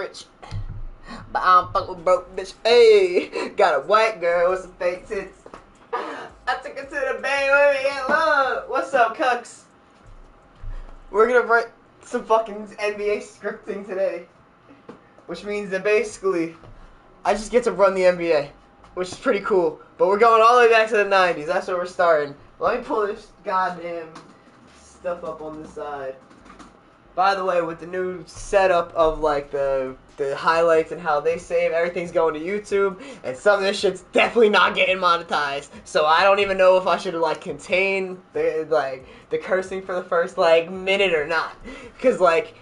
rich, but I'm fucking broke, bitch. Hey, got a white girl with some fake tits. I took her to the bay where we get love. What's up, cucks? We're gonna write some fucking NBA scripting today, which means that basically I just get to run the NBA, which is pretty cool. But we're going all the way back to the 90s. That's where we're starting. Let me pull this goddamn stuff up on the side. By the way, with the new setup of like the highlights and how they save, everything's going to YouTube, and some of this shit's definitely not getting monetized. So I don't even know if I should like contain the cursing for the first like minute or not, because like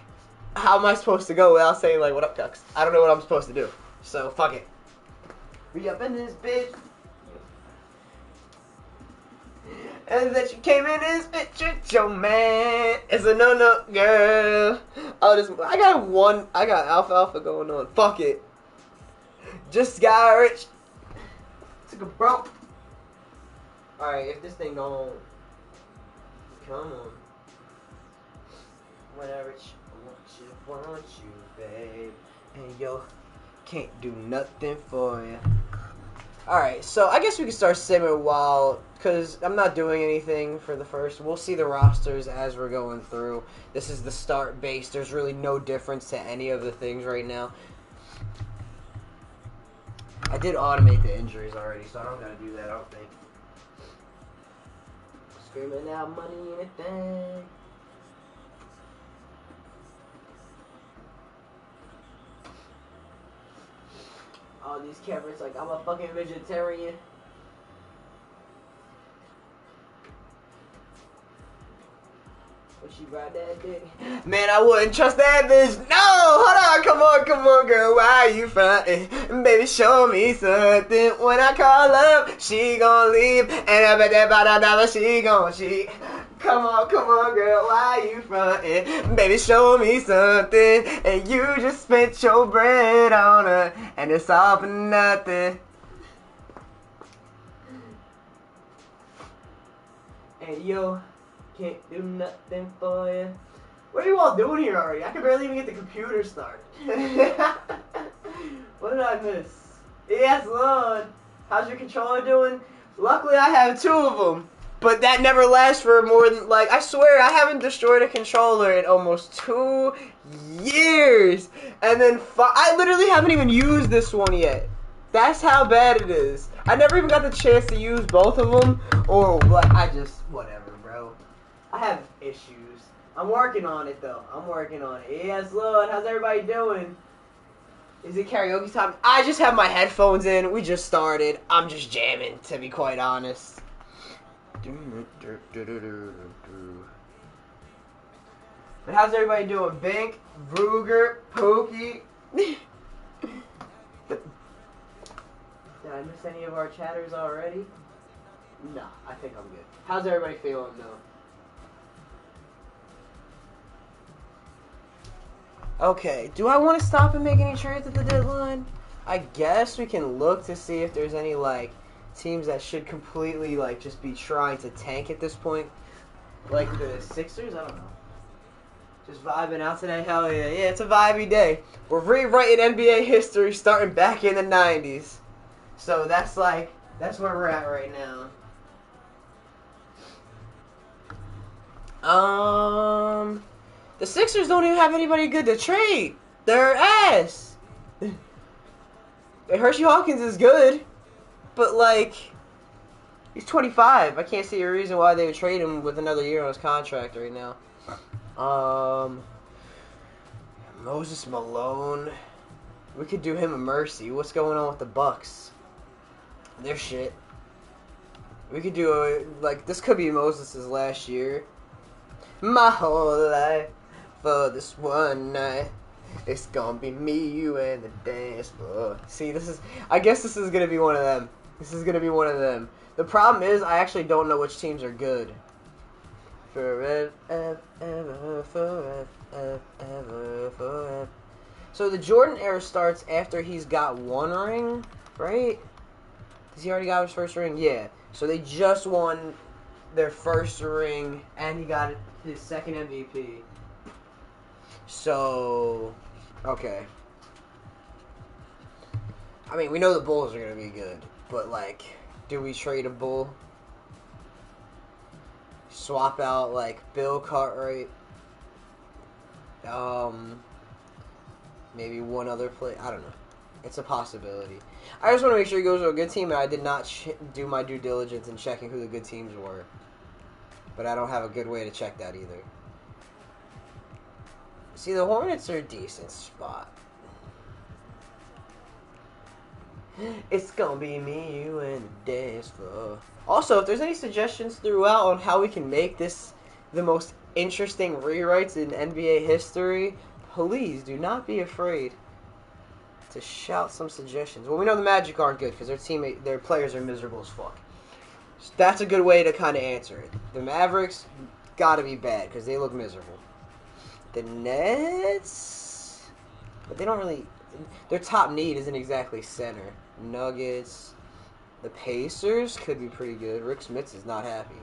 how am I supposed to go without saying like what up, cucks? I don't know what I'm supposed to do. So fuck it. We up in this bitch. And that you came in this bitch with your man. It's a no girl. Oh, I got alpha going on. Fuck it. Just got rich. Took a broke. Alright, if this thing don't come on. Whatever want you, babe. And yo, can't do nothing for you. Alright, so I guess we can start simming while, because I'm not doing anything for the first. We'll see the rosters as we're going through. This is the start base. There's really no difference to any of the things right now. I did automate the injuries already, so I don't gotta do that, I don't think. Screaming out money in a thing. All these cameras like I'm a fucking vegetarian. Would she ride that dick? Man, I wouldn't trust that bitch. No! Hold on, come on, girl. Why are you frontin'? Baby, show me something. When I call up, she gon' leave. And I bet that about $1 she gon' cheat. Come on, girl. Why you frontin'? Baby, show me something. And you just spent your bread on her. And it's all for nothing. And yo, can't do nothing for you. What are you all doing here already? I can barely even get the computer started. What did I miss? Yes, Lord. How's your controller doing? Luckily, I have 2 of them. But that never lasts for more than, like, I swear, I haven't destroyed a controller in almost 2 years. And then, I literally haven't even used this one yet. That's how bad it is. I never even got the chance to use both of them. Or, like, whatever, bro. I have issues. I'm working on it, though. I'm working on it. Yes, Lord. How's everybody doing? Is it karaoke time? I just have my headphones in. We just started. I'm just jamming, to be quite honest. But how's everybody doing? Bink, Ruger, Pookie. Did I miss any of our chatters already? No, I think I'm good. How's everybody feeling though? Okay, do I want to stop and make any trades at the deadline? I guess we can look to see if there's any like teams that should completely like just be trying to tank at this point. Like the Sixers, I don't know. Just vibing out today, hell yeah. Yeah, it's a vibey day. We're rewriting NBA history starting back in the 90s. So that's where we're at right now. The Sixers don't even have anybody good to trade. They're ass. Hershey Hawkins is good, but like, he's 25. I can't see a reason why they would trade him with another year on his contract right now. Moses Malone. We could do him a mercy. What's going on with the Bucks? They're shit. We could do this could be Moses' last year. My whole life for this one night. It's gonna be me, you, and the dance floor. See, I guess this is gonna be one of them. This is gonna be one of them. The problem is, I actually don't know which teams are good. Forever, forever. So the Jordan era starts after he's got 1 ring, right? Has he already got his first ring? Yeah. So they just won their first ring, and he got his second MVP. So, okay. I mean, we know the Bulls are gonna be good, but like, do we trade a Bull? Swap out like Bill Cartwright. Maybe one other play. I don't know. It's a possibility. I just want to make sure he goes to a good team, and I did not do my due diligence in checking who the good teams were. But I don't have a good way to check that either. See, the Hornets are a decent spot. It's gonna be me, you, and the dance floor. Also, if there's any suggestions throughout on how we can make this the most interesting rewrites in NBA history, please do not be afraid to shout some suggestions. Well, we know the Magic aren't good because their players are miserable as fuck. So that's a good way to kind of answer it. The Mavericks gotta be bad because they look miserable. The Nets, but they don't really. Their top need isn't exactly center. Nuggets, the Pacers could be pretty good. Rick Smits is not happy.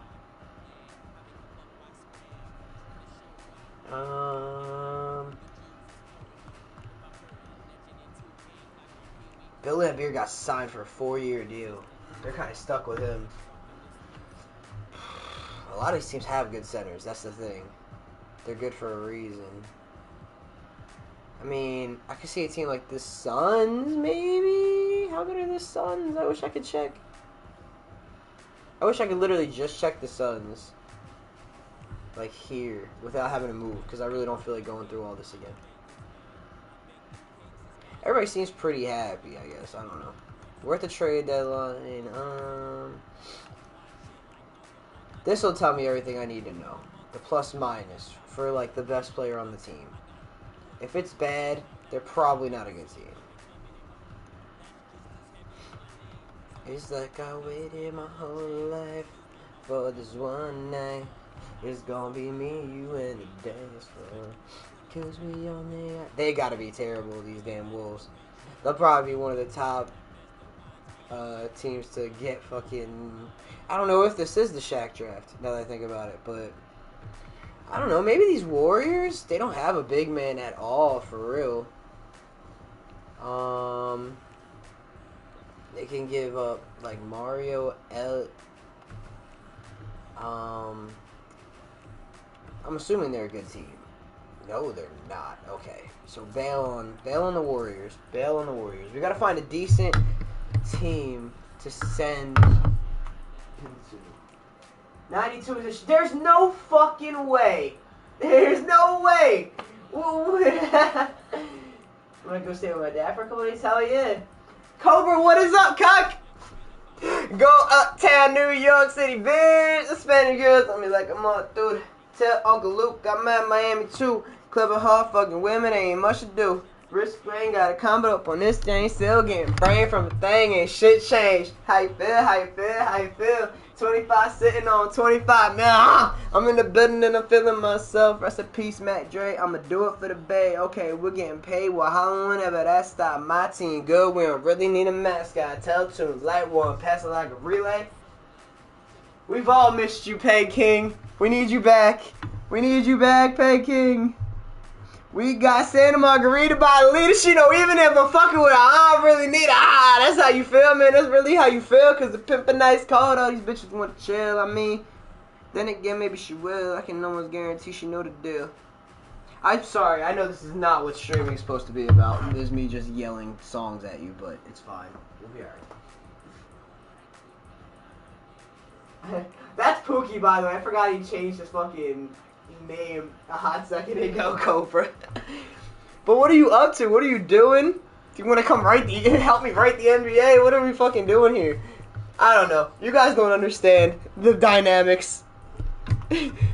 Bill Laimbeer got signed for a 4-year deal. They're kind of stuck with him. A lot of these teams have good centers. That's the thing. They're good for a reason. I mean, I could see a team like the Suns, maybe? How good are the Suns? I wish I could check. I wish I could literally just check the Suns. Like here, without having to move, because I really don't feel like going through all this again. Everybody seems pretty happy, I guess. I don't know. We're at the trade deadline. This will tell me everything I need to know. The plus minus for, like, the best player on the team. If it's bad, they're probably not a good team. It's like I waited my whole life for this one night. It's gonna be me, you, and the dance floor. Cause we only got... They gotta be terrible, these damn Wolves. They'll probably be one of the top teams to get fucking... I don't know if this is the Shaq draft, now that I think about it, but... I don't know, maybe these Warriors, they don't have a big man at all, for real. They can give up, like, Mario I'm assuming they're a good team. No, they're not. Okay. So bail on the Warriors. Bail on the Warriors. We gotta find a decent team to send into. 92 is there's no fucking way. There's no way. I'm gonna go stay with my dad for a couple days. Hell yeah. Cobra, what is up, cuck? Go uptown, New York City, bitch. The Spanish girls on me like I'm on, dude. Tell Uncle Luke I'm at Miami too. Clever, hard fucking women, ain't much to do. Wrist brain got a combo up on this thing. Still getting brain from the thing, ain't shit changed. How you feel? How you feel? How you feel? 25 sitting on 25. Man, I'm in the building and I'm feeling myself. Rest in peace, Matt Dre. I'ma do it for the Bay. Okay, we're getting paid. Well, how whenever that stop. My team good. We don't really need a mascot. Tell tunes. Light one. Pass it like a relay. We've all missed you, Pay King. We need you back. We need you back, Pay King. We got Santa Margarita by the leadership. You know, even if I'm fucking with her, I don't really need her. That's how you feel, man. That's really how you feel, because the pimpin' nice called. All these bitches want to chill. I mean, then again, maybe she will. I can almost guarantee she know the deal. I'm sorry. I know this is not what streaming is supposed to be about. There's me just yelling songs at you, but it's fine. We'll be alright. That's Pookie, by the way. I forgot he changed his fucking name a hot second ago, Cobra. But what are you up to? What are you doing? Do you want to come help me write the NBA? What are we fucking doing here? I don't know. You guys don't understand the dynamics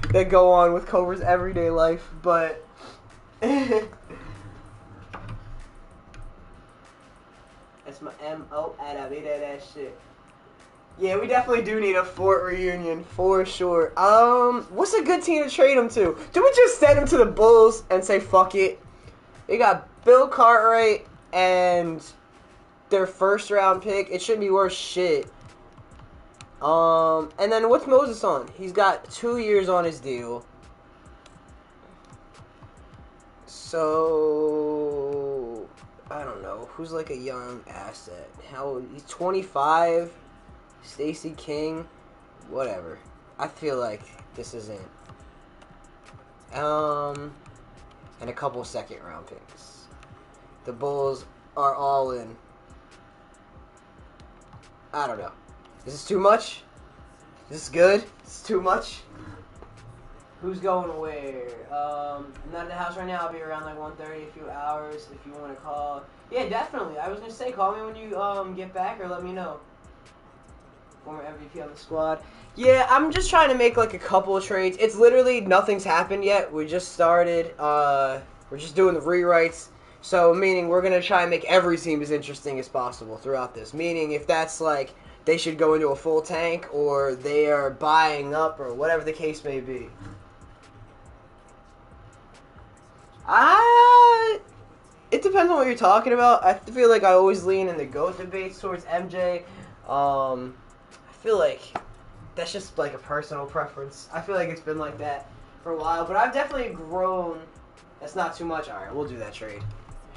that go on with Cobra's everyday life, but... That's my M.O. I be that shit. Yeah, we definitely do need a Fort reunion, for sure. What's a good team to trade him to? Do we just send him to the Bulls and say, fuck it? They got Bill Cartwright and their first-round pick. It shouldn't be worth shit. And then what's Moses on? He's got 2 years on his deal. So... I don't know. Who's like a young asset? How he's 25. Stacey King. Whatever. I feel like this isn't. And a couple second round picks. The Bulls are all in. I don't know. Is this too much? Is this good? It's too much? Who's going where? I'm not at the house right now. I'll be around like 1:30, a few hours if you want to call. Yeah, definitely. I was going to say, call me when you get back or let me know. Former MVP on the squad. Yeah, I'm just trying to make like a couple of trades. It's literally nothing's happened yet. We just started. We're just doing the rewrites. So, meaning we're going to try and make every team as interesting as possible throughout this. Meaning if that's like they should go into a full tank or they are buying up or whatever the case may be. It depends on what you're talking about. I feel like I always lean in the GOAT debates towards MJ. I feel like that's just like a personal preference. I feel like it's been like that for a while, but I've definitely grown. That's not too much. All right, we'll do that trade.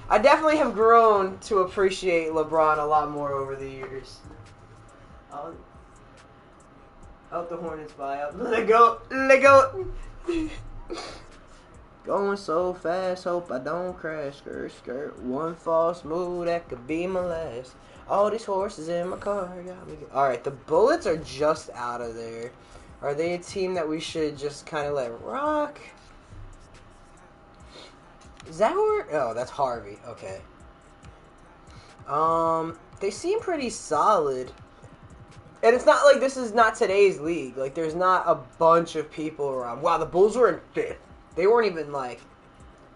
I definitely have grown to appreciate LeBron a lot more over the years. Out the Hornets buyout. Let go. Let go. Going so fast, hope I don't crash. Skirt, skirt. One false move, that could be my last. All these horses in my car got me. Alright, the Bullets are just out of there. Are they a team that we should just kind of let rock? Is that where? Oh, that's Harvey. Okay. They seem pretty solid. And it's not like this is not today's league. Like, there's not a bunch of people around. Wow, the Bulls were in 5th. They weren't even, like,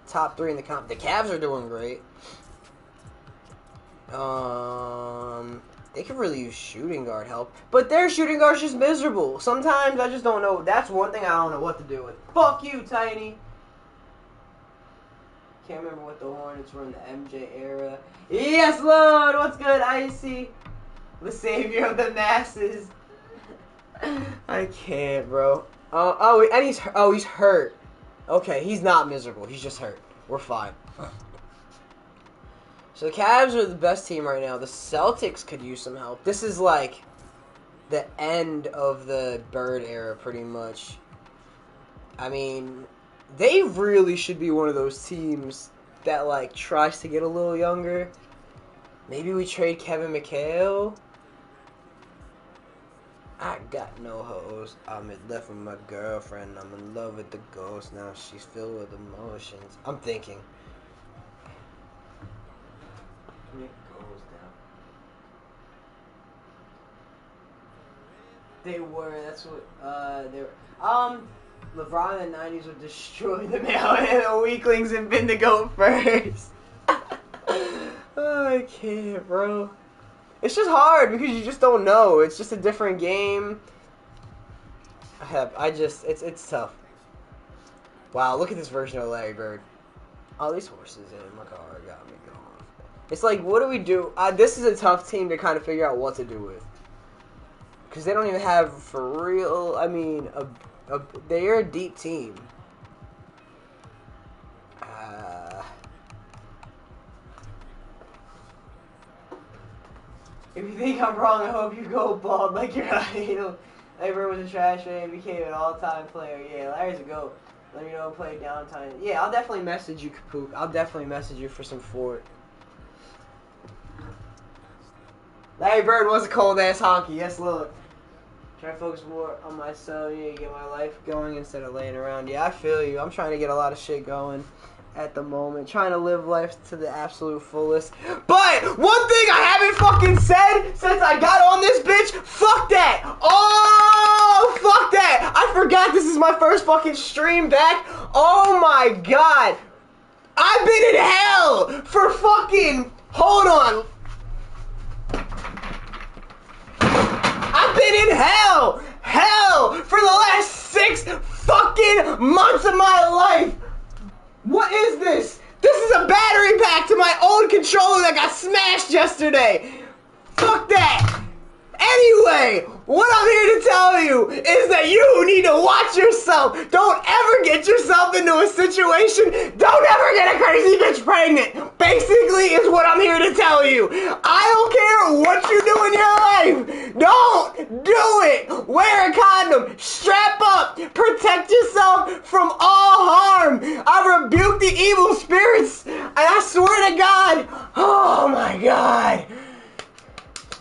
top 3 in the comp. The Cavs are doing great. They could really use shooting guard help. But their shooting guard's just miserable. Sometimes I just don't know. That's one thing I don't know what to do with. Fuck you, Tiny. Can't remember what the Hornets were in the MJ era. Yes, Lord! What's good, Icy? The savior of the masses. I can't, bro. And he's hurt. Okay, he's not miserable. He's just hurt. We're fine. So the Cavs are the best team right now. The Celtics could use some help. This is like the end of the Bird era, pretty much. I mean, they really should be one of those teams that like tries to get a little younger. Maybe we trade Kevin McHale. I got no hoes. I'm in love with my girlfriend. I'm in love with the ghost. Now she's filled with emotions. I'm thinking. It goes down. They were. That's what. They were. LeBron in the 90s would destroy the male and the weaklings and been to go first. Oh, I can't, bro. It's just hard because you just don't know. It's just a different game. It's tough. Wow, look at this version of Larry Bird. All these horses in my car got me going. It's like, what do we do? This is a tough team to kind of figure out what to do with. Because they don't even have, for real, I mean, they're a deep team. If you think I'm wrong, I hope you go bald like your idol. Larry was a trash man and became an all-time player. Yeah, Larry's a GOAT. Let me know play downtime. Yeah, I'll definitely message you, Kapook. I'll definitely message you for some Fort. Larry Bird was a cold-ass honky. Yes, look. Try to focus more on myself. Yeah, get my life going instead of laying around. Yeah, I feel you. I'm trying to get a lot of shit going at the moment. Trying to live life to the absolute fullest. But one thing I haven't fucking said since I got on this bitch, fuck that. Oh, fuck that. I forgot this is my first fucking stream back. Oh my god. I've been in hell for fucking, hold on. I've been in hell for the last 6 fucking months of my life. What is this? This is a battery pack to my old controller that got smashed yesterday. Fuck that. Anyway, what I'm here to tell you is that you need to watch yourself. Don't ever get yourself into a situation. Don't ever get a crazy bitch pregnant. Basically is what I'm here to tell you. I don't care what you do in your life. Don't do it. Wear a condom. Strap up. Protect yourself from all harm. I rebuke the evil spirits. And I swear to God, oh my God.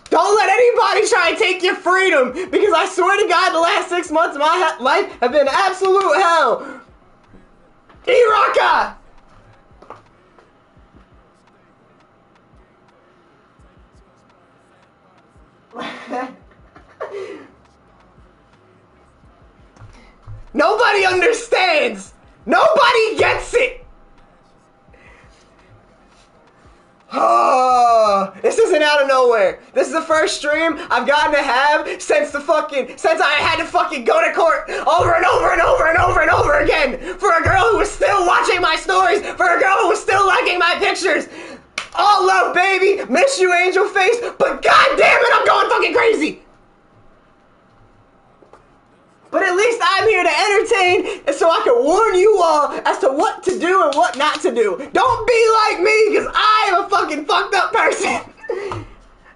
Don't let anybody try and take your freedom, because I swear to God, the last 6 months of my life have been absolute hell. E-Rocka! Nobody understands. Nobody gets it. Oh, this isn't out of nowhere. This is the first stream I've gotten to have since I had to fucking go to court over and over and over and over and over again for a girl who was still watching my stories, for a girl who was still liking my pictures. All love, baby. Miss you, angel face, but god damn it, I'm going fucking crazy. But at least I'm here to entertain, and so I can warn you all as to what to do and what not to do. Don't be like me, because I am a fucking fucked up person.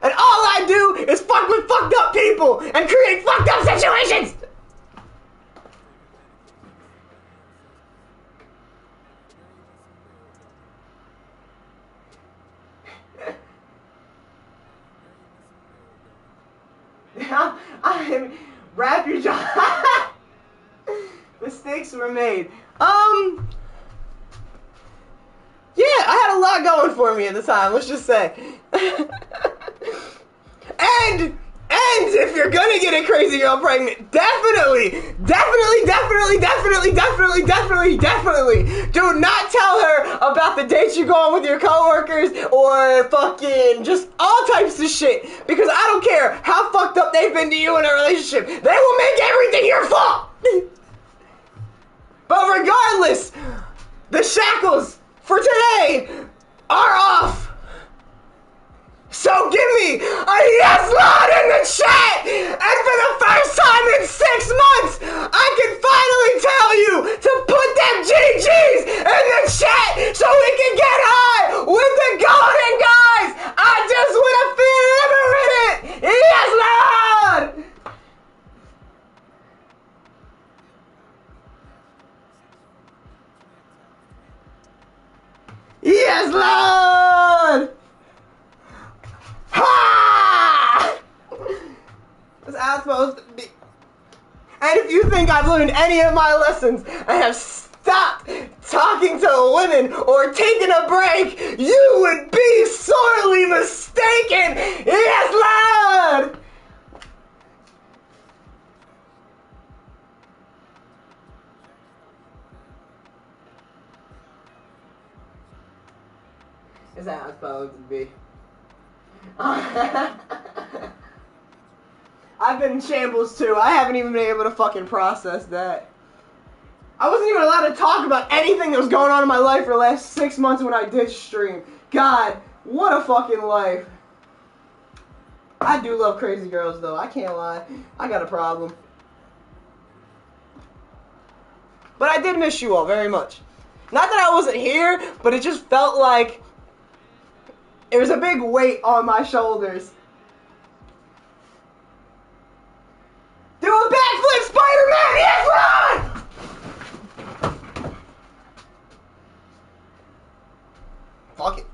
And all I do is fuck with fucked up people and create fucked up situations. Wrap your jaw. Mistakes were made. Yeah, I had a lot going for me at the time, let's just say. And if you're gonna get a crazy girl pregnant, definitely do not tell her about the dates you go on with your coworkers or fucking just all types of shit. Because I don't care how fucked up they've been to you in a relationship, they will make everything your fault. But regardless, the shackles for today are off. So give me a yes Lord in the chat! And for the first time in 6 months, I can finally tell you to put them GGs in the chat so we can get high with the golden guys! I just want to feel liberated! Yes Lord! Yes Lord! Ha! That's how it's supposed to be. And if you think I've learned any of my lessons and have stopped talking to women or taken a break, you would be sorely mistaken. Yes, Lord! Is that how it's supposed to be? I've been in shambles too. I haven't even been able to fucking process that. I wasn't even allowed to talk about anything that was going on in my life for the last 6 months when I did stream. God, what a fucking life. I do love crazy girls though, I can't lie. I got a problem. But I did miss you all very much. Not that I wasn't here, but it just felt like it was a big weight on my shoulders. Do a backflip, Spider-Man! Yes, Lord! Fuck it.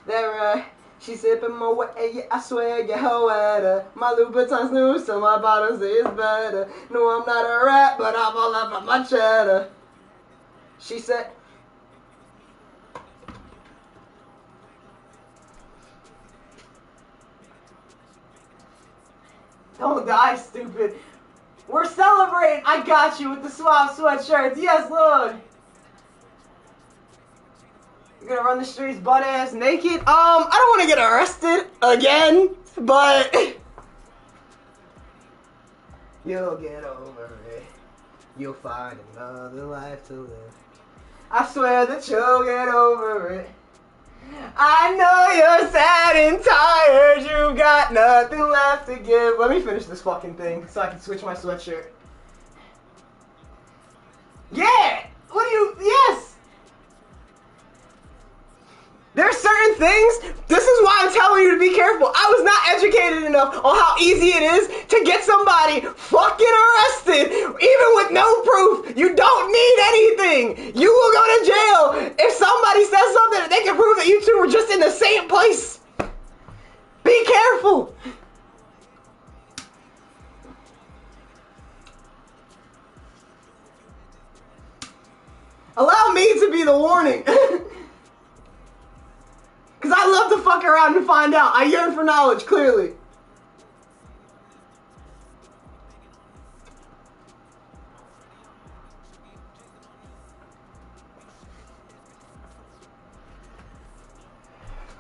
There, she's sipping my way, I swear, get her wetter. My Louboutins new, so my bottoms is better. No, I'm not a rat, but I'm all up on my cheddar. She said, don't die, stupid. We're celebrating. I got you with the swap sweatshirts. Yes, Lord. You're gonna run the streets butt ass naked? I don't want to get arrested again, but you'll get over it. You'll find another life to live. I swear that you'll get over it. I know you're sad and tired. You've got nothing left to give. Let me finish this fucking thing so I can switch my sweatshirt. Yeah! What do you... Yes! There's certain things, this is why I'm telling you to be careful. I was not educated enough on how easy it is to get somebody fucking arrested, even with no proof. You don't need anything. You will go to jail if somebody says something that they can prove that you two were just in the same place. Be careful. Allow me to be the warning. Because I love to fuck around and find out. I yearn for knowledge, clearly.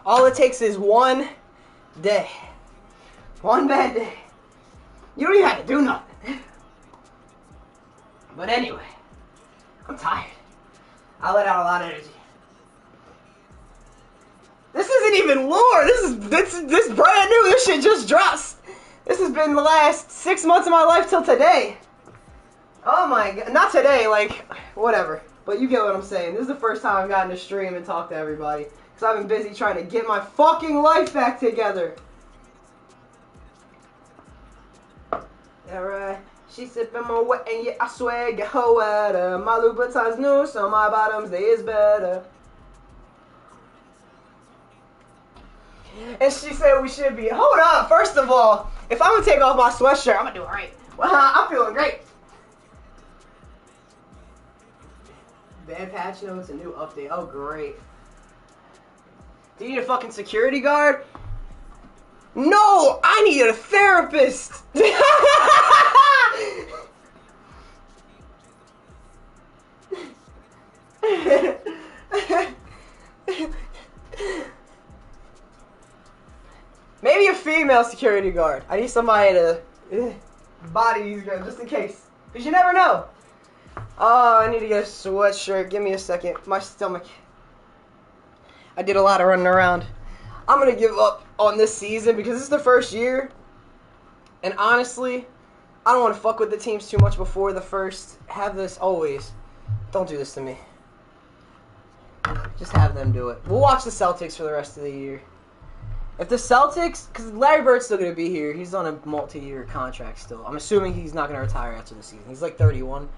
All it takes is one day. One bad day. You don't even have to do nothing. But anyway, I'm tired. I let out a lot of energy. This isn't even lore. This brand new. This shit just drops. This has been the last 6 months of my life till today. Oh my god. Not today, like, whatever. But you get what I'm saying. This is the first time I've gotten to stream and talk to everybody. Because I've been busy trying to get my fucking life back together. Alright. She sipping my wet and yeah, I swear, get her wetter. My Louboutins new, so my bottoms, they is better. And she said we should be. Hold up. First of all, if I'm going to take off my sweatshirt, I'm going to do it right. Well, I'm feeling great. Bad patch notes, a new update. Oh, great. Do you need a fucking security guard? No, I need a therapist. Maybe a female security guard. I need somebody to body these guys just in case. Because you never know. Oh, I need to get a sweatshirt. Give me a second. My stomach. I did a lot of running around. I'm going to give up on this season because this is the first year. And honestly, I don't want to fuck with the teams too much before the first. Have this always. Don't do this to me. Just have them do it. We'll watch the Celtics for the rest of the year. If the Celtics, because Larry Bird's still going to be here. He's on a multi-year contract still. I'm assuming he's not going to retire after the season. He's like 31.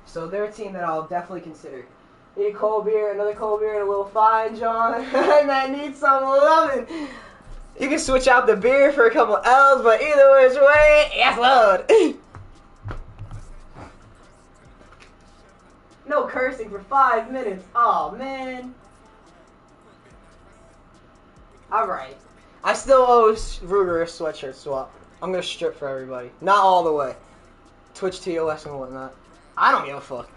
So they're a team that I'll definitely consider. Need a cold beer, another cold beer, and a little Fine John. And I need some loving. You can switch out the beer for a couple L's, but either which way, yes, Lord. No cursing for 5 minutes. Oh man. Alright. I still owe Ruger a sweatshirt swap. I'm gonna strip for everybody. Not all the way. Twitch TOS and whatnot. I don't give a fuck.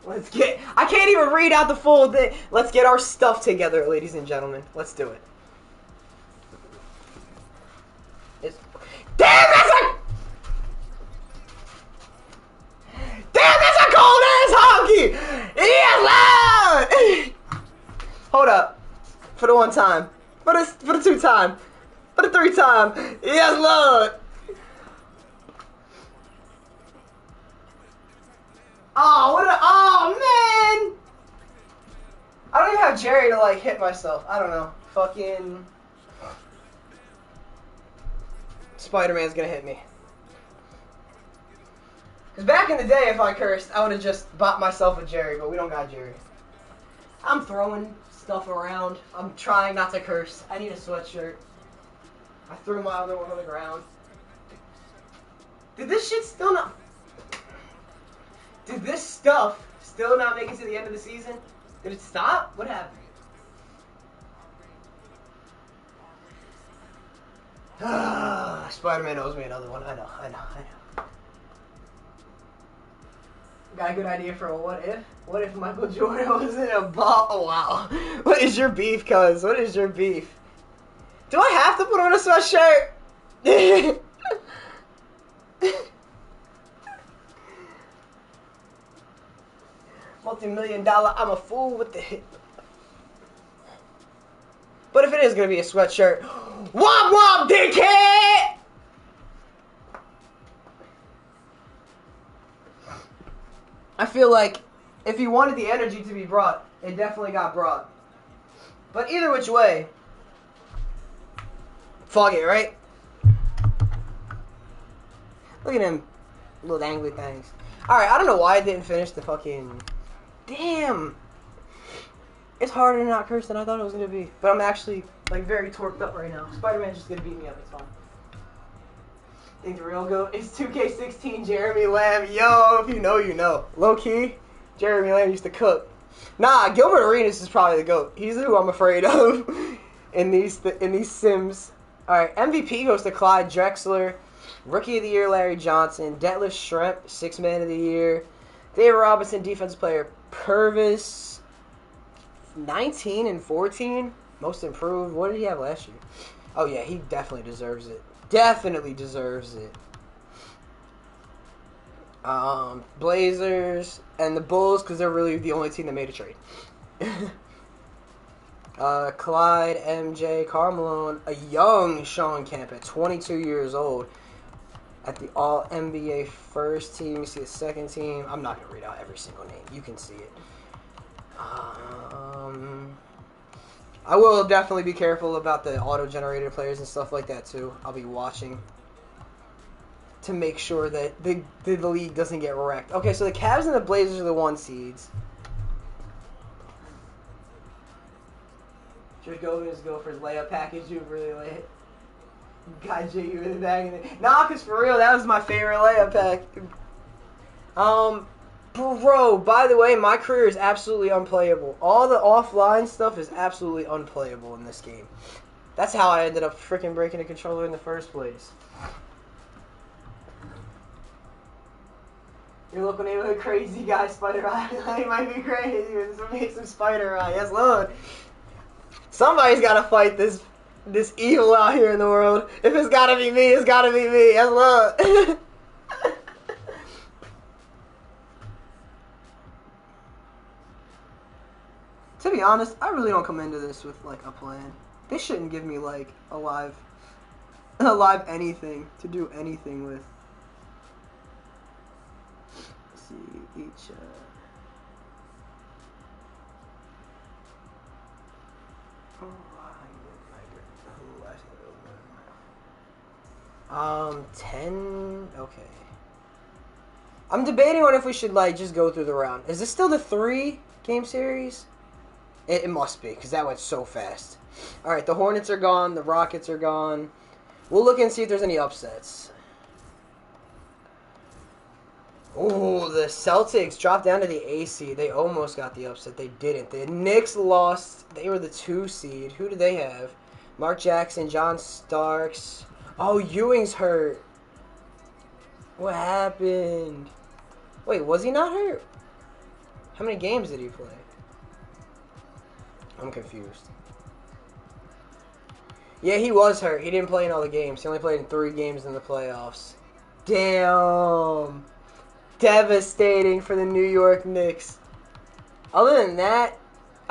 Let's get... I can't even read out the full thing. Let's get our stuff together, ladies and gentlemen. Let's do it. Damn, that's a... Damn, that's a cold-ass honky! Yes, loud! Hold up. For the 1 time. For the 2 time. For the 3 time. Yes, Lord! Oh, man! I don't even have Jerry to, like, hit myself. I don't know. Fucking... Spider-Man's gonna hit me. Because back in the day, if I cursed, I would have just bought myself a Jerry, but we don't got Jerry. I'm throwing stuff around. I'm trying not to curse. I need a sweatshirt. I threw my other one on the ground. Did this shit still not... Did this stuff still not make it to the end of the season? Did it stop? What happened? Spider-Man owes me another one. I know. Got a good idea for a what if? What if Michael Jordan was in a ball? Oh, wow. What is your beef, cuz? What is your beef? Do I have to put on a sweatshirt? Multi-million-dollar, I'm a fool with the hit. But if it is going to be a sweatshirt, womp womp, dickhead! I feel like if he wanted the energy to be brought, it definitely got brought. But either which way, fuck it, right? Look at him, little angry things. Alright, I don't know why I didn't finish the fucking... Damn! It's harder to not curse than I thought it was going to be. But I'm actually, like, very torqued up right now. Spider-Man's just going to beat me up, it's fine. I think the real GOAT is 2K16 Jeremy Lamb. Yo, if you know, you know. Low-key, Jeremy Lamb used to cook. Nah, Gilbert Arenas is probably the GOAT. He's who I'm afraid of in these Sims. Alright, MVP goes to Clyde Drexler. Rookie of the Year, Larry Johnson. Detlef Schrempf, 6th Man of the Year. David Robinson, Defensive Player, Purvis. 19 and 14, most improved. What did he have last year? Oh yeah, he definitely deserves it. Definitely deserves it. Blazers and the Bulls, because they're really the only team that made a trade. Clyde, MJ, Karl Malone, a young Sean Kemp at 22 years old at the All-NBA first team. You see the second team. I'm not going to read out every single name. You can see it. I will definitely be careful about the auto-generated players and stuff like that too. I'll be watching to make sure that the league doesn't get wrecked. Okay, so the Cavs and the Blazers are the 1 seeds. Should go for his layup package. You really late. Got you in the bag. Nah, cause for real, that was my favorite layup pack. Bro, by the way, my career is absolutely unplayable. All the offline stuff is absolutely unplayable in this game. That's how I ended up freaking breaking the controller in the first place. Your local neighborhood crazy guy, Spider Eye. He might be crazy. This will make some Spider Eye. Yes, Lord. Somebody's got to fight this evil out here in the world. If it's got to be me, it's got to be me. Yes, Lord. To be honest, I really don't come into this with, like, a plan. They shouldn't give me, like, a live anything to do anything with. Let's see, each, oh, 10, okay. I'm debating on if we should, like, just go through the round. Is this still the 3-game series? It must be, because that went so fast. Alright, the Hornets are gone. The Rockets are gone. We'll look and see if there's any upsets. Ooh, the Celtics dropped down to the A seed. They almost got the upset. They didn't. The Knicks lost. They were the 2 seed. Who did they have? Mark Jackson, John Starks. Oh, Ewing's hurt. What happened? Wait, was he not hurt? How many games did he play? I'm confused. Yeah, he was hurt. He didn't play in all the games. He only played in 3 games in the playoffs. Damn. Devastating for the New York Knicks. Other than that,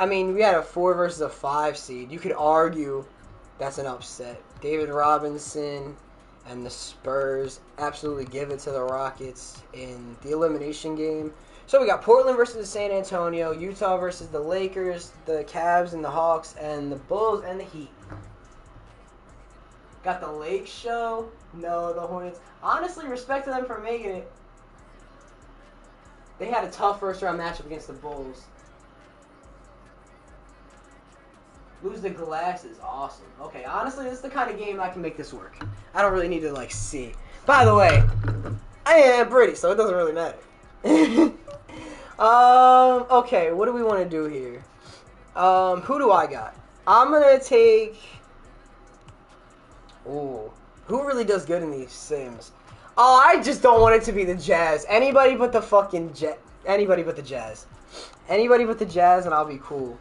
I mean, we had a 4 versus a 5 seed. You could argue that's an upset. David Robinson and the Spurs absolutely give it to the Rockets in the elimination game. So we got Portland versus San Antonio, Utah versus the Lakers, the Cavs and the Hawks, and the Bulls and the Heat. Got the Lake Show. No, the Hornets. Honestly, respect to them for making it. They had a tough first-round matchup against the Bulls. Lose the glass is awesome. Okay, honestly, this is the kind of game I can make this work. I don't really need to, like, see. By the way, I am British, so it doesn't really matter. Okay, what do we want to do here? Who do I got? I'm gonna take... Ooh, who really does good in these Sims? Oh, I just don't want it to be the Jazz. Anybody but the fucking Anybody but the Jazz. Anybody but the Jazz and I'll be cool.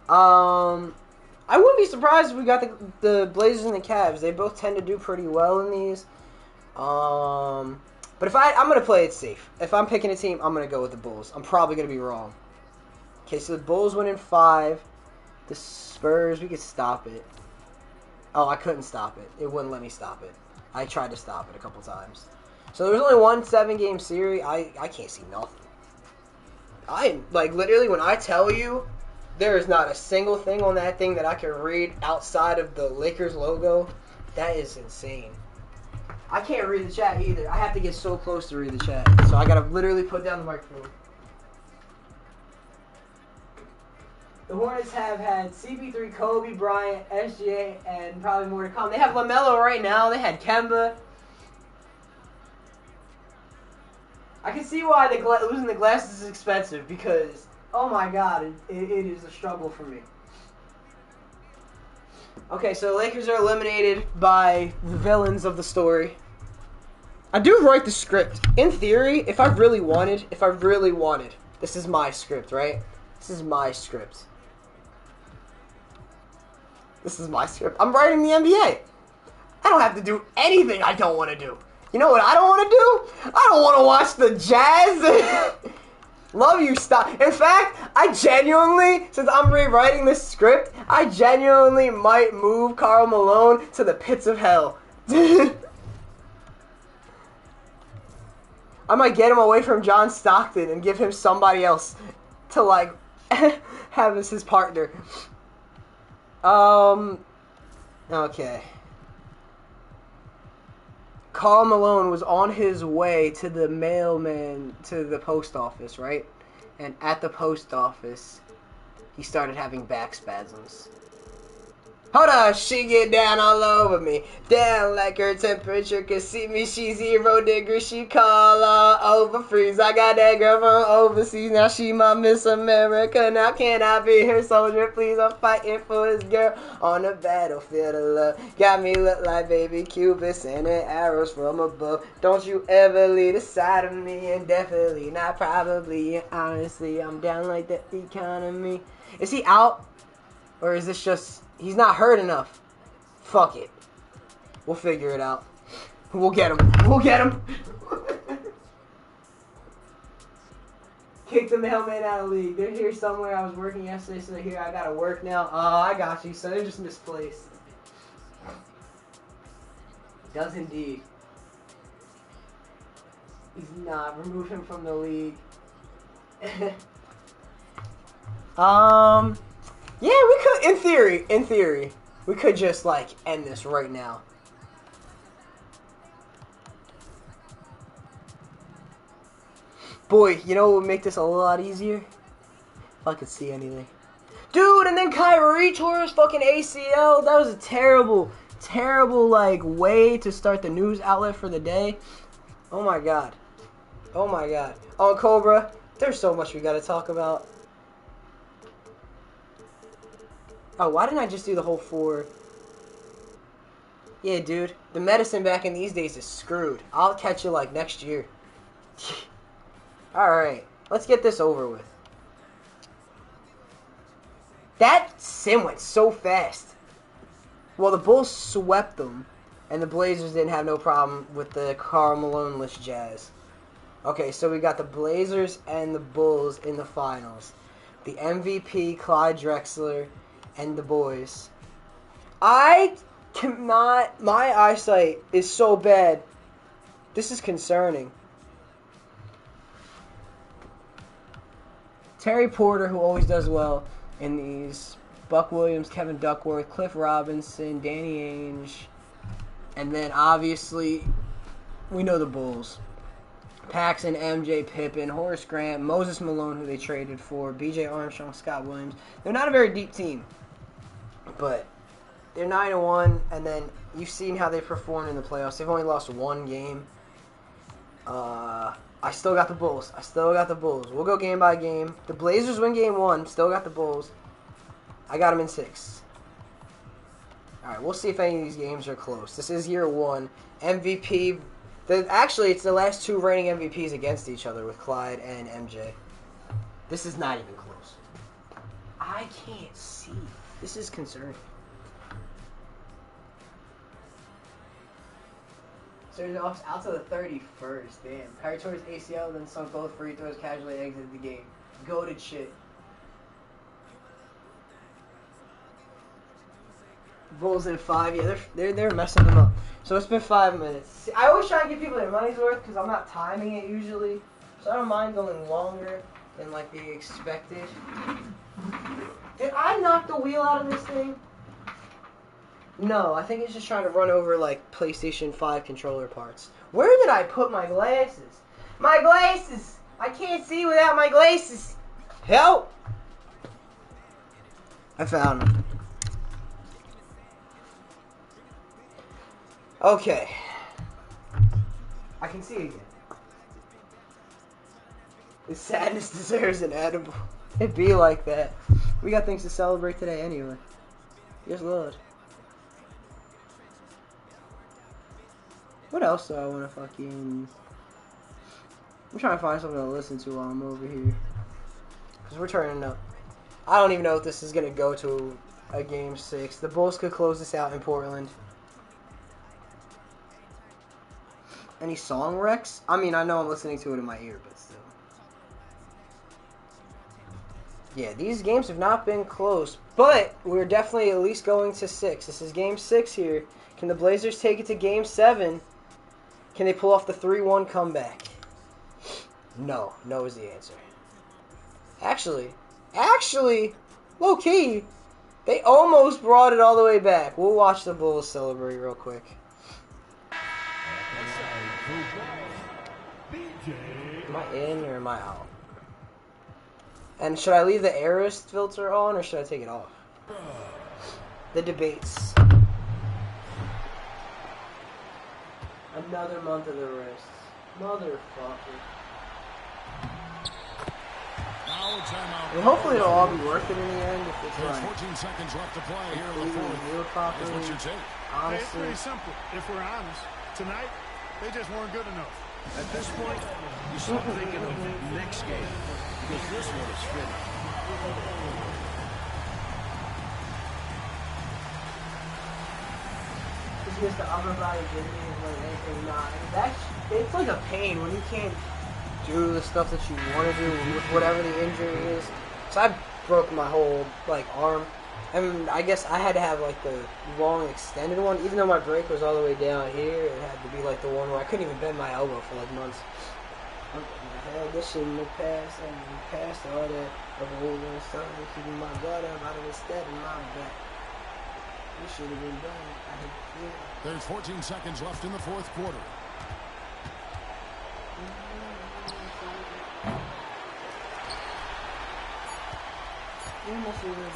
I wouldn't be surprised if we got the Blazers and the Cavs. They both tend to do pretty well in these. But if I'm going to play it safe. If I'm picking a team, I'm going to go with the Bulls. I'm probably going to be wrong. Okay, so the Bulls win in 5. The Spurs, we could stop it. Oh, I couldn't stop it. It wouldn't let me stop it. I tried to stop it a couple times. So there's only one 7-game series. I can't see nothing. Like, literally, when I tell you, there is not a single thing on that thing that I can read outside of the Lakers logo. That is insane. I can't read the chat either. I have to get so close to read the chat. So I gotta literally put down the microphone. The Hornets have had CP3, Kobe Bryant, SGA, and probably more to come. They have LaMelo right now. They had Kemba. I can see why losing the glasses is expensive because, oh my god, it is a struggle for me. Okay, so the Lakers are eliminated by the villains of the story. I do write the script. In theory, if I really wanted, this is my script, right? This is my script. This is my script. I'm writing the NBA. I don't have to do anything I don't want to do. You know what I don't want to do? I don't want to watch the Jazz. Love you, stop. In fact, I genuinely, since I'm rewriting this script, I genuinely might move Karl Malone to the pits of hell. I might get him away from John Stockton and give him somebody else to, like, have as his partner. Okay. Karl Malone was on his way to the mailman, to the post office, right? And at the post office, he started having back spasms. Hold on, she get down all over me. Down like her temperature can see me. She 0 degrees, she call all over freeze. I got that girl from overseas, now she my Miss America. Now can I be her soldier, please? I'm fighting for this girl on the battlefield of love. Got me look like baby Cupid sending arrows from above. Don't you ever leave the side of me, and definitely not probably. And honestly, I'm down like the economy. Is he out? Or is this just... He's not hurt enough. Fuck it. We'll figure it out. We'll get him. We'll get him. Kick the mailman out of the league. They're here somewhere. I was working yesterday, so they're here. I gotta work now. Oh, I got you. So they're just misplaced. Does indeed. He's not. Remove him from the league. Yeah, we could, in theory, we could just, like, end this right now. Boy, you know what would make this a lot easier? If I could see anything. Dude, and then Kyrie tore his fucking ACL. That was a terrible, like, way to start the news outlet for the day. Oh my god. Oh my god. Oh, Cobra, there's so much we gotta talk about. Oh, why didn't I just do the whole 4? Yeah, dude. The medicine back in these days is screwed. I'll catch you, like, next year. Alright. Let's get this over with. That sim went so fast. Well, the Bulls swept them. And the Blazers didn't have no problem with the Karl Malone-less Jazz. Okay, so we got the Blazers and the Bulls in the finals. The MVP, Clyde Drexler, and the boys. I cannot... My eyesight is so bad. This is concerning. Terry Porter, who always does well in these. Buck Williams, Kevin Duckworth, Cliff Robinson, Danny Ainge. And then, obviously, we know the Bulls. Paxson, MJ, Pippen, Horace Grant, Moses Malone, who they traded for, B.J. Armstrong, Scott Williams. They're not a very deep team. But they're 9-1, and then you've seen how they performed in the playoffs. They've only lost 1 game. I still got the Bulls. We'll go game by game. The Blazers win game 1. Still got the Bulls. I got them in 6. Alright, we'll see if any of these games are close. This is year 1. MVP. Actually, it's the last 2 reigning MVPs against each other with Clyde and MJ. This is not even close. I can't see. This is concerning. So he's out to the 31st. Damn. Kyrie tore his ACL, then sunk both free throws, casually exited the game. Goated shit. Bulls in 5. Yeah, they're messing them up. So it's been 5 minutes. See, I always try and give people their money's worth because I'm not timing it usually. So I don't mind going longer than like they expected. Did I knock the wheel out of this thing? No, I think it's just trying to run over like PlayStation 5 controller parts. Where did I put my glasses? My glasses! I can't see without my glasses. Help! I found them. Okay. I can see again. The sadness deserves an edible. It be like that. We got things to celebrate today anyway. Yes, Lord. What else do I want to fucking... I'm trying to find something to listen to while I'm over here. Because we're turning up. I don't even know if this is going to go to a game 6. The Bulls could close this out in Portland. Any song wrecks? I mean, I know I'm listening to it in my ear, but still. Yeah, these games have not been close, but we're definitely at least going to 6. This is game 6 here. Can the Blazers take it to game 7? Can they pull off the 3-1 comeback? No. No is the answer. Actually, low-key, they almost brought it all the way back. We'll watch the Bulls celebrate real quick. Am I in or am I out? And should I leave the Aorist filter on or should I take it off? The debates. Another month of the wrists. Motherfucker. And hopefully it'll all be worth it in the end if it's like 14 seconds left to play here in the fourth. Properly. What's your take? Honestly, it's pretty simple. If we're honest, tonight they just weren't good enough. At this point, you start thinking of the next game because this one is finished. It's just the upper body injury is like anything not. It's like a pain when you can't do the stuff that you want to do with whatever the injury is. So I broke my whole like arm. And I guess I had to have like the long extended one, even though my break was all the way down here. It had to be like the one where I couldn't even bend my elbow for like months. I had this shit in the past, and past all that. Of holding something, keeping my blood up out of the step in my back. This should have been done. There's 14 seconds left in the fourth quarter. And it's over.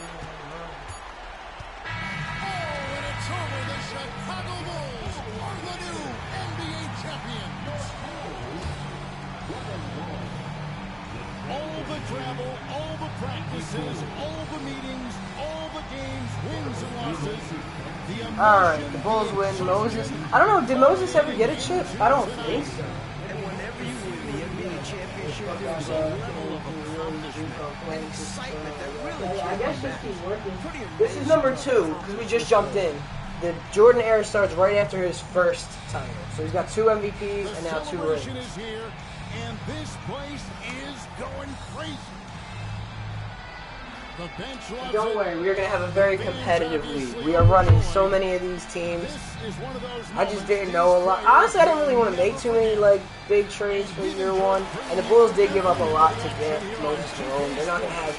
The Chicago Bulls are the new NBA champions. All the travel, all the practices, all the meetings, all the games, wins and losses. Alright, the Bulls win. Moses. I don't know, did Moses ever get a chip? I don't think so. And whenever you win the NBA championship, there's a level of accomplishment and excitement that really I guess just keep working. pretty amazing. This is number 2, because we just jumped in. The Jordan era starts right after his first title. So he's got 2 MVPs and now 2 rings. The celebration is here, and this place is going crazy. The bench loves Don't it. worry, we are going to have a very competitive league. We are running so many of these teams. This is one of those I just didn't know a lot. Honestly, I didn't really want to make too many like big trades for year 1. And the Bulls did give up a lot to get Moses Malone. They're not going to have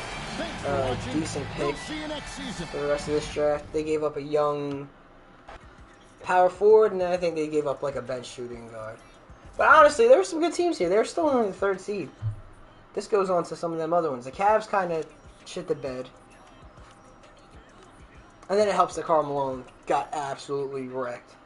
a decent pick for the rest of this draft. They gave up a young power forward, and then I think they gave up like a bench shooting guard. But honestly, there were some good teams here. They're still only the 3rd seed. This goes on to some of them other ones. The Cavs kind of shit the bed. And then it helps that Karl Malone got absolutely wrecked.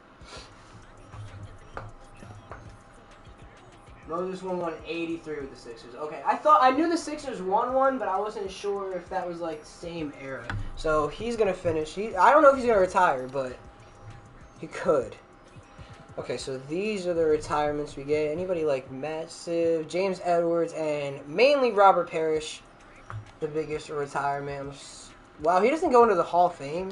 Moses won 183 with the Sixers. Okay, I knew the Sixers won one, but I wasn't sure if that was like the same era. So he's gonna finish. I don't know if he's gonna retire, but he could. Okay, so these are the retirements we get. Anybody like Massive, James Edwards, and mainly Robert Parrish, the biggest retirement. Wow, he doesn't go into the Hall of Fame.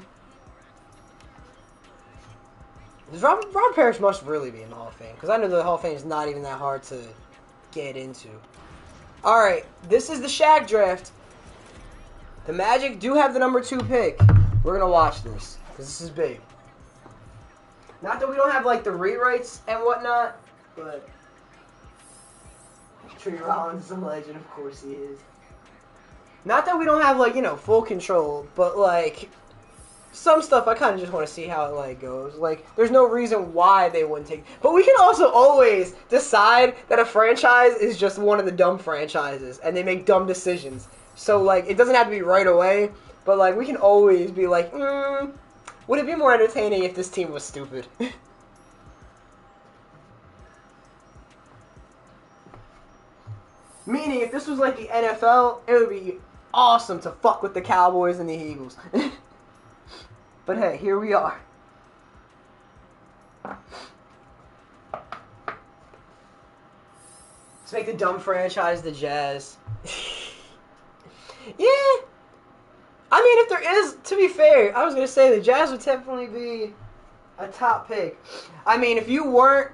Ron Parrish must really be in the Hall of Fame, because I know the Hall of Fame is not even that hard to get into. Alright, this is the Shaq draft. The Magic do have the number 2 pick. We're going to watch this, because this is big. Not that we don't have, like, the rewrites and whatnot, but Tree Rollins is a legend, of course he is. Not that we don't have, like, you know, full control, but, like, some stuff I kind of just want to see how it, like, goes. Like, there's no reason why they wouldn't take... But we can also always decide that a franchise is just one of the dumb franchises, and they make dumb decisions. So, like, it doesn't have to be right away, but, like, we can always be like, would it be more entertaining if this team was stupid? Meaning, if this was like the NFL, it would be awesome to fuck with the Cowboys and the Eagles. But hey, here we are. Let's make the dumb franchise the Jazz. Yeah. I mean, if there is, to be fair, I was going to say the Jazz would definitely be a top pick. I mean, if you weren't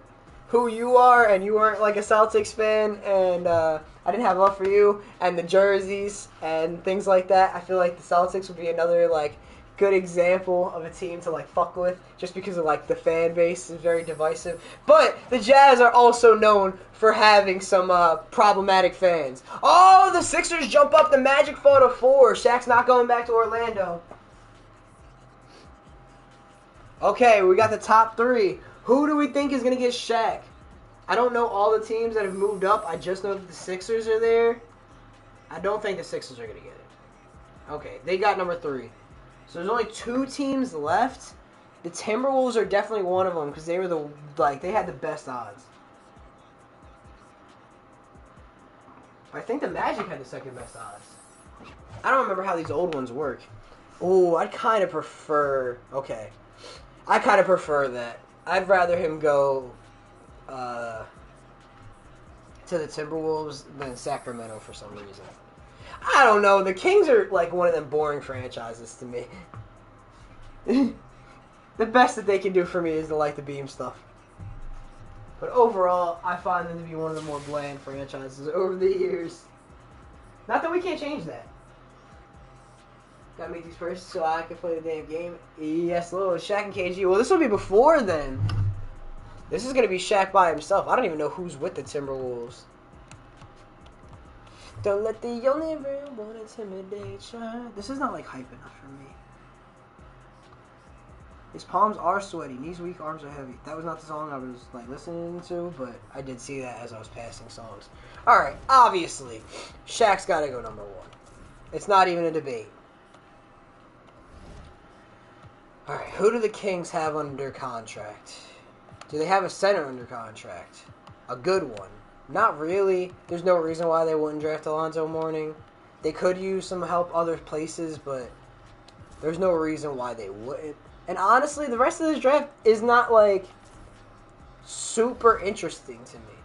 who you are and you weren't like a Celtics fan and I didn't have love for you and the jerseys and things like that, I feel like the Celtics would be another like good example of a team to like fuck with just because of like the fan base is very divisive. But the Jazz are also known for having some problematic fans. Oh, the Sixers jump up, the Magic fall to 4. Shaq's not going back to Orlando. Okay, we got the top 3. Who do we think is going to get Shaq? I don't know all the teams that have moved up. I just know that the Sixers are there. I don't think the Sixers are going to get it. Okay, they got number 3. So there's only 2 teams left. The Timberwolves are definitely one of them because they were they had the best odds. I think the Magic had the second best odds. I don't remember how these old ones work. Oh, I'd kind of prefer... Okay. I kind of prefer that. I'd rather him go to the Timberwolves than Sacramento for some reason. I don't know. The Kings are like one of them boring franchises to me. The best that they can do for me is to like the beam stuff. But overall, I find them to be one of the more bland franchises over the years. Not that we can't change that. Gotta make these first so I can play the damn game. Yes, Lord. Shaq and KG. Well, this will be before then. This is gonna be Shaq by himself. I don't even know who's with the Timberwolves. Don't let the only real one intimidate you. This is not like hype enough for me. His palms are sweaty. Knees weak, arms are heavy. That was not the song I was like listening to, but I did see that as I was passing songs. Alright, obviously, Shaq's gotta go number 1. It's not even a debate. Alright, who do the Kings have under contract? Do they have a center under contract? A good one. Not really. There's no reason why they wouldn't draft Alonzo Mourning. They could use some help other places, but there's no reason why they wouldn't. And honestly, the rest of this draft is not, like, super interesting to me.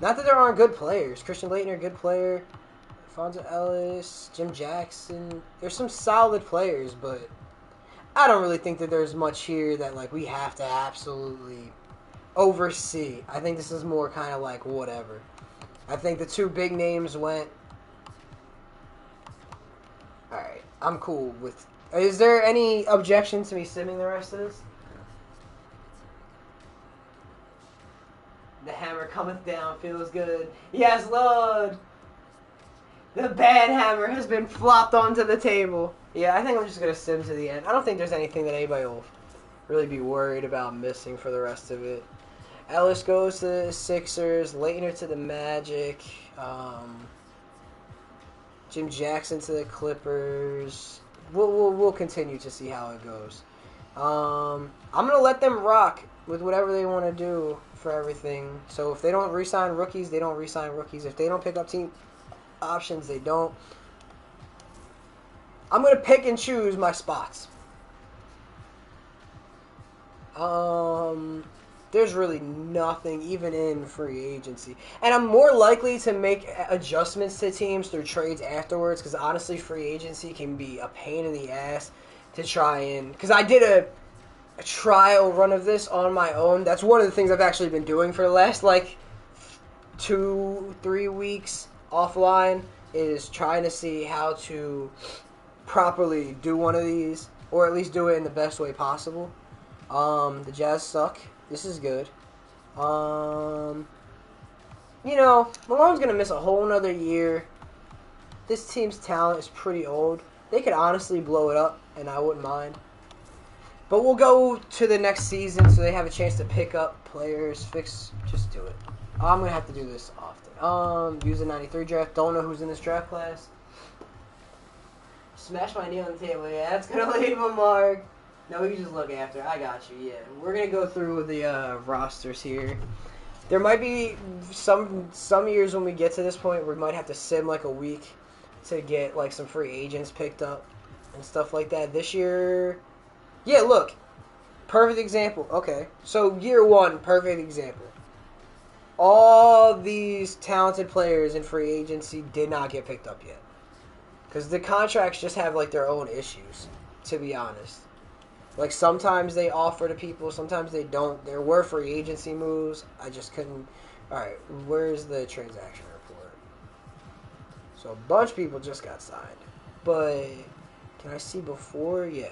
Not that there aren't good players. Christian Laettner, good player. Alfonso Ellis, Jim Jackson. There's some solid players, but I don't really think that there's much here that, like, we have to absolutely oversee. I think this is more kind of like whatever. I think the 2 big names went. Alright, I'm cool with... Is there any objection to me simming the rest of this? The hammer cometh down, feels good. Yes, Lord! The bad hammer has been flopped onto the table. Yeah, I think I'm just going to sim to the end. I don't think there's anything that anybody will really be worried about missing for the rest of it. Ellis goes to the Sixers, Laettner to the Magic, Jim Jackson to the Clippers. We'll continue to see how it goes. I'm gonna let them rock with whatever they want to do for everything. So if they don't re-sign rookies, they don't re-sign rookies. If they don't pick up team options, they don't. I'm gonna pick and choose my spots. There's really nothing even in free agency. And I'm more likely to make adjustments to teams through trades afterwards because honestly free agency can be a pain in the ass to try and... Because I did a trial run of this on my own. That's one of the things I've actually been doing for the last, like, 2-3 weeks offline, is trying to see how to properly do one of these, or at least do it in the best way possible. The Jazz suck. This is good. You know, Malone's going to miss a whole nother year. This team's talent is pretty old. They could honestly blow it up, and I wouldn't mind. But we'll go to the next season so they have a chance to pick up players, just do it. I'm going to have to do this often. Use the 93 draft. Don't know who's in this draft class. Smash my knee on the table. Yeah, that's going to leave a mark. No, we can just look after. I got you, yeah. We're going to go through the rosters here. There might be some years when we get to this point where we might have to sim like a week to get like some free agents picked up and stuff like that. This year, yeah, look, perfect example. Okay, so year one, perfect example. All these talented players in free agency did not get picked up yet because the contracts just have like their own issues, to be honest. Like, sometimes they offer to people, sometimes they don't. There were free agency moves. I just couldn't. Alright, where's the transaction report? So, a bunch of people just got signed. But, can I see before? Yeah.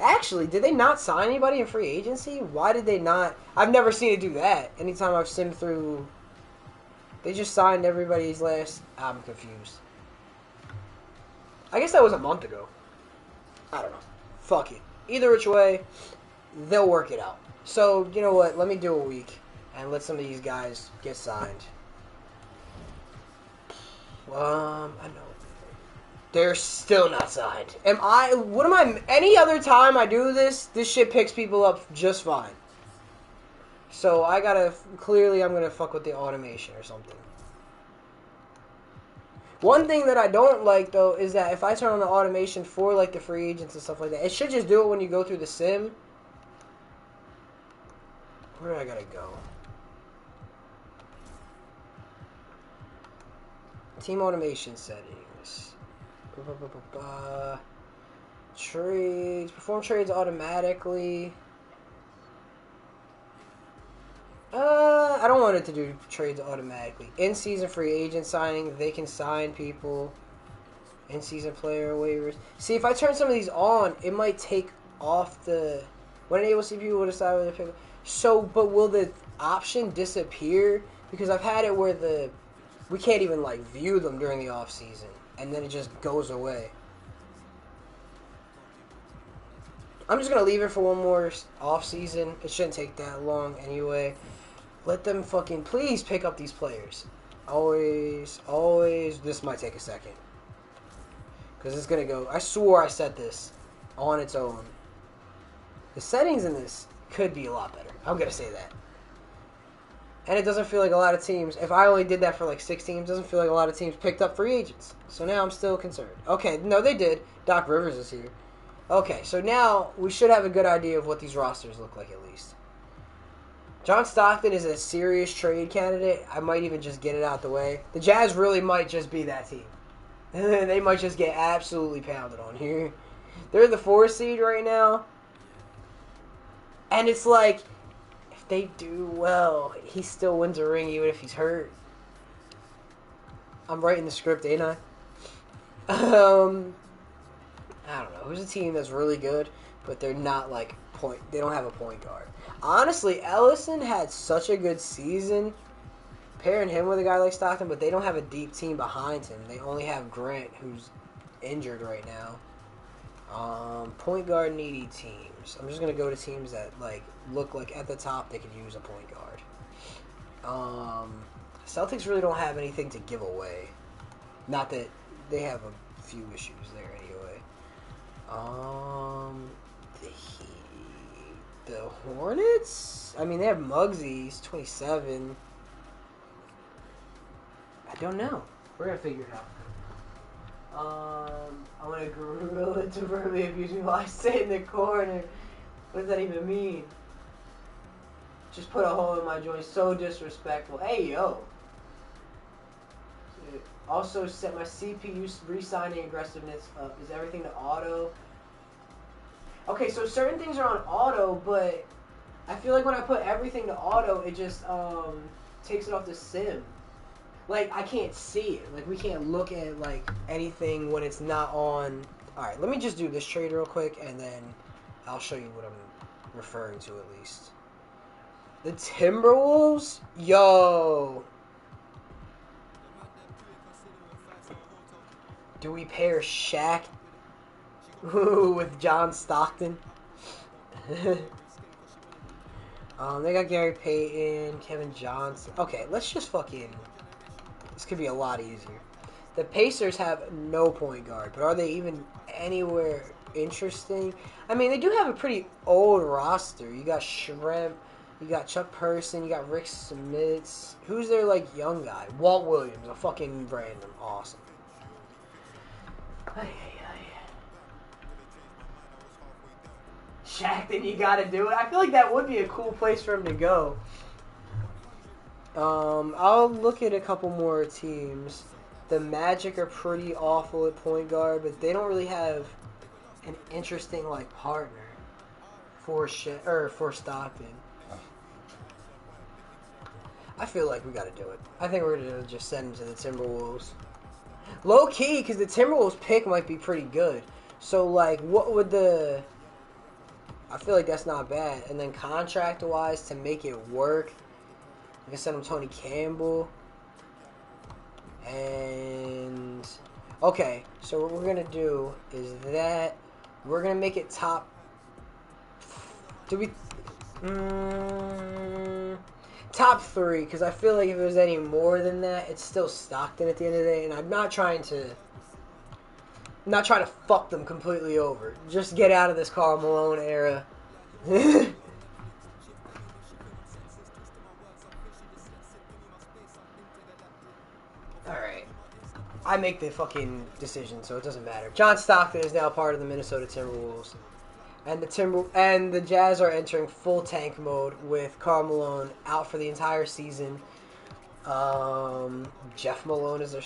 Actually, did they not sign anybody in free agency? Why did they not? I've never seen it do that. Anytime I've simmed through, they just signed everybody's last. I'm confused. I guess that was a month ago. I don't know. Fuck it. Either which way, they'll work it out. So, you know what? Let me do a week and let some of these guys get signed. I know. They're still not signed. Any other time I do this shit picks people up just fine. So, clearly I'm gonna fuck with the automation or something. One thing that I don't like, though, is that if I turn on the automation for, like, the free agents and stuff like that, it should just do it when you go through the sim. Where do I gotta go? Team automation settings. Trades. Perform trades automatically. I don't want it to do trades automatically. In-season free agent signing, they can sign people. In-season player waivers. See, if I turn some of these on, it might take off the... When enable CPU will decide whether to pick... So, but will the option disappear? Because I've had it where we can't even, like, view them during the off-season. And then it just goes away. I'm just going to leave it for one more off-season. It shouldn't take that long anyway. Let them fucking please pick up these players. Always. This might take a second. Because it's going to go. I swore I set this on its own. The settings in this could be a lot better. I'm going to say that. And it doesn't feel like a lot of teams, if I only did that for like 6 teams, it doesn't feel like a lot of teams picked up free agents. So now I'm still concerned. Okay, no, they did. Doc Rivers is here. Okay, so now we should have a good idea of what these rosters look like at least. John Stockton is a serious trade candidate. I might even just get it out the way. The Jazz really might just be that team. They might just get absolutely pounded on here. They're the 4th seed right now. And it's like, if they do well, he still wins a ring even if he's hurt. I'm writing the script, ain't I? I don't know. Who's a team that's really good, but they're not like they don't have a point guard. Honestly, Ellison had such a good season, pairing him with a guy like Stockton, but they don't have a deep team behind him. They only have Grant, who's injured right now. Point guard needy teams. I'm just gonna go to teams that like look like at the top they could use a point guard. Celtics really don't have anything to give away. Not that they have a few issues there anyway. The Hornets? I mean, they have Muggsy. He's 27. I don't know. We're going to figure it out. I'm going to gorilla to verbally abuse me while I stay in the corner. What does that even mean? Just put a hole in my joint. So disrespectful. Hey, yo. Also, set my CPU re-signing aggressiveness up. Is everything to auto? Okay, so certain things are on auto, but I feel like when I put everything to auto, it just takes it off the sim. Like, I can't see it. Like, we can't look at, like, anything when it's not on. Alright, let me just do this trade real quick, and then I'll show you what I'm referring to, at least. The Timberwolves? Yo! Do we pair Shaq with John Stockton? They got Gary Payton, Kevin Johnson. Okay, let's just fucking... This could be a lot easier. The Pacers have no point guard, but are they even anywhere interesting? I mean, they do have a pretty old roster. You got Shrimp, you got Chuck Person, you got Rick Smits. Who's their, like, young guy? Walt Williams, a fucking random. Awesome. Shaq, then you gotta do it. I feel like that would be a cool place for him to go. I'll look at a couple more teams. The Magic are pretty awful at point guard, but they don't really have an interesting like partner for Stockton. I feel like we gotta do it. I think we're gonna just send him to the Timberwolves. Low key, because the Timberwolves pick might be pretty good. So like, what would the? I feel like that's not bad. And then contract wise, to make it work, we can send him Tony Campbell. And okay, so what we're gonna do is that we're gonna make it top. Do we? Top 3, because I feel like if it was any more than that, it's still Stockton at the end of the day, and I'm not trying to fuck them completely over. Just get out of this Karl Malone era. Alright. I make the fucking decision, so it doesn't matter. John Stockton is now part of the Minnesota Timberwolves. And the Jazz are entering full tank mode with Karl Malone out for the entire season. Jeff Malone is their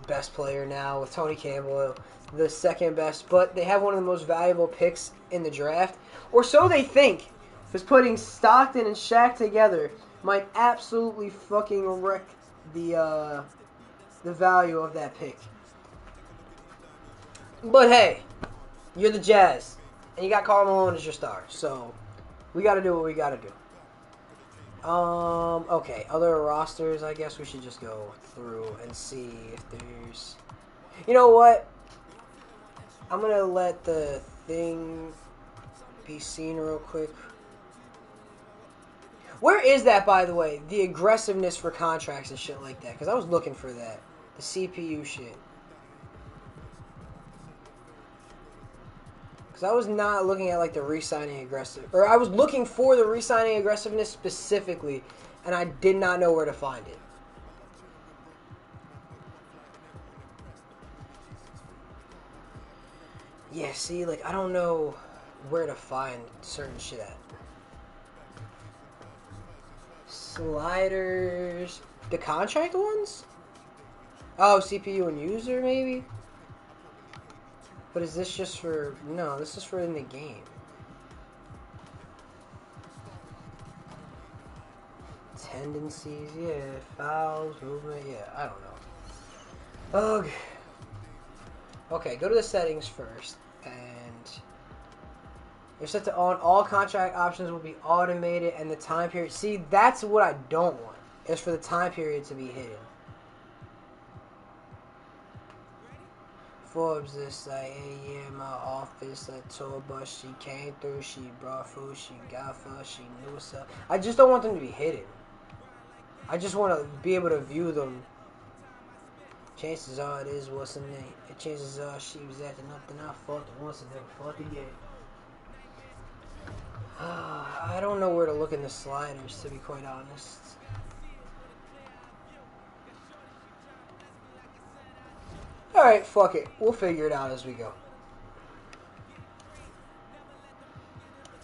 best player now, with Tony Campbell the second best. But they have one of the most valuable picks in the draft, or so they think. Because putting Stockton and Shaq together might absolutely fucking wreck the value of that pick. But hey, you're the Jazz. And you got Karl Malone as your star, so we got to do what we got to do. Okay, other rosters, I guess we should just go through and see if there's... You know what? I'm going to let the thing be seen real quick. Where is that, by the way? The aggressiveness for contracts and shit like that, because I was looking for that. The CPU shit. I was not looking at like the re-signing aggressive, or I was looking for the re-signing aggressiveness specifically, and I did not know where to find it. Yeah, see, like I don't know where to find certain shit at. Sliders, the contract ones? Oh, CPU and user maybe? But is this just for... No, this is for in the game. Tendencies, yeah. Fouls, movement, yeah. I don't know. Okay. Okay, go to the settings first. And... You're set to on. All contract options will be automated. And the time period... See, that's what I don't want. Is for the time period to be hidden. Forbes is like, hey, yeah, my office, I told her she came through, she brought food, she got food, she knew what's up. I just don't want them to be hidden. I just want to be able to view them. Chances are it is what's in there. Chances are she was acting nothing. I fucked her once and never fucked again. I don't know where to look in the sliders, to be quite honest. Alright, fuck it. We'll figure it out as we go.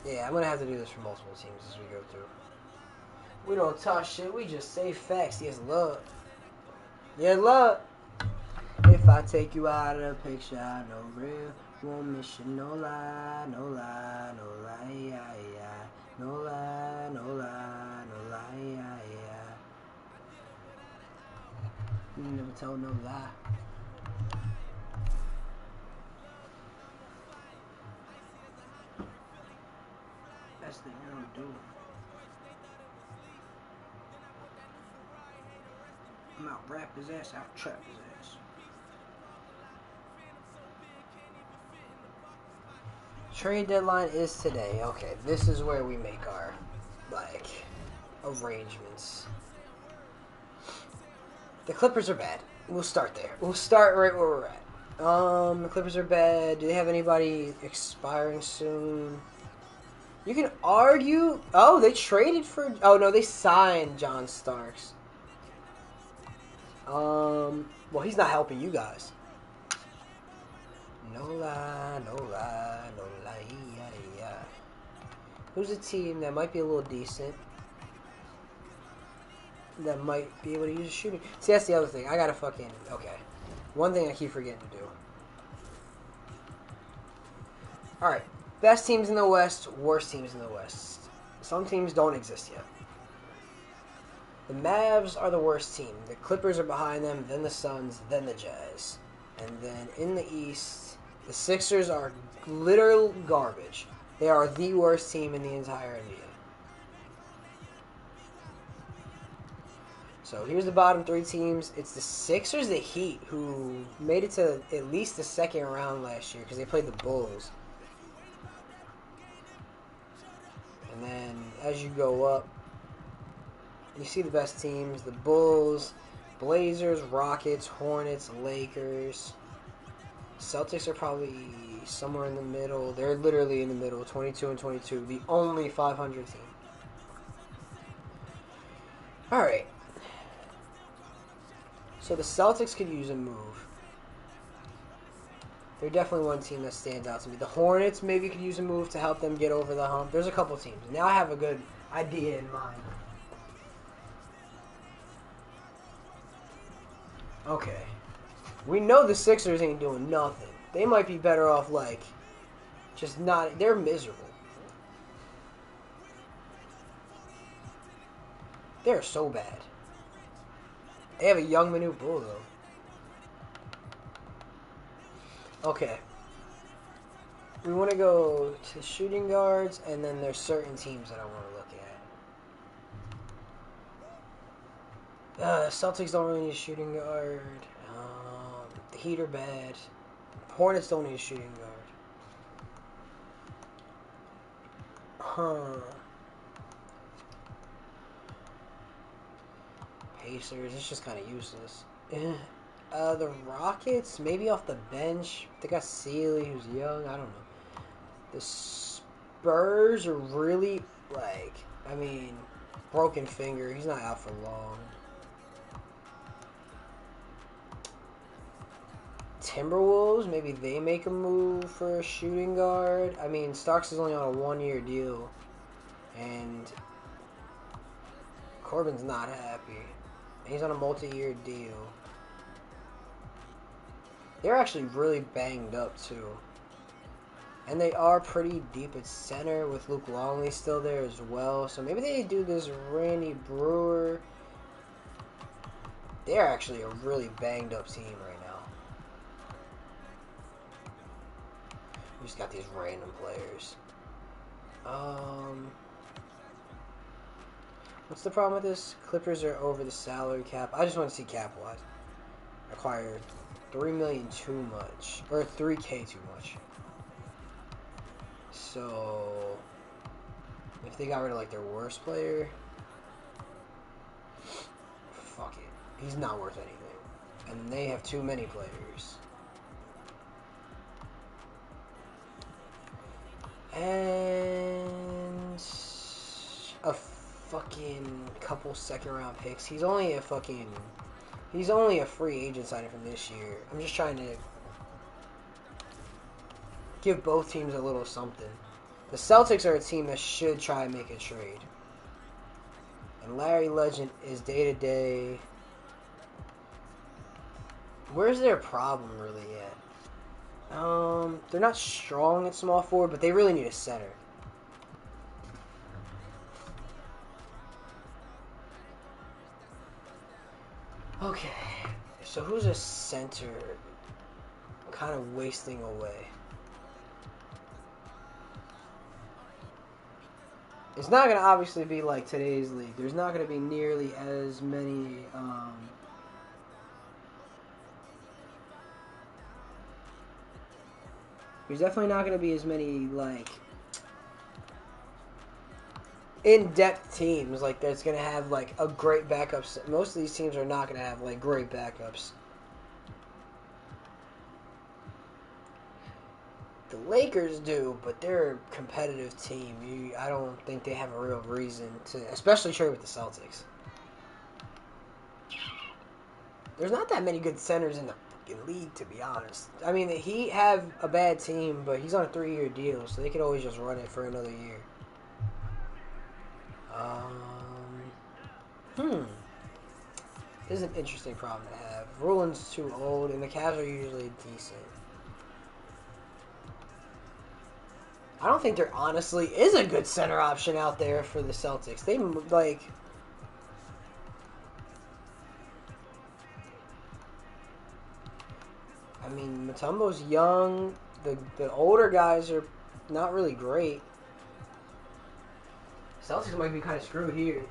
Yeah, I'm gonna have to do this for multiple teams as we go through. We don't talk shit, we just say facts. Yes, love. Yeah, love. If I take you out of the picture, I know won't miss you, no lie, no lie, no lie, yeah, yeah. No lie, no lie, no lie, yeah, yeah. You never tell no lie. Best thing I don't do. I'm out rap his ass, out trap his ass. Trade deadline is today. Okay, this is where we make our, like, arrangements. The Clippers are bad. We'll start there. We'll start right where we're at. The Clippers are bad. Do they have anybody expiring soon? You can argue. Oh, they traded for. Oh no, they signed John Starks. Well, he's not helping you guys. No lie, no lie, no lie, yeah, yeah. Who's a team that might be a little decent? That might be able to use a shooting. See, that's the other thing. I gotta fucking. Okay. One thing I keep forgetting to do. Alright. Best teams in the West, worst teams in the West. Some teams don't exist yet. The Mavs are the worst team. The Clippers are behind them, then the Suns, then the Jazz. And then in the East, the Sixers are literal garbage. They are the worst team in the entire NBA. So here's the bottom three teams. It's the Sixers, the Heat, who made it to at least the second round last year because they played the Bulls. And then as you go up, you see the best teams. The Bulls, Blazers, Rockets, Hornets, Lakers. Celtics are probably somewhere in the middle. They're literally in the middle, 22 and 22. The only 500 team. Alright. So the Celtics could use a move. They're definitely one team that stands out to me. The Hornets maybe could use a move to help them get over the hump. There's a couple teams. Now I have a good idea in mind. Okay. We know the Sixers ain't doing nothing. They might be better off, like, just not... They're miserable. They're so bad. They have a young Manute Bol, though. Okay. We want to go to shooting guards, and then there's certain teams that I want to look at. Celtics don't really need a shooting guard. The Heat are bad. Hornets don't need a shooting guard. Pacers, it's just kind of useless. The Rockets, maybe off the bench. They got Sealy, who's young. I don't know. The Spurs are really, like, I mean, broken finger. He's not out for long. Timberwolves, maybe they make a move for a shooting guard. I mean, Starks is only on a 1-year deal. And Corbin's not happy. He's on a multi-year deal. They're actually really banged up, too. And they are pretty deep at center with Luke Longley still there as well. So maybe they do this Randy Brewer. They're actually a really banged up team right now. We just got these random players. What's the problem with this? Clippers are over the salary cap. I just want to see cap-wise. Acquired $3 million too much. Or $3K too much. So, if they got rid of, like, their worst player, fuck it. He's not worth anything. And they have too many players. And a fucking couple second-round picks. He's only a free agent signing from this year. I'm just trying to give both teams a little something. The Celtics are a team that should try and make a trade. And Larry Legend is day-to-day. Where's their problem really at? They're not strong at small forward, but they really need a center. Okay, so who's a center kind of wasting away? It's not going to obviously be like today's league. There's not going to be nearly as many... there's definitely not going to be as many, like, in-depth teams. Like, that's going to have, like, a great backup. Most of these teams are not going to have, like, great backups. The Lakers do, but they're a competitive team. I don't think they have a real reason to, especially trade with the Celtics. There's not that many good centers in the fucking league, to be honest. I mean, the Heat have a bad team, but he's on a 3-year deal, so they could always just run it for another year. This is an interesting problem to have. Rowland's too old, and the Cavs are usually decent. I don't think there honestly is a good center option out there for the Celtics. They, like... I mean, Mutombo's young. The older guys are not really great. Celtics might be kind of screwed here.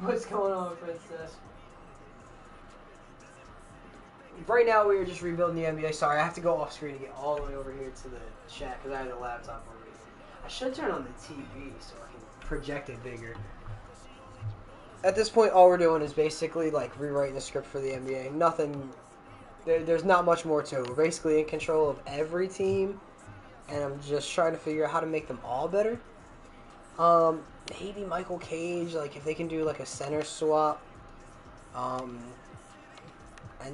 What's going on, Princess? Right now, we are just rebuilding the NBA. Sorry, I have to go off screen to get all the way over here to the chat because I have the laptop over here. I should turn on the TV so I can project it bigger. At this point, all we're doing is basically like rewriting the script for the NBA. Nothing. There's not much more to it. We're basically in control of every team, and I'm just trying to figure out how to make them all better. Maybe Michael Cage, like if they can do like a center swap. And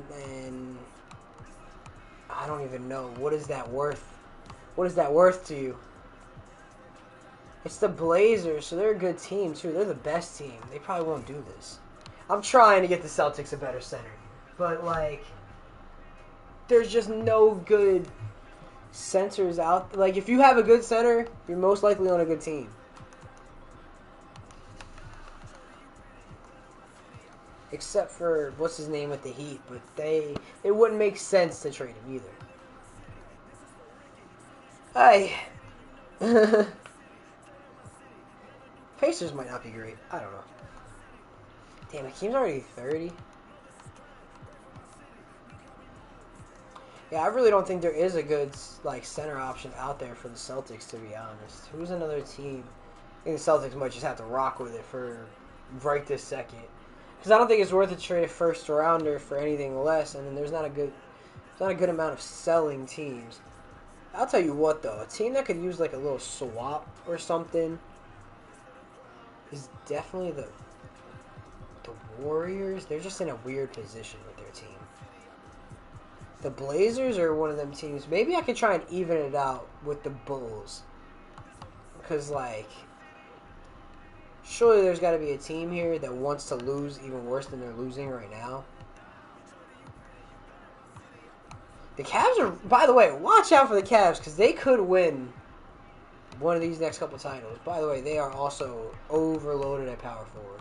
then I don't even know, what is that worth? What is that worth to you? It's the Blazers, so they're a good team too. They're the best team. They probably won't do this. I'm trying to get the Celtics a better center, but like, there's just no good centers out. Like, if you have a good center, you're most likely on a good team. Except for, what's his name with the Heat, but it wouldn't make sense to trade him either. Hi. Pacers might not be great. I don't know. Damn, Hakeem's already 30. Yeah, I really don't think there is a good like center option out there for the Celtics, to be honest. Who's another team? I think the Celtics might just have to rock with it for right this second. Because I don't think it's worth it to trade a first rounder for anything less, and then there's not a good amount of selling teams. I'll tell you what though, a team that could use like a little swap or something is definitely the Warriors. They're just in a weird position with their team. The Blazers are one of them teams. Maybe I could try and even it out with the Bulls. Because like, surely there's got to be a team here that wants to lose even worse than they're losing right now. The Cavs are, by the way, watch out for the Cavs because they could win one of these next couple titles. By the way, they are also overloaded at power forward.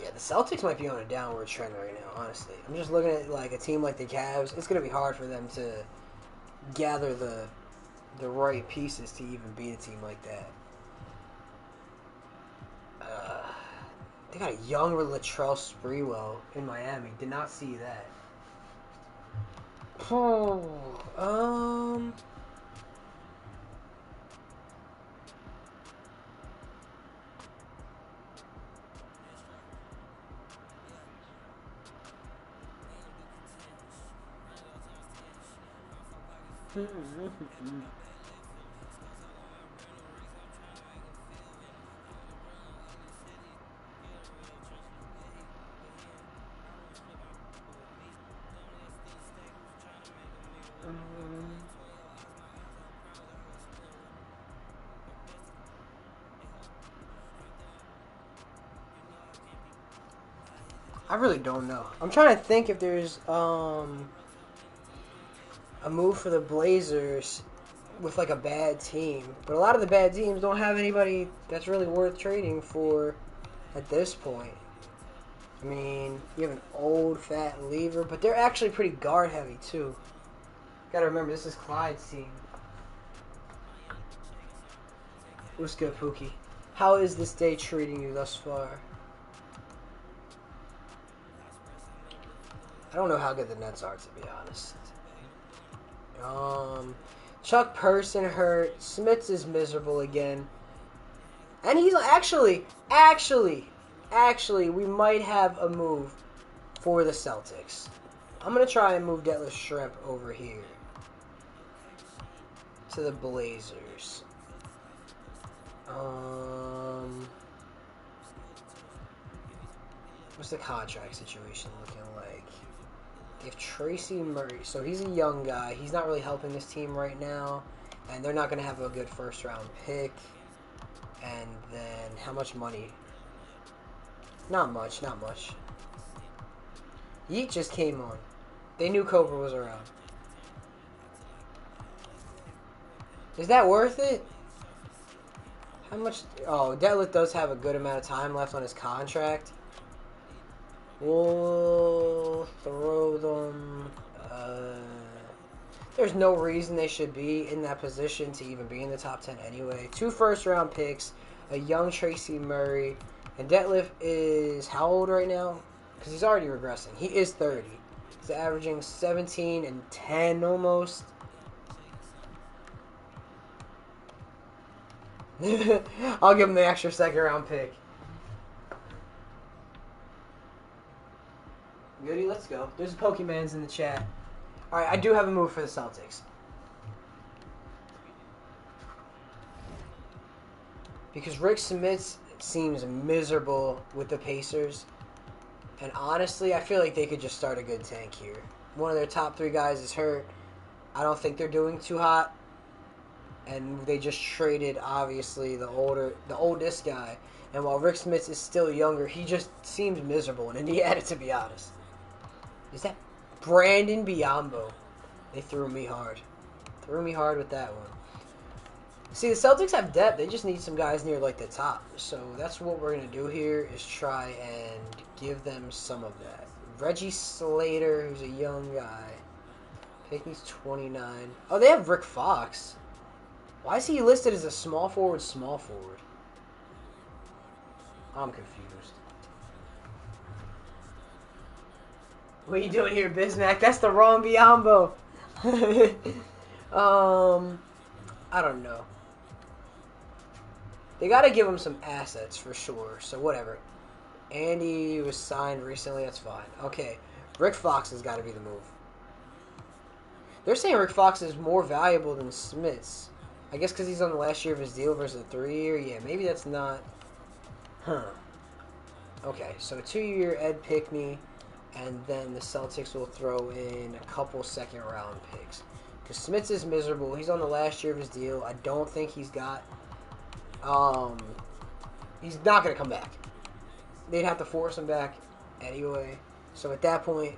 Yeah, the Celtics might be on a downward trend right now, honestly. I'm just looking at like a team like the Cavs. It's going to be hard for them to gather the right pieces to even beat a team like that. They got a young Latrell Sprewell in Miami. Did not see that. I really don't know. I'm trying to think if there's a move for the Blazers with like a bad team, but a lot of the bad teams don't have anybody that's really worth trading for at this point. I mean, you have an old fat lever, but they're actually pretty guard heavy too. Gotta remember, this is Clyde's team. What's good, Pookie? How is this day treating you thus far? I don't know how good the Nets are, to be honest. Chuck Person hurt. Smits is miserable again. And he's actually, we might have a move for the Celtics. I'm going to try and move Detlef Schrempf over here to the Blazers. What's the contract situation looking like? They have Tracy Murray. So he's a young guy. He's not really helping this team right now. And they're not going to have a good first round pick. And then how much money? Not much. Yeet just came on. They knew Cobra was around. Is that worth it? How much? Oh, Detlef does have a good amount of time left on his contract. We'll throw them. There's no reason they should be in that position to even be in the top 10 anyway. 2 first-round picks, a young Tracy Murray, and Detlef is how old right now? Because he's already regressing. He is 30. He's averaging 17 and 10 almost. I'll give him the extra second-round pick. Goody, let's go. There's Pokemans in the chat. Alright, I do have a move for the Celtics. Because Rick Smits seems miserable with the Pacers. And honestly, I feel like they could just start a good tank here. One of their top 3 guys is hurt. I don't think they're doing too hot. And they just traded, obviously, the oldest guy. And while Rick Smits is still younger, he just seems miserable in Indiana, to be honest. Is that Brandon Biyombo? They threw me hard. Threw me hard with that one. See, the Celtics have depth. They just need some guys near, like, the top. So that's what we're going to do here is try and give them some of that. Reggie Slater, who's a young guy. Pickney's 29. Oh, they have Rick Fox. Why is he listed as a small forward? I'm confused. What are you doing here, Bismack? That's the wrong Biyombo. I don't know. They got to give him some assets for sure. So whatever. Andy was signed recently. That's fine. Okay. Rick Fox has got to be the move. They're saying Rick Fox is more valuable than Smits. I guess because he's on the last year of his deal versus a 3-year. Yeah, maybe that's not... Okay, so a 2-year Ed Pickney, and then the Celtics will throw in a couple second-round picks. Because Smits is miserable. He's on the last year of his deal. I don't think he's got... he's not going to come back. They'd have to force him back anyway. So at that point,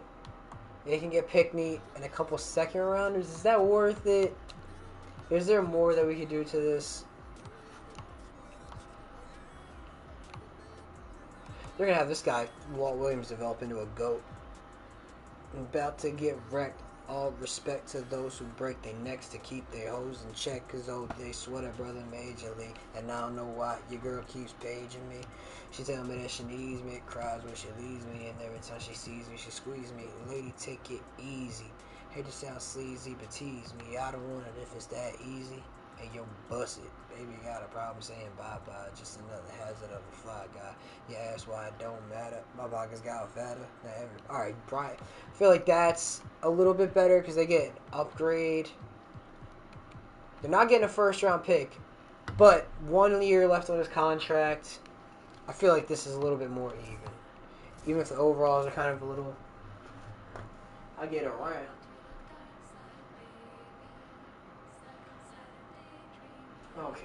they can get Pickney and a couple second-rounders. Is that worth it? Is there more that we could do to this? They're going to have this guy, Walt Williams, develop into a GOAT. I'm about to get wrecked. All respect to those who break their necks to keep their hoes in check, cause they sweat her brother majorly. And I don't know why your girl keeps paging me. She tell me that she needs me, cries when she leaves me, and every time she sees me, she squeezes me. Lady, take it easy. Hate to sound sleazy, but tease me. I don't want it if it's that easy. Hey, yo, bust it. Baby got a problem saying bye-bye. Just another hazard of a fly guy. You ask why it don't matter. My pockets got fatter than ever. Alright, Brian. I feel like that's a little bit better because they get an upgrade. They're not getting a first-round pick, but 1 year left on his contract. I feel like this is a little bit more even. Even if the overalls are kind of a little... I get around. Okay.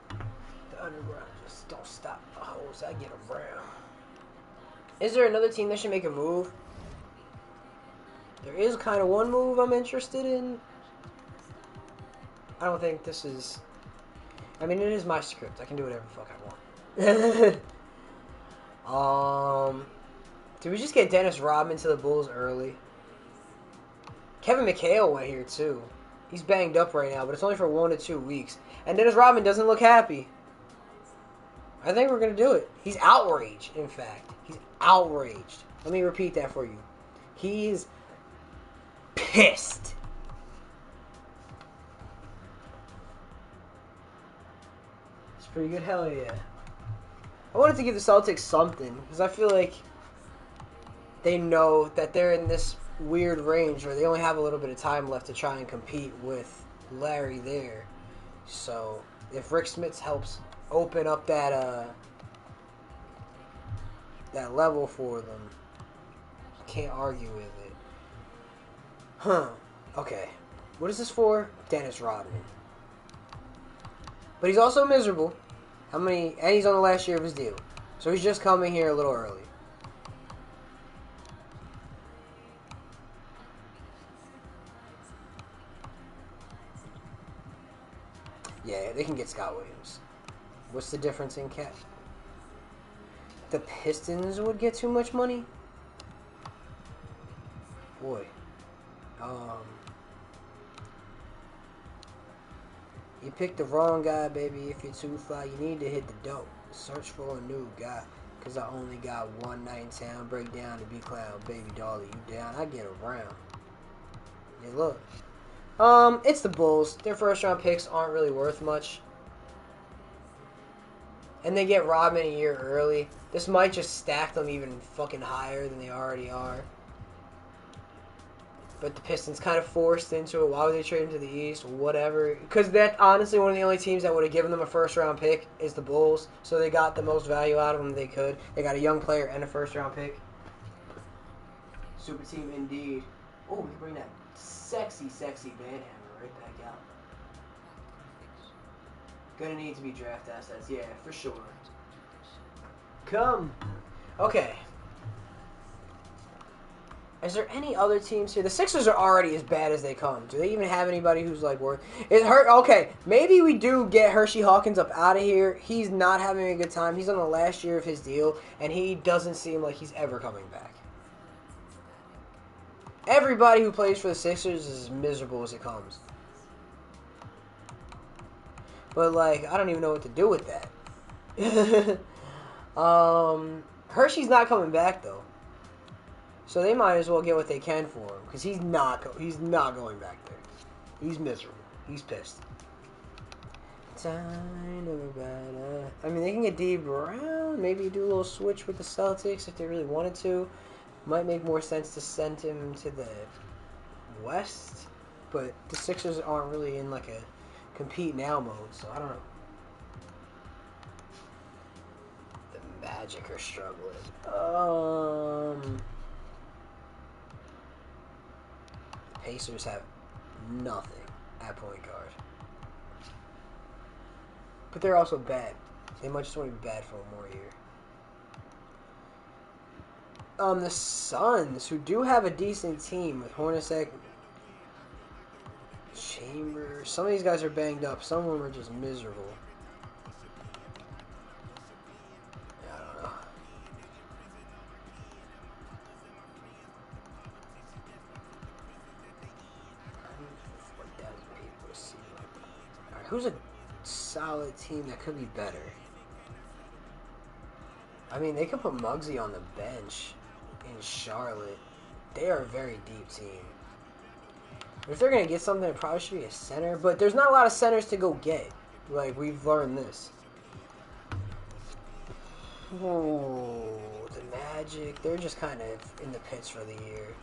The underground just don't stop the hoes. I get around. Is there another team that should make a move? There is kind of one move I'm interested in. I don't think this is... I mean, it is my script. I can do whatever the fuck I want. Did we just get Dennis Rodman to the Bulls early? Kevin McHale went here, too. He's banged up right now, but it's only for 1 to 2 weeks. And Dennis Rodman doesn't look happy. I think we're going to do it. He's outraged, in fact. He's outraged. Let me repeat that for you. He's pissed. It's pretty good. Hell yeah. I wanted to give the Celtics something, because I feel like they know that they're in this weird range where they only have a little bit of time left to try and compete with Larry there. So if Rick Smits helps open up that level for them, can't argue with it. Huh. Okay. What is this for? Dennis Rodman. But he's also miserable. And he's on the last year of his deal. So he's just coming here a little early. Yeah, they can get Scott Williams. What's the difference in cap? The Pistons would get too much money? Boy. You picked the wrong guy, baby. If you're too fly, you need to hit the dope. Search for a new guy. Cause I only got one night in town. Break down to be clown. Baby dolly, you down? I get around. Yeah, look. It's the Bulls. Their first round picks aren't really worth much. And they get Rodman a year early. This might just stack them even fucking higher than they already are. But the Pistons kind of forced into it. Why would they trade him to the East? Whatever. Because that's honestly one of the only teams that would have given them a first round pick is the Bulls. So they got the most value out of them they could. They got a young player and a first round pick. Super team indeed. Oh, we can bring that sexy, sexy Banhammer right back out. Gonna need to be draft assets, yeah, for sure. Come. Okay. Is there any other teams here? The Sixers are already as bad as they come. Do they even have anybody who's like worth it? Okay, maybe we do get Hershey Hawkins up out of here. He's not having a good time. He's on the last year of his deal, and he doesn't seem like he's ever coming back. Everybody who plays for the Sixers is as miserable as it comes. But, like, I don't even know what to do with that. Hershey's not coming back, though. So they might as well get what they can for him. Because he's not going back there. He's miserable. He's pissed. I mean, they can get D. Brown. Maybe do a little switch with the Celtics if they really wanted to. Might make more sense to send him to the West, but the Sixers aren't really in like a compete now mode, so I don't know. The Magic are struggling. The Pacers have nothing at point guard, but they're also bad. They might just want to be bad for one more year. The Suns, who do have a decent team with Hornacek, Chambers. Some of these guys are banged up. Some of them are just miserable. I don't know. Alright, who's a solid team that could be better? I mean, they could put Muggsy on the bench in Charlotte. They are a very deep team. But if they're going to get something, it probably should be a center. But there's not a lot of centers to go get. Like, we've learned this. Oh, the Magic. They're just kind of in the pits for the year.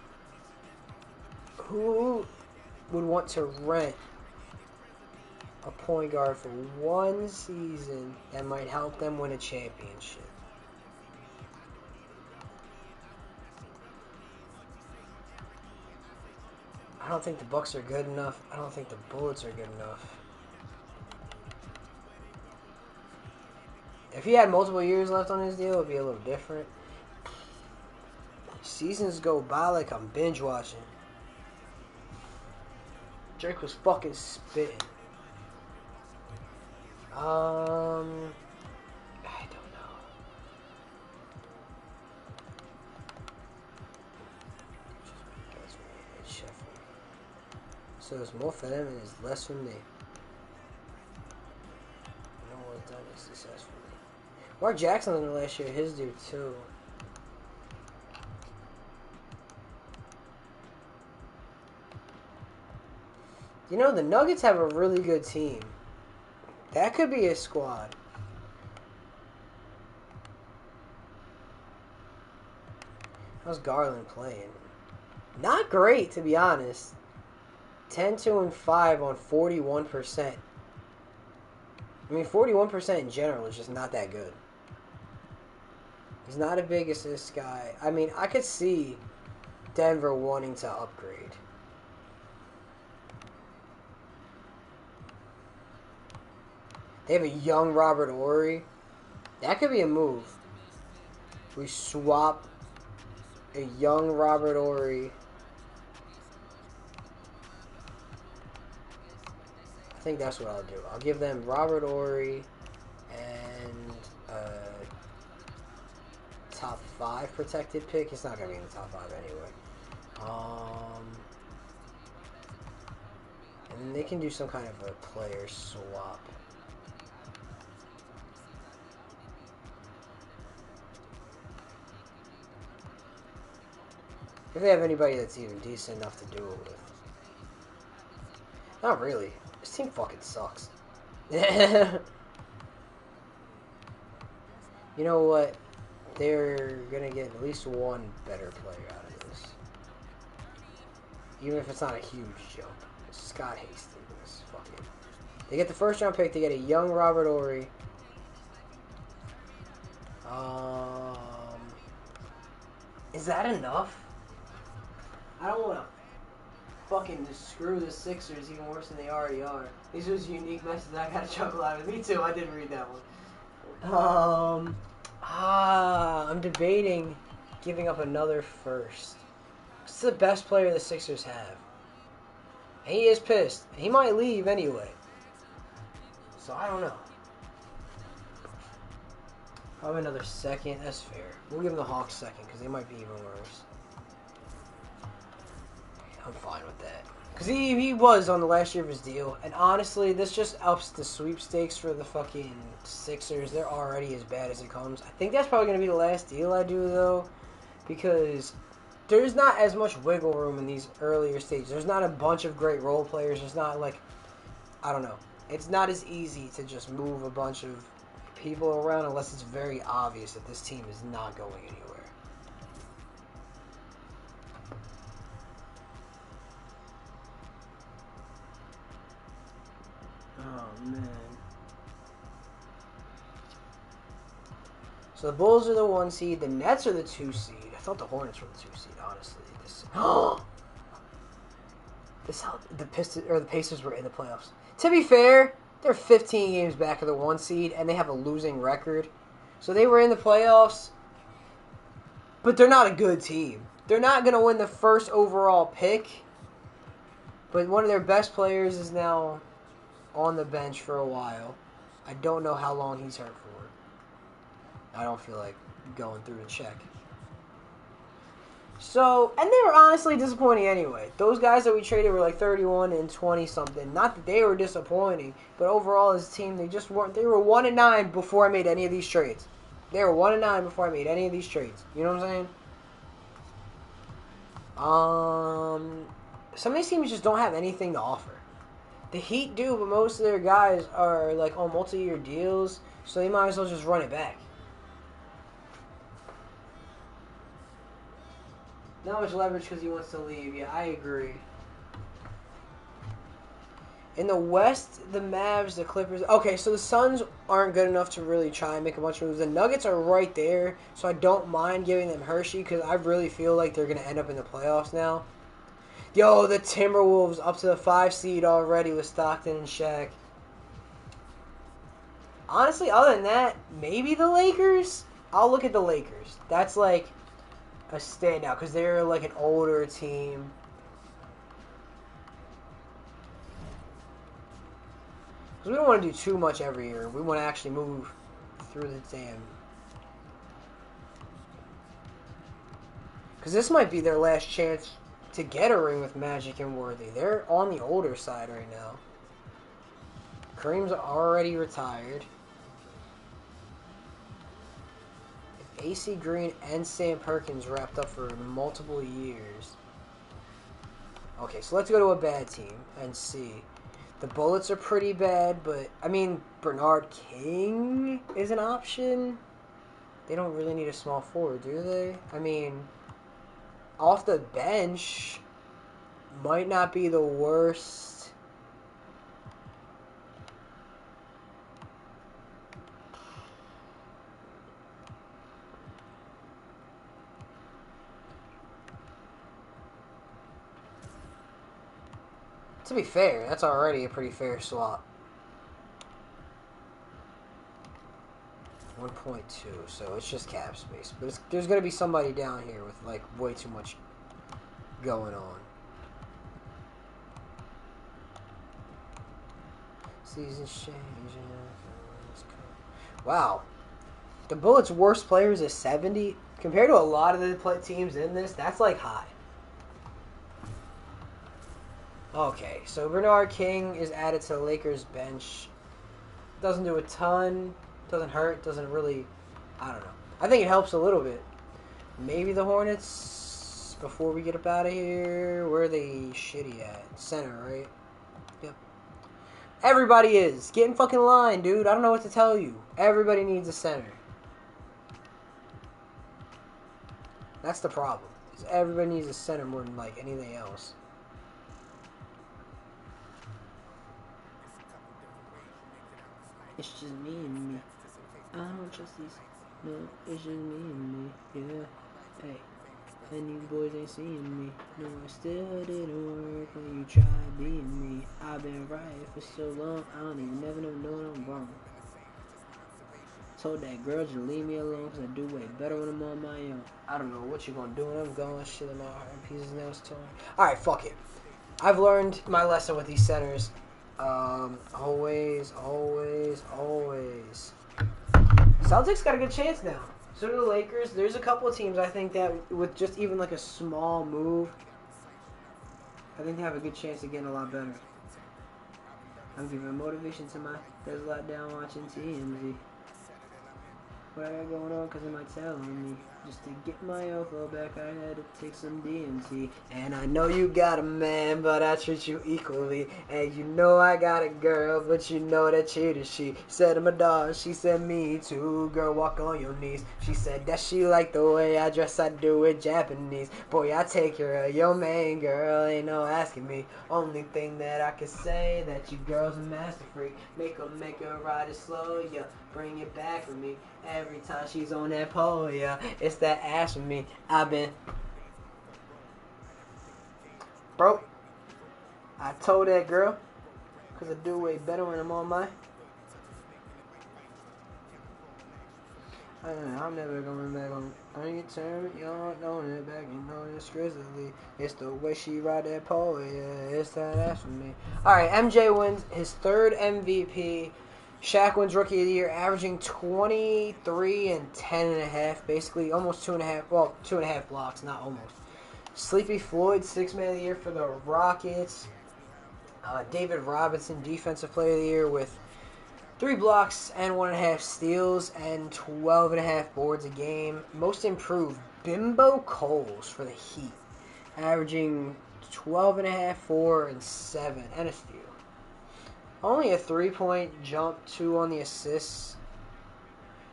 Who would want to rent a point guard for one season that might help them win a championship? I don't think the Bucks are good enough. I don't think the Bullets are good enough. If he had multiple years left on his deal, it would be a little different. Seasons go by like I'm binge watching. Drake was fucking spitting. I don't know. So there's more for them and there's less for me. No one's done it successfully. Mark Jackson in the last year, his dude too. You know, the Nuggets have a really good team. That could be a squad. How's Garland playing? Not great, to be honest. 10-2-5 on 41%. I mean, 41% in general is just not that good. He's not a big assist guy. I mean, I could see Denver wanting to upgrade. They have a young Robert Horry. That could be a move. We swap a young Robert Horry. I think that's what I'll do. I'll give them Robert Horry and top 5 protected pick. It's not going to be in the top 5 anyway. And then they can do some kind of a player swap. If they have anybody that's even decent enough to do it with. Not really. This team fucking sucks. You know what? They're gonna get at least one better player out of this. Even if it's not a huge jump. Scott Hastings. Fuck it. They get the first round pick. They get a young Robert Horry. Is that enough? I don't want to fucking just screw the Sixers even worse than they already are. These was unique messages I gotta chuckle out of. Me too, I did read that one. I'm debating giving up another first. It's the best player the Sixers have. And he is pissed. He might leave anyway. So I don't know. Probably another second, that's fair. We'll give him the Hawks second because they might be even worse. I'm fine with that. Because he was on the last year of his deal. And honestly, this just ups the sweepstakes for the fucking Sixers. They're already as bad as it comes. I think that's probably going to be the last deal I do, though. Because there's not as much wiggle room in these earlier stages. There's not a bunch of great role players. There's not, like, I don't know. It's not as easy to just move a bunch of people around unless it's very obvious that this team is not going anywhere. Oh, man. So the Bulls are the 1 seed. The Nets are the 2 seed. I thought the Hornets were the 2 seed, honestly. The Pacers were in the playoffs. To be fair, they're 15 games back of the 1 seed, and they have a losing record. So they were in the playoffs, but they're not a good team. They're not going to win the first overall pick, but one of their best players is now on the bench for a while. I don't know how long he's hurt for. I don't feel like going through to check. So, and they were honestly disappointing anyway. Those guys that we traded were like 31 and 20 something. Not that they were disappointing, but overall as a team, they just weren't. They were 1-9 before I made any of these trades. They were 1-9 before I made any of these trades. You know what I'm saying? Some of these teams just don't have anything to offer. The Heat do, but most of their guys are like on multi-year deals, so they might as well just run it back. Not much leverage because he wants to leave. Yeah, I agree. In the West, the Mavs, the Clippers. Okay, so the Suns aren't good enough to really try and make a bunch of moves. The Nuggets are right there, so I don't mind giving them Hershey because I really feel like they're going to end up in the playoffs now. Yo, the Timberwolves up to the 5 seed already with Stockton and Shaq. Honestly, other than that, maybe the Lakers? I'll look at the Lakers. That's like a standout because they're like an older team. Because we don't want to do too much every year. We want to actually move through the damn. Because this might be their last chance to get a ring with Magic and Worthy. They're on the older side right now. Kareem's already retired. If AC Green and Sam Perkins wrapped up for multiple years. Okay, so let's go to a bad team and see. The Bullets are pretty bad, but, I mean, Bernard King is an option. They don't really need a small forward, do they? I mean, off the bench might not be the worst. To be fair, that's already a pretty fair swap. 1.2, so it's just cap space. But there's going to be somebody down here with, like, way too much going on. Season's changing. Wow. The Bullets' worst players is 70. Compared to a lot of the teams in this, that's, like, high. Okay, so Bernard King is added to the Lakers bench. Doesn't do a ton. Doesn't hurt. Doesn't really... I don't know. I think it helps a little bit. Maybe the Hornets, before we get up out of here. Where are they shitty at? Center, right? Yep. Everybody is. Get in fucking line, dude. I don't know what to tell you. Everybody needs a center. That's the problem. Everybody needs a center more than, like, anything else. It's just me and me. I don't trust these. No, it's just me and me. Yeah. Hey. And you boys ain't seeing me. No, I still didn't work when you tried being me. I've been right for so long, I don't even never know I'm wrong. Told that girl to leave me alone because I do way better when I'm on my own. I don't know what you're going to do when I'm gone. Shit in my heart in pieces now it's torn. Alright, fuck it. I've learned my lesson with these centers. Always. Celtics got a good chance now. So do the Lakers. There's a couple of teams I think that with just even like a small move, I think they have a good chance of getting a lot better. I'm giving motivation to my there's a lot down watching TMZ. What I got going on because of my talent on me. Just to get my info back, I had to take some DMT. And I know you got a man, but I treat you equally. And you know I got a girl, but you know that you the she. Said I'm a dog, she said me too. Girl, walk on your knees. She said that she like the way I dress, I do it Japanese. Boy, I take care of your man, girl, ain't no asking me. Only thing that I can say, that you girl's a master freak. Make her ride it slow, yeah. Bring it back for me. Every time she's on that pole, yeah. It's that ass for me. I've been broke. I told that girl, because I do way better when I'm on my. I'm never going back on your term. You don't know it back, you know it's grizzly. It's the way she ride that pole, yeah. It's that ass for me. Alright, MJ wins his third MVP. Shaq wins Rookie of the Year, averaging 23 and 10.5, basically almost 2.5. Well, 2.5 blocks, not almost. Sleepy Floyd, Sixth Man of the Year for the Rockets. David Robinson, Defensive Player of the Year with 3 blocks and 1.5 steals and 12.5 boards a game. Most Improved, Bimbo Coles for the Heat, averaging 12.5, 4, and 7, and a steal. Only a 3-point jump, 2 on the assists.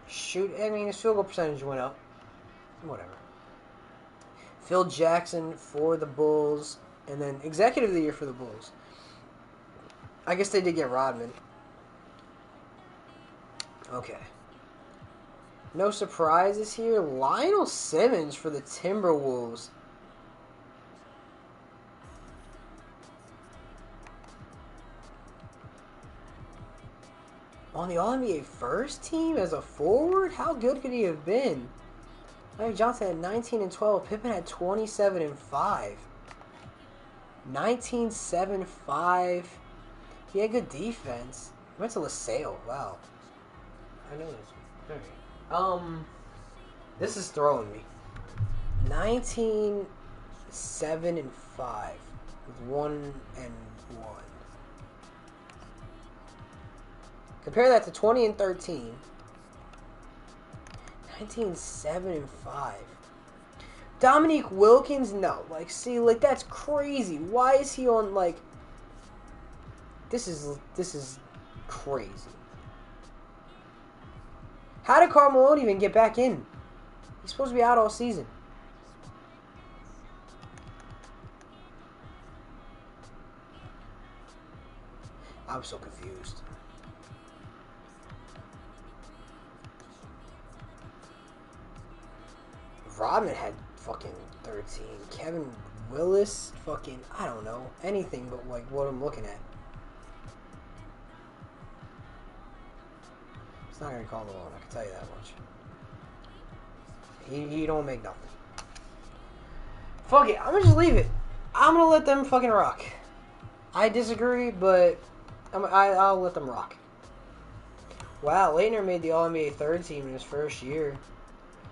His field goal percentage went up. Whatever. Phil Jackson for the Bulls. And then Executive of the Year for the Bulls. I guess they did get Rodman. Okay. No surprises here. Lionel Simmons for the Timberwolves. On the All-NBA first team as a forward? How good could he have been? Larry Johnson had 19 and 12. Pippen had 27 and 5. 19, 7, 5. He had good defense. He went to LaSalle. Wow. I know this. Alright. This is throwing me. 19, 7, and 5. With 1 and 1. Compare that to 20 and 13. 19, 7, and 5. Dominique Wilkins? No. Like, see, like, that's crazy. Why is he on, like... This is crazy. How did Karl Malone even get back in? He's supposed to be out all season. I'm so confused. Rodman had fucking 13. Kevin Willis, fucking, I don't know. Anything but, like, what I'm looking at. It's not going to call Malone, I can tell you that much. He don't make nothing. Fuck it, I'm going to just leave it. I'm going to let them fucking rock. I disagree, but I'll let them rock. Wow, Leitner made the All-NBA third team in his first year.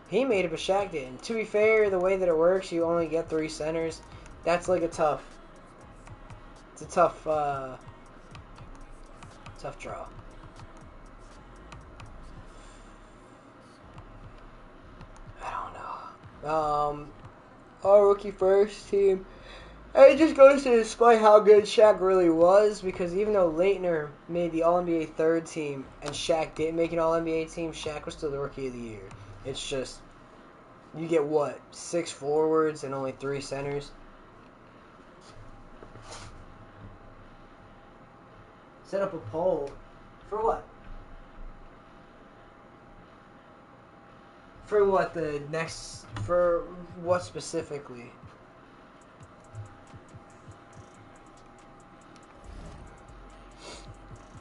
He made it, but Shaq didn't. To be fair, the way that it works, you only get 3 centers. That's like a tough... It's a tough draw. I don't know. Our rookie first team. It just goes to display how good Shaq really was, because even though Leitner made the All-NBA third team and Shaq didn't make an All-NBA team, Shaq was still the Rookie of the Year. It's just, you get what, 6 forwards and only 3 centers? Set up a poll. For what? For what, for what specifically?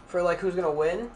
For, like, who's gonna win?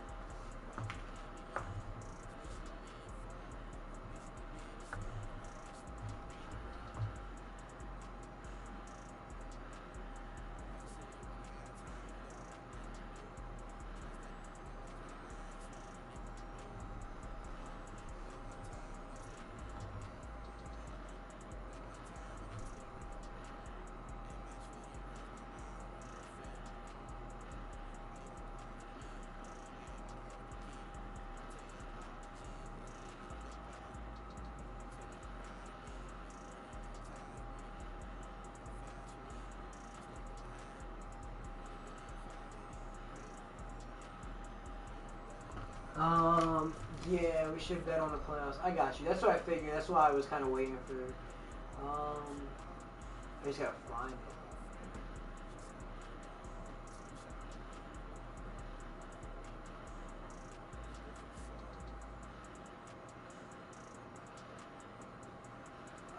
Yeah, we should bet on the playoffs. I got you. That's what I figured. That's why I was kind of waiting for. I just gotta find it.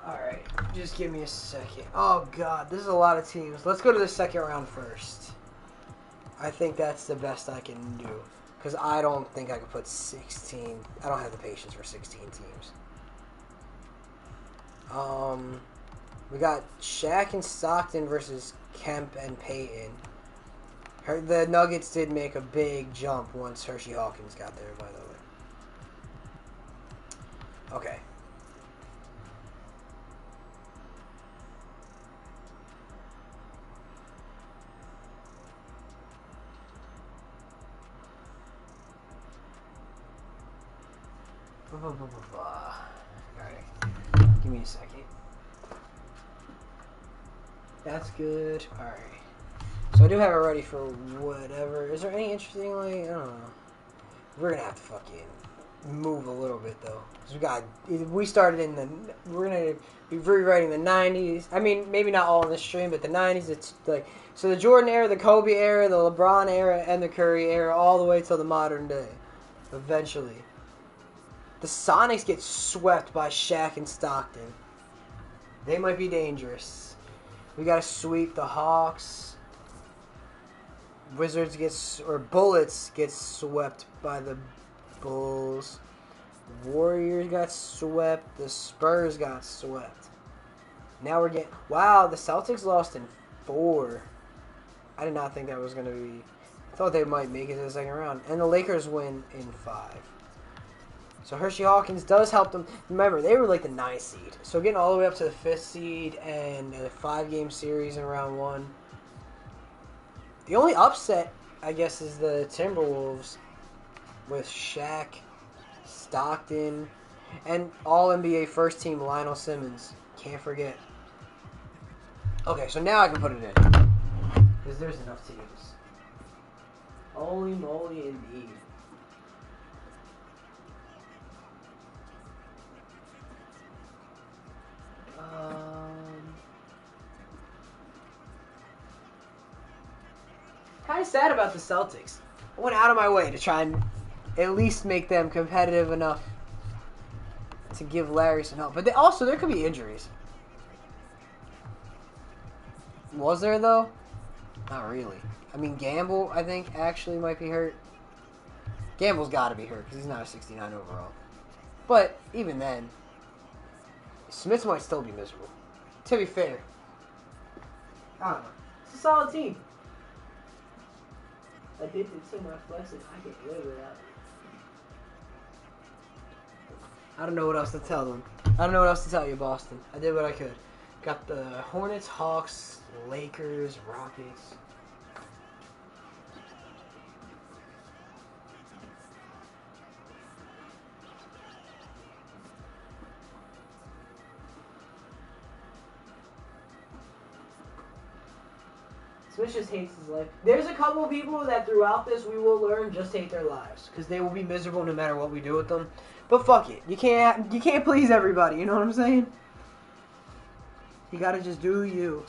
Alright, just give me a second. Oh god, this is a lot of teams. Let's go to the second round first. I think that's the best I can do. Because I don't think I could put 16... I don't have the patience for 16 teams. We got Shaq and Stockton versus Kemp and Payton. The Nuggets did make a big jump once Hershey Hawkins got there, by the way. Okay. Alright. Give me a second. That's good. Alright. So I do have it ready for whatever. Is there any interesting, like, I don't know. We're gonna have to fucking move a little bit, though. Because we started in the, we're gonna be rewriting the 90s. I mean, maybe not all in the stream, but the 90s, it's like, so the Jordan era, the Kobe era, the LeBron era, and the Curry era, all the way till the modern day. Eventually. The Sonics get swept by Shaq and Stockton. They might be dangerous. We gotta sweep the Hawks. Bullets get swept by the Bulls. Warriors got swept. The Spurs got swept. Now we're getting... Wow, the Celtics lost in 4. I did not think that was going to be... I thought they might make it to the second round. And the Lakers win in 5. So Hershey Hawkins does help them. Remember, they were like the 9th seed. So getting all the way up to the 5th seed and a 5-game series in round 1. The only upset, I guess, is the Timberwolves with Shaq, Stockton, and All-NBA first team Lionel Simmons. Can't forget. Okay, so now I can put it in. Because there's enough teams. Holy moly indeed. Kind of sad about the Celtics. I went out of my way to try and at least make them competitive enough to give Larry some help. But there could be injuries. Was there, though? Not really. I mean, Gamble, I think, actually might be hurt. Gamble's got to be hurt because he's not a 69 overall. But even then, Smith might still be miserable. To be fair. I don't know. It's a solid team. Addicted to my flexing, I can live without it. I don't know what else to tell them. I don't know what else to tell you, Boston. I did what I could. Got the Hornets, Hawks, Lakers, Rockets. Smith just hates his life. There's a couple of people that throughout this we will learn just hate their lives because they will be miserable no matter what we do with them. But fuck it, you can't please everybody. You know what I'm saying? You gotta just do you.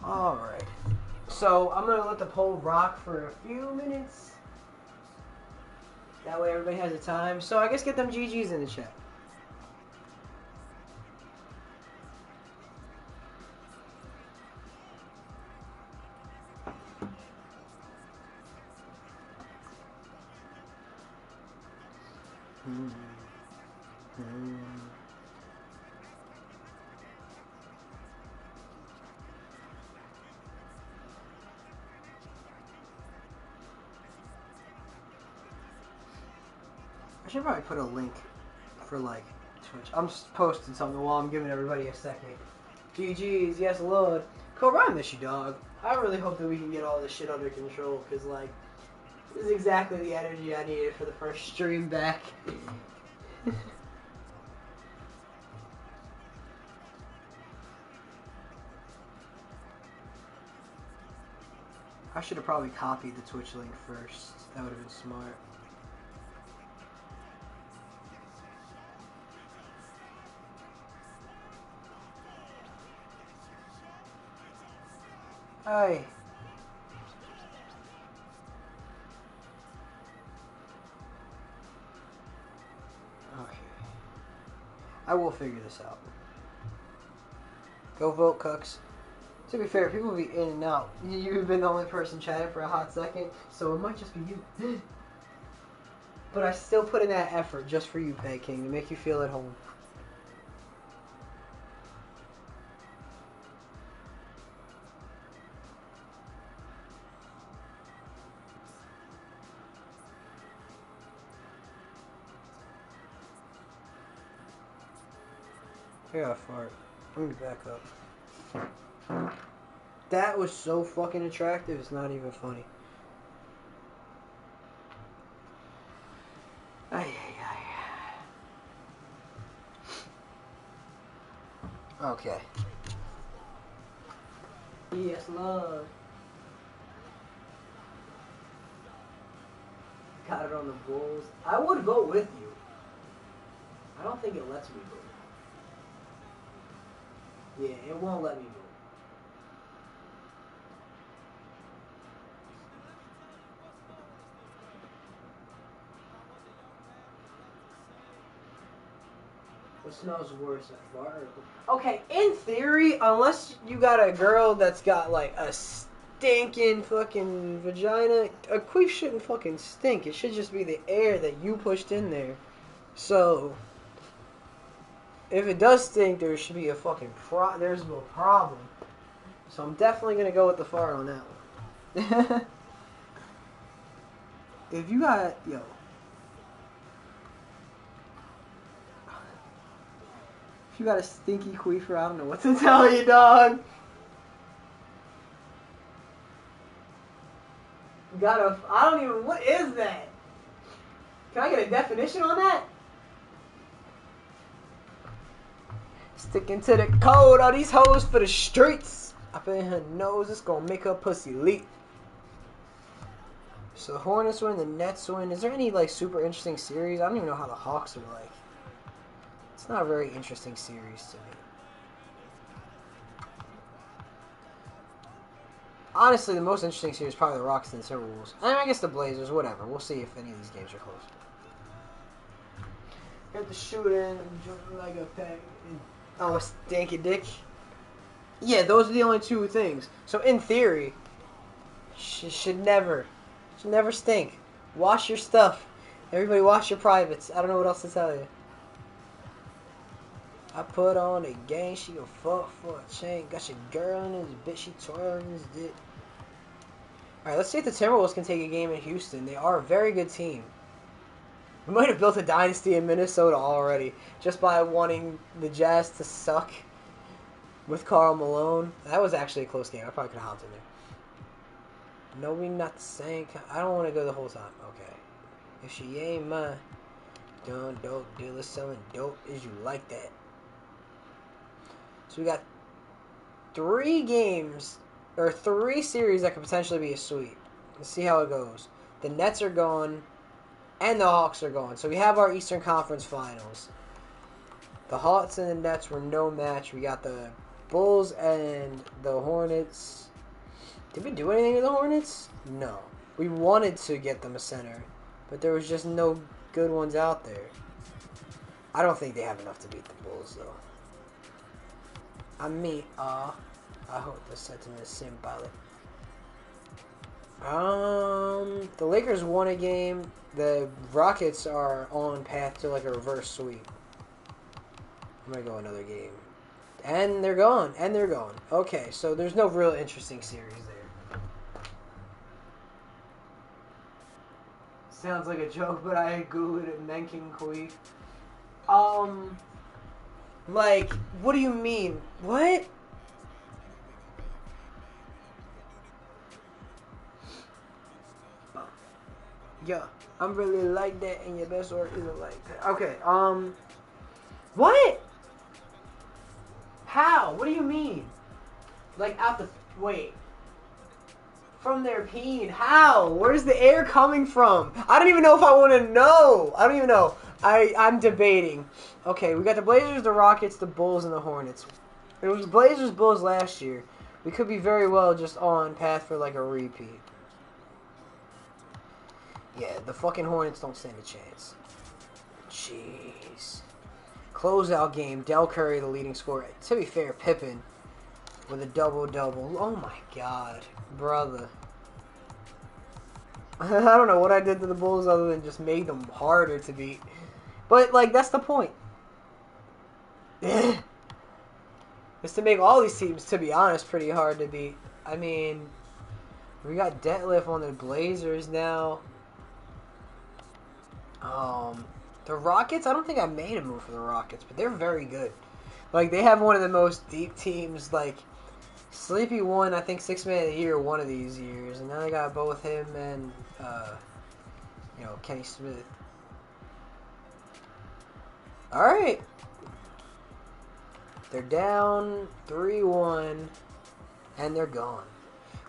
Alright. So, I'm going to let the poll rock for a few minutes. That way everybody has a time. So, I guess get them GGs in the chat. I should probably put a link for, like, Twitch. I'm just posting something while I'm giving everybody a second. GG's, yes, Lord. Cobra, I miss you, dog. I really hope that we can get all this shit under control, because, like, this is exactly the energy I needed for the first stream back. I should have probably copied the Twitch link first. That would have been smart. Hey. Okay. I will figure this out. Go vote, Cooks. To be fair, people will be in and out. You've been the only person chatting for a hot second, so it might just be you. But I still put in that effort just for you, Peg King, to make you feel at home. I got a fart. Let me back up. That was so fucking attractive, it's not even funny. Ay, ay, ay. Okay. Yes, love. Got it on the Bulls. I would vote with you. I don't think it lets me vote. Yeah, it won't let me vote. What smells worse, a fart? Okay, in theory, unless you got a girl that's got like a stinking fucking vagina, a queef shouldn't fucking stink. It should just be the air that you pushed in there. So, if it does stink, there should be a fucking there's no problem. So I'm definitely gonna go with the fart on that one. If you got, yo. If you got a stinky queefer, I don't know what to tell you, dog. You got a, I don't even, what is that? Can I get a definition on that? Sticking to the code, all these hoes for the streets. Up in her nose, it's gonna make her pussy leak. So the Hornets win, the Nets win. Is there any like super interesting series? I don't even know how the Hawks are like. It's not a very interesting series to me. Honestly, the most interesting series is probably the Rockets and the Timberwolves. I guess the Blazers, whatever. We'll see if any of these games are close. Got the shooting, jumping like a pack. Oh, stinky dick. Yeah, those are the only two things. So in theory, should never stink. Wash your stuff. Everybody wash your privates. I don't know what else to tell you. I put on a game, she a fuck for a chain. Got your girl in this bitch, she twirling this dick. Alright, let's see if the Timberwolves can take a game in Houston. They are a very good team. We might have built a dynasty in Minnesota already, just by wanting the Jazz to suck with Karl Malone. That was actually a close game. I probably could have hopped in there. No, we not the same. I don't want to go the whole time. Okay. If she ain't mine, done dope dealer selling dope. Is you like that? So we got 3 games, or 3 series that could potentially be a sweep. Let's see how it goes. The Nets are gone, and the Hawks are gone. So we have our Eastern Conference Finals. The Hawks and the Nets were no match. We got the Bulls and the Hornets. Did we do anything to the Hornets? No. We wanted to get them a center, but there was just no good ones out there. I don't think they have enough to beat the Bulls, though. I mean, I hope the sentiment is symbolic. The Lakers won a game. The Rockets are on path to like a reverse sweep. I'm gonna go another game. And they're gone. And they're gone. Okay, so there's no real interesting series there. Sounds like a joke, but I googled it. Mencken Queef. Like, what do you mean? What? Yeah, I'm really like that, and your best work isn't like that. Okay, what? How? What do you mean? Like, out the, wait. From their peen. How? Where's the air coming from? I don't even know if I want to know. I don't even know. I'm debating. Okay, we got the Blazers, the Rockets, the Bulls, and the Hornets. It was Blazers, Bulls last year. We could be very well just on path for like a repeat. Yeah, the fucking Hornets don't stand a chance. Jeez. Closeout game. Del Curry, the leading scorer. To be fair, Pippen with a double-double. Oh my god. Brother. I don't know what I did to the Bulls other than just made them harder to beat. But, like, that's the point. It's to make all these teams, to be honest, pretty hard to beat. I mean, we got Detlef on the Blazers now. The Rockets, I don't think I made a move for the Rockets, but they're very good. Like, they have one of the most deep teams. Like, Sleepy won, I think, 6th Man of the Year one of these years. And now they got both him and, Kenny Smith. Alright. They're down 3-1, and they're gone.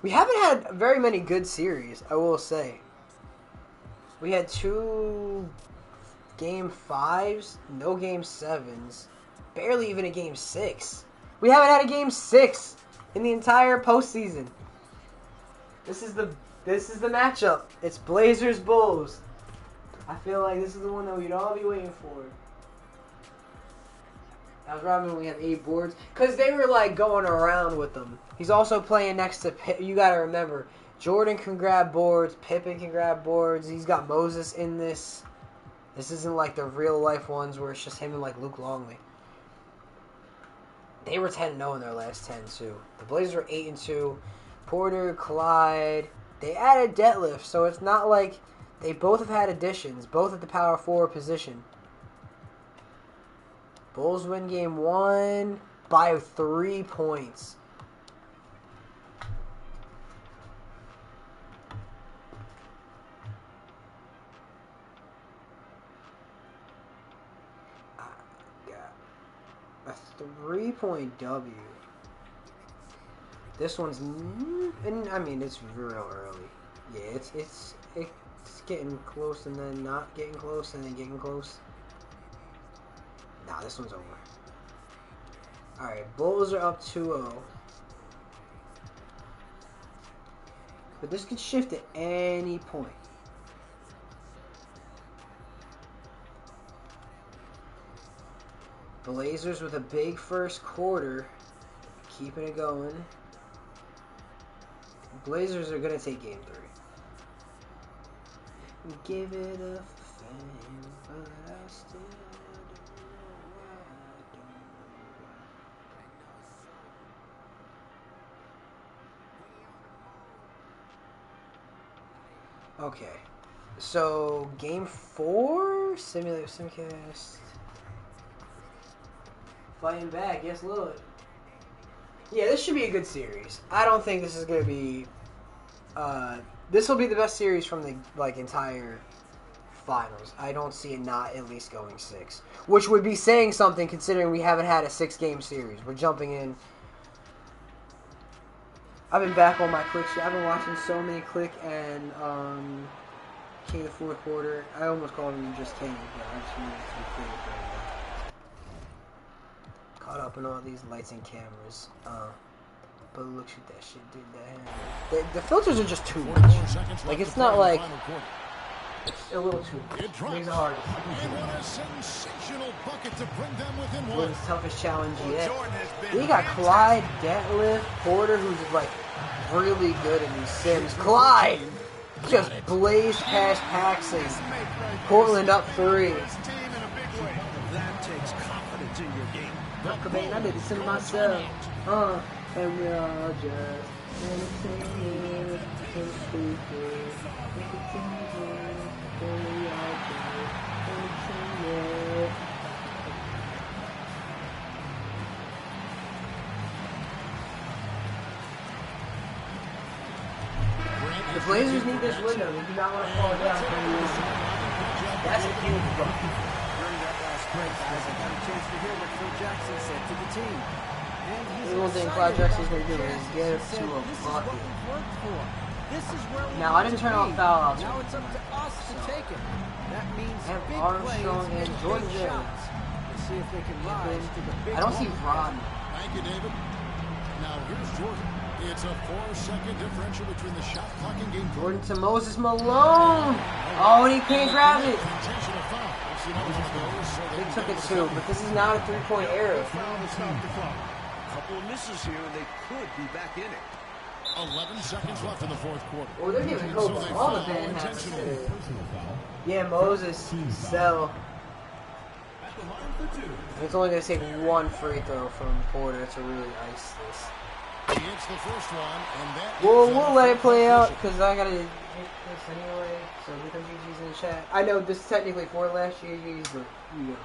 We haven't had very many good series, I will say. We had 2 Game 5s, no Game 7s, barely even a Game 6. We haven't had a Game 6 in the entire postseason. This is the matchup. It's Blazers Bulls. I feel like this is the one that we'd all be waiting for. As Rodman, we have 8 boards because they were like going around with them. He's also playing next to Pippen. You got to remember, Jordan can grab boards, Pippen can grab boards. He's got Moses in this. This isn't like the real life ones where it's just him and like Luke Longley. They were 10-0 in their last 10 too. The Blazers were 8-2. Porter, Clyde. They added Detlef, so it's not like they both have had additions, both at the power forward position. Bulls win game 1 by 3 points. A 3-point W. This one's, and I mean it's real early. Yeah, it's getting close and then not getting close and then getting close. Nah, this one's over. All right, Bulls are up 2-0. But this could shift at any point. Blazers with a big first quarter, keeping it going. Blazers are going to take game 3. Give it a fan, but I still don't know why. Okay, so game 4, Simcast. Fighting back, yes, Lord. Yeah, this should be a good series. I don't think this is going to be... this will be the best series from the entire finals. I don't see it not at least going 6. Which would be saying something considering we haven't had a 6-game series. We're jumping in. I've been back on my Click shit. I've been watching so many Click and King of the Fourth Quarter. I almost called him just King, but I just wanted to be King right now. Caught up in all these lights and cameras. But look at that shit did that. The filters are just too much. Like, it's not like... It's a little too much. It makes it hard. What is the toughest challenge yet? We got Clyde, Detlef, Porter, who's like really good in these sims. Clyde just blazed past Paxson. Portland up 3. That takes confidence in your game. Cobain, I did this to myself. And we all just entertaining, so stupid. We continue, and we all just entertaining. The Blazers need this window. They do not want to fall down. That's a huge block. During that last break, guys, I got a chance to hear what Phil Jackson said to the team. The one thing Clyde Drexler's going to do is get it to a bucket. Now, I didn't turn off foul outs. Now it's up to us to take it. That means I have big Armstrong plays and Jordan big there. shots. Let's see if they can rise to the big I don't see moment. Rodman. Thank you, David. Now here's Jordan. It's a 4-second differential between the shot clock and game. Jordan to Moses Malone. Oh, and he can't grab it. Intentional foul. It's another one of those, so They took it 2, but this is not a 3-point error. Foul to stop the clock. Couple of misses here, and they could be back in it. 11 seconds left in the fourth quarter. Oh, they're giving Kobe all the bad hats. Yeah, Moses, Sell. It's only going to take 1 free throw from Porter to really ice this. He hits the first one, and that We'll let it play out because I gotta hit this anyway. So because GG's in the chat, I know this is technically for last GG's, but you know.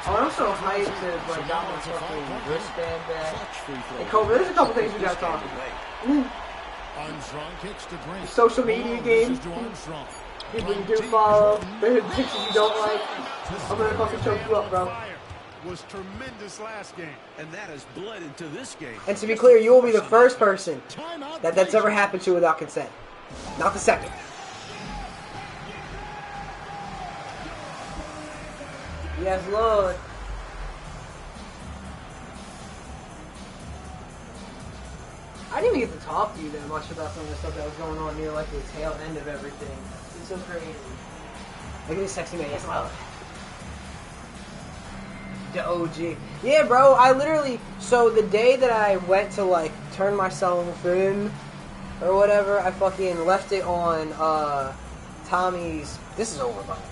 Oh, I'm so hyped to like got my fucking wristband back. Hey Kobe, there's a couple things we gotta talk about. Armstrong kicks to Grant. Social media game. People you do follow. There's pictures you don't like. I'm gonna fucking choke you up, bro. Was tremendous last game. And that has bled into this game. And to be clear, you will be the first person that's ever happened to without consent. Not the second. Yes, Lord. I didn't even get to talk to you that much about some of the stuff that was going on near like the tail end of everything. It's so crazy. Look at this sexy man. Yes, Lord. The OG. Yeah, bro, I literally, so the day that I went to, like, turn myself in, or whatever, I fucking left it on, Tommy's, this is over, by the way.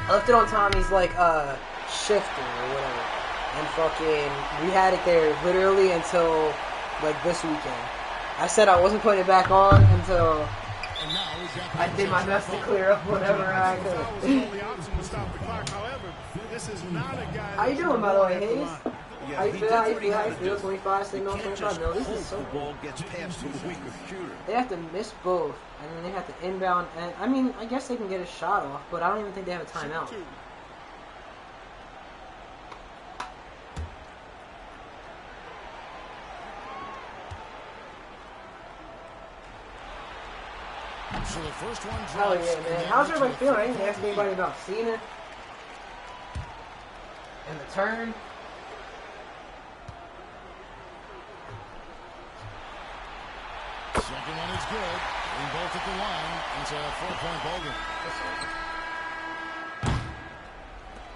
I left it on Tommy's, like, shifter, or whatever, and fucking, we had it there literally until, like, this weekend. I said I wasn't putting it back on until I did my best to clear up whatever I could. How you doing, by the way, Hayes? How you feel? How you feel? 25, signal 25 mil. This is so cool. They have to miss both, and then they have to inbound. And I mean, I guess they can get a shot off, but I don't even think they have a timeout. So the first one drops. Hell yeah, man. How's everybody feeling? I didn't ask anybody about Cena and the turn. Second one is good. In both at the line. It's a 4-point bogey.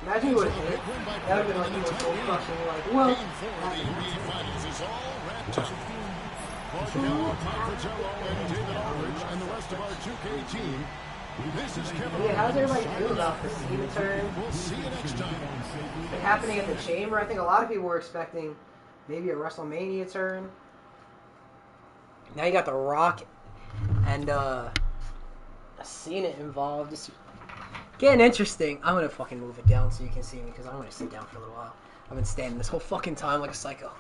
Imagine he would have hit it. That would have been like the most soul-crushing. Like, well, Game 4 of the NBA Finals is all wrapped up. Clark Kellogg, Mike Fratello, and David Aldridge, and the rest of our 2K team. This is Kevin. yeah, how's everybody feel about the Cena turn? We'll see you next time. It happening at the Chamber. I think a lot of people were expecting maybe a WrestleMania turn. Now you got The Rock and Cena involved. It's getting interesting. I'm gonna fucking move it down so you can see me because I'm gonna sit down for a little while. I've been standing this whole fucking time like a psycho.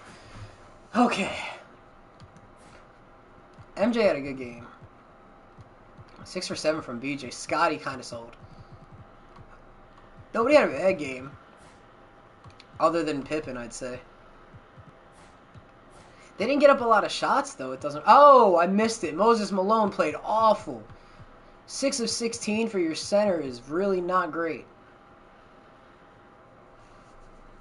Okay. MJ had a good game. 6 for 7 from BJ. Scotty kind of sold. Nobody had a bad game. Other than Pippen, I'd say. They didn't get up a lot of shots, though. It doesn't... Oh, I missed it. Moses Malone played awful. 6 of 16 for your center is really not great.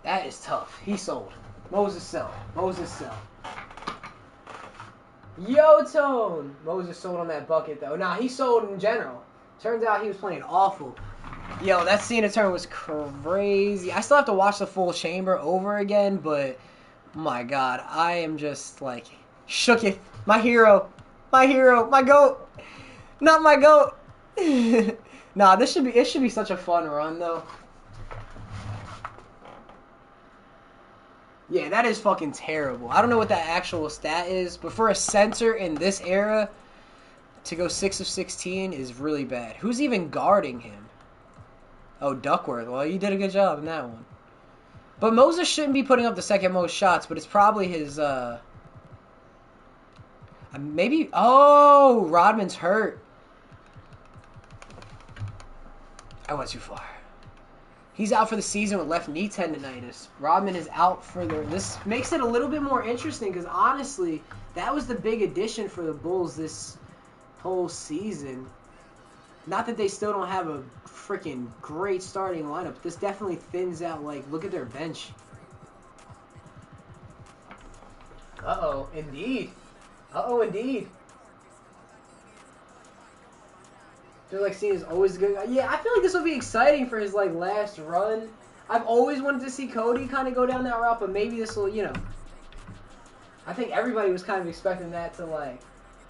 That is tough. He sold. Moses sell. Moses sell. Yo, Tone! Moses sold on that bucket, though. Nah, he sold in general. Turns out he was playing awful. Yo, that Cena turn was crazy. I still have to watch the full chamber over again, but... My God, I am just, like... Shooketh. My hero. My hero. My GOAT. Not my GOAT. Nah, it should be such a fun run, though. Yeah, that is fucking terrible. I don't know what that actual stat is, but for a center in this era, to go 6 of 16 is really bad. Who's even guarding him? Oh, Duckworth. Well, you did a good job in that one. But Moses shouldn't be putting up the second most shots, but it's probably his, maybe... Oh, Rodman's hurt. I went too far. He's out for the season with left knee tendonitis. Rodman is out for the... This makes it a little bit more interesting because, honestly, that was the big addition for the Bulls this whole season. Not that they still don't have a freaking great starting lineup. This definitely thins out, like, look at their bench. Uh-oh, indeed. Uh-oh, indeed. I feel like Cena's always good. Yeah, I feel like this will be exciting for his, like, last run. I've always wanted to see Cody kind of go down that route, but maybe this will, you know. I think everybody was kind of expecting that to, like,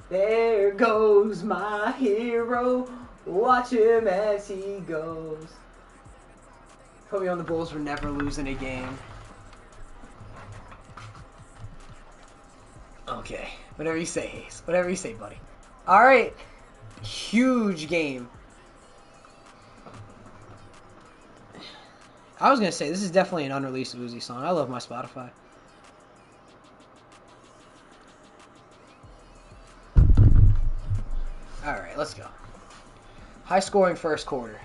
there goes my hero. Watch him as he goes. Put me on the Bulls for never losing a game. Okay. Whatever you say, Hayes. Whatever you say, buddy. Alright. Huge game. I was going to say, this is definitely an unreleased Uzi song. I love my Spotify. Alright, let's go. High scoring first quarter.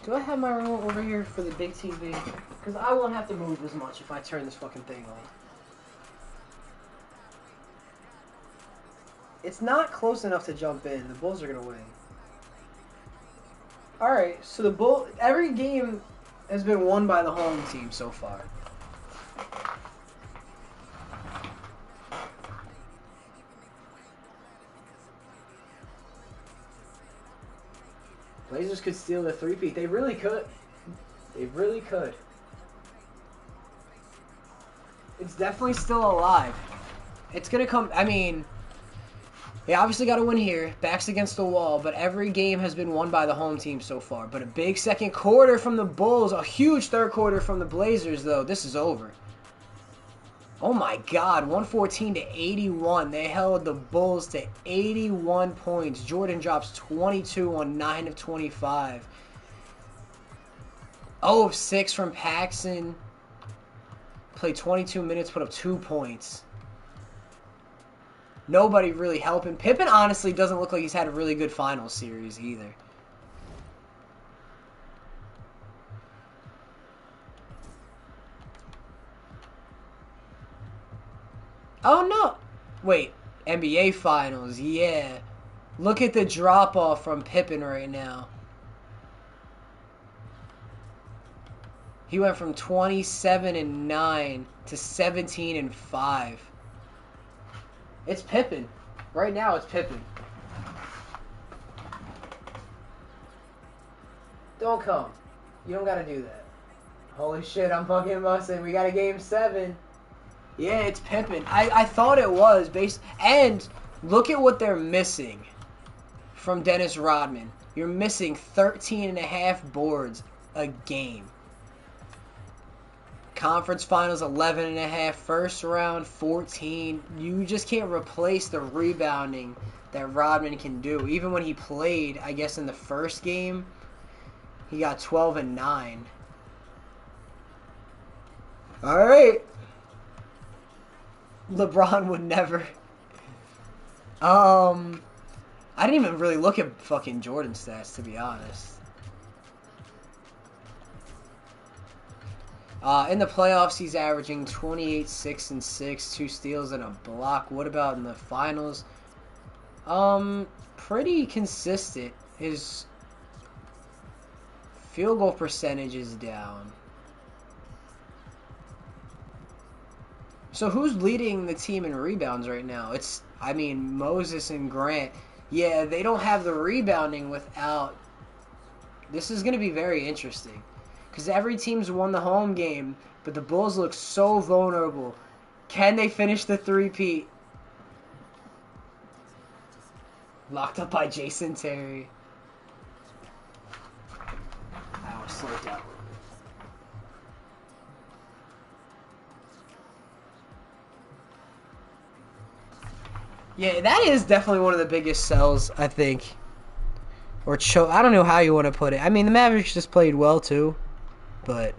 Do I have my remote over here for the big TV? Because I won't have to move as much if I turn this fucking thing on. It's not close enough to jump in. The Bulls are going to win. Alright, so every game has been won by the home team so far. Blazers could steal the three-peat. They really could. They really could. It's definitely still alive. It's going to come... I mean, they obviously got to win here. Backs against the wall. But every game has been won by the home team so far. But a big second quarter from the Bulls. A huge third quarter from the Blazers, though. This is over. Oh, my God. 114-81. They held the Bulls to 81 points. Jordan drops 22 on 9 of 25. 0 of 6 from Paxson. Played 22 minutes, put up 2 points. Nobody really helping. Pippen honestly doesn't look like he's had a really good finals series either. Oh no! Wait, NBA finals, yeah. Look at the drop off from Pippen right now. He went from 27-9 to 17-5. It's Pippen. Right now, it's Pippen. Don't come. You don't gotta do that. Holy shit, I'm fucking bussing. We got a game 7. Yeah, it's Pippen. I thought it was based. And look at what they're missing from Dennis Rodman. You're missing 13.5 boards a game. Conference Finals 11.5, first round 14. You just can't replace the rebounding that Rodman can do. Even when he played, I guess in the first game, he got 12 and 9. All right. LeBron would never. I didn't even really look at fucking Jordan stats, to be honest. In the playoffs, he's averaging 28, 6, and 6, 2 steals and a block. What about in the finals? Pretty consistent. His field goal percentage is down. So who's leading the team in rebounds right now? It's, I mean, Moses and Grant. Yeah, they don't have the rebounding without... This is going to be very interesting. Because every team's won the home game, but the Bulls look so vulnerable. Can they finish the three-peat? Locked up by Jason Terry. I want to slow it down. Yeah, that is definitely one of the biggest sells, I think. Or I don't know how you want to put it. I mean, the Mavericks just played well, too. But...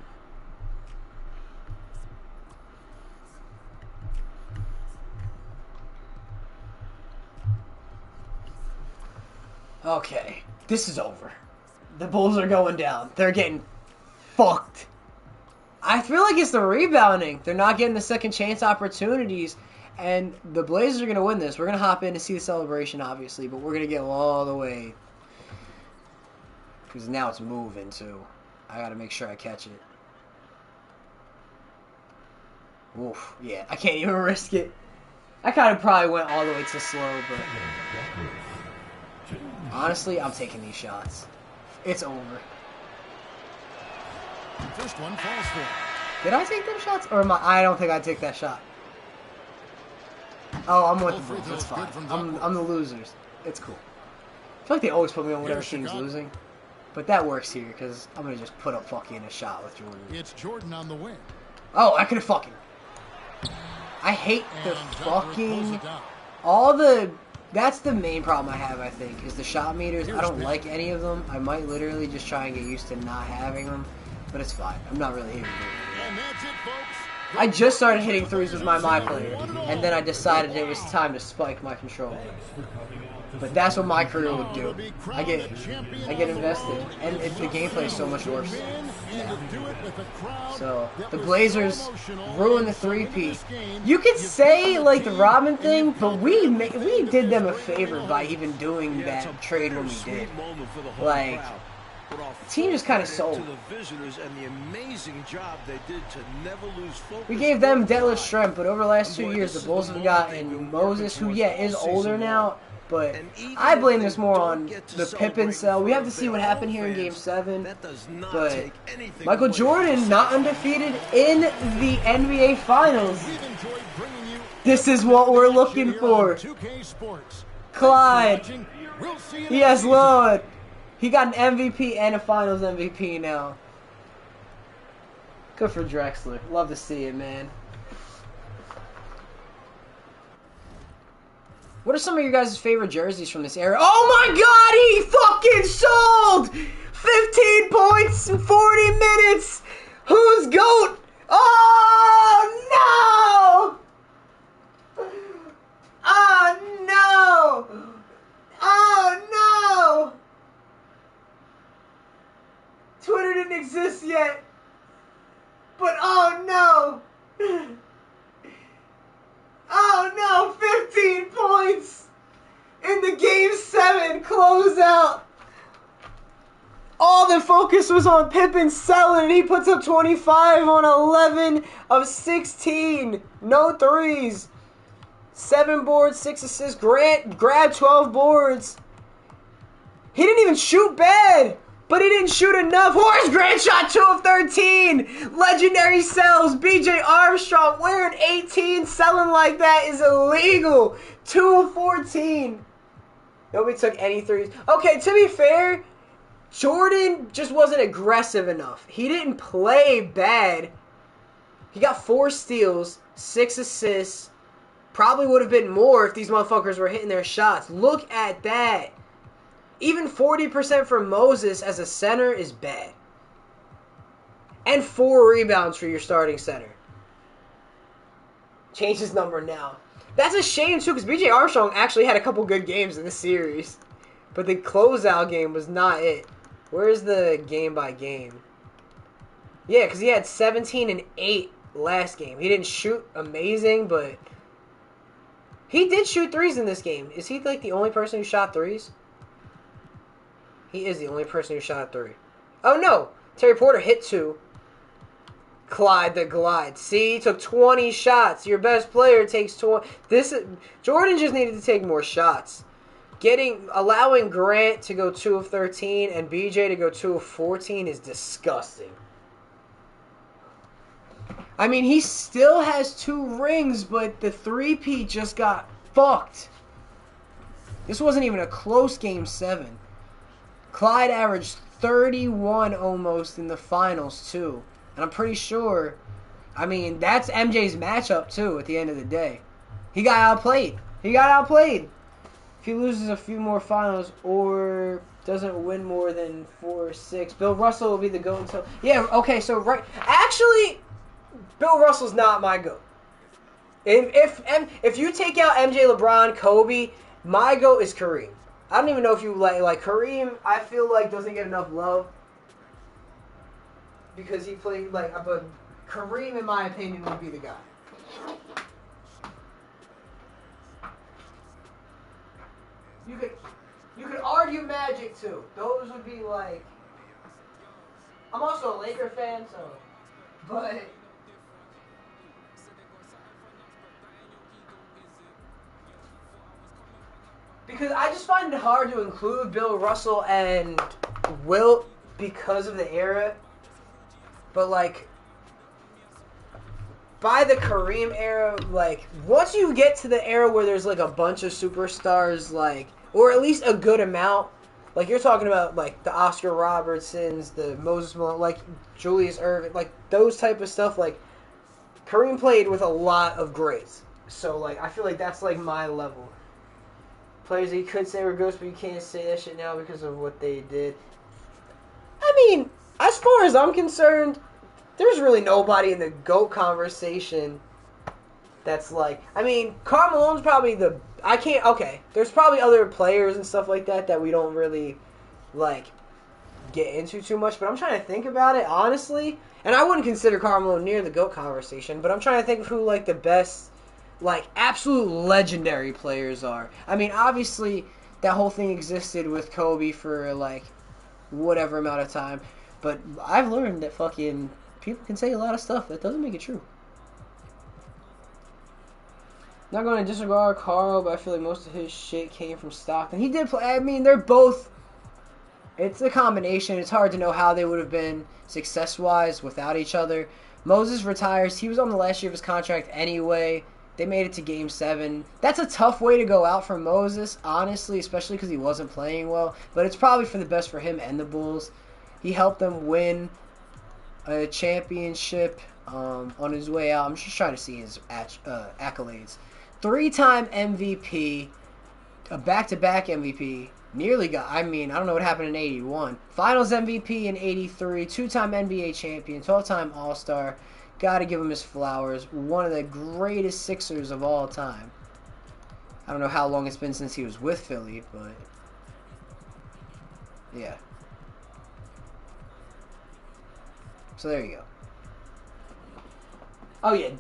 Okay. This is over. The Bulls are going down. They're getting fucked. I feel like it's the rebounding. They're not getting the second chance opportunities. And the Blazers are going to win this. We're going to hop in to see the celebration, obviously. But we're going to get all the way. Because now it's moving, too. I got to make sure I catch it. Oof. Yeah, I can't even risk it. I kind of probably went all the way to slow, but... Honestly, I'm taking these shots. It's over. First one falls for. Did I take them shots? Or am I don't think I take that shot. Oh, I'm with the Bulls. It's fine. I'm the losers. It's cool. I feel like they always put me on whatever team's losing. But that works here, because I'm going to just put up fucking a shot with Jordan. It's Jordan on the win. Oh, I could have fucking... I hate the fucking... All the... That's the main problem I have, I think, is the shot meters. I don't like any of them. I might literally just try and get used to not having them. But it's fine. I'm not really hitting threes. And that's it, folks. I just started hitting threes with my player, and then I decided it was time to spike my controller. But that's what my career would do. I get invested, and the gameplay is so much worse. So the Blazers ruined the three-peat. You could say like the Rodman thing, but we did them a favor by even doing that trade when we did. Like, the team just kind of sold. We gave them Detlef Schrempf, but over the last 2 years, the Bulls have gotten Moses, who is older now. But And even I blame if this they more don't on get to the celebrate Pippen cell. We in have to front see of what their happened home here in Game fans, 7. that does not But take anything Michael away from Jordan, the not celebrity. undefeated in the NBA Finals. We've enjoyed bringing you This is every what bit of we're the action looking here for. on 2K Sports. Clyde. Thanks for watching. We'll see you next Yes, season. Lord. He got an MVP and a Finals MVP now. Good for Drexler. Love to see it, man. What are some of your guys' favorite jerseys from this era? Oh my god, he fucking sold! 15 points in 40 minutes! Who's GOAT? Oh no! Oh no! Oh no! Twitter didn't exist yet. But oh no! Oh no! 15 points in the Game 7 closeout. All the focus was on Pippen selling, and he puts up 25 on 11 of 16. No threes. 7 boards, 6 assists. Grant grabbed 12 boards. He didn't even shoot bad, but he didn't shoot enough. Horace Grant shot 2 of 13. Legendary sells. BJ Armstrong wearing 18. Selling like that is illegal. 2 of 14. Nobody took any threes. Okay, to be fair, Jordan just wasn't aggressive enough. He didn't play bad. He got 4 steals, 6 assists. Probably would have been more if these motherfuckers were hitting their shots. Look at that. Even 40% for Moses as a center is bad. And 4 rebounds for your starting center. Change his number now. That's a shame, too, because B.J. Armstrong actually had a couple good games in the series. But the closeout game was not it. Where's the game by game? Yeah, because he had 17 and 8 last game. He didn't shoot amazing, but he did shoot threes in this game. Is he like the only person who shot threes? He is the only person who shot a 3. Oh no! Terry Porter hit 2. Clyde the Glide. See, he took 20 shots. Your best player takes 20. Jordan just needed to take more shots. Allowing Grant to go 2 of 13 and BJ to go 2 of 14 is disgusting. I mean, he still has 2 rings, but the 3-peat just got fucked. This wasn't even a close Game 7. Clyde averaged 31 almost in the finals, too. And I'm pretty sure, I mean, that's MJ's matchup, too, at the end of the day. He got outplayed. If he loses a few more finals or doesn't win more than 4 or 6, Bill Russell will be the GOAT until... Yeah, okay, so right... Actually, Bill Russell's not my GOAT. If you take out MJ, LeBron, Kobe, my GOAT is Kareem. I don't even know if you like Kareem. I feel like doesn't get enough love because he played but Kareem, in my opinion, would be the guy. You could argue Magic too. Those would be like. I'm also a Laker fan, so, but. Because I just find it hard to include Bill Russell and Wilt because of the era. But, by the Kareem era, once you get to the era where there's, a bunch of superstars, or at least a good amount, you're talking about, the Oscar Robertsons, the Moses Malone, Julius Erving, those type of stuff, Kareem played with a lot of greats. So, I feel like that's, my level. Players that you could say were ghosts, but you can't say that shit now because of what they did. I mean, as far as I'm concerned, there's really nobody in the GOAT conversation that's I mean, Karl Malone's probably there's probably other players and stuff like that we don't really, get into too much, but I'm trying to think about it, honestly, and I wouldn't consider Karl Malone near the GOAT conversation, but I'm trying to think of who, the best... absolute legendary players are. I mean, obviously, that whole thing existed with Kobe for, whatever amount of time. But I've learned that fucking people can say a lot of stuff that doesn't make it true. Not going to disregard Carl, but I feel like most of his shit came from Stockton. He did play. I mean, they're both. It's a combination. It's hard to know how they would have been success-wise without each other. Moses retires. He was on the last year of his contract anyway. They made it to Game 7. That's a tough way to go out for Moses, honestly, especially because he wasn't playing well. But it's probably for the best for him and the Bulls. He helped them win a championship on his way out. I'm just trying to see his accolades. 3-time MVP, a back-to-back MVP. Nearly got, I don't know what happened in 81. Finals MVP in 83. 2-time NBA champion. 12-time All-Star. Got to give him his flowers. One of the greatest Sixers of all time. I don't know how long it's been since he was with Philly, but yeah. So there you go. Oh yeah.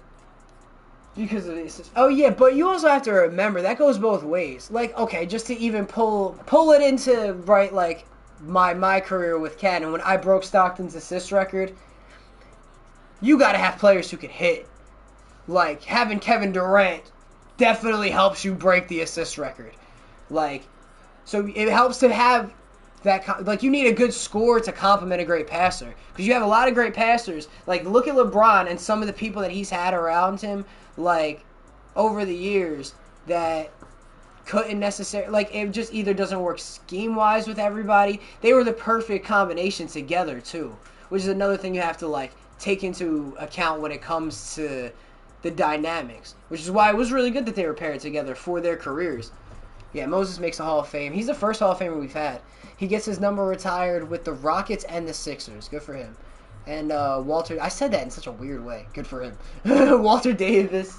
Because of this. Oh yeah, but you also have to remember that goes both ways. Like, okay, just to even pull it into right, like my career with Cannon, when I broke Stockton's assist record, you got to have players who can hit. Like, having Kevin Durant definitely helps you break the assist record. Like, so it helps to have that. Like, you need a good scorer to complement a great passer. Because you have a lot of great passers. Like, look at LeBron and some of the people that he's had around him, like, over the years that couldn't necessarily, like, it just either doesn't work scheme-wise with everybody. They were the perfect combination together, too. Which is another thing you have to, like, take into account when it comes to the dynamics, which is why it was really good that they were paired together for their careers. Yeah, Moses makes the Hall of Fame. He's the first Hall of Famer we've had. He gets his number retired with the Rockets and the Sixers. Good for him. And Walter, I said that in such a weird way. Good for him. Walter Davis.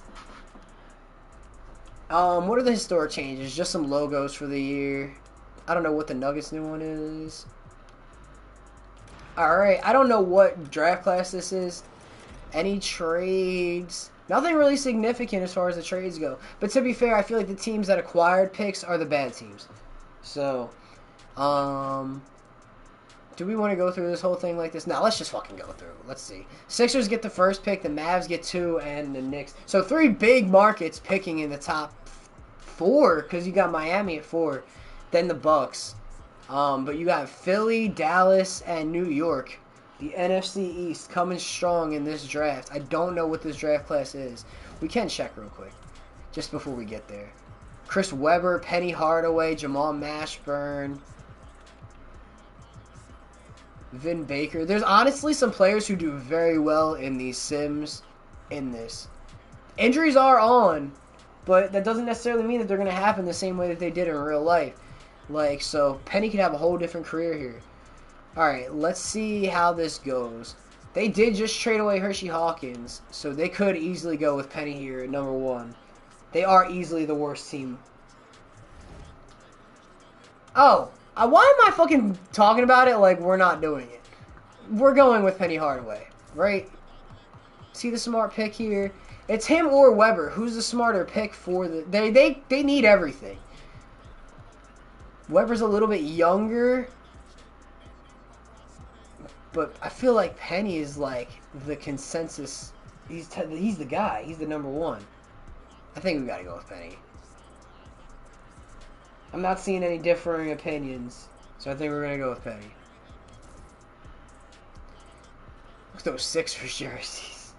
What are the historic changes? Just some logos for the year. I don't know what the Nuggets new one is. Alright, I don't know what draft class this is. Any trades? Nothing really significant as far as the trades go. But to be fair, I feel like the teams that acquired picks are the bad teams. So, do we want to go through this whole thing like this? No, let's just fucking go through. Let's see. Sixers get the first pick, the Mavs get 2, and the Knicks. So 3 big markets picking in the top 4, because you got Miami at 4, then the Bucks. But you got Philly, Dallas, and New York. The NFC East coming strong in this draft. I don't know what this draft class is. We can check real quick, just before we get there. Chris Webber, Penny Hardaway, Jamal Mashburn, Vin Baker. There's honestly some players who do very well in these sims in this. Injuries are on, but that doesn't necessarily mean that they're going to happen the same way that they did in real life. Like, so Penny could have a whole different career here. Alright, let's see how this goes. They did just trade away Hershey Hawkins, so they could easily go with Penny here at number 1. They are easily the worst team. Oh, why am I fucking talking about it like we're not doing it? We're going with Penny Hardaway, right? See the smart pick here? It's him or Weber. Who's the smarter pick for the... They need everything. Weber's a little bit younger, but I feel like Penny is like the consensus. He's the guy. He's the number 1. I think we gotta go with Penny. I'm not seeing any differing opinions, so I think we're gonna go with Penny. Look at those Sixers jerseys.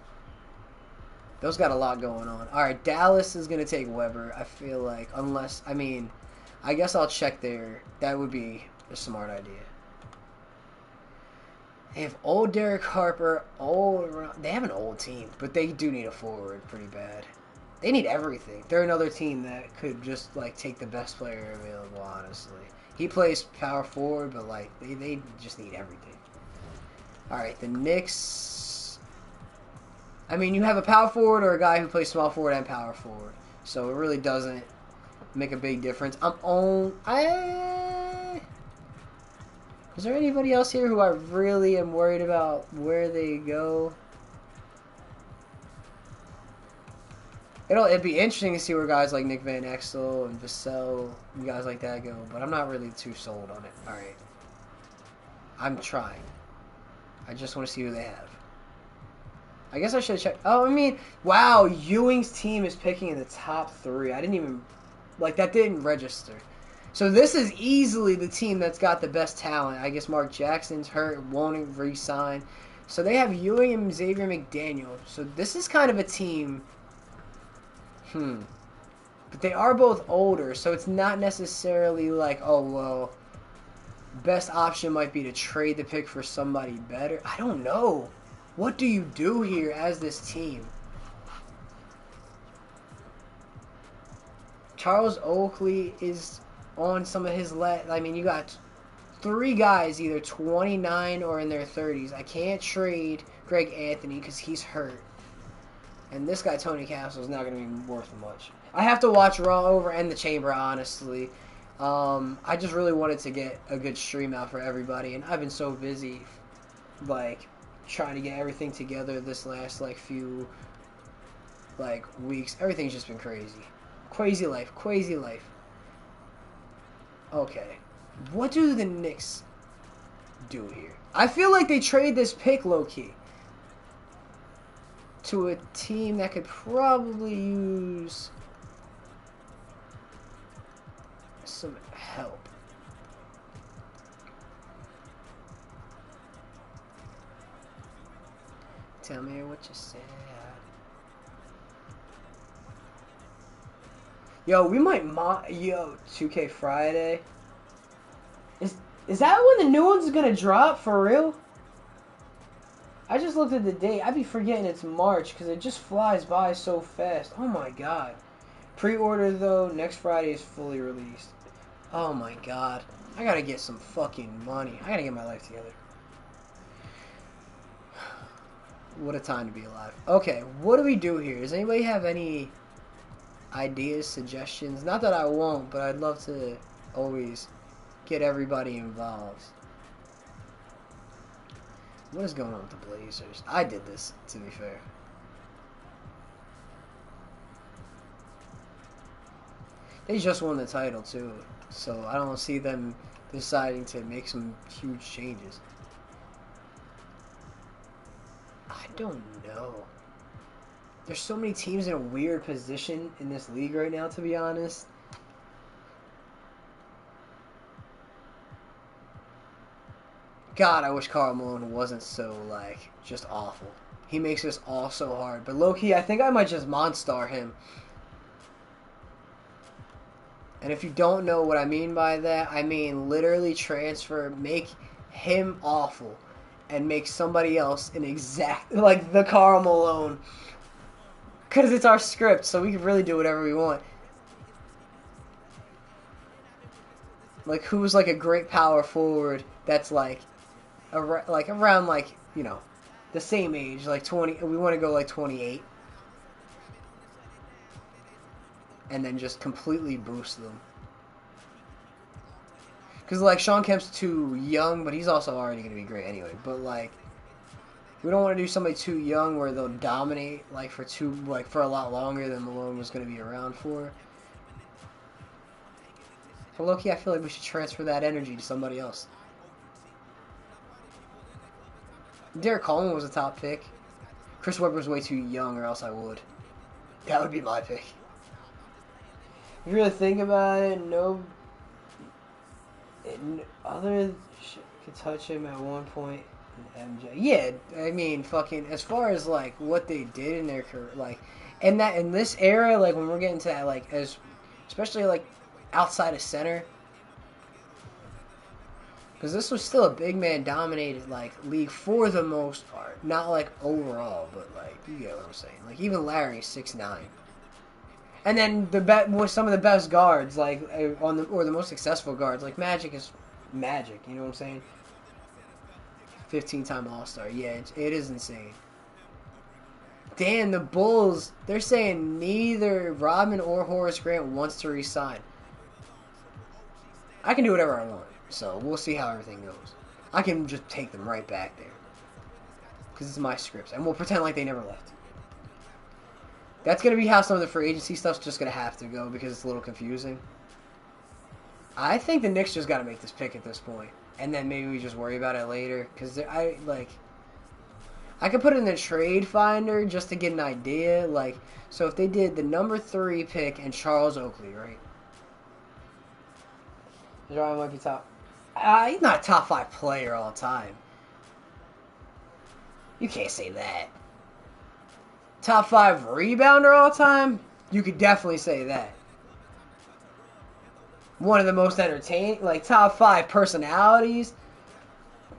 Those got a lot going on. Alright, Dallas is gonna take Weber, I feel like. Unless, I guess I'll check there. That would be a smart idea. They have old Derek Harper, they have an old team, but they do need a forward pretty bad. They need everything. They're another team that could just, like, take the best player available, honestly. He plays power forward, but, like, they just need everything. Alright, the Knicks. You have a power forward or a guy who plays small forward and power forward. So it really doesn't make a big difference. Is there anybody else here who I really am worried about where they go? It'd be interesting to see where guys like Nick Van Exel and Vassell and guys like that go, but I'm not really too sold on it. Alright. I'm trying. I just want to see who they have. I guess I should have checked. Oh, I mean, wow, Ewing's team is picking in the top 3. I didn't even, like, that didn't register. So this is easily the team that's got the best talent. I guess Mark Jackson's hurt, won't re-sign. So they have Ewing and Xavier McDaniel. So this is kind of a team. But they are both older, so it's not necessarily like, oh, well, best option might be to trade the pick for somebody better. I don't know. What do you do here as this team? Charles Oakley is on some of his I mean, you got 3 guys either 29 or in their 30s. I can't trade Greg Anthony because he's hurt. And this guy, Tony Castle, is not going to be worth much. I have to watch Raw over and The Chamber, honestly. I just really wanted to get a good stream out for everybody, and I've been so busy, like, trying to get everything together this last, like, few, like, weeks. Everything's just been crazy. Crazy life. Crazy life. Okay. What do the Knicks do here? I feel like they trade this pick low-key to a team that could probably use some help. Tell me what you said. Yo, we might yo, 2K Friday. Is that when the new one's gonna drop for real? I just looked at the date. I be forgetting it's March because it just flies by so fast. Oh my god. Pre-order though, next Friday is fully released. Oh my god. I gotta get some fucking money. I gotta get my life together. What a time to be alive. Okay, what do we do here? Does anybody have any ideas, suggestions? Not that I won't, but I'd love to always get everybody involved. What is going on with the Blazers? I did this, to be fair. They just won the title, too. So I don't see them deciding to make some huge changes. I don't know. There's so many teams in a weird position in this league right now, to be honest. God, I wish Karl Malone wasn't so, like, just awful. He makes this all so hard. But low-key, I think I might just Monstar him. And if you don't know what I mean by that, I mean literally transfer, make him awful, and make somebody else an exact, like the Karl Malone. Because it's our script, so we can really do whatever we want. Like, who's like a great power forward that's like around like, you know, the same age, like 20, we want to go like 28. And then just completely boost them. Because, like, Sean Kemp's too young, but he's also already going to be great anyway. But, like, we don't want to do somebody too young where they'll dominate, like, for a lot longer than Malone was going to be around for. So, low-key, I feel like we should transfer that energy to somebody else. Derek Coleman was a top pick. Chris Webber's way too young, or else I would. That would be my pick. If you really think about it, no other could touch him at one point. MJ, yeah, I mean, fucking, as far as like what they did in their career, like, and that in this era, like when we're getting to that, like, especially like outside of center, because this was still a big man dominated like league for the most part, not like overall, but like you get what I'm saying. Like even Larry's 6'9". And then with some of the best guards, like or the most successful guards, like Magic is Magic. You know what I'm saying? 15-time All-Star. Yeah, it is insane. Damn, the Bulls. They're saying neither Rodman or Horace Grant wants to resign. I can do whatever I want, so we'll see how everything goes. I can just take them right back there because it's my scripts, and we'll pretend like they never left. That's going to be how some of the free agency stuff's just going to have to go because it's a little confusing. I think the Knicks just got to make this pick at this point. And then maybe we just worry about it later. Because I I could put it in the trade finder just to get an idea. Like, so if they did the number 3 pick and Charles Oakley, right? Drawing might be top. He's not a top 5 player all time. You can't say that. Top 5 rebounder all time? You could definitely say that. One of the most entertaining, like top 5 personalities.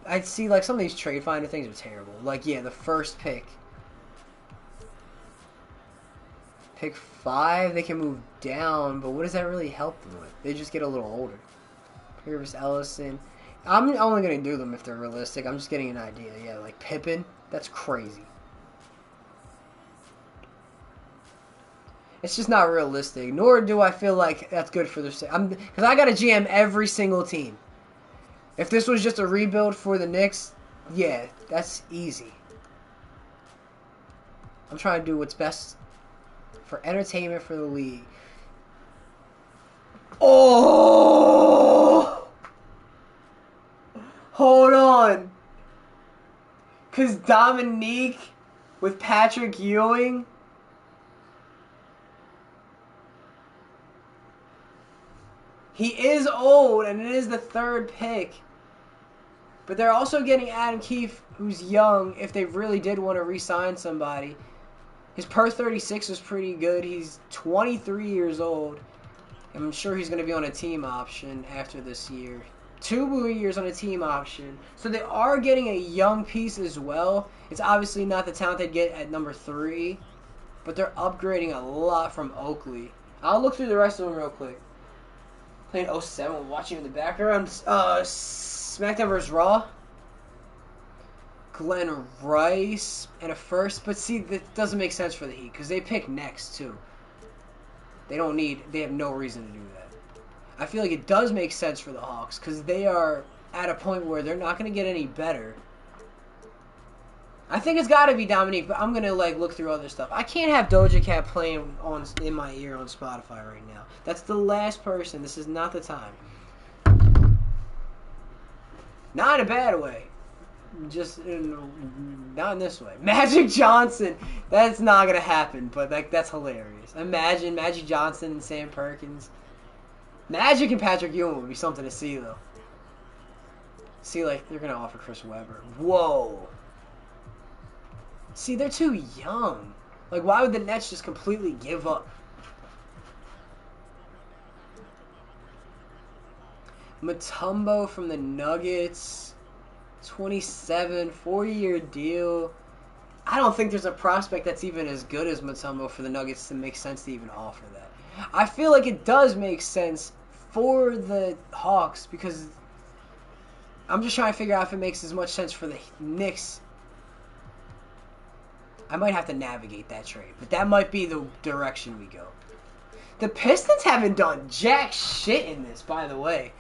I'd see like some of these trade finder things are terrible. Like, yeah, the first pick. Pick 5, they can move down, but what does that really help them with? They just get a little older. Purvis Ellison. I'm only going to do them if they're realistic. I'm just getting an idea. Yeah, like Pippen. That's crazy. It's just not realistic. Nor do I feel like that's good for the... Because I got to GM every single team. If this was just a rebuild for the Knicks, yeah, that's easy. I'm trying to do what's best for entertainment for the league. Oh! Hold on. Because Dominique with Patrick Ewing... He is old, and it is the 3rd pick. But they're also getting Adam Keefe, who's young, if they really did want to re-sign somebody. His per 36 is pretty good. He's 23 years old. I'm sure he's going to be on a team option after this year. 2 more years on a team option. So they are getting a young piece as well. It's obviously not the talent they'd get at number 3. But they're upgrading a lot from Oakley. I'll look through the rest of them real quick. Playing 07, watching in the background. SmackDown vs. Raw. Glenn Rice and a first. But see, that doesn't make sense for the Heat because they pick next too. They have no reason to do that. I feel like it does make sense for the Hawks because they are at a point where they're not going to get any better. I think it's got to be Dominique, but I'm going to like look through other stuff. I can't have Doja Cat playing in my ear on Spotify right now. That's the last person. This is not the time. Not in a bad way. Just not in this way. Magic Johnson. That's not going to happen, but that's hilarious. Imagine Magic Johnson and Sam Perkins. Magic and Patrick Ewing would be something to see, though. See, like, they're going to offer Chris Webber. Whoa. See, they're too young. Like, why would the Nets just completely give up? Mutombo from the Nuggets. 27, 4-year deal. I don't think there's a prospect that's even as good as Mutombo for the Nuggets to make sense to even offer that. I feel like it does make sense for the Hawks because I'm just trying to figure out if it makes as much sense for the Knicks. I might have to navigate that trade, but that might be the direction we go. The Pistons haven't done jack shit in this, by the way.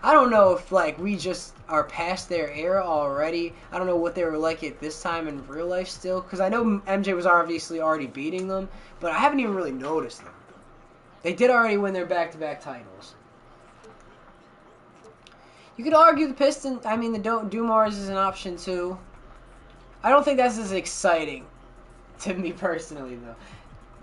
I don't know if like we just are past their era already. I don't know what they were like at this time in real life still, because I know MJ was obviously already beating them, but I haven't even really noticed them. They did already win their back-to-back titles. You could argue the Pistons, I mean the Dumars is an option too. I don't think that's as exciting to me personally though.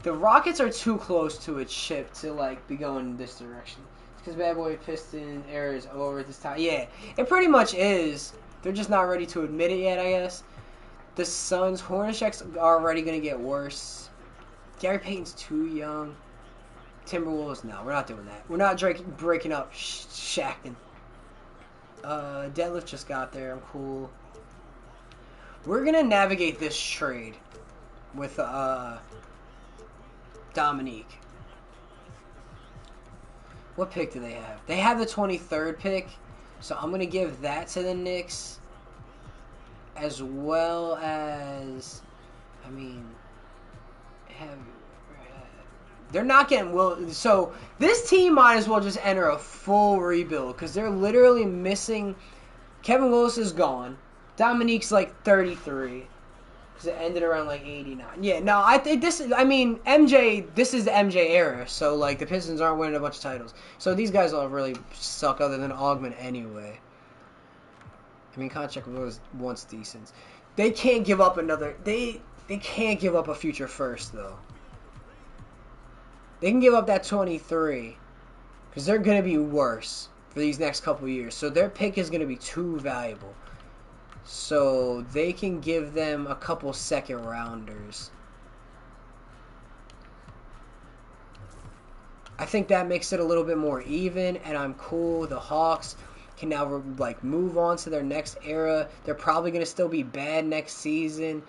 The Rockets are too close to a chip to like be going in this direction. Because Bad Boy Piston era is over at this time. Yeah, it pretty much is. They're just not ready to admit it yet, I guess. The Suns, Hornacek's are already going to get worse. Gary Payton's too young. Timberwolves, no, we're not doing that. We're not breaking up Shaqtin'. Deadlift just got there. I'm cool. We're going to navigate this trade with Dominique. What pick do they have? They have the 23rd pick, so I'm going to give that to the Knicks, as well as, I mean, they're not getting, so this team might as well just enter a full rebuild, because they're literally missing, Kevin Willis is gone, Dominique's like 33, because it ended around like 89. Yeah, no, I think this is, I mean, this is the MJ era, so like the Pistons aren't winning a bunch of titles. So these guys all really suck other than Augment anyway. I mean, contract was once decent. They can't give up another. They can't give up a future first though. They can give up that 23 because they're gonna be worse for these next couple years. So their pick is gonna be too valuable. So they can give them a couple second rounders. I think that makes it a little bit more even, and I'm cool. The Hawks can now like move on to their next era. They're probably gonna still be bad next season.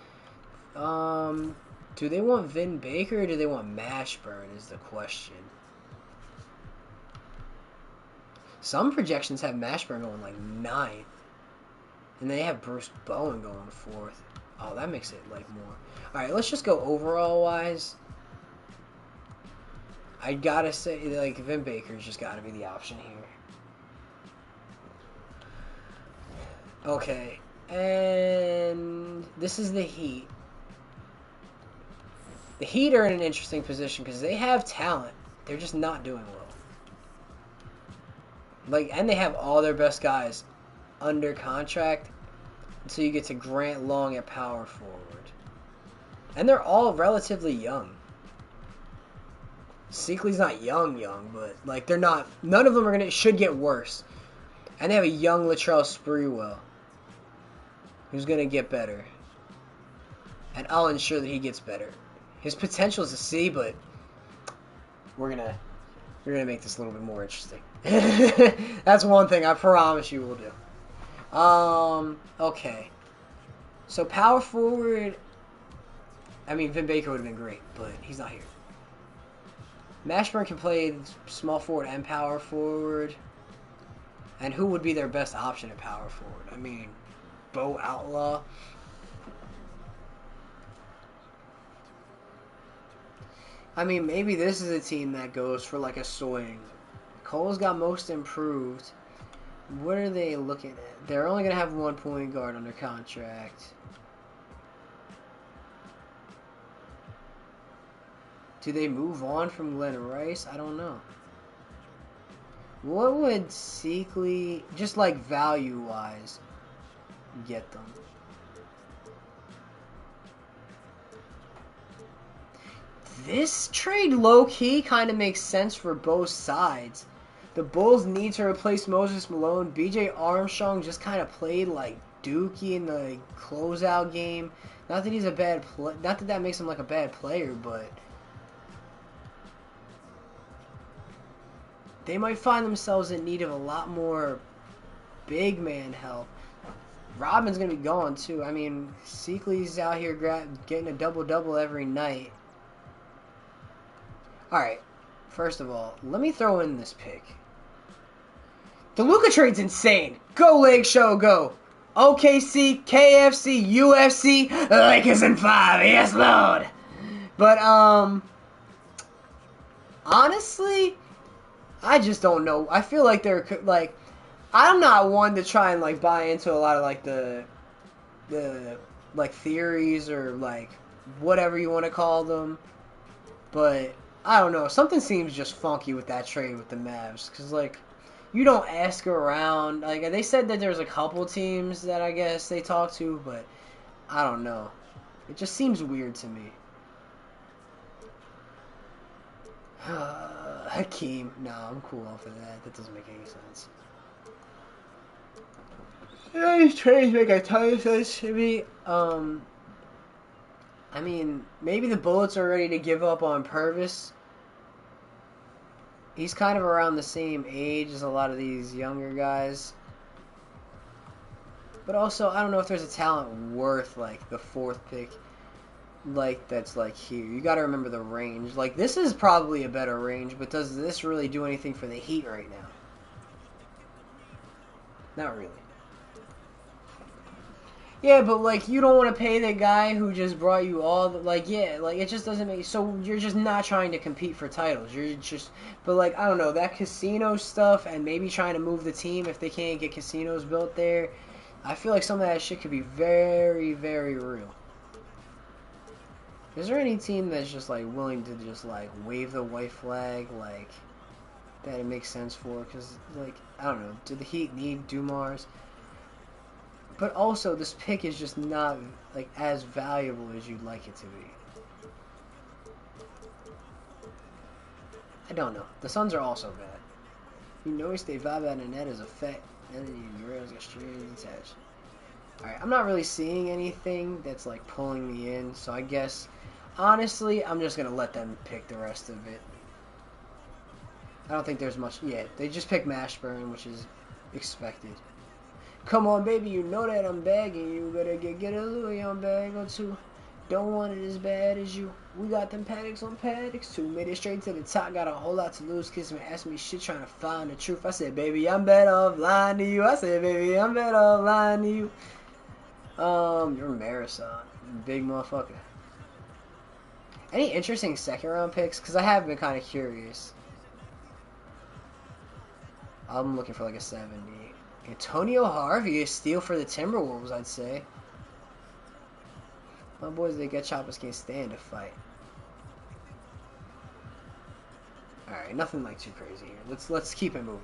Do they want Vin Baker or do they want Mashburn is the question. Some projections have Mashburn going like 9th. And they have Bruce Bowen going 4th. Oh, that makes it like more. Alright, let's just go overall wise. I gotta say, like, Vin Baker's just gotta be the option here. Okay. And this is the Heat. The Heat are in an interesting position because they have talent. They're just not doing well. Like, and they have all their best guys under contract until you get to Grant Long at power forward. And they're all relatively young. Seakley's not young, but like they're not. None of them are should get worse. And they have a young Latrell Sprewell, who's gonna get better. And I'll ensure that he gets better. His potential is a C, but we're gonna make this a little bit more interesting. That's one thing I promise you we'll do. Okay. So power forward. I mean, Vin Baker would have been great, but he's not here. Mashburn can play small forward and power forward. And who would be their best option at power forward? I mean, Bo Outlaw. I mean, maybe this is a team that goes for like a swing. Cole's got most improved. What are they looking at? They're only going to have one point guard under contract. Do they move on from Glenn Rice? I don't know. What would Seakley, just like value-wise, get them? This trade low-key kind of makes sense for both sides. The Bulls need to replace Moses Malone. B.J. Armstrong just kind of played like Dookie in the closeout game. Not that he's a bad not that that makes him like a bad player, but they might find themselves in need of a lot more big man help. Robin's gonna be gone too. I mean, Seakley's out here getting a double-double every night. Alright, first of all, let me throw in this pick. The Luka trade's insane. Go Lake Show, go. OKC, KFC, UFC, Lakers in 5. Yes, Lord. But, honestly, I just don't know. I feel like they're, like, I'm not one to try and, like, buy into a lot of, like, the like, theories or, like, whatever you want to call them. But I don't know. Something seems just funky with that trade with the Mavs. Because, like, you don't ask around. Like, they said that there's a couple teams that I guess they talked to, but I don't know. It just seems weird to me. Hakeem. Nah, I'm cool off of that. That doesn't make any sense. These trades make a ton of sense to me. I mean, maybe the Bullets are ready to give up on Purvis. He's kind of around the same age as a lot of these younger guys. But also, I don't know if there's a talent worth, like, the 4th pick, like, that's, like, here. You gotta remember the range. Like, this is probably a better range, but does this really do anything for the Heat right now? Not really. Yeah, but, like, you don't want to pay the guy who just brought you all the, like, yeah, like, it just doesn't make, so you're just not trying to compete for titles. You're just, but, like, I don't know, that casino stuff and maybe trying to move the team if they can't get casinos built there, I feel like some of that shit could be very, very real. Is there any team that's just, like, willing to just, like, wave the white flag, like, that it makes sense for? Because, like, I don't know, do the Heat need Dumars? But also, this pick is just not like as valuable as you'd like it to be. I don't know. The Suns are also bad. You notice they vibe out and that is a fact. And then you realize got strings attached. Alright, I'm not really seeing anything that's like pulling me in, so I guess honestly I'm just gonna let them pick the rest of it. I don't think there's much. Yeah, they just picked Mashburn, which is expected. Come on, baby, you know that I'm begging you. Better get a Louis on bag or two. Don't want it as bad as you. We got them paddocks on paddocks too. Made it straight to the top. Got a whole lot to lose. Kiss me, ask me shit, trying to find the truth. I said, baby, I'm better off lying to you. I said, baby, I'm better off lying to you. You're Marisol, big motherfucker. Any interesting second round picks? Because I have been kind of curious. I'm looking for like a 70. Antonio Harvey, a steal for the Timberwolves, I'd say. My boys, they got choppers, can't stand to fight. Alright, nothing like too crazy here. Let's keep it moving.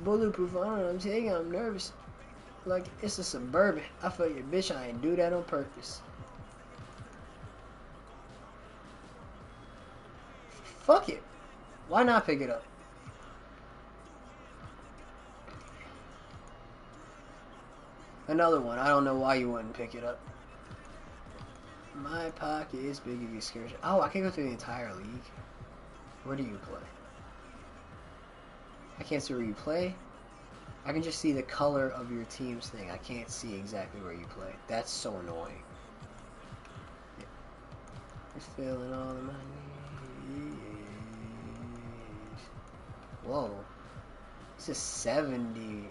Bulletproof on I'm taking, I'm nervous. Like it's a Suburban. I feel your bitch, I ain't do that on purpose. Fuck it. Why not pick it up? Another one. I don't know why you wouldn't pick it up. My pocket is big if you scared. Oh, I can go through the entire league. Where do you play? I can't see where you play. I can just see the color of your team's thing. I can't see exactly where you play. That's so annoying. It's feeling all of my needs. Whoa. This is 70.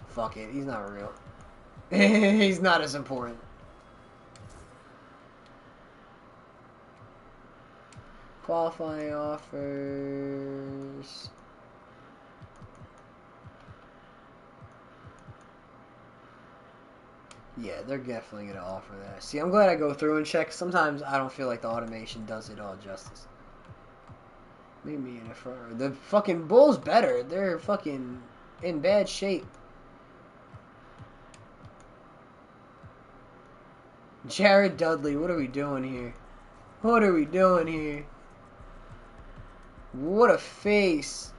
Fuck it. He's not real. He's not as important. Qualifying offers. Yeah, they're definitely going to offer that. See, I'm glad I go through and check. Sometimes I don't feel like the automation does it all justice. Leave me in the front. The fucking Bulls better. They're fucking in bad shape. Jared Dudley, what are we doing here? What are we doing here? What a face.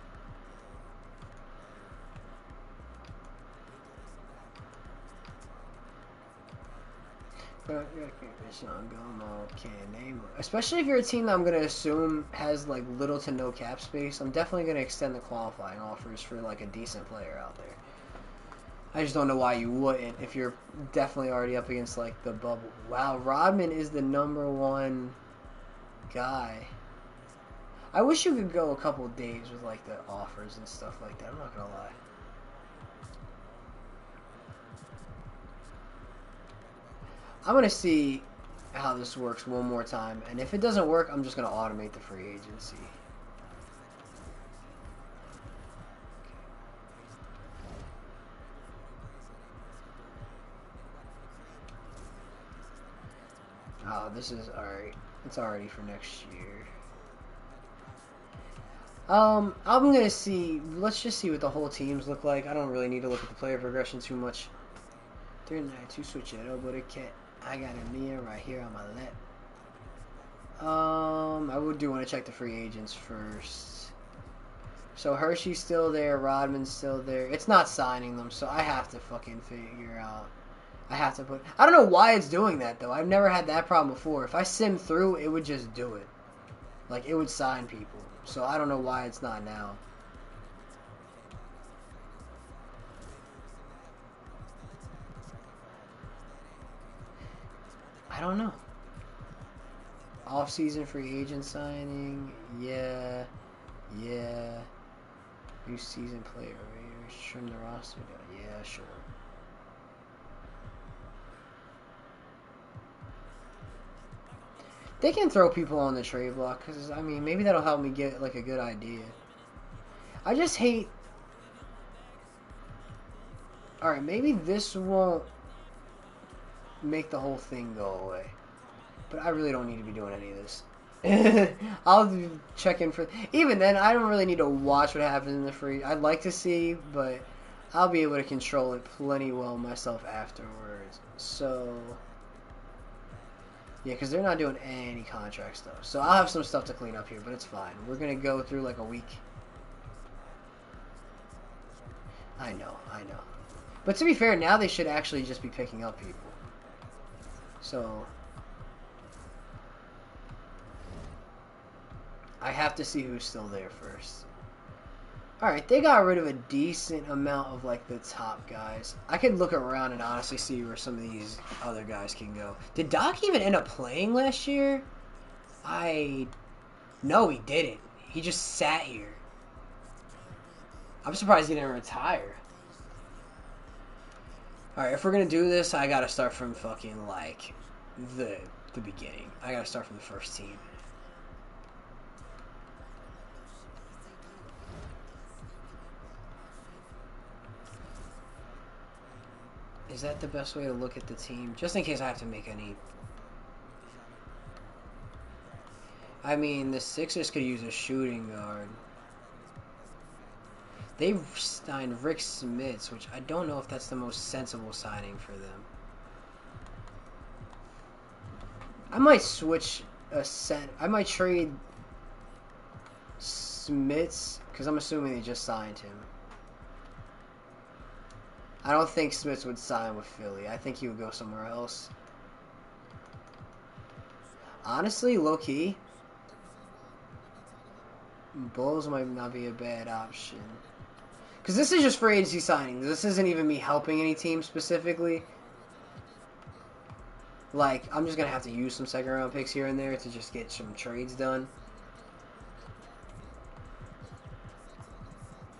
Especially if you're a team that I'm going to assume has like little to no cap space, I'm definitely going to extend the qualifying offers for like a decent player out there. I just don't know why you wouldn't if you're definitely already up against like the bubble. Wow, Rodman is the #1 guy. I wish you could go a couple days with like the offers and stuff like that. I'm not gonna lie. I'm gonna see how this works one more time, and if it doesn't work, I'm just gonna automate the free agency. Oh, this is alright. It's already for next year. I'm gonna see. Let's just see what the whole teams look like. I don't really need to look at the player progression too much. 392 switch it over the cat. I got a Mia right here on my lap. I would do want to check the free agents first. So Hershey's still there. Rodman's still there. It's not signing them, so I have to fucking figure out. I have to put. I don't know why it's doing that though. I've never had that problem before. If I sim through, it would just do it. Like it would sign people. So I don't know why it's not now. I don't know. Off-season free agent signing. Yeah. New season player. Trim the roster down. Yeah, sure. They can throw people on the trade block because, I mean, maybe that'll help me get, like, a good idea. I just hate... Alright, maybe this won't make the whole thing go away. But I really don't need to be doing any of this. I'll check in for... Even then, I don't really need to watch what happens in the free. I'd like to see, but I'll be able to control it plenty well myself afterwards. So... Yeah, because they're not doing any contract stuff. So I'll have some stuff to clean up here, but it's fine. We're going to go through like a week. I know. But to be fair, now they should actually just be picking up people. So... I have to see who's still there first. Alright, they got rid of a decent amount of, like, the top guys. I could look around and honestly see where some of these other guys can go. Did Doc even end up playing last year? No, he didn't. He just sat here. I'm surprised he didn't retire. Alright, if we're gonna do this, I gotta start from fucking, like, the beginning. I gotta start from the first team. Is that the best way to look at the team? Just in case I have to make any... I mean, the Sixers could use a shooting guard. They signed Rick Smits, which I don't know if that's the most sensible signing for them. I might switch a set. I might trade Smits, because I'm assuming they just signed him. I don't think Smits would sign with Philly. I think he would go somewhere else. Honestly, low-key, Bulls might not be a bad option. Because this is just free agency signings. This isn't even me helping any team specifically. Like, I'm just going to have to use some second-round picks here and there to just get some trades done.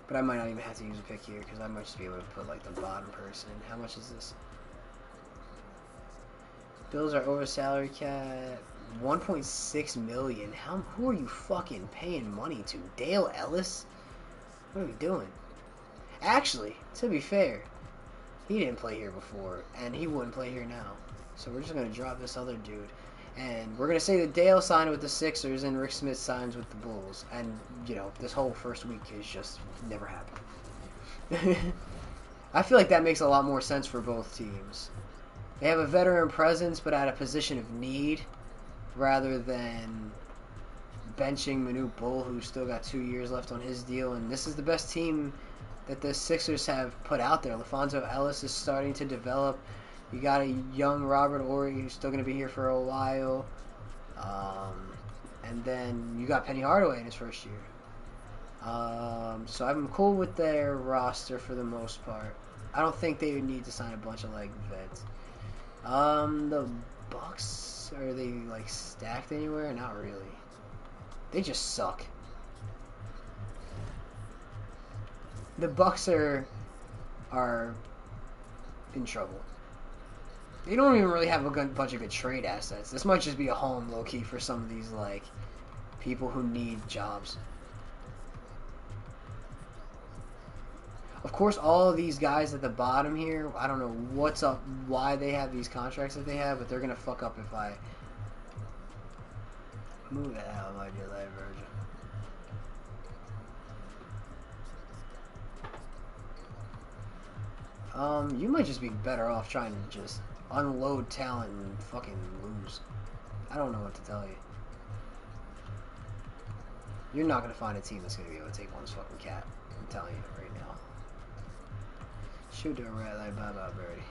But I might not even have to use a pick here because I might just be able to put like the bottom person. How much is this? Bills are over salary cap. 1.6 million. Who are you fucking paying money to? Dale Ellis? What are we doing? Actually, to be fair, he didn't play here before, and he wouldn't play here now. So we're just gonna drop this other dude. And we're going to say that Dale signed with the Sixers and Rick Smith signs with the Bulls. And, you know, this whole first week is just never happened. I feel like that makes a lot more sense for both teams. They have a veteran presence, but at a position of need, rather than benching Manute Bol, who's still got 2 years left on his deal. And this is the best team that the Sixers have put out there. LaFonso Ellis is starting to develop. You got a young Robert Horry who's still going to be here for a while. And then you got Penny Hardaway in his first year. So I'm cool with their roster for the most part. I don't think they would need to sign a bunch of, like, vets. The Bucks, are they, like, stacked anywhere? Not really. They just suck. The Bucks are in trouble. They don't even really have a bunch of good trade assets. This might just be a home, low-key, for some of these, like, people who need jobs. Of course, all of these guys at the bottom here, I don't know what's up, why they have these contracts that they have, but they're going to fuck up if I move the hell out of your life, Virgil. You might just be better off trying to just unload talent and fucking lose. I don't know what to tell you. You're not going to find a team that's going to be able to take one's fucking cat. I'm telling you right now. Shoot the rat like bye-bye birdie.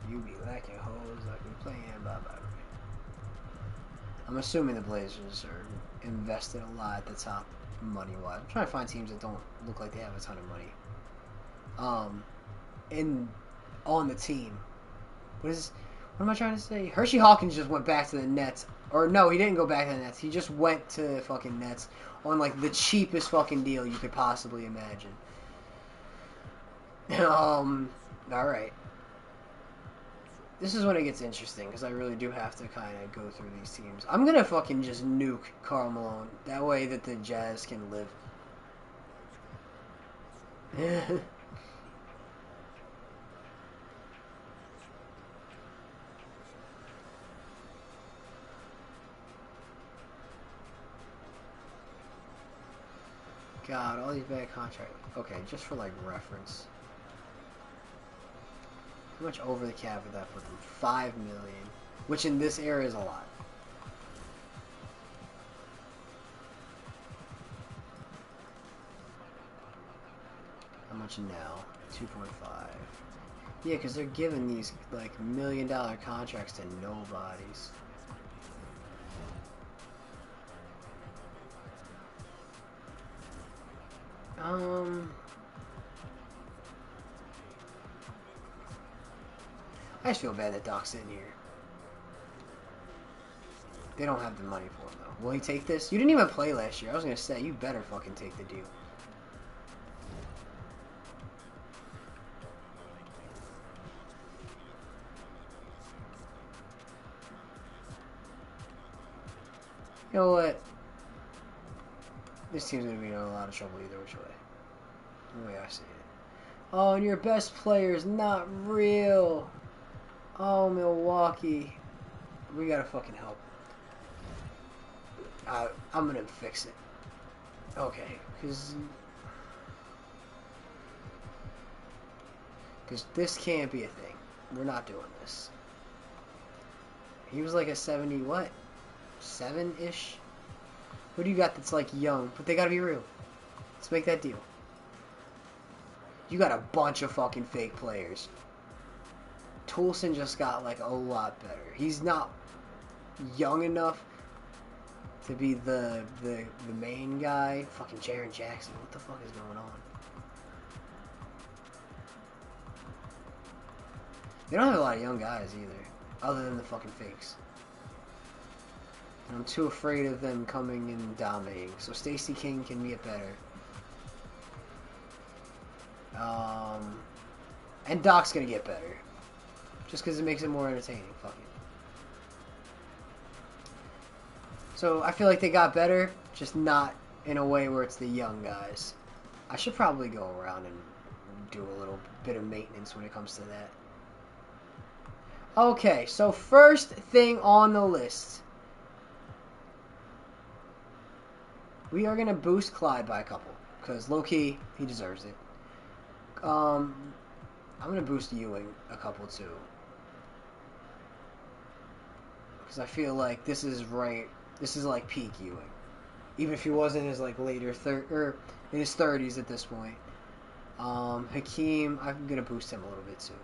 You be lacking hoes like we playing bye-bye birdie. I'm assuming the Blazers are invested a lot at the top money-wise. I'm trying to find teams that don't look like they have a ton of money. On the team. What am I trying to say? Hershey Hawkins just went back to the Nets. Or no, he didn't go back to the Nets. He just went to the fucking Nets on like the cheapest fucking deal you could possibly imagine. Alright. This is when it gets interesting, because I really do have to kind of go through these teams. I'm going to fucking just nuke Karl Malone. That way that the Jazz can live. all these bad contracts. Okay, just for like reference. How much over the cap would that put them? 5 million, which in this era is a lot. How much now? 2.5. Yeah, because they're giving these like $1 million contracts to nobodies. I just feel bad that Doc's in here. They don't have the money for him though. Will he take this? You didn't even play last year. I was gonna say you better fucking take the deal. You know what? This team's going to be in a lot of trouble either which way. The way I see it. Oh, and your best player is not real. Oh, Milwaukee. We got to fucking help. I'm going to fix it. Okay, because this can't be a thing. We're not doing this. He was like a 70 what? 7-ish? Who do you got that's like young? But they gotta be real. Let's make that deal. You got a bunch of fucking fake players. Toulson just got like a lot better. He's not young enough to be the main guy. Fucking Jaren Jackson. What the fuck is going on? They don't have a lot of young guys either. Other than the fucking fakes. I'm too afraid of them coming and dominating. So Stacey King can get better. And Doc's gonna get better. Just because it makes it more entertaining. Fuck it. So I feel like they got better, just not in a way where it's the young guys. I should probably go around and do a little bit of maintenance when it comes to that. Okay, so first thing on the list. We are going to boost Clyde by a couple. Because low-key, he deserves it. I'm going to boost Ewing a couple too. Because I feel like this is right. This is like peak Ewing. Even if he wasn't in his like later or in his 30s at this point. Hakeem, I'm going to boost him a little bit too.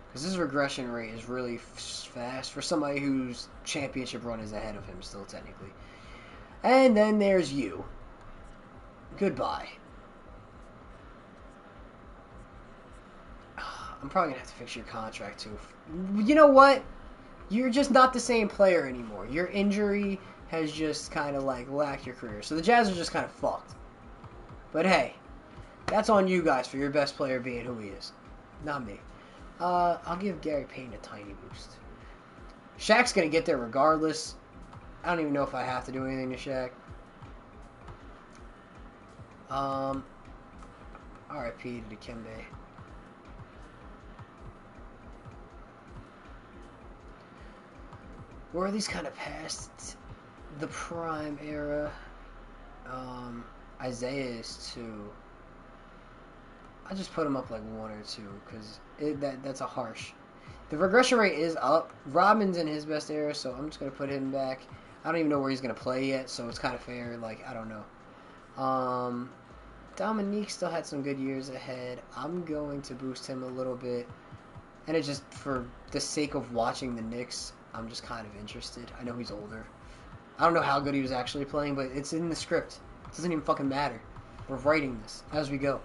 Because his regression rate is really fast for somebody whose championship run is ahead of him still technically. And then there's you. Goodbye. I'm probably going to have to fix your contract too. You know what? You're just not the same player anymore. Your injury has just kind of like lacked your career. So the Jazz are just kind of fucked. But hey, that's on you guys for your best player being who he is. Not me. I'll give Gary Payton a tiny boost. Shaq's going to get there regardless. I don't even know if I have to do anything to Shaq. R.I.P. to Dikembe. Were these kind of past the prime era? Isaiah is 2. I just put him up like 1 or 2 because that's a harsh. The regression rate is up. Robin's in his best era, so I'm just gonna put him back. I don't even know where he's gonna play yet, so it's kind of fair. Like I don't know. Dominique still had some good years ahead. I'm going to boost him a little bit, and it's just for the sake of watching the Knicks. I'm just kind of interested. I know he's older. I don't know how good he was actually playing, but it's in the script. It doesn't even fucking matter. We're writing this as we go.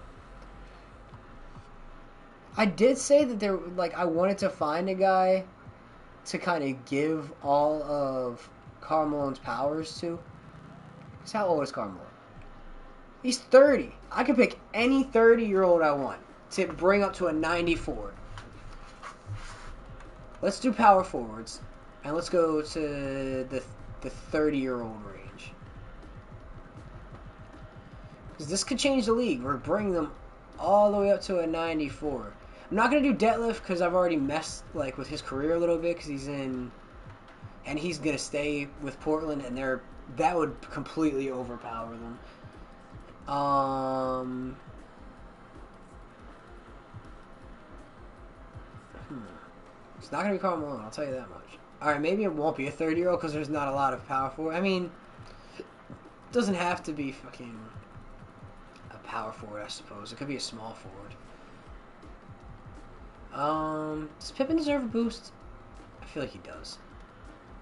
I did say that I wanted to find a guy to kind of give all of Karl Malone's powers to. Because how old is Karl Malone? He's 30. I could pick any 30-year-old I want to bring up to a 94. Let's do power forwards. And let's go to the 30-year-old range. Because this could change the league. We're bringing them all the way up to a 94. I'm not going to do Detlef because I've already messed with his career a little bit because he's in... And he's going to stay with Portland and that would completely overpower them. Um. It's not gonna be Karl Malone. I'll tell you that much. All right, maybe it won't be a 30-year-old because there's not a lot of power forward. I mean, it doesn't have to be fucking a power forward. I suppose it could be a small forward. Does Pippen deserve a boost? I feel like he does.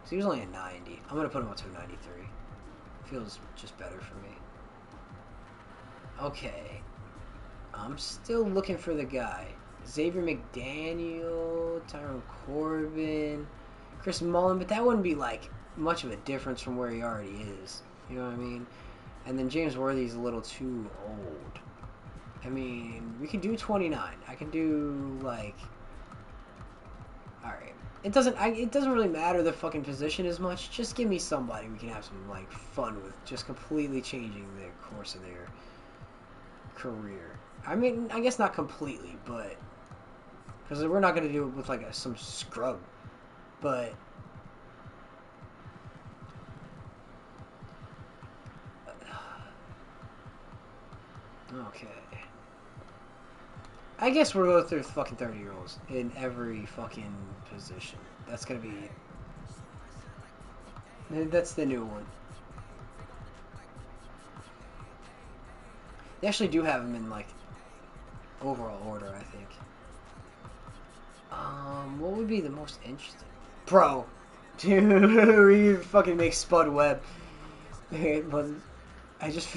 So he was only a 90. I'm gonna put him up to a 93. Feels just better for me. Okay. I'm still looking for the guy. Xavier McDaniel, Tyrone Corbin, Chris Mullen, but that wouldn't be like much of a difference from where he already is. You know what I mean? And then James Worthy's a little too old. I mean, we could do 29. I can do like. All right. It doesn't really matter the fucking position as much. Just give me somebody we can have some like fun with, just completely changing the course of their career. I mean, I guess not completely, but because we're not gonna do it with like some scrub, but okay. I guess we're going through fucking 30-year-olds in every fucking position. That's gonna be. That's the new one. They actually do have them in like overall order, I think. What would be the most interesting? Bro, dude, we fucking make Spud Webb. But I just.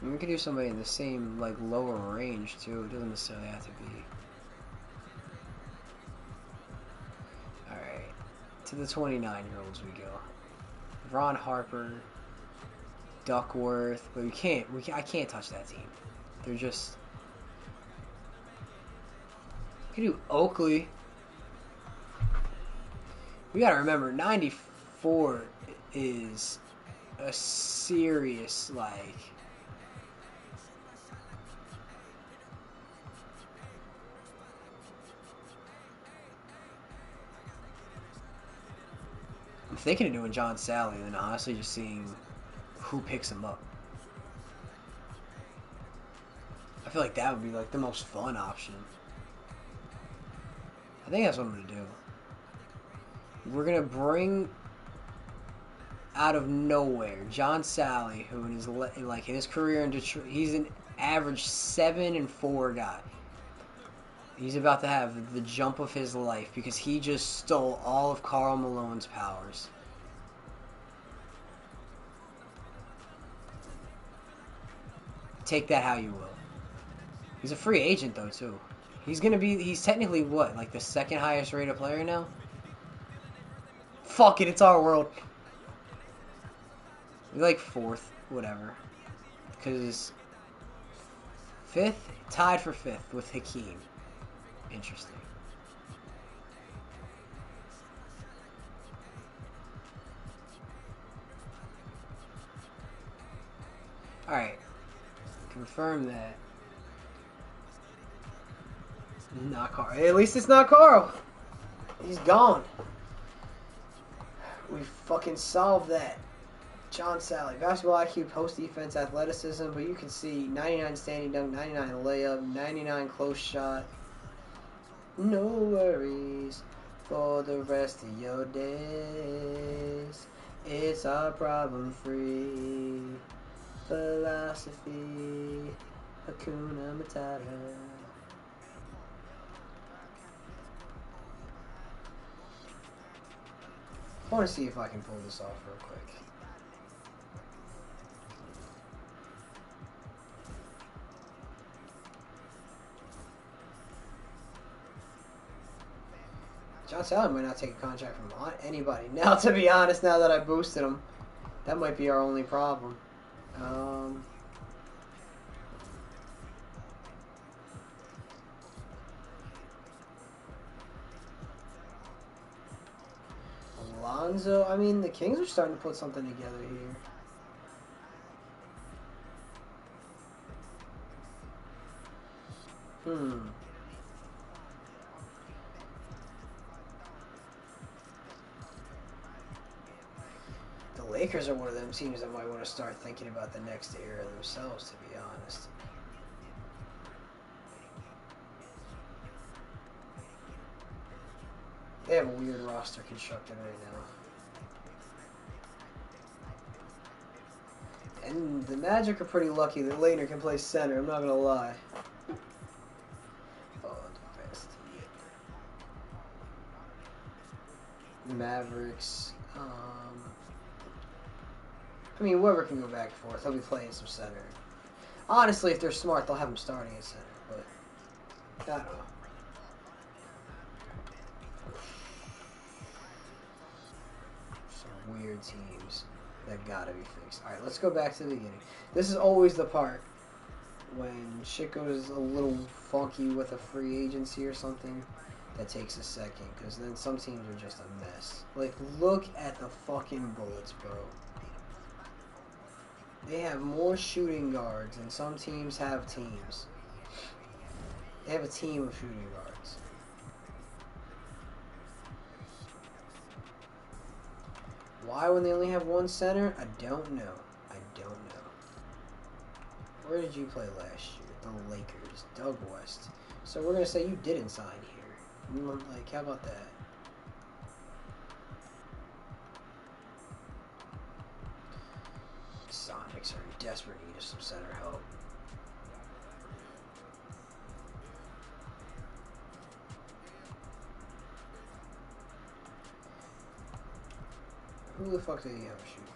We could do somebody in the same like lower range too. It doesn't necessarily have to be. All right, to the 29-year-olds we go. Ron Harper, Duckworth, but I can't touch that team. They're just. We could do Oakley. We gotta remember, 94 is a serious like. I'm thinking of doing John Sally and honestly just seeing who picks him up. I feel like that would be like the most fun option. I think that's what I'm gonna do. We're gonna bring out of nowhere John Sally, who in his career in Detroit, he's an average 7-4 guy. He's about to have the jump of his life because he just stole all of Karl Malone's powers. Take that how you will. He's a free agent though too. He's technically what, like the second highest rated player now? Fuck it, it's our world. We're like fourth, whatever. Because fifth, tied for fifth with Hakeem. Interesting. Alright. Confirm that. Not Carl. Hey, at least it's not Carl. He's gone. We fucking solved that. John Sally. Basketball IQ, post defense, athleticism, but you can see 99 standing dunk, 99 layup, 99 close shot. No worries for the rest of your days. It's our problem-free philosophy. Hakuna Matata. I want to see if I can pull this off real quick. John Sally might not take a contract from anybody. Now, to be honest, now that I boosted him, that might be our only problem. Alonzo, I mean, the Kings are starting to put something together here. Lakers are one of them teams that might want to start thinking about the next era themselves, to be honest. They have a weird roster constructed right now. And the Magic are pretty lucky that Leitner can play center, I'm not going to lie. Mavericks. I mean, whoever can go back and forth, they'll be playing some center. Honestly, if they're smart, they'll have them starting at center, but I don't know. Some weird teams that gotta be fixed. Alright, let's go back to the beginning. This is always the part when shit goes a little funky with a free agency or something. That takes a second, because then some teams are just a mess. Like, look at the fucking Bullets, bro. They have more shooting guards than some teams have teams. They have a team of shooting guards. Why when they only have one center? I don't know. I don't know. Where did you play last year? The Lakers. Doug West. So we're going to say you didn't sign here. Like, how about that? Sonics are in desperate need of some center help. Who the fuck do you have a shoot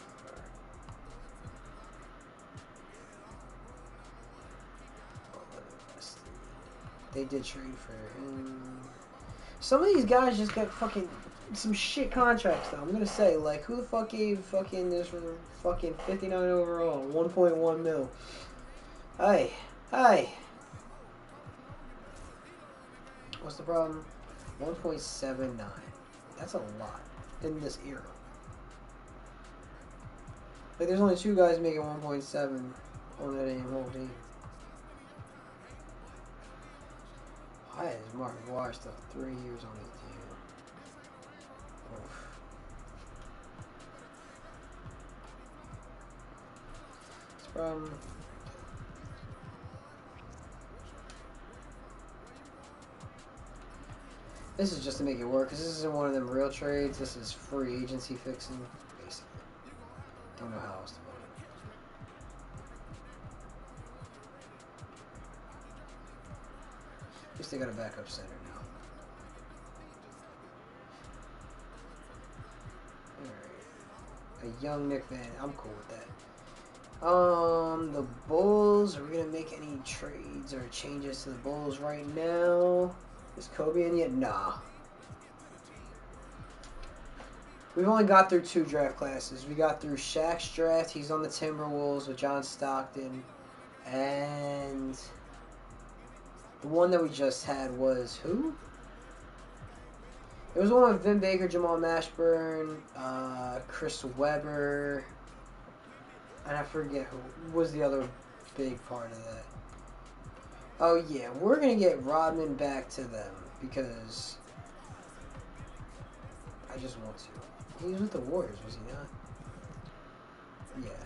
for? They did trade for him. Some of these guys just got fucking some shit contracts, though. I'm gonna say, like, who the fuck gave fucking this for fucking 59 overall, 1.1 mil? Hey, hey. What's the problem? 1.79. That's a lot in this era. Like, there's only two guys making 1.7 on that damn whole team. Why is Mark McGwire still 3 years on his team? Oof. It's from... This is just to make it work, because this isn't one of them real trades. This is free agency fixing, basically. Don't know how else to put it. At least they got a backup center now. Alright. A young Nick Van. I'm cool with that. The Bulls. Are we going to make any trades or changes to the Bulls right now? Is Kobe in yet? Nah. We've only got through 2 draft classes. We got through Shaq's draft. He's on the Timberwolves with John Stockton. And the one that we just had was who? It was one with Vin Baker, Jamal Mashburn, Chris Webber, and I forget who was the other big part of that. Oh yeah, we're going to get Rodman back to them because I just want to. He was with the Warriors, was he not? Yeah.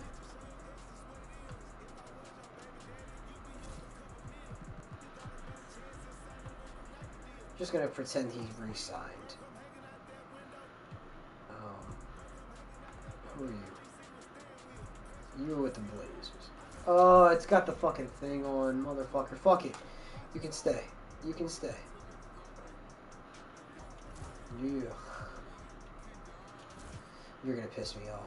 Just going to pretend he's re-signed. Who are you? You were with the Blazers. Oh, it's got the fucking thing on, motherfucker. Fuck it. You can stay. You can stay. Yeah. You're gonna piss me off.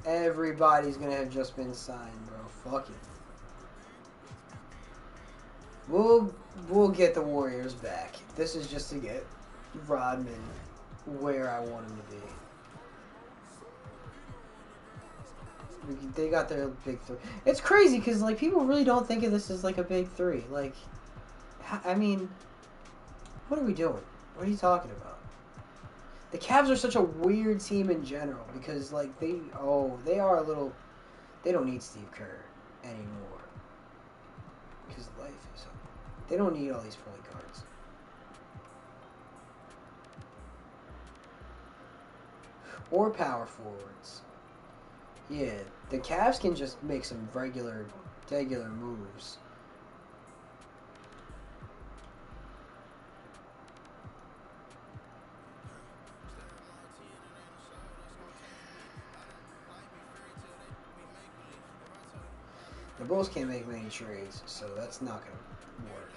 Everybody's gonna have just been signed, bro. Fuck it. We'll get the Warriors back. This is just to get Rodman where I want him to be. They got their big 3. It's crazy because like people really don't think of this as like a big 3. Like, I mean, what are we doing? What are you talking about? The Cavs are such a weird team in general because like they are a little. They don't need Steve Kerr anymore because life is. They don't need all these point guards. or power forwards. Yeah, the Cavs can just make some regular moves. The Bulls can't make many trades, so that's not going to work.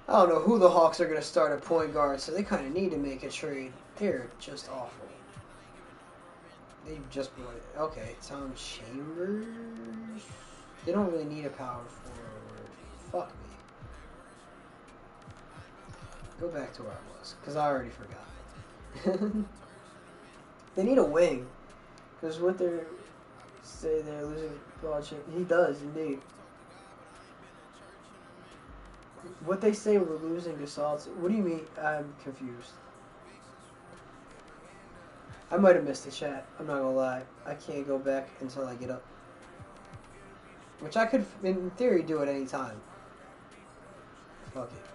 I don't know who the Hawks are going to start at point guard, so they kind of need to make a trade. They're just awful. They just brought it. Okay, Tom Chambers. They don't really need a power forward. Fuck me. Go back to where I was, because I already forgot. They need a wing, because what they're say they're losing project. He does indeed. What they say we're losing Gasol. What do you mean? I'm confused. I might have missed the chat. I'm not gonna lie. I can't go back until I get up. Which I could, in theory, do at any time. Fuck it.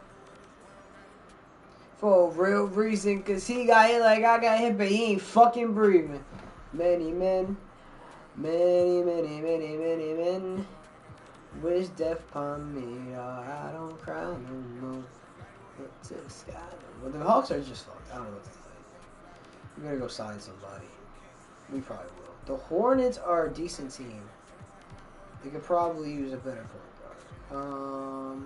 For a real reason, cause he got hit like I got hit, but he ain't fucking breathing. Many men, many men wish death upon me. Oh, I don't cry no more. Look to the sky. Well, the Hawks are just fucked. I don't know what to think. We gotta go sign somebody. We probably will. The Hornets are a decent team. They could probably use a better point guard.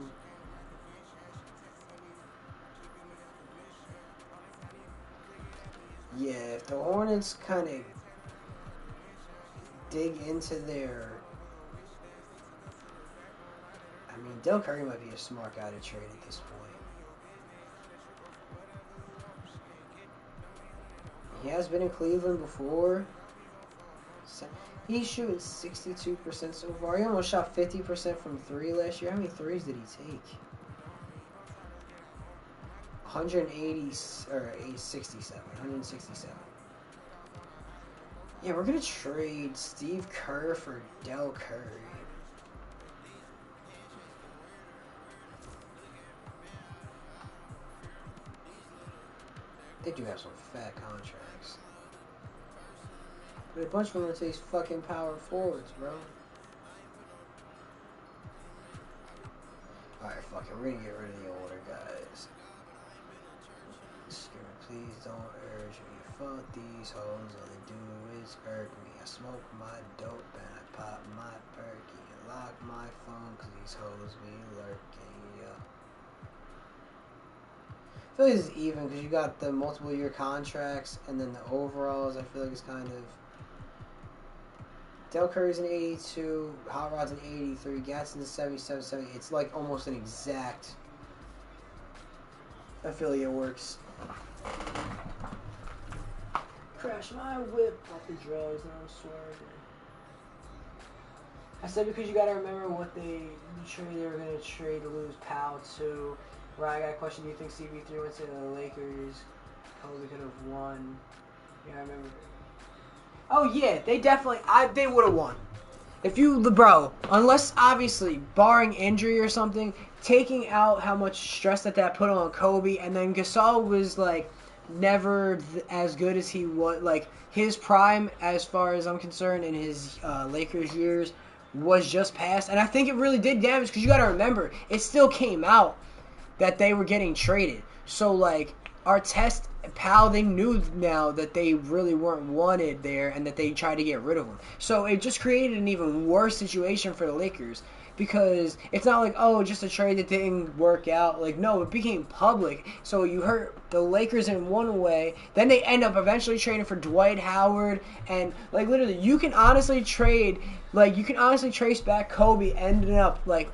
Yeah, if the Hornets kind of dig into their... I mean, Del Curry might be a smart guy to trade at this point. He has been in Cleveland before. He's shooting 62% so far. He almost shot 50% from 3 last year. How many threes did he take? 167. Yeah, we're gonna trade Steve Kerr for Del Curry. They do have some fat contracts. But a bunch of them are these fucking power forwards, bro. Alright, fuck it. We're gonna get rid of the older guys. Please don't urge me. Fuck these hoes. All they do is irk me. I smoke my dope and I pop my perky and lock my phone cause these hoes be lurking, yeah. I feel like this is even because you got the multiple year contracts and then the overalls. I feel like it's kind of... Del Curry's an 82, Hot Rod's an 83, Gatson's a 77, 70. It's like almost an exact... affiliate works. Crash my whip off the drugs and I'm swerving. I said because you gotta remember what they were gonna trade to lose Powell to. Right, I got a question. Do you think CP3 went to the Lakers? Kobe could have won. Yeah, I remember. Oh yeah, they definitely. They would have won. If you, bro, unless obviously barring injury or something, taking out how much stress that put on Kobe, and then Gasol was like never as good as he was. Like his prime, as far as I'm concerned, in his Lakers years was just past, and I think it really did damage because you got to remember it still came out that they were getting traded. So like Artest, Powell, they knew now that they really weren't wanted there and that they tried to get rid of them. So it just created an even worse situation for the Lakers because it's not like, oh, just a trade that didn't work out. Like, no, it became public. So you hurt the Lakers in one way. Then they end up eventually trading for Dwight Howard. And, like, literally, you can honestly trace back Kobe ending up, like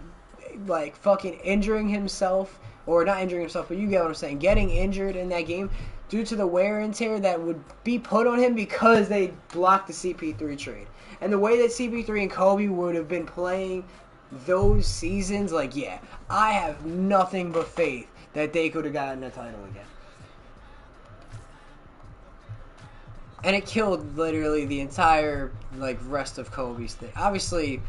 fucking injuring himself. Or not injuring himself, but you get what I'm saying. Getting injured in that game due to the wear and tear that would be put on him because they blocked the CP3 trade. And the way that CP3 and Kobe would have been playing those seasons, like, yeah, I have nothing but faith that they could have gotten a title again. And it killed literally the entire, like, rest of Kobe's thing. Obviously,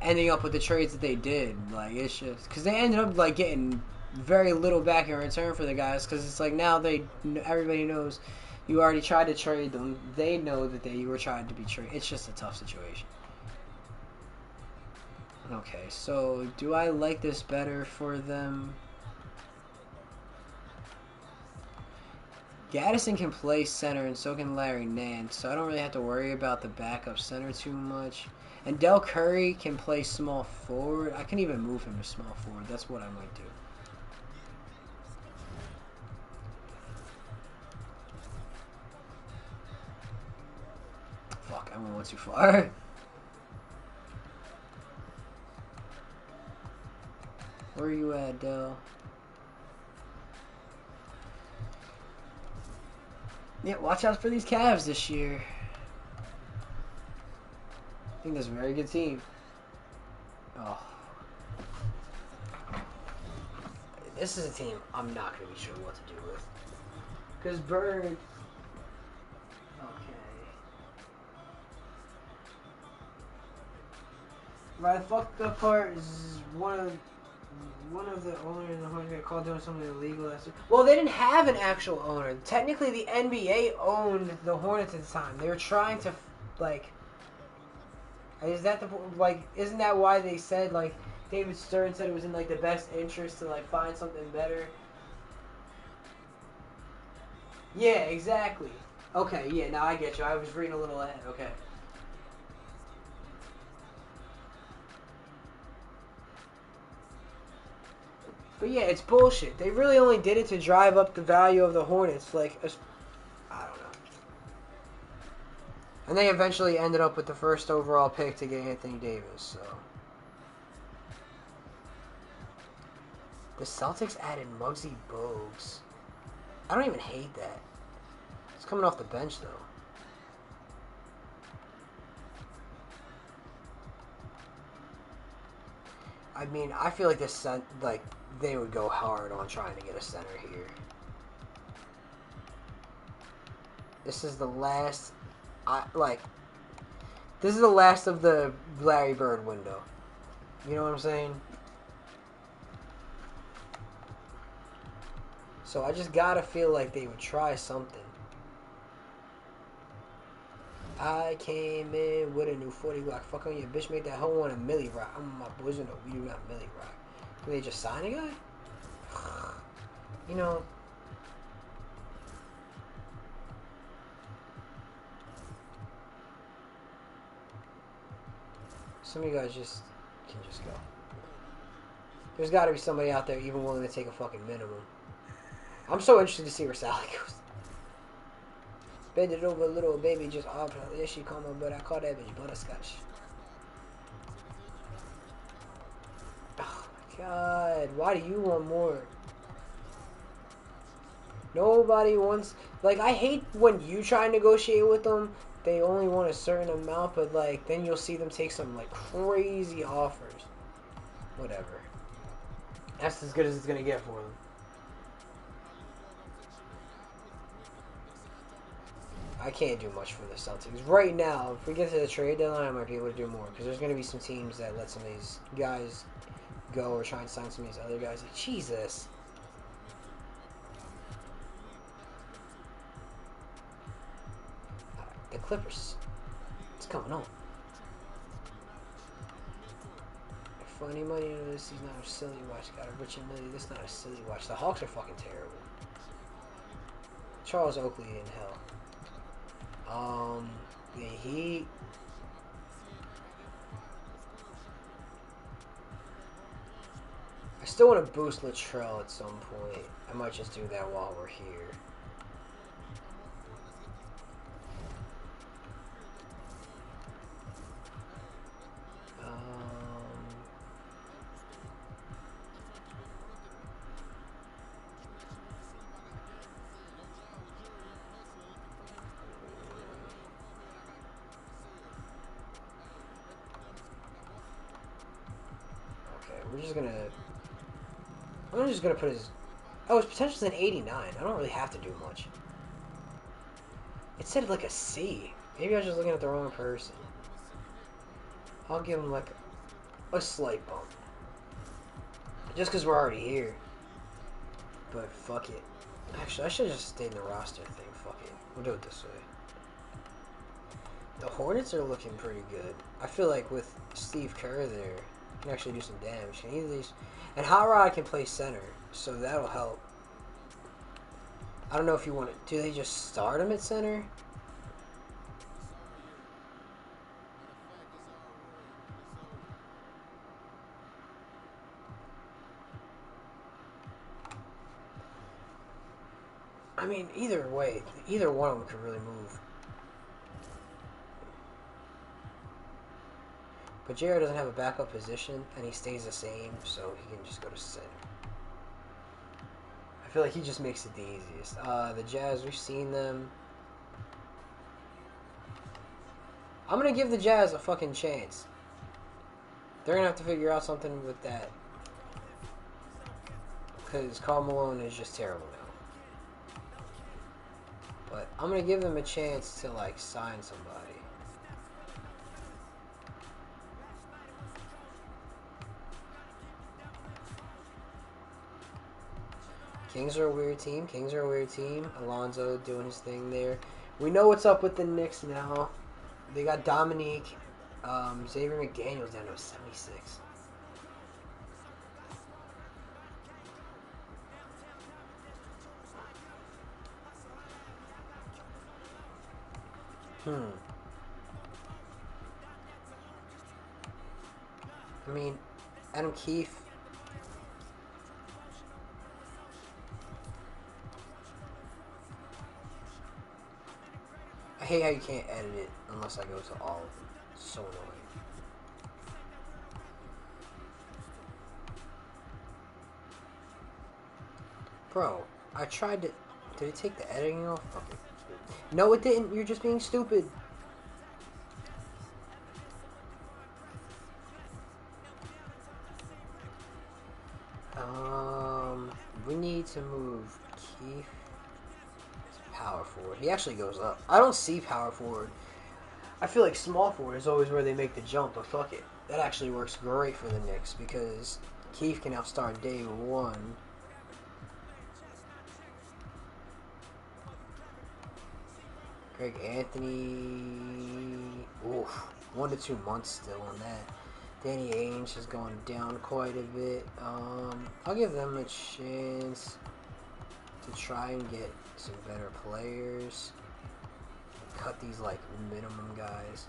ending up with the trades that they did, like, it's just... Because they ended up, like, getting very little back in return for the guys because it's like now everybody knows you already tried to trade them. They know that you were trying to be traded. It's just a tough situation. Okay, so do I like this better for them? Gaddison can play center and so can Larry Nance, so I don't really have to worry about the backup center too much. And Del Curry can play small forward. I can even move him to small forward. That's what I might do. Fuck, I went too far. Where are you at, Del? Yeah, watch out for these Cavs this year. I think that's a very good team. Oh. This is a team I'm not going to be sure what to do with. Because Bird... Okay. My fucked up part is one of the owners in the Hornets got called doing something illegal. Well, they didn't have an actual owner. Technically, the NBA owned the Hornets at the time. They were trying to, like... Is that isn't that why they said, like, David Stern said it was in, like, the best interest to, like, find something better? Yeah, exactly. Okay, yeah, now I get you. I was reading a little ahead. Okay. But yeah, it's bullshit. They really only did it to drive up the value of the Hornets. Like, I don't know. And they eventually ended up with the first overall pick to get Anthony Davis, so. The Celtics added Muggsy Bogues. I don't even hate that. It's coming off the bench, though. I mean, I feel like they would go hard on trying to get a center here. This is the last... this is the last of the Larry Bird window. You know what I'm saying? So I just gotta feel like they would try something. I came in with a new 40 rock. Fuck on your bitch, make that hoe want a Millie rock. I'm my boys in the we do got Millie rock. Do they just sign a guy? You know. Some of you guys can just go. There's got to be somebody out there even willing to take a fucking minimum. I'm so interested to see where Sally goes. Bend it over, little baby, just off. Yeah, she called me, but I call that bitch butterscotch. Oh my god, why do you want more? Nobody wants... Like, I hate when you try and negotiate with them, they only want a certain amount, but, like, then you'll see them take some, like, crazy offers. Whatever. That's as good as it's gonna get for them. I can't do much for the Celtics. Right now, if we get to the trade deadline, I might be able to do more. Because there's going to be some teams that let some of these guys go or try and sign some of these other guys. Like, Jesus. The Clippers. What's going on? Funny money into this. He's not a silly watch. Got a rich and Millie. This is not a silly watch. The Hawks are fucking terrible. Charles Oakley in hell. The Heat. I still want to boost Latrell at some point. I might just do that while we're here. I'm just gonna put his... Oh, his potential's an 89. I don't really have to do much. It said like a C. Maybe I was just looking at the wrong person. I'll give him like a slight bump. Just because we're already here. But fuck it. Actually, I should have just stayed in the roster thing. Fuck it. We'll do it this way. The Hornets are looking pretty good. I feel like with Steve Kerr there, he can actually do some damage. Can either of these, and Hot Rod can play center, so that'll help. I don't know if you want to. Do they just start him at center? I mean, either way, either one of them could really move. But JR doesn't have a backup position, and he stays the same, so he can just go to center. I feel like he just makes it the easiest. The Jazz, we've seen them. I'm going to give the Jazz a fucking chance. They're going to have to figure out something with that. Because Karl Malone is just terrible now. But I'm going to give them a chance to, like, sign somebody. Kings are a weird team. Alonzo doing his thing there. We know what's up with the Knicks now. They got Dominique. Xavier McDaniels down to a 76. I mean, Adam Keefe. I hate how you can't edit it unless I go to all of them. It's so annoying. Bro, I tried to... Did it take the editing off? Okay. No, it didn't. You're just being stupid. We need to move Keith to power forward. He actually goes up. I don't see power forward. I feel like small forward is always where they make the jump, but fuck it. That actually works great for the Knicks because Keith can now start day one. Greg Anthony. Oof. 1 to 2 months still on that. Danny Ainge has gone down quite a bit. I'll give them a chance to try and get some better players. Cut these like minimum guys.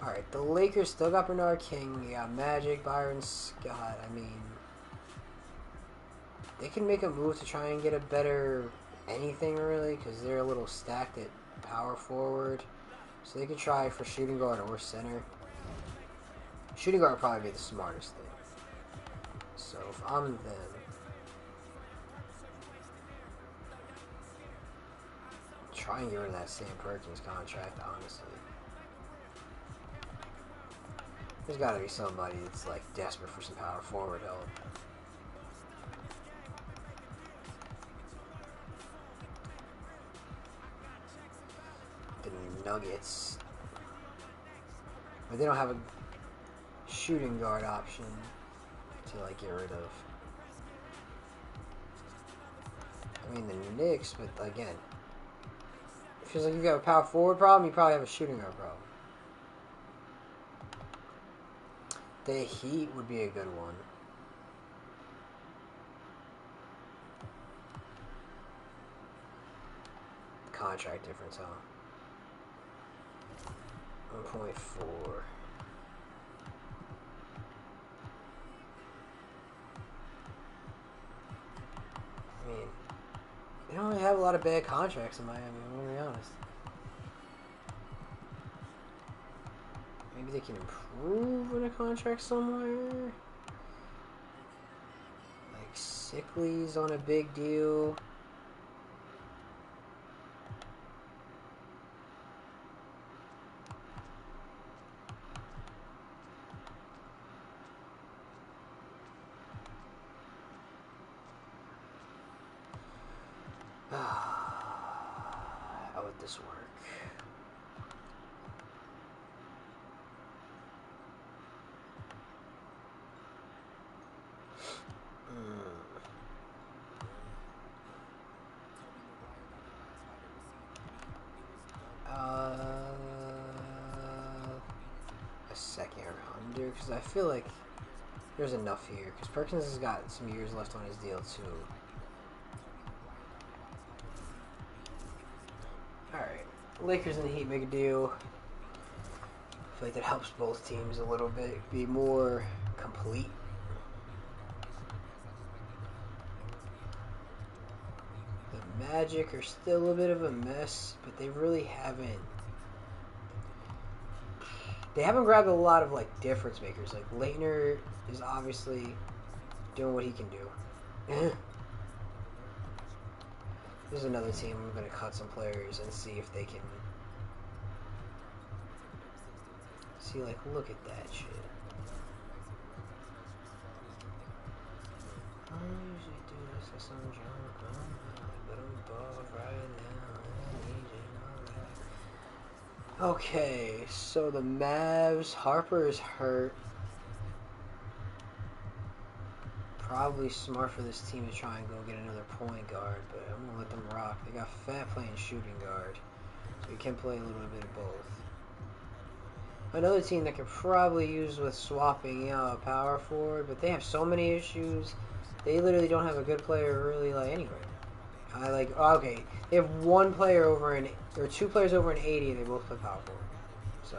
Alright, the Lakers still got Bernard King. You got Magic, Byron Scott. I mean, they can make a move to try and get a better anything really because they're a little stacked at power forward. So they could try for shooting guard or center. Shooting guard would probably be the smartest thing. So if I'm them, try and get rid of that Sam Perkins contract, honestly. There's gotta be somebody that's like desperate for some power forward help. The Nuggets. But they don't have a shooting guard option to like get rid of. I mean the Knicks, but again, it feels like you've got a power forward problem, you probably have a shooting guard problem. The Heat would be a good one. Contract difference, huh? 1.4. I mean, they don't really have a lot of bad contracts in Miami, I'm gonna be honest. Maybe they can improve in a contract somewhere. Like Sickley's on a big deal. How would this work? because I feel like there's enough here. Because Perkins has got some years left on his deal too. All right, Lakers and the Heat make a deal. I feel like that helps both teams a little bit be more complete. The Magic are still a bit of a mess, but they really haven't. They haven't grabbed a lot of like difference makers. Like Leitner is obviously doing what he can do. There's another team. I'm gonna cut some players and see if they can. See, like, look at that shit. I usually do this for some drunk, but I'm bored right now. Okay, so the Mavs, Harper is hurt. Probably smart for this team to try and go get another point guard, but I'm gonna let them rock. They got Fat playing shooting guard, so he can play a little bit of both. Another team that could probably use with swapping out a power forward, but they have so many issues. They literally don't have a good player really like anywhere. Okay, they have one player over an or two players over an 80, and they both play power forward. So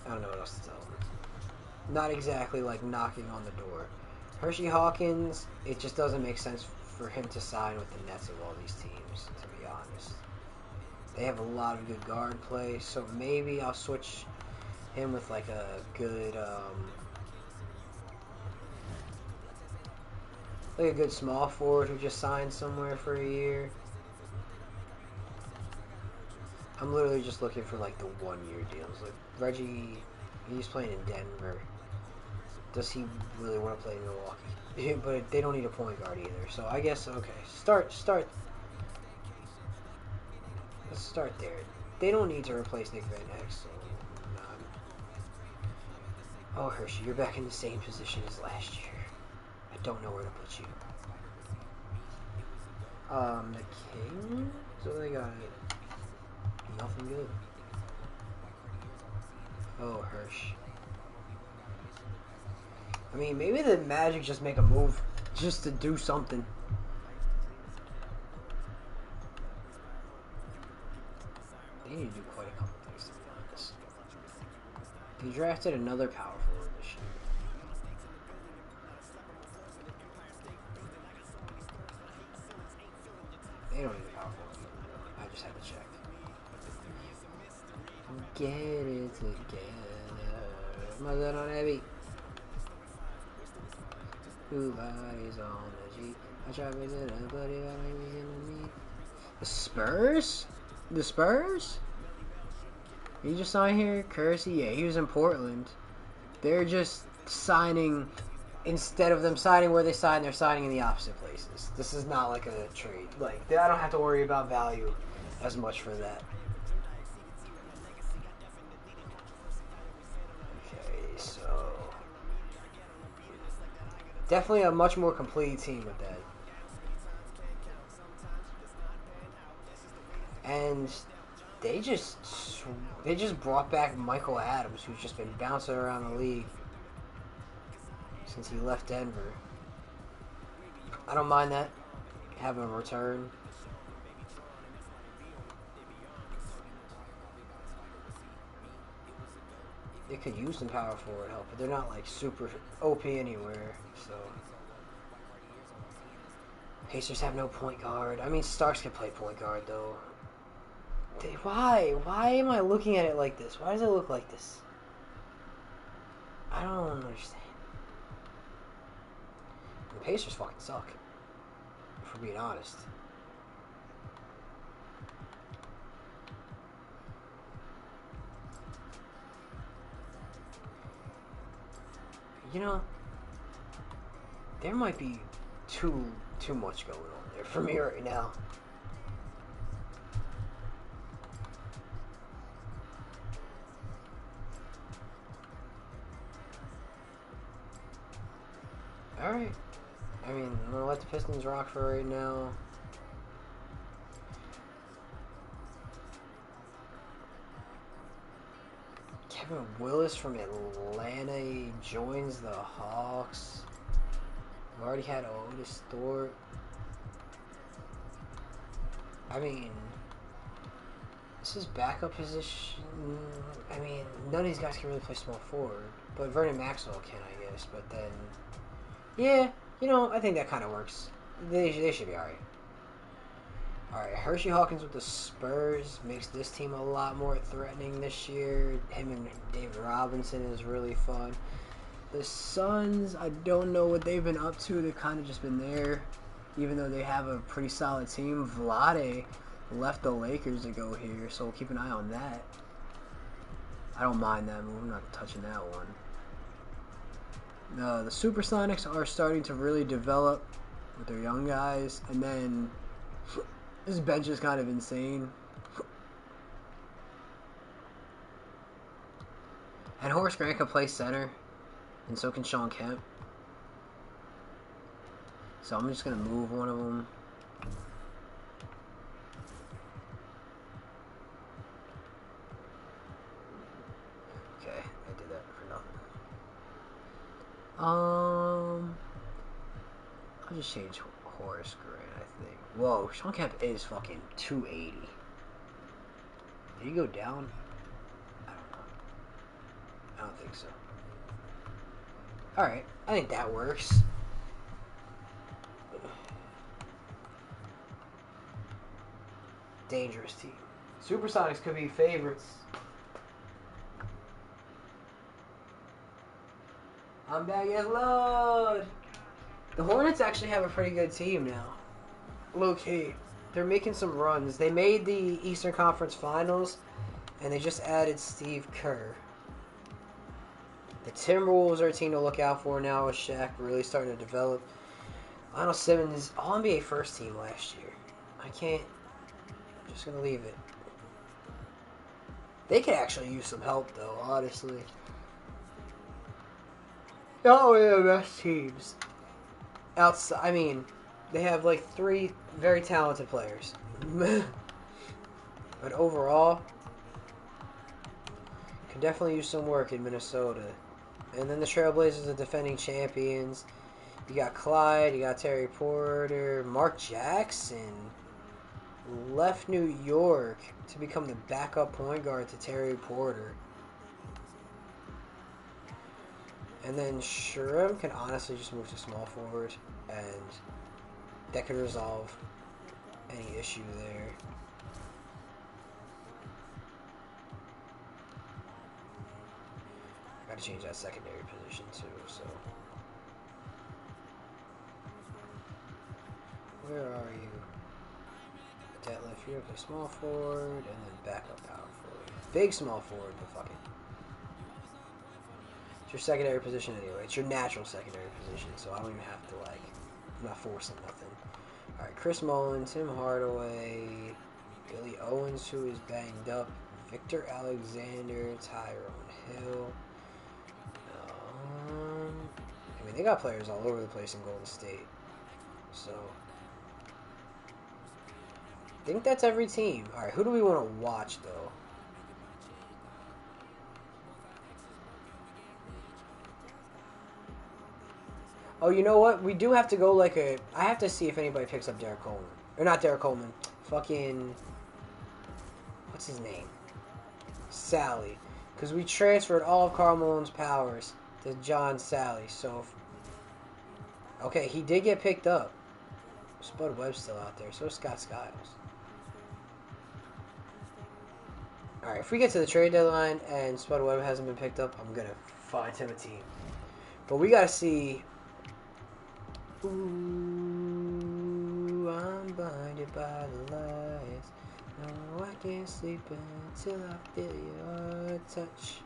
I don't know what else to tell them. Not exactly like knocking on the door. Hershey Hawkins, it just doesn't make sense for him to sign with the Nets of all these teams, to be honest. They have a lot of good guard play, so maybe I'll switch him with like a good small forward who just signed somewhere for a year. I'm literally just looking for like the 1 year deals. Like Reggie, he's playing in Denver. Does he really want to play in Milwaukee? But they don't need a point guard either. So I guess okay. Start. Let's start there. They don't need to replace Nick Van Exel. So oh, Hershey, you're back in the same position as last year. I don't know where to put you. The Kings? So they got it. Nothing good. Oh, Hirsch. I mean, maybe the Magic just make a move just to do something. They need to do quite a couple things, to be honest. They drafted another power forward this year. They don't need a power forward. I just had to check. Get it together. Mother on heavy. Two bodies on the Jeep. I try to raise it up, but if I ain't in me. The Spurs? The Spurs? He just signed here? Kersey? Yeah, he was in Portland. They're just signing, instead of them signing where they sign, they're signing in the opposite places. This is not like a trade. Like, I don't have to worry about value as much for that. So definitely a much more complete team with that. And they just brought back Michael Adams, who's just been bouncing around the league since he left Denver. I don't mind that, having him return. They could use some power forward help, but they're not like super OP anywhere, so. Pacers have no point guard. I mean, Starks can play point guard, though. Why? Why am I looking at it like this? Why does it look like this? I don't understand. The Pacers fucking suck, if we're being honest. You know, there might be too much going on there for me right now. Alright. I mean, I'm gonna let the Pistons rock for right now. Kevin Willis from Atlanta, he joins the Hawks. We already had Otis Thorpe. I mean, this is backup position. I mean, none of these guys can really play small forward. But Vernon Maxwell can, I guess. But then, yeah, you know, I think that kind of works. They should be alright. Alright, Hershey Hawkins with the Spurs makes this team a lot more threatening this year. Him and David Robinson is really fun. The Suns, I don't know what they've been up to. They've kind of just been there, even though they have a pretty solid team. Vlade left the Lakers to go here, so we'll keep an eye on that. I don't mind that move. I'm not touching that one. The Supersonics are starting to really develop with their young guys, and then this bench is kind of insane. And Horace Grant can play center, and so can Shawn Kemp. So I'm just going to move one of them. Okay, I did that for nothing. I'll just change Horace Grant, I think. Whoa, Shawn Kemp is fucking 280. Did he go down? I don't know. I don't think so. Alright, I think that works. Dangerous team. Supersonics could be favorites. I'm back as load. The Hornets actually have a pretty good team now. Low key. They're making some runs. They made the Eastern Conference Finals, and they just added Steve Kerr. The Timberwolves are a team to look out for now with Shaq really starting to develop. Lionel Simmons, All-NBA first team last year. I'm just going to leave it. They could actually use some help, though, honestly. Not only the best teams. Outside, I mean, they have like 3 very talented players. But overall, could definitely use some work in Minnesota. And then the Trailblazers are defending champions. You got Clyde, you got Terry Porter, Mark Jackson left New York to become the backup point guard to Terry Porter. And then Shrem can honestly just move to small forward, and that could resolve any issue there. I gotta change that secondary position too, so. Where are you? Deadlift, you're up to small forward, and then backup power forward. Big small forward, but fuck it. It's your secondary position anyway. It's your natural secondary position, so I don't even have to, like, I'm not forcing nothing. Alright, Chris Mullin, Tim Hardaway, Billy Owens, who is banged up, Victor Alexander, Tyrone Hill. I mean, they got players all over the place in Golden State. So, I think that's every team. Alright, who do we want to watch, though? Oh, you know what? We do have to go like a... I have to see if anybody picks up Derek Coleman. Or not Derek Coleman. Fucking... What's his name? Sally. Because we transferred all of Karl Malone's powers to John Sally. So... Okay, he did get picked up. Spud Webb's still out there. So is Scott Skiles. Alright, if we get to the trade deadline and Spud Webb hasn't been picked up, I'm going to find him a team. But we got to see... Ooh, I'm blinded by the lights. No, I can't sleep until I feel your touch.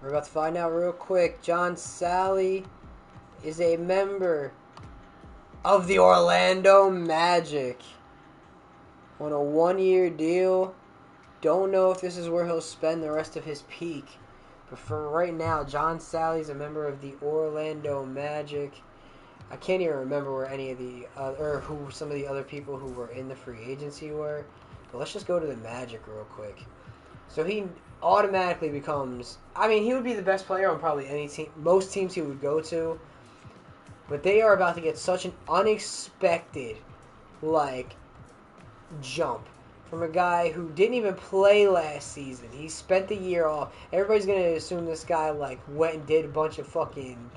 We're about to find out real quick. John Sally is a member of the Orlando Magic on a 1-year deal. Don't know if this is where he'll spend the rest of his peak. But for right now, John Sally's a member of the Orlando Magic. I can't even remember where any of the or who some of the other people who were in the free agency were. But let's just go to the Magic real quick. So he automatically becomes. I mean, he would be the best player on probably any team, most teams he would go to. But they are about to get such an unexpected, like, jump from a guy who didn't even play last season. He spent the year off. Everybody's gonna assume this guy like went and did a bunch of fucking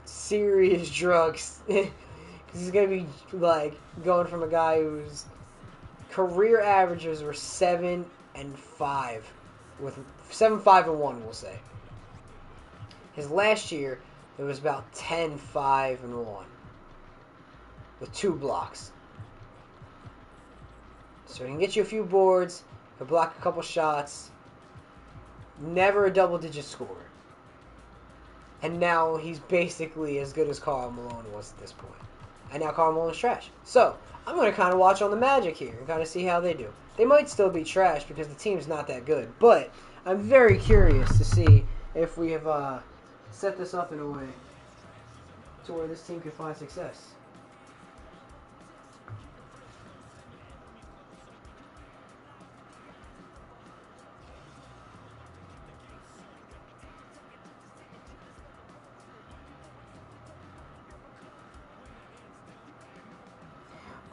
serious drugs. He's gonna be like going from a guy whose career averages were 7-5, with 7-5-1, we'll say. His last year, it was about 10-5-1 with 2 blocks. So he can get you a few boards, he'll block a couple shots. Never a double-digit scorer. And now he's basically as good as Karl Malone was at this point. And now Karl Malone's trash. So, I'm going to kind of watch on the Magic here and kind of see how they do. They might still be trash because the team's not that good. But I'm very curious to see if we have set this up in a way to where this team can find success.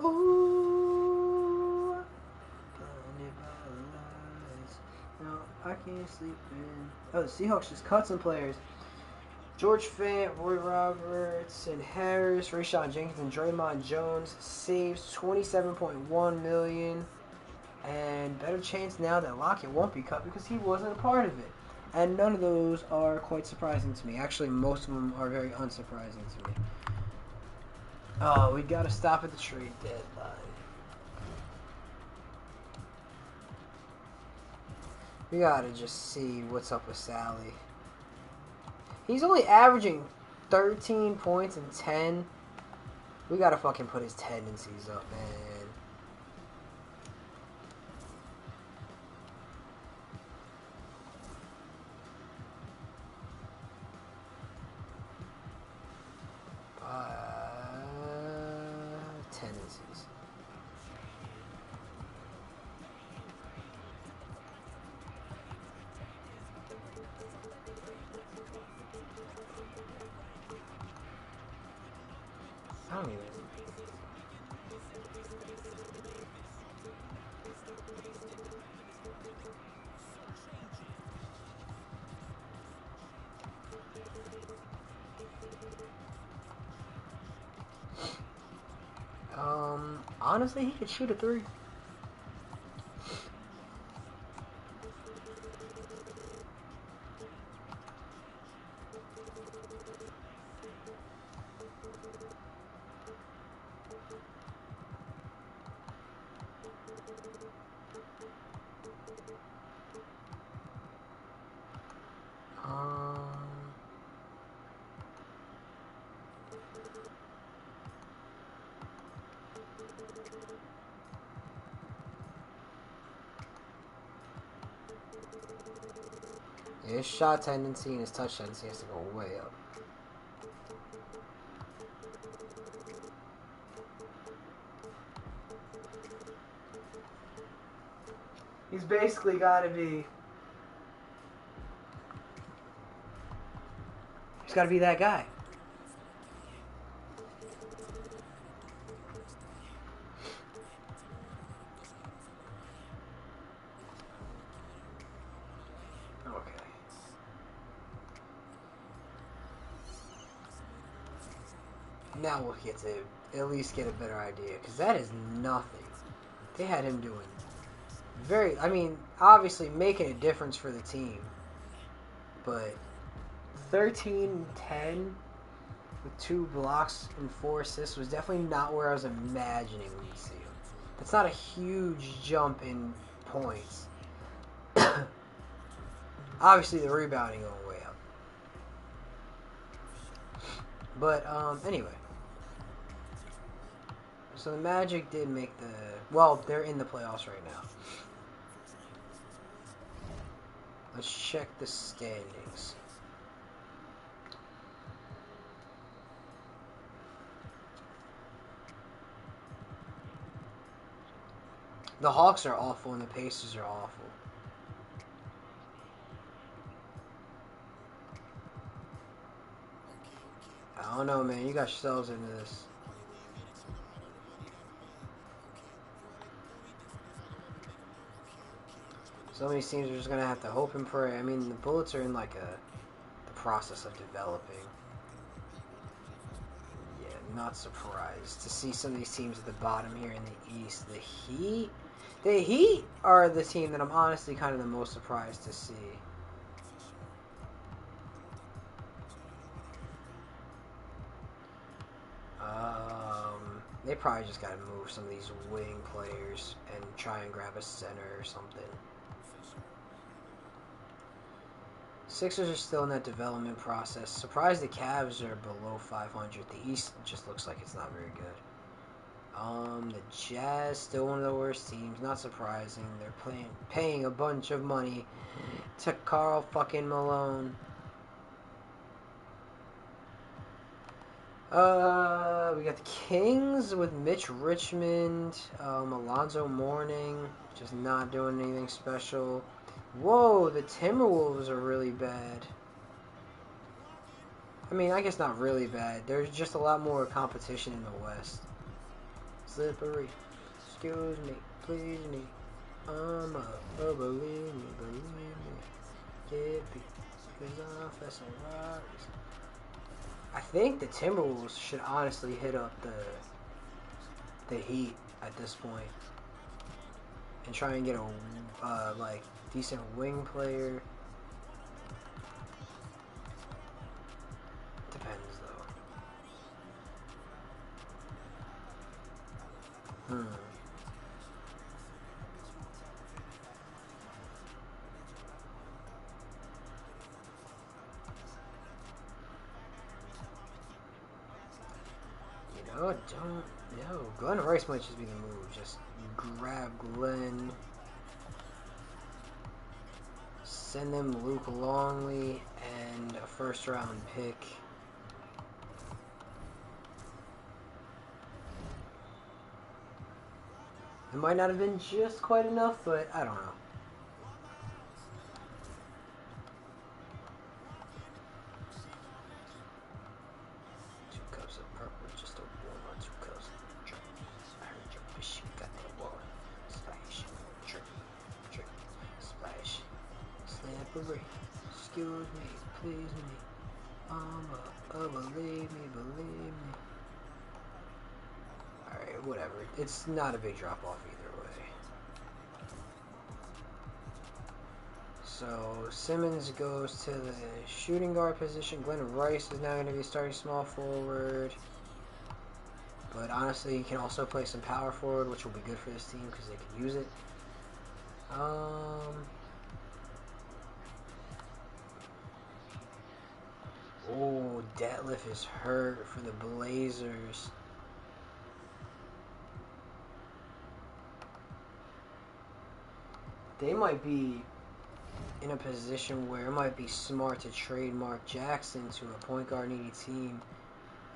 Ooh, blinded by the lights. No, I can't sleep in. Oh, the Seahawks just cut some players. George Fant, Roy Roberts, and Harris, Rayshon Jenkins, and Draymond Jones saves $27.1 million. And better chance now that Lockett won't be cut because he wasn't a part of it. And none of those are quite surprising to me. Actually, most of them are very unsurprising to me. Oh, we gotta stop at the trade deadline. We gotta just see what's up with Sally. He's only averaging 13 points and 10. We gotta fucking put his tendencies up, man. Tendencies. I don't even. Honestly, he could shoot a 3. His shot tendency and his touch tendency has to go way up. He's basically got to be. He's got to be that guy. Now we'll get to at least get a better idea, because that is nothing. They had him doing I mean, obviously making a difference for the team, but 13-10 with 2 blocks and 4 assists was definitely not where I was imagining we'd see him. That's not a huge jump in points. Obviously the rebounding going way up. But, anyway. So the Magic did make the... Well, they're in the playoffs right now. Let's check the standings. The Hawks are awful and the Pacers are awful. I don't know, man. You got yourselves into this. Some of these teams are just gonna have to hope and pray. I mean, the Bullets are in like the process of developing. Yeah, not surprised to see some of these teams at the bottom here in the East. The Heat are the team that I'm honestly kind of the most surprised to see. They probably just got to move some of these wing players and try and grab a center or something. Sixers are still in that development process. Surprised the Cavs are below 500. The East just looks like it's not very good. The Jazz, still one of the worst teams. Not surprising. They're paying a bunch of money to Karl fucking Malone. We got the Kings with Mitch Richmond, Alonzo Mourning, just not doing anything special. Whoa, the Timberwolves are really bad. I mean, I guess not really bad. There's just a lot more competition in the West. Slippery, excuse me, please me. I'm a believe me. Get me, cause I'm fessing rocks. I think the Timberwolves should honestly hit up the Heat at this point and try and get a like decent wing player. Depends though. Glenn Rice might just be the move. Just grab Glenn. Send them Luke Longley and a first round pick. It might not have been just quite enough, but I don't know. Excuse me, please me. Believe me. Alright, whatever. It's not a big drop off either way. So Simmons goes to the shooting guard position. Glenn Rice is now going to be starting small forward. But honestly, he can also play some power forward, which will be good for this team because they can use it. Oh, Detlef is hurt for the Blazers. They might be in a position where it might be smart to trade Mark Jackson to a point guard needy team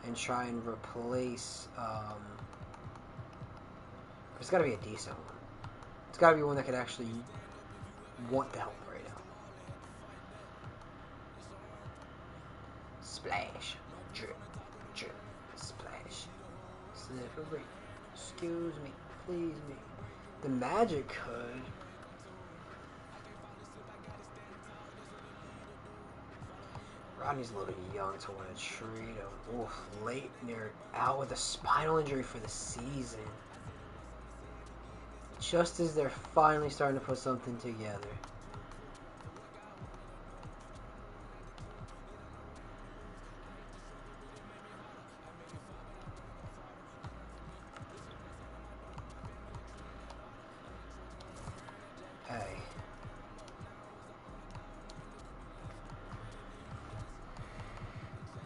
and try and replace. It's got to be a decent one. It's got to be one that could actually want the help right now. Splash, drip, splash, slippery. Excuse me, please me. The Magic could. Rodney's a little young to want to trade him. Oof, Leitner out with a spinal injury for the season. Just as they're finally starting to put something together. Hey.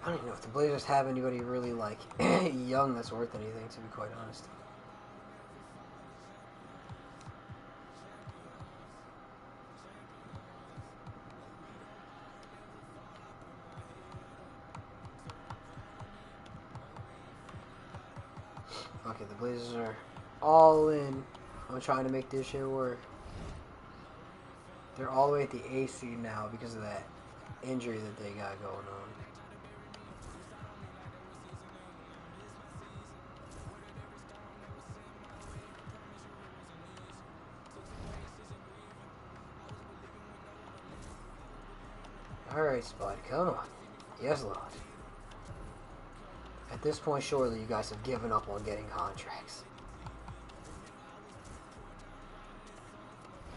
I don't even know if the Blazers have anybody really, like, young that's worth anything, to be quite honest. Okay, the Blazers are all in on trying to make this shit work. They're all the way at the A seed now because of that injury that they got going on. Alright, Spud, come on. Yes, Lord. At this point, surely you guys have given up on getting contracts.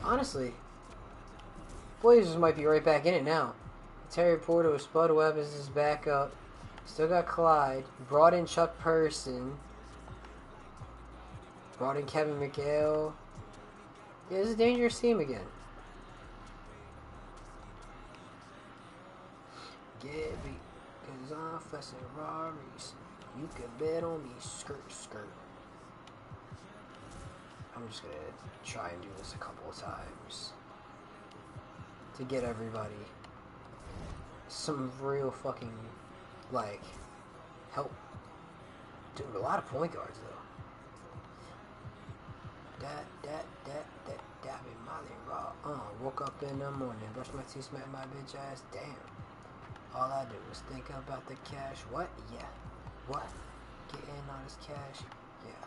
Honestly, Blazers might be right back in it now. Terry Porter with Spud Webb as his backup. Still got Clyde. Brought in Chuck Person. Brought in Kevin McHale. Yeah, it's a dangerous team again. Get beat, cause I'm flexing Rari's. You can bet on me, skirt, skirt. I'm just gonna try and do this a couple of times to get everybody some real fucking, like, help. Dude, a lot of point guards, though. That be Molly Raw. Woke up in the morning, brushed my teeth, smacked my bitch ass. Damn. All I do is think about the cash. What? Yeah. What? Getting all this cash. Yeah.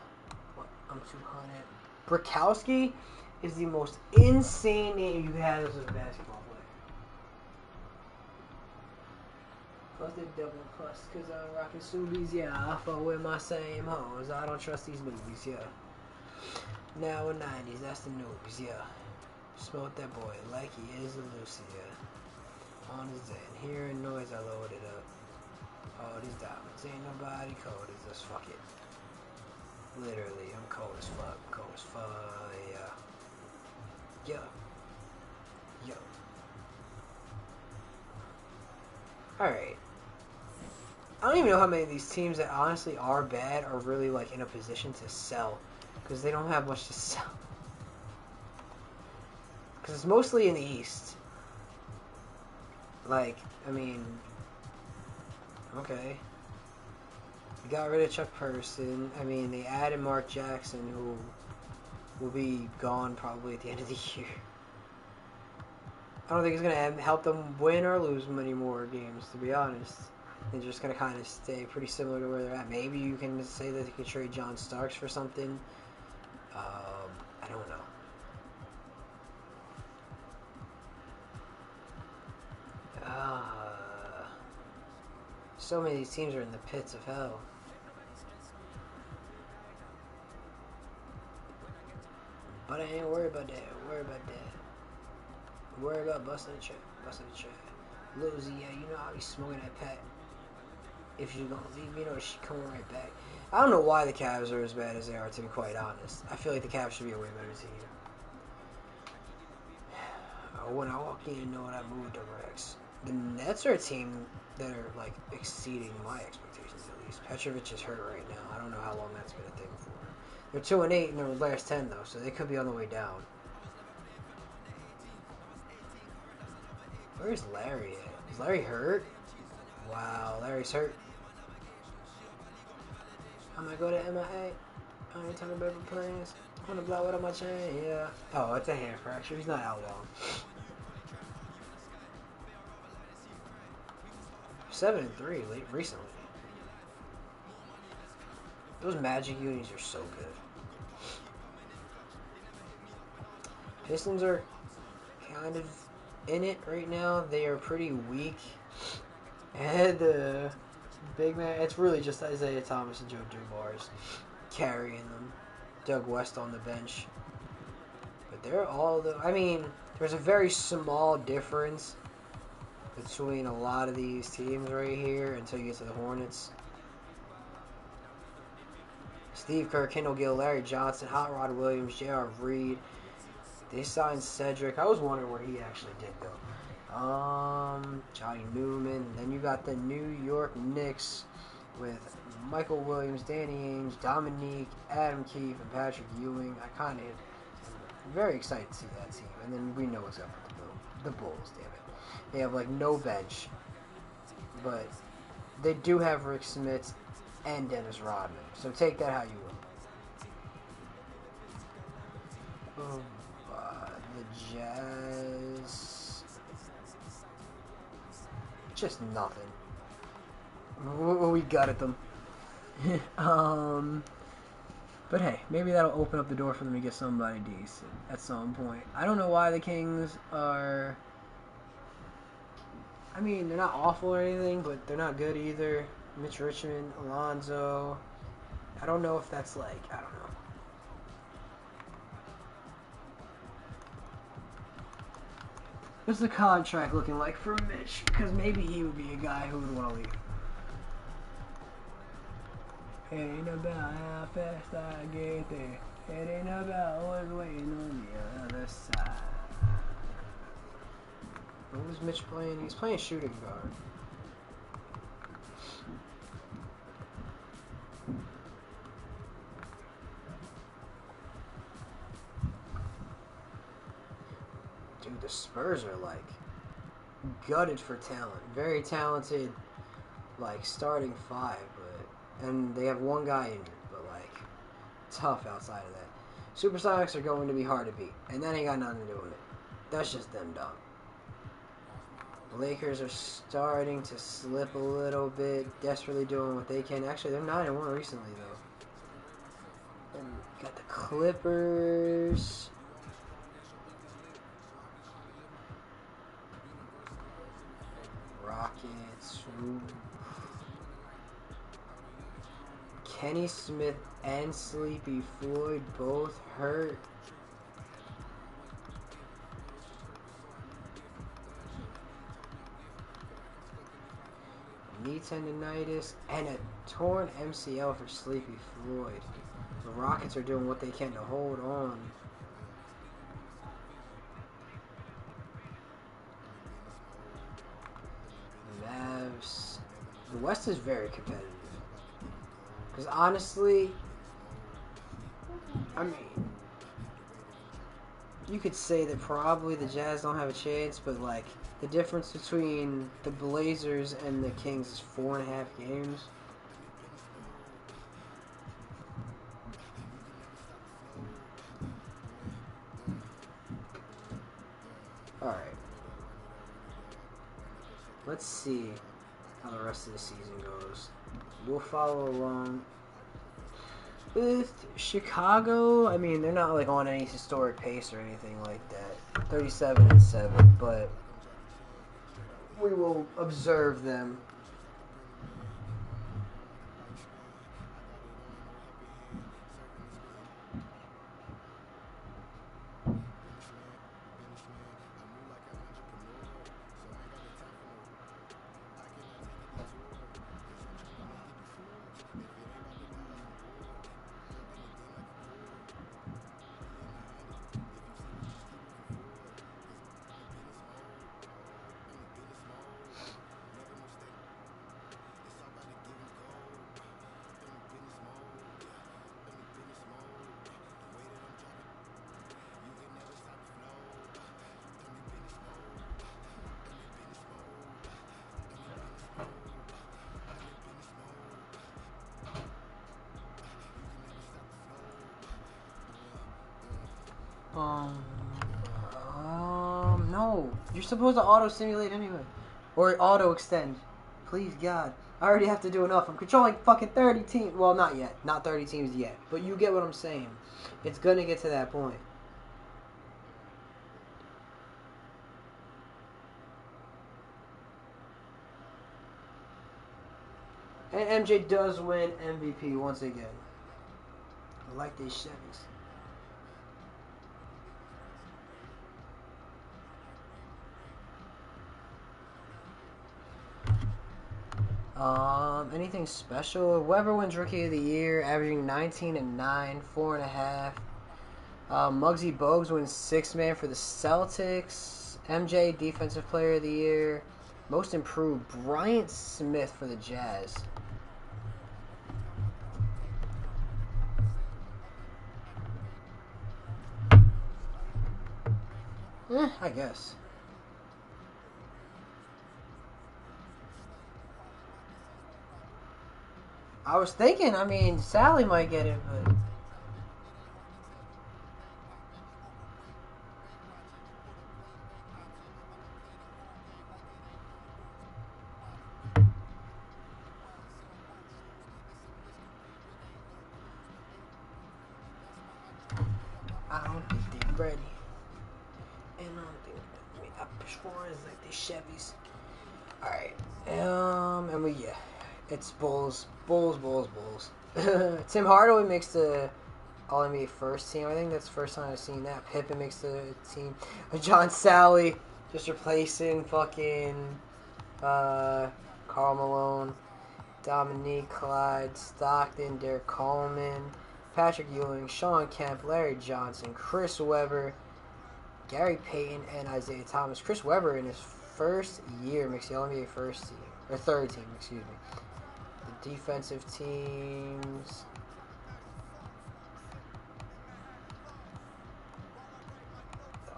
What? I'm 200. Brikowski is the most insane name you had as a basketball player. Plus the double plus, cause I'm rocking Subies, yeah. I fuck with my same hoes. I don't trust these movies, yeah. Now in 90s, that's the noobs, yeah. Smoke that boy like he is a Lucy, yeah. On his end, hearing noise, I load it up. Oh, these diamonds ain't nobody cold, it's just fuck it. Literally, I'm cold as fuck, yeah. Yo. Yo. Alright. I don't even know how many of these teams that honestly are bad are really like in a position to sell. Because they don't have much to sell. Because it's mostly in the East. Like, I mean, okay. They got rid of Chuck Person. I mean, they added Mark Jackson, who will be gone probably at the end of the year. I don't think it's going to help them win or lose many more games, to be honest. They're just going to kind of stay pretty similar to where they're at. Maybe you can say that they could trade John Starks for something. I don't know. So many of these teams are in the pits of hell. But I ain't worried about that. Worry about busting the trap. Lil Z, yeah, you know I'll be smoking that pack. If she's gonna leave, you know she coming right back. I don't know why the Cavs are as bad as they are, to be quite honest. I feel like the Cavs should be a way better team. When I walk in, you know what I moved the Rex. The Nets are a team that are like exceeding my expectations at least. Petrovic is hurt right now. I don't know how long that's been a thing for. They're 2-8 in their last 10 though, so they could be on the way down. Where's Larry at? Is Larry hurt? Wow, Larry's hurt. I might go to MIA. I ain't talking about plans. I'm gonna blow it on my chain, yeah. Oh, it's a hand fracture. He's not out long. 7-3 recently. Those Magic unis are so good. Pistons are kind of in it right now. They are pretty weak. And the big man, it's really just Isaiah Thomas and Joe Dumars carrying them. Doug West on the bench. But they're all the... I mean, there's a very small difference between a lot of these teams right here until you get to the Hornets. Steve Kerr, Kendall Gill, Larry Johnson, Hot Rod Williams, J.R. Reed. They signed Cedric. I was wondering where he actually did go. Johnny Newman. Then you got the New York Knicks with Michael Williams, Danny Ainge, Dominique, Adam Keefe, and Patrick Ewing. I kind of am very excited to see that team. And then we know what's up with the Bulls, damn it. They have like no bench. But they do have Rick Smits and Dennis Rodman. So take that how you will. The Jazz, just nothing. We gutted them. But hey, maybe that'll open up the door for them to get somebody decent at some point. I don't know why the Kings are... I mean, they're not awful or anything, but they're not good either. Mitch Richmond, Alonzo. I don't know if that's like, I don't know. What's the contract looking like for Mitch? Because maybe he would be a guy who would want to leave. It ain't about how fast I get there. It ain't about what's waiting on the other side. What was Mitch playing? He's playing shooting guard. Dude, the Spurs are like gutted for talent. Very talented, like starting five, and they have one guy injured, but like tough outside of that. Supersonics are going to be hard to beat, and that ain't got nothing to do with it. That's just them dumb. The Lakers are starting to slip a little bit, desperately doing what they can. Actually, they're 9-1 recently though. And got the Clippers. Rockets. Ooh. Kenny Smith and Sleepy Floyd both hurt. Knee tendonitis and a torn MCL for Sleepy Floyd. The Rockets are doing what they can to hold on. Mavs. The West is very competitive. Because honestly, I mean, you could say that probably the Jazz don't have a chance, but like the difference between the Blazers and the Kings is 4.5 games. Alright. Let's see how the rest of the season goes. We'll follow along. With Chicago, I mean, they're not like on any historic pace or anything like that. 37-7, but we will observe them. No. You're supposed to auto-simulate anyway. Or auto-extend. Please, God. I already have to do enough. I'm controlling fucking 30 teams. Well, not yet. Not 30 teams yet. But you get what I'm saying. It's gonna get to that point. And MJ does win MVP once again. I like these Chevys. Anything special? Whoever wins Rookie of the Year, averaging 19 and 9, 4.5. Muggsy Bogues wins 6th man for the Celtics. MJ Defensive Player of the Year. Most Improved, Bryant Smith for the Jazz. I guess. I was thinking, I mean, Sally might get it, but... I don't think they're ready. And I don't think I mean, as far as like the Chevys. Alright. And it's Bulls. Tim Hardaway makes the All-NBA first team. I think that's the first time I've seen that. Pippen makes the team. John Sally just replacing fucking Karl Malone, Dominique Clyde, Stockton, Derek Coleman, Patrick Ewing, Sean Kemp, Larry Johnson, Chris Webber, Gary Payton, and Isaiah Thomas. Chris Webber in his first year makes the All-NBA first team. Or third team, excuse me. The defensive teams.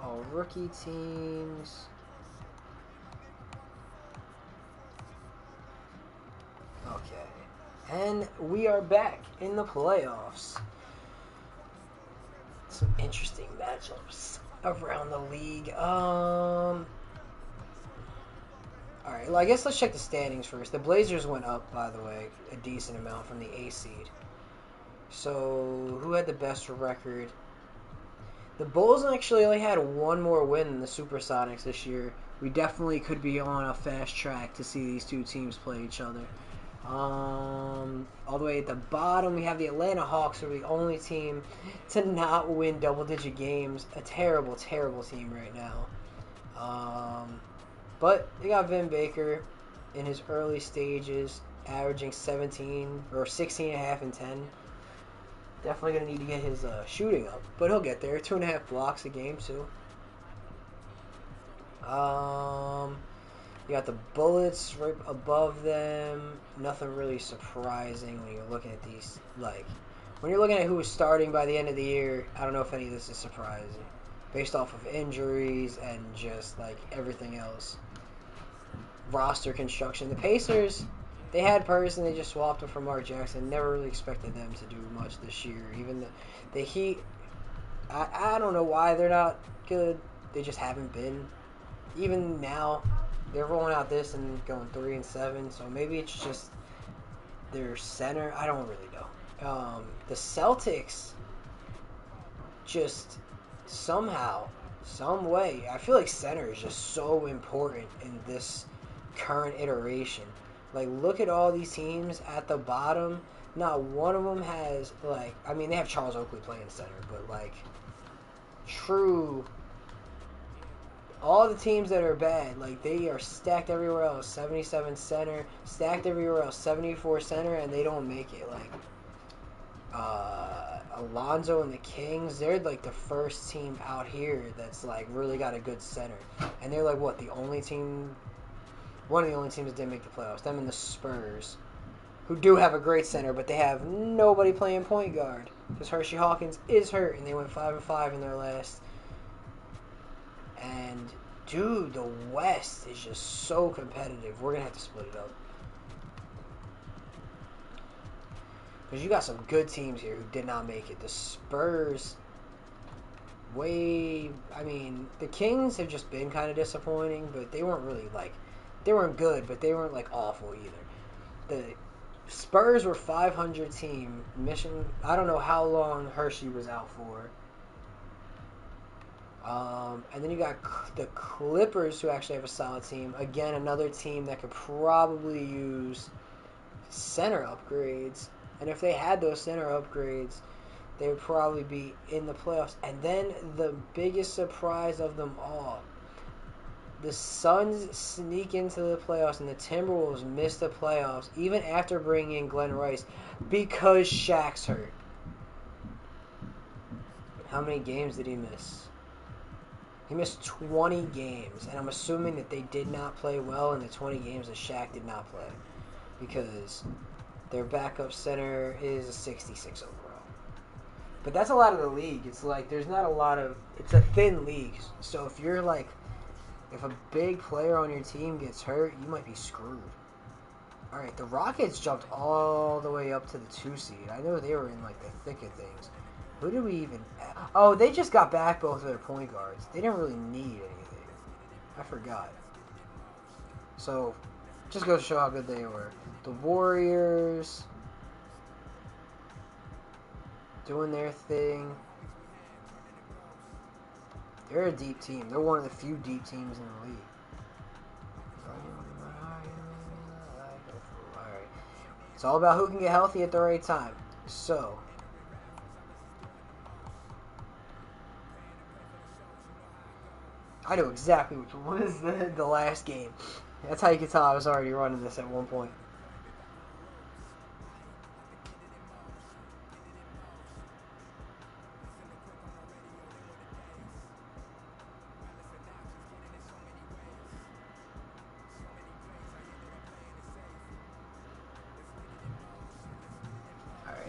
All rookie teams. Okay. And we are back in the playoffs. Some interesting matchups around the league. Alright, well, I guess let's check the standings first. The Blazers went up, by the way, a decent amount from the A seed. So, who had the best record? The Bulls actually only had one more win than the Supersonics this year. We definitely could be on a fast track to see these two teams play each other. All the way at the bottom, we have the Atlanta Hawks, who are the only team to not win double-digit games. A terrible, terrible team right now. But they got Vin Baker in his early stages, averaging 16 and a half and 10. Definitely going to need to get his shooting up, but he'll get there. 2.5 blocks a game, too. You got the Bullets right above them. Nothing really surprising when you're looking at these. Like, when you're looking at who was starting by the end of the year, I don't know if any of this is surprising. Based off of injuries and just, like, everything else. Roster construction. The Pacers, they had Person, they just swapped him for Mark Jackson. Never really expected them to do much this year. Even the Heat, I don't know why they're not good. They just haven't been. Even now, they're rolling out this and going 3-7. So maybe it's just their center. I don't really know. The Celtics, just somehow, some way, I feel like center is just so important in this current iteration. Like, look at all these teams at the bottom. Not one of them has, like, I mean, they have Charles Oakley playing center, but, like, true. All the teams that are bad, like, they are stacked everywhere else. 77 center, stacked everywhere else. 74 center, and they don't make it. Like, Alonzo and the Kings, they're, like, the first team out here that's, like, really got a good center. And they're, like, what, the only team... One of the only teams that didn't make the playoffs. Them and the Spurs, who do have a great center, but they have nobody playing point guard because Hershey Hawkins is hurt, and they went 5-5 in their last. And dude, the West is just so competitive. We're gonna have to split it up because you got some good teams here who did not make it. The Spurs, I mean, the Kings have just been kind of disappointing, but they weren't really like. They weren't good, but they weren't, like, awful either. The Spurs were 500 team. I don't know how long Hershey was out for. And then you got the Clippers, who actually have a solid team. Again, another team that could probably use center upgrades. And if they had those center upgrades, they would probably be in the playoffs. And then the biggest surprise of them all. The Suns sneak into the playoffs, and the Timberwolves miss the playoffs, even after bringing in Glenn Rice, because Shaq's hurt. How many games did he miss? He missed 20 games, and I'm assuming that they did not play well in the 20 games that Shaq did not play, because their backup center is a 66 overall. But that's a lot of the league. It's like there's not a lot of... It's a thin league, so if you're like... If a big player on your team gets hurt, you might be screwed. Alright, the Rockets jumped all the way up to the 2 seed. I know they were in, like, the thick of things. Who did we even... Oh, they just got back both of their point guards. They didn't really need anything. I forgot. So, just goes to show how good they were. The Warriors... doing their thing. They're a deep team. They're one of the few deep teams in the league. It's all about who can get healthy at the right time. So, I know exactly which one was the last game. That's how you can tell I was already running this at one point.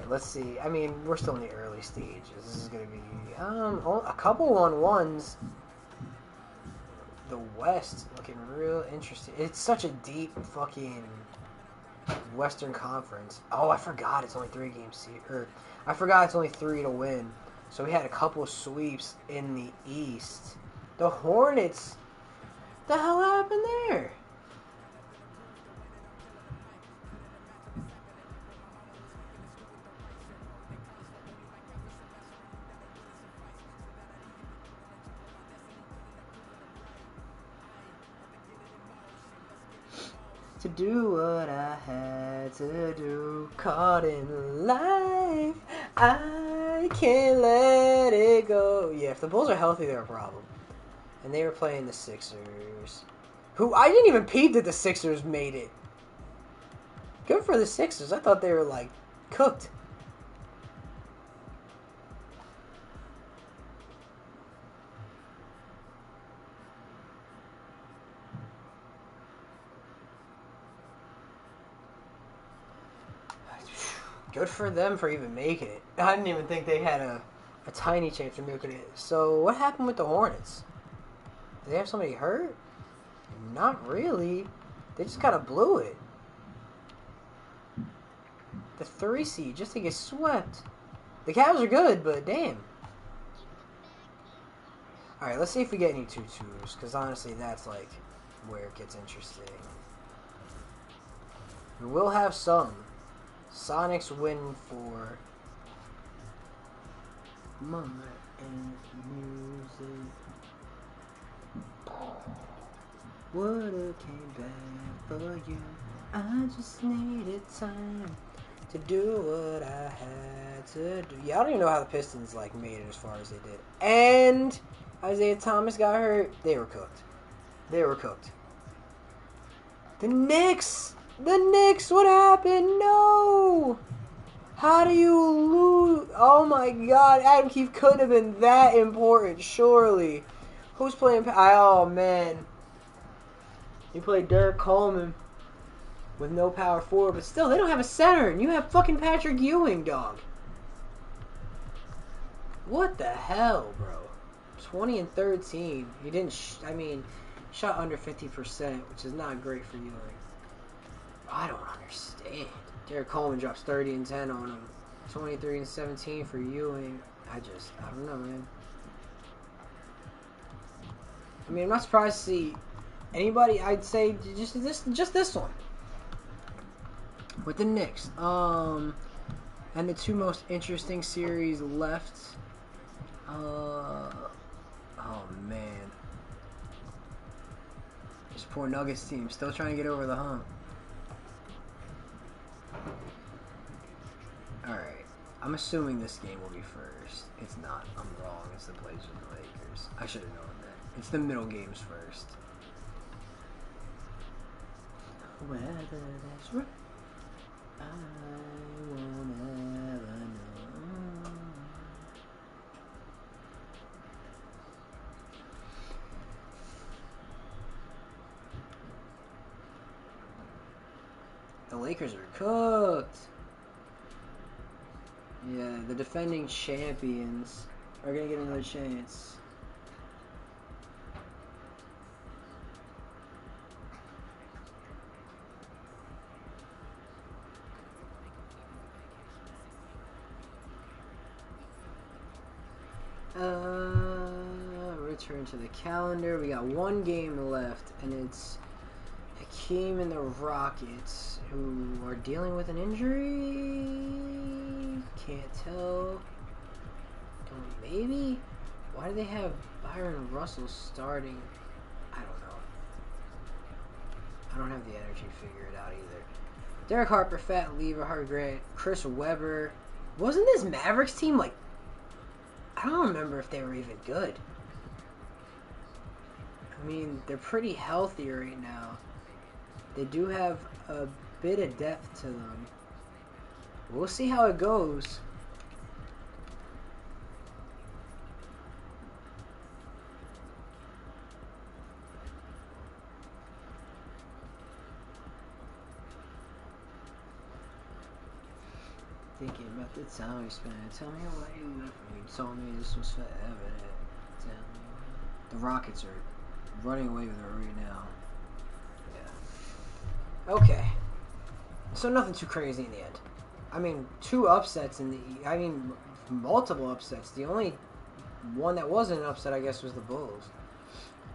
Let's see. I mean, we're still in the early stages. This is going to be a couple 1-1s. The West looking real interesting. It's such a deep fucking Western Conference. Oh, I forgot it's only 3 games here. I forgot it's only 3 to win. So we had a couple sweeps in the East. The Hornets. The hell happened there? To do what I had to do, caught in life, I can't let it go. Yeah, if the Bulls are healthy, they're a problem. And they were playing the Sixers, who I didn't even peep that the Sixers made it. Good for the Sixers. I thought they were like cooked. Good for them for even making it. I didn't even think they had a tiny chance of making it. So, what happened with the Hornets? Did they have somebody hurt? Not really. They just kind of blew it. The 3 seed just to get swept. The Cavs are good, but damn. Alright, let's see if we get any 2-2s, because honestly, that's like where it gets interesting. We will have some. Sonics win for Mama and Music. Would've came back for you. I just needed time to do what I had to do. Yeah, I don't even know how the Pistons like made it as far as they did. And Isaiah Thomas got hurt. They were cooked. They were cooked. The Knicks! The Knicks, what happened? No! How do you lose? Oh my god, Adam Keefe couldn't have been that important, surely. Who's playing? Oh man. You played Derek Coleman with no power forward, but still, they don't have a center, and you have fucking Patrick Ewing, dog. What the hell, bro? 20 and 13. He didn't, shot under 50%, which is not great for Ewing. I don't understand. Derek Coleman drops 30 and 10 on him. 23 and 17 for Ewing. I don't know, man. I mean, I'm not surprised to see anybody. I'd say just this one with the Knicks. And the 2 most interesting series left. Oh man, this poor Nuggets team still trying to get over the hump. Alright, I'm assuming this game will be first. It's not. I'm wrong. It's the Blazers and the Lakers. I should have known that. It's the middle games first. Whether that's right, I won't ever know. The Lakers are cooked. Yeah, the defending champions are going to get another chance. Return to the calendar. We got 1 game left, and it's Hakeem and the Rockets, who are dealing with an injury. Can't tell. Maybe? Why do they have Byron Russell starting? I don't know. I don't have the energy to figure it out either. Derek Harper, Fat Lever, Harvey Grant, Chris Webber. Wasn't this Mavericks team like... I don't remember if they were even good. I mean, they're pretty healthy right now. They do have a bit of depth to them. We'll see how it goes. Thinking about the time we spent. Tell me what you left me. You told me this was forever. Tell me. The Rockets are running away with it right now. Yeah. Okay. So nothing too crazy in the end. I mean, 2 upsets in the... I mean, multiple upsets. The only one that wasn't an upset, I guess, was the Bulls.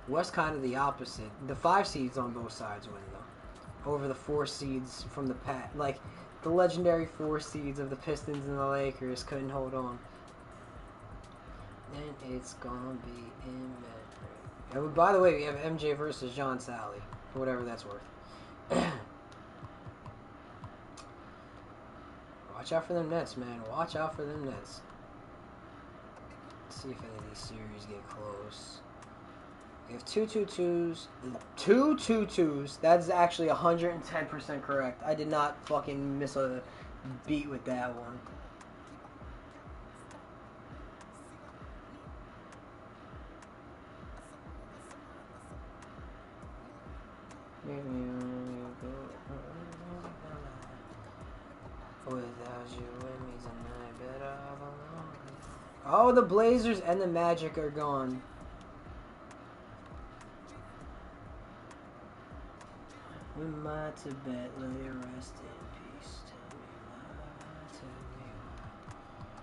West kind of the opposite. The 5 seeds on both sides win, though. Over the 4 seeds from the past. Like... The legendary 4 seeds of the Pistons and the Lakers couldn't hold on. And it's gonna be in memory. And by the way, we have MJ versus John Sally. Whatever that's worth. Watch out for them Nets, man. Watch out for them Nets. Let's see if any of these series get close. We have 2-2-2s. 2-2-2s. That's actually 110% correct. I did not fucking miss a beat with that one. Without you with me tonight, better have alone. Oh, the Blazers and the Magic are gone. We might to bet, let it rest in peace. Tell me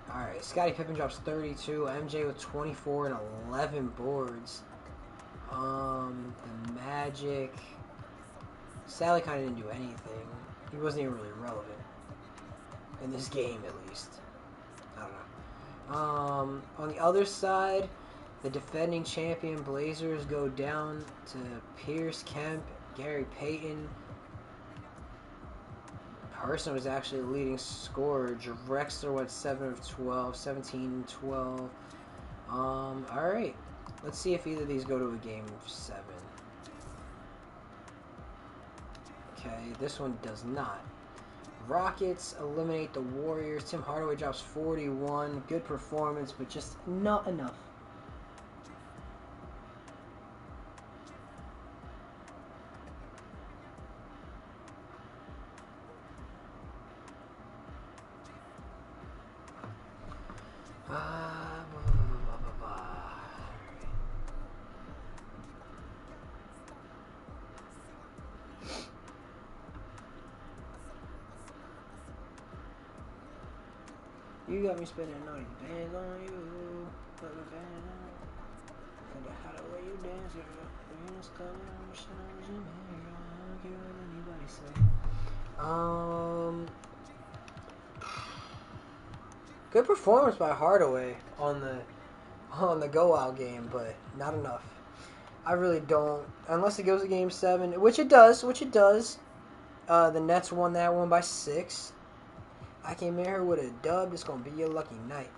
why. Alright, Scottie Pippen drops 32. MJ with 24 and 11 boards. The Magic. Sally kind of didn't do anything. He wasn't even really relevant. In this game, at least. I don't know. On the other side, the defending champion Blazers go down to Pierce Kemp, Gary Payton. Person was actually the leading scorer. Drexler went 7 of 12, 17 12. Alright. Let's see if either of these go to a game 7. Okay, this one does not. Rockets eliminate the Warriors. Tim Hardaway drops 41. Good performance, but just not enough. You got me spending all these bands on you. Put a band on. Wonder how the way you dance, girl. Venus color on the shoulders and hair. I don't care what anybody say. Good performance by Hardaway on the go out game, but not enough. I really don't, unless it goes to game 7, which it does. The Nets won that one by 6. I came in here with a dub. It's gonna be your lucky night.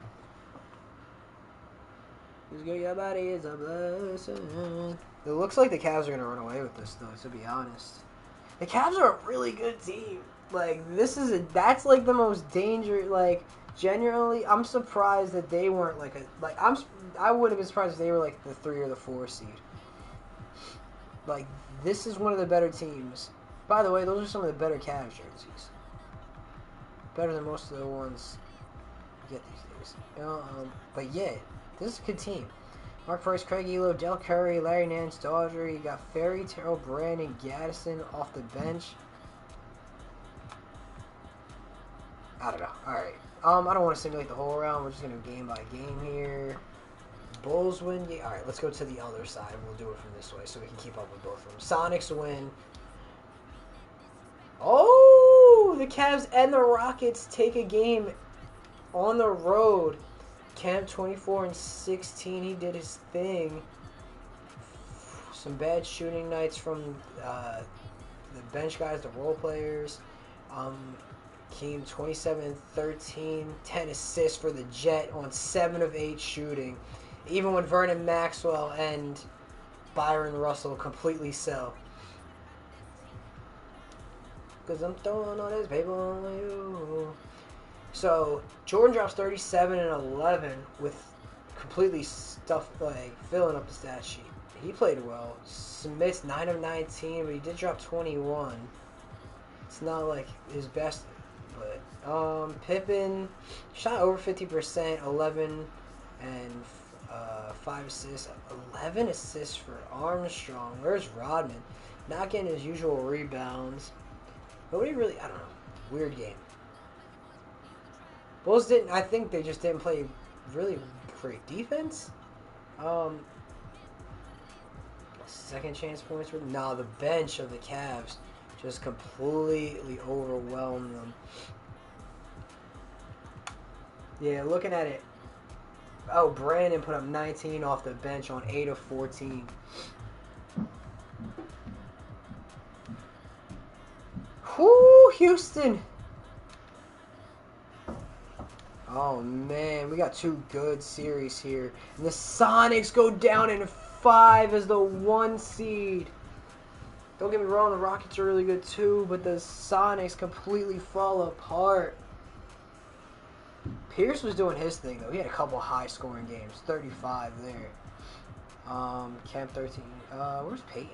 This girl, your body is a blessing. It looks like the Cavs are gonna run away with this, though. To be honest, the Cavs are a really good team. Like that's like the most dangerous. Like genuinely, I'm surprised that they weren't I would have been surprised if they were like the 3 or the 4 seed. Like this is one of the better teams. By the way, those are some of the better Cavs jerseys. Better than most of the ones you get these days. But yeah, this is a good team. Mark Price, Craig Elo, Del Curry, Larry Nance, Dodger. You got Ferry, Terrell Brandon, Gaddison off the bench. I don't know. Alright. I don't want to simulate the whole round. We're just going to game by game here. Bulls win. Yeah, alright, let's go to the other side. We'll do it from this way so we can keep up with both of them. Sonics win. Oh, the Cavs and the Rockets take a game on the road. Camp 24 and 16. He did his thing. Some bad shooting nights from the bench guys, the role players. Keem 27, 13, 10 assists for the Jet on 7 of 8 shooting. Even when Vernon Maxwell and Byron Russell completely sell. Because I'm throwing all this paper on you. So, Jordan drops 37 and 11 with completely stuffed, like, filling up the stat sheet. He played well. Smith's 9 of 19, but he did drop 21. It's not like his best, but Pippen shot over 50%, 11 and 5 assists, 11 assists for Armstrong. Where's Rodman? Not getting his usual rebounds. Nobody really, I don't know. Weird game. Bulls didn't, I think they just didn't play really great defense. Second chance points for, nah, the bench of the Cavs just completely overwhelmed them. Yeah, looking at it. Oh, Brandon put up 19 off the bench on 8 of 14. Whoo, Houston. Oh, man. We got two good series here. And the Sonics go down in 5 as the 1 seed. Don't get me wrong, the Rockets are really good too, but the Sonics completely fall apart. Pierce was doing his thing, though. He had a couple high-scoring games. 35 there. Camp 13. Where's Peyton?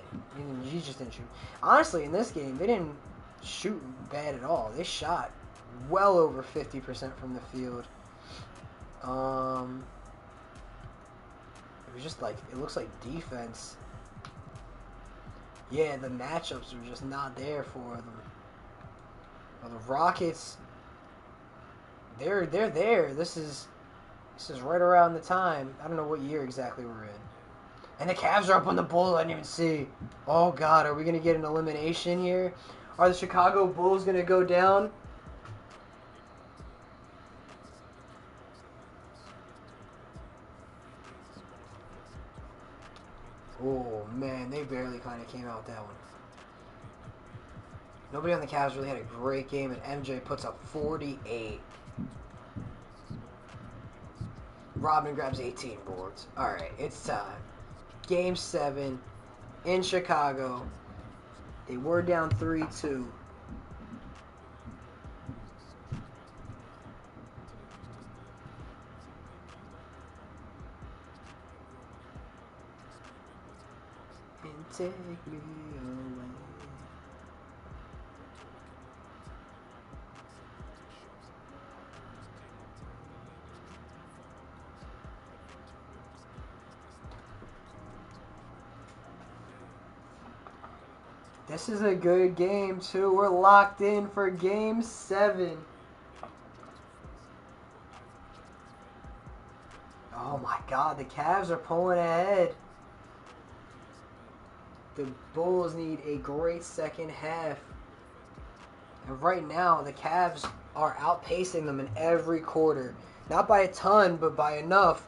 He just didn't shoot. Honestly, in this game, they didn't shoot bad at all. They shot well over 50% from the field. It was just like, it looks like defense. Yeah, the matchups are just not there for them. Well, the Rockets, they're there. This is right around the time. I don't know what year exactly we're in. And the Cavs are up on the Bulls. I didn't even see. Oh, God. Are we going to get an elimination here? Are the Chicago Bulls going to go down? Oh, man. They barely kind of came out that one. Nobody on the Cavs really had a great game, and MJ puts up 48. Robin grabs 18 boards. All right, it's time. Game 7 in Chicago. They were down 3-2. And take me away. This is a good game, too. We're locked in for Game 7. Oh, my God. The Cavs are pulling ahead. The Bulls need a great second half. And right now, the Cavs are outpacing them in every quarter. Not by a ton, but by enough.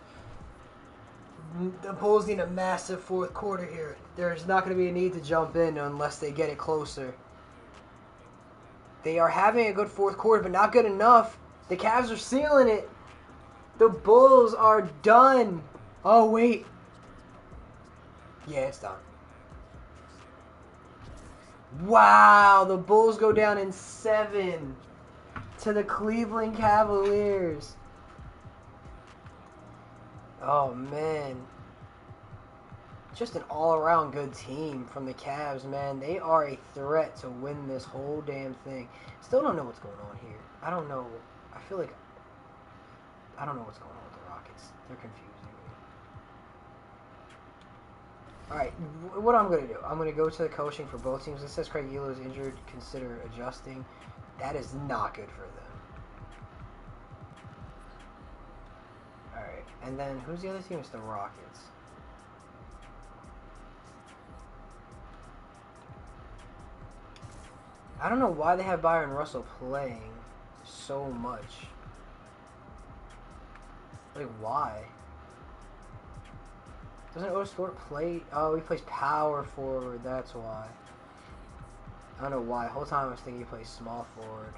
The Bulls need a massive fourth quarter here. There's not going to be a need to jump in unless they get it closer. They are having a good fourth quarter, but not good enough. The Cavs are sealing it. The Bulls are done. Oh, wait. Yeah, it's done. Wow, the Bulls go down in 7 to the Cleveland Cavaliers. Oh, man. Just an all-around good team from the Cavs, man. They are a threat to win this whole damn thing. Still don't know what's going on here. I don't know. I feel like I don't know what's going on with the Rockets. They're confusing me. Alright, what I'm going to do, I'm going to go to the coaching for both teams. It says Craig Ehlo is injured. Consider adjusting. That is not good for them. Alright, and then who's the other team? It's the Rockets. I don't know why they have Byron Russell playing so much. Like, why? Doesn't Otis Fort play? Oh, he plays power forward. That's why. I don't know why. The whole time I was thinking he plays small forward.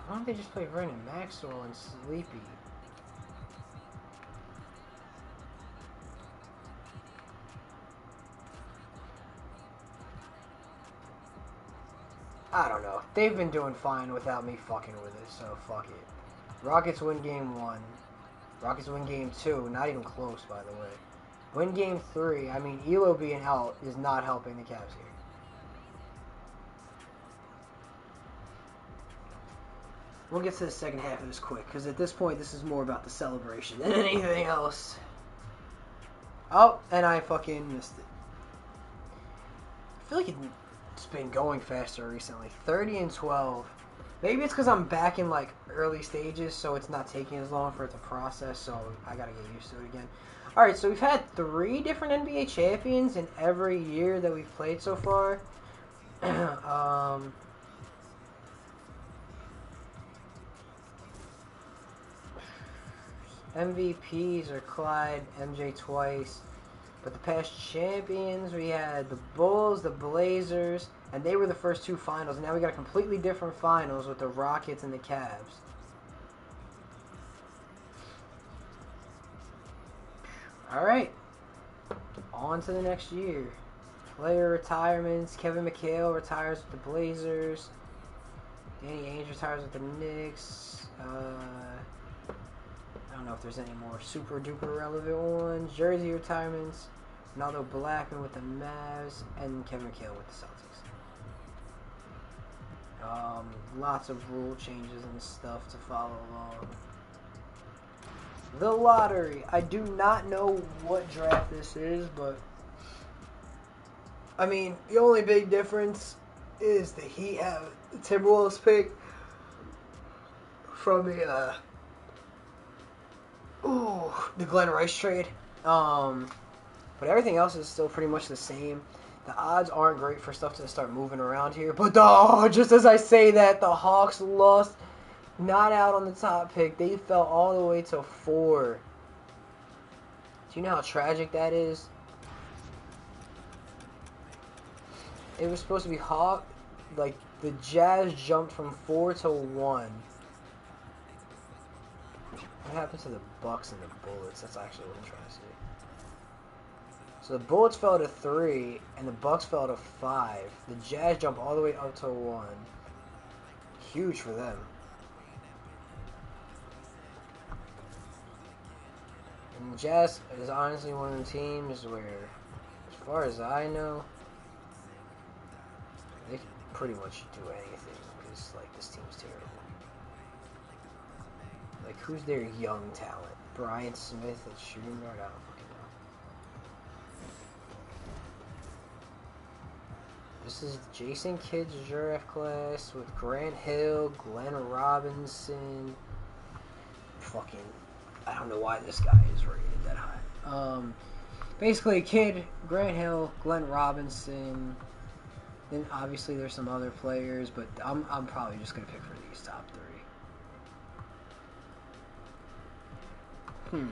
Why don't they just play Vernon Maxwell and Sleepy? I don't know. They've been doing fine without me fucking with it, so fuck it. Rockets win game 1. Rockets win game 2. Not even close, by the way. Win game 3. I mean, Elo being out is not helping the Cavs here. We'll get to the second half of this quick, because at this point, this is more about the celebration than anything else. Oh, and I fucking missed it. I feel like it's been going faster recently. 30 and 12. Maybe it's because I'm back in, like, early stages, so it's not taking as long for it to process, so I gotta get used to it again. Alright, so we've had 3 different NBA champions in every year that we've played so far. MVPs are Clyde, MJ twice. But the past champions, we had the Bulls, the Blazers, and they were the first 2 finals. And now we got a completely different finals with the Rockets and the Cavs. Alright. On to the next year. Player retirements. Kevin McHale retires with the Blazers. Danny Ainge retires with the Knicks. I don't know if there's any more super duper relevant ones. Jersey retirements. Ronaldo Blackman with the Mavs. And Kevin McHale with the Celtics. Lots of rule changes and stuff to follow along. The lottery. I do not know what draft this is, but I mean, the only big difference is the Heat have the Timberwolves pick from the Glenn Rice trade. But everything else is still pretty much the same. The odds aren't great for stuff to start moving around here. But just as I say that, the Hawks lost. Not out on the top pick. They fell all the way to 4. Do you know how tragic that is? It was supposed to be like the Jazz jumped from 4 to 1. What happened to the Bucks and the Bullets? That's actually interesting. So the Bullets fell to 3, and the Bucks fell to 5. The Jazz jumped all the way up to 1. Huge for them. And the Jazz is honestly one of the teams where, as far as I know, they can pretty much do anything because, like, this team's terrible. Like, who's their young talent? Brian Smith at shooting guard? I don't fucking know. This is Jason Kidd's draft class with Grant Hill, Glenn Robinson. Fucking, I don't know why this guy is rated that high. Basically, Kidd, Grant Hill, Glenn Robinson. Then obviously there's some other players, but I'm probably just gonna pick for these top 3.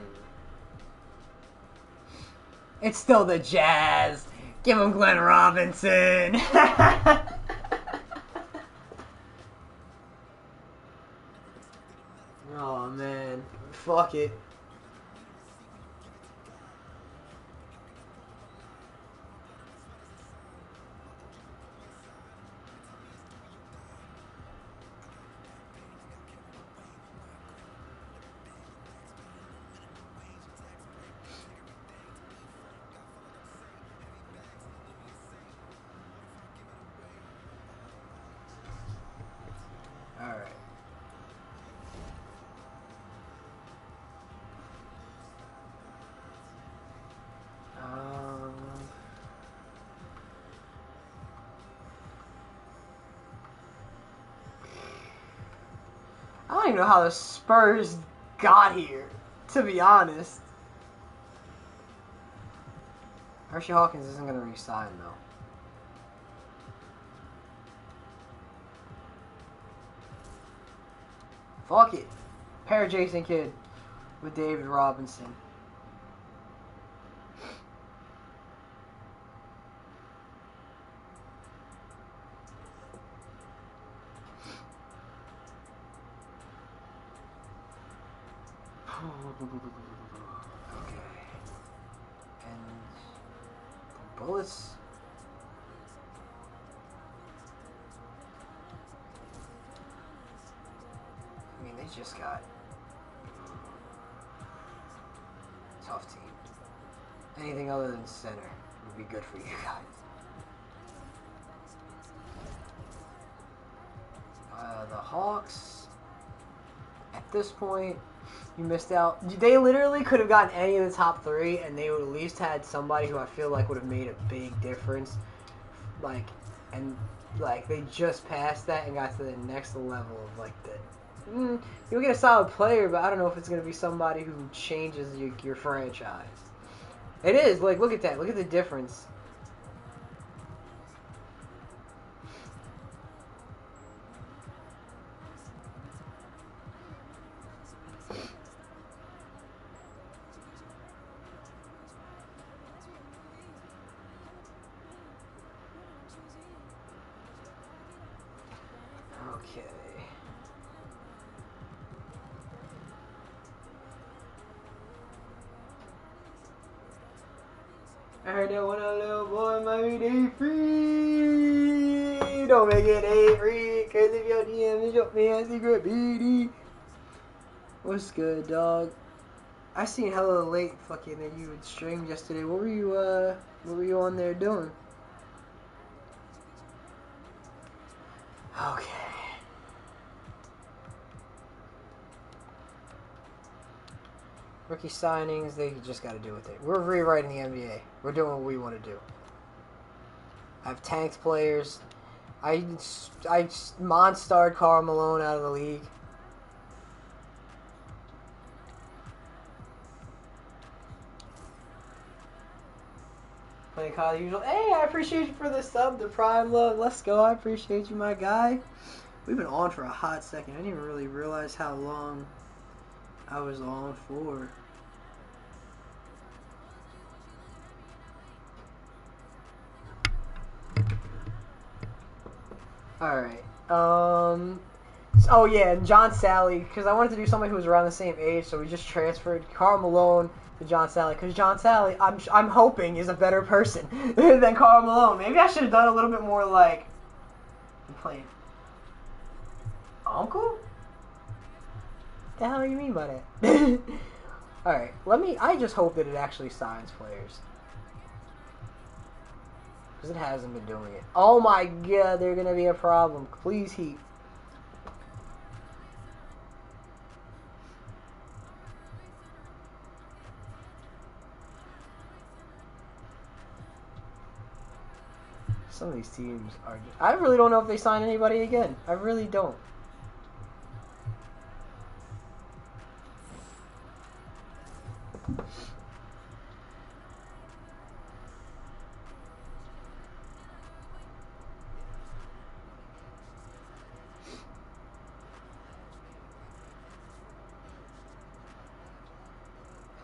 It's still the Jazz. Give him Glenn Robinson. Oh man, fuck it. Alright. I don't even know how the Spurs got here, to be honest. Hershey Hawkins isn't going to re-sign, though. Fuck it. Pair Jason Kidd with David Robinson. Okay. And bullets. I mean, they just got tough team. Anything other than center would be good for you guys. The Hawks, at this point, you missed out. They literally could have gotten any of the top three, and they would at least had somebody who I feel like would have made a big difference. They just passed that and got to the next level of like the. You'll get a solid player, but I don't know if it's going to be somebody who changes your franchise. It is. Like, look at that. Look at the difference. Okay. I heard that when a little boy might be day free. Don't make it day free, cause if your DM is your man secret BD. What's good, dog? I seen hella late fucking that you would stream yesterday. What were you on there doing? Okay. Rookie signings, they just got to do with it. We're rewriting the NBA. We're doing what we want to do. I've tanked players. I monstarred Karl Malone out of the league. Playing Kyle usual. Hey, I appreciate you for the sub, the Prime Love. Let's go. I appreciate you, my guy. We've been on for a hot second. I didn't even really realize how long I was on for. Alright. Oh yeah, and John Sally, because I wanted to do somebody who was around the same age, so we just transferred Karl Malone to John Sally, because John Sally, I'm hoping, is a better person than Karl Malone. Maybe I should have done a little bit more like, I'm playing Uncle? What the hell do you mean by that? Alright, I just hope that it actually signs players. Because it hasn't been doing it. Oh my god, they're going to be a problem. Please, Heat. Some of these teams are just, I really don't know if they sign anybody again. I really don't.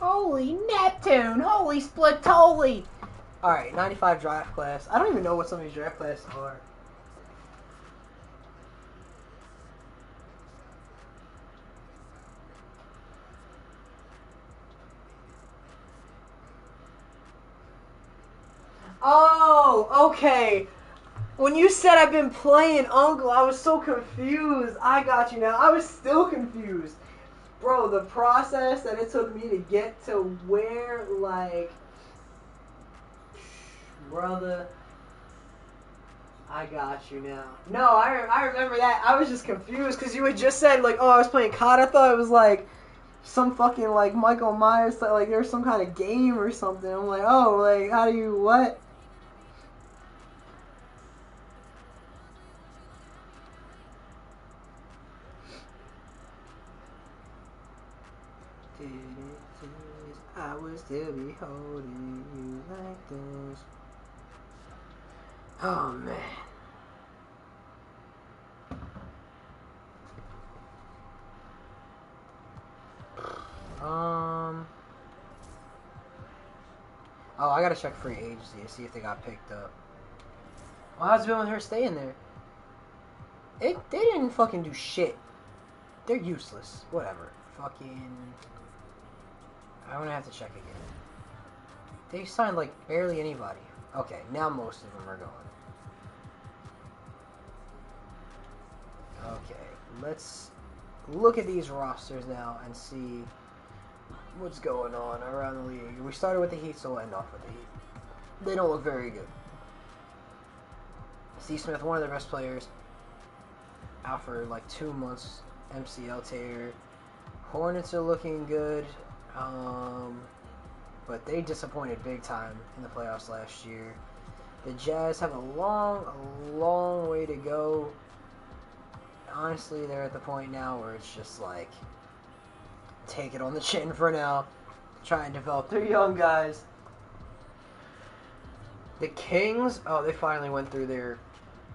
Holy Neptune! Holy Splatoli! Alright, 95 draft class. I don't even know what some of these draft classes are. Oh, okay. When you said I've been playing Uncle, I was so confused. I got you now. I was still confused. Bro, the process that it took me to get to where, like... Brother, I got you now. No, I remember that. I was just confused because you had just said, like, oh, I was playing COD. I thought it was, like, some fucking, like, Michael Myers, like, there was some kind of game or something. I'm like, oh, like, how do you, what? I would still be holding you like this. Oh, man. Oh, I gotta check free agency to see if they got picked up. Well, how's it been with her staying there? They didn't fucking do shit. They're useless. Whatever. Fucking... I'm gonna have to check again. They signed like barely anybody. Okay, now most of them are going. Okay, let's look at these rosters now and see what's going on around the league. We started with the Heat, so we'll end off with the Heat. They don't look very good. Steve Smith, one of their best players, out for like 2 months, MCL tear. Hornets are looking good, but they disappointed big time in the playoffs last year. The Jazz have a long way to go. Honestly, they're at the point now where it's just like, take it on the chin for now. Try and develop their young guys. The Kings, oh, they finally went through their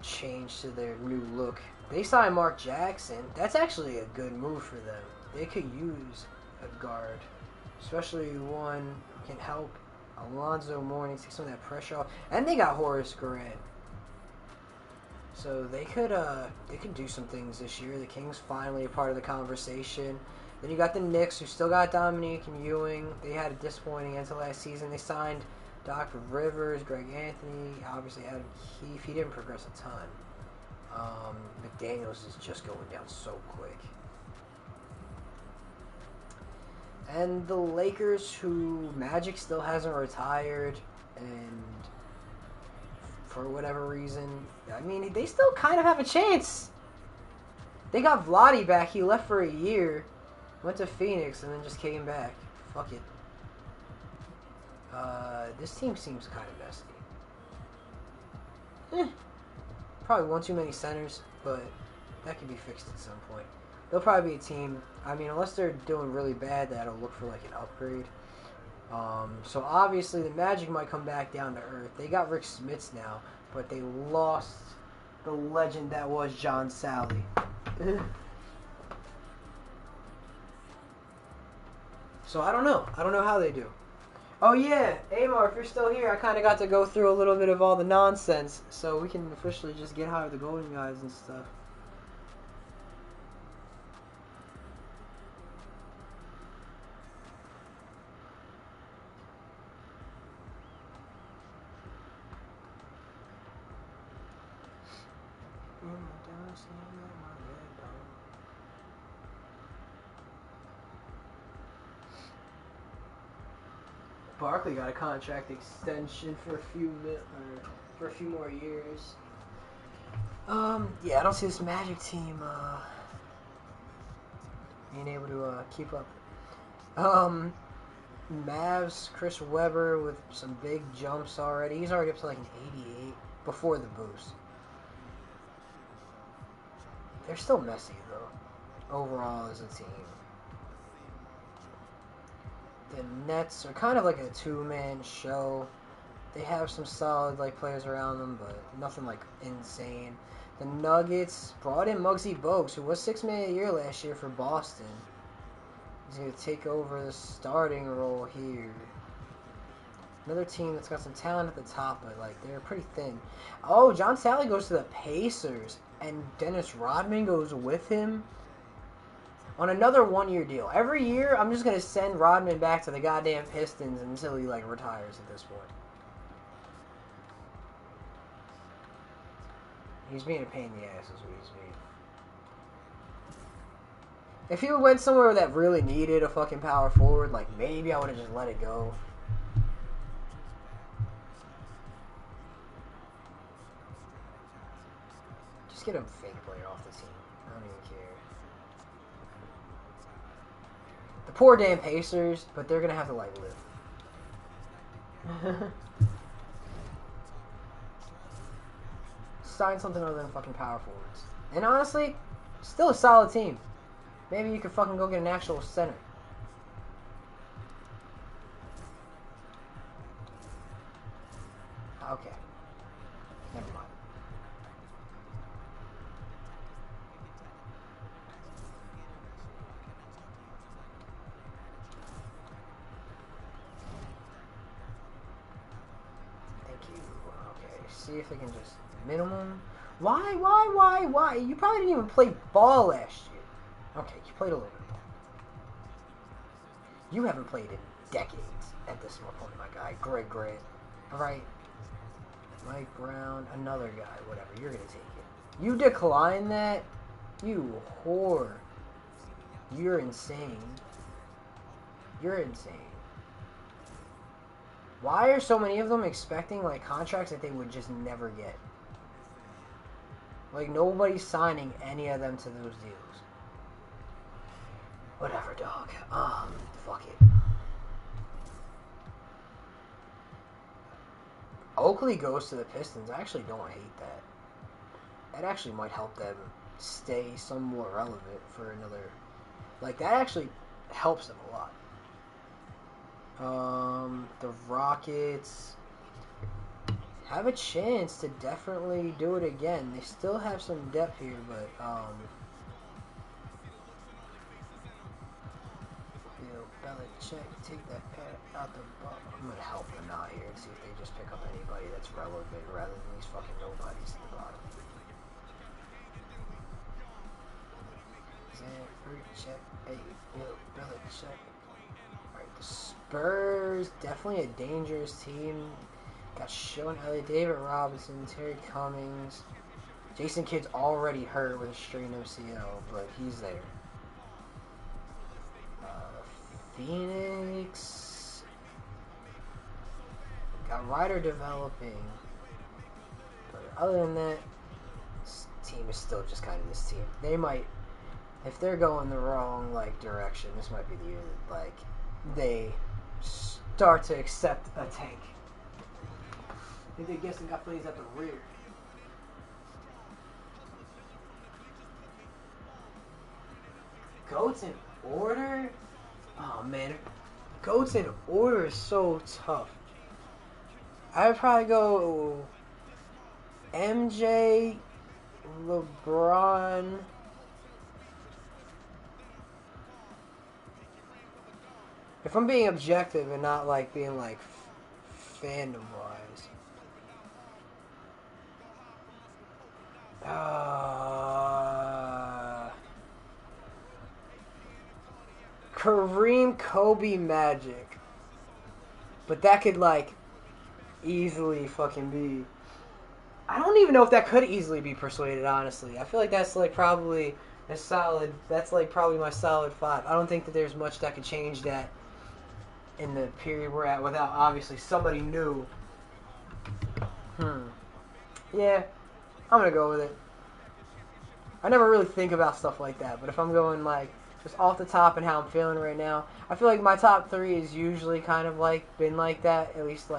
change to their new look. They signed Mark Jackson. That's actually a good move for them. They could use a guard, especially one who can help Alonzo Mourning take some of that pressure off. And they got Horace Grant. So they could do some things this year. The Kings finally a part of the conversation. Then you got the Knicks, who still got Dominique Ewing. They had a disappointing end to last season. They signed Doc Rivers, Greg Anthony, obviously Adam Keefe. He didn't progress a ton. McDaniels is just going down so quick. And the Lakers, who Magic still hasn't retired, and for whatever reason, I mean, they still kind of have a chance. They got Vlade back. He left for a year, went to Phoenix, and then just came back. Fuck it. This team seems kind of messy. Probably one too many centers, but that can be fixed at some point. They'll probably be a team, I mean, unless they're doing really bad, that'll look for like an upgrade. So obviously the Magic might come back down to earth. They got Rick Smits now, but they lost the legend that was John Sally. So I don't know. I don't know how they do. Oh yeah, Amar, if you're still here, I kind of got to go through a little bit of all the nonsense, so we can officially just get high with the Golden Guys and stuff. Barkley got a contract extension for a few more years. Yeah, I don't see this Magic team being able to keep up. Mavs, Chris Webber with some big jumps already. He's already up to like an 88 before the boost. They're still messy though, overall as a team. The Nets are kind of like a two-man show. They have some solid like players around them, but nothing like insane. The Nuggets brought in Muggsy Bogues, who was 6th Man of the Year last year for Boston. He's going to take over the starting role here. Another team that's got some talent at the top, but like they're pretty thin. Oh, John Sally goes to the Pacers, and Dennis Rodman goes with him on another 1-year deal. Every year, I'm just gonna send Rodman back to the goddamn Pistons until he like retires at this point. He's being a pain in the ass, is what he's being. If he went somewhere that really needed a fucking power forward, like maybe I would have just let it go. Just get a fake player off the team. I don't even care. The poor damn Pacers, but they're gonna have to like live. Sign something other than fucking power forwards. And honestly, still a solid team. Maybe you could fucking go get an actual center. Okay. Never mind. Thank you. Okay, see if they can just minimum. Why? You probably didn't even play ball last year. Okay, you played a little bit. You haven't played in decades at this point, my guy. Greg Grant. All right. Mike Brown, another guy, whatever. You're going to take it. You decline that? You whore. You're insane. You're insane. Why are so many of them expecting, like, contracts that they would just never get? Like, nobody's signing any of them to those deals. Whatever, dog. Fuck it. Oakley goes to the Pistons. I actually don't hate that. That actually might help them stay somewhat relevant for another... Like, that actually helps them a lot. The Rockets have a chance to definitely do it again. They still have some depth here, but, Belichick, take that pad out the ball. I'm going to help them out here and see if they just pick up anybody that's relevant rather than these fucking nobodies at the bottom. Check. Hey, Bill Belichick. Alright, the Spurs, definitely a dangerous team. Got Sean Elliott, David Robinson, Terry Cummings. Jason Kidd's already hurt with a strained MCL, but he's there. Phoenix got Ryder developing, but other than that, this team is still just kind of this team. They might, if they're going the wrong direction, this might be the year that they start to accept a tank. I think they guess they got plays at the rear. Goats in order. Oh, man. Goats in order is so tough. I would probably go MJ, LeBron. If I'm being objective and not being fandom-wise. Kareem, Kobe, Magic. But that could, easily fucking be... I don't even know if that could easily be persuaded, honestly. I feel like that's, probably a solid... That's, probably my solid 5. I don't think that there's much that could change that in the period we're at without, obviously, somebody new. Yeah, I'm gonna go with it. I never really think about stuff like that, but if I'm going, just off the top and how I'm feeling right now, I feel like my top 3 is usually kind of been like that, at least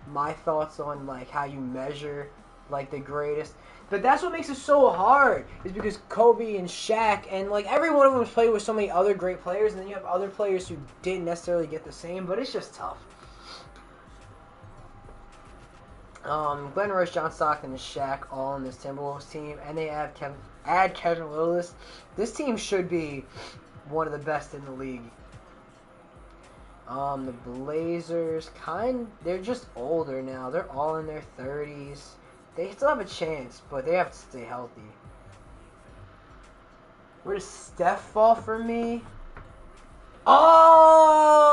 my thoughts on how you measure the greatest. But that's what makes it so hard, is because Kobe and Shaq and every one of them has played with so many other great players, and then you have other players who didn't necessarily get the same, but it's just tough. Glenn Rice, John Stockton, and Shaq all on this Timberwolves team, and they add Kevin Lillis. This team should be one of the best in the league. The Blazers, they're just older now. They're all in their 30s. They still have a chance, but they have to stay healthy. Where does Steph fall for me? Oh!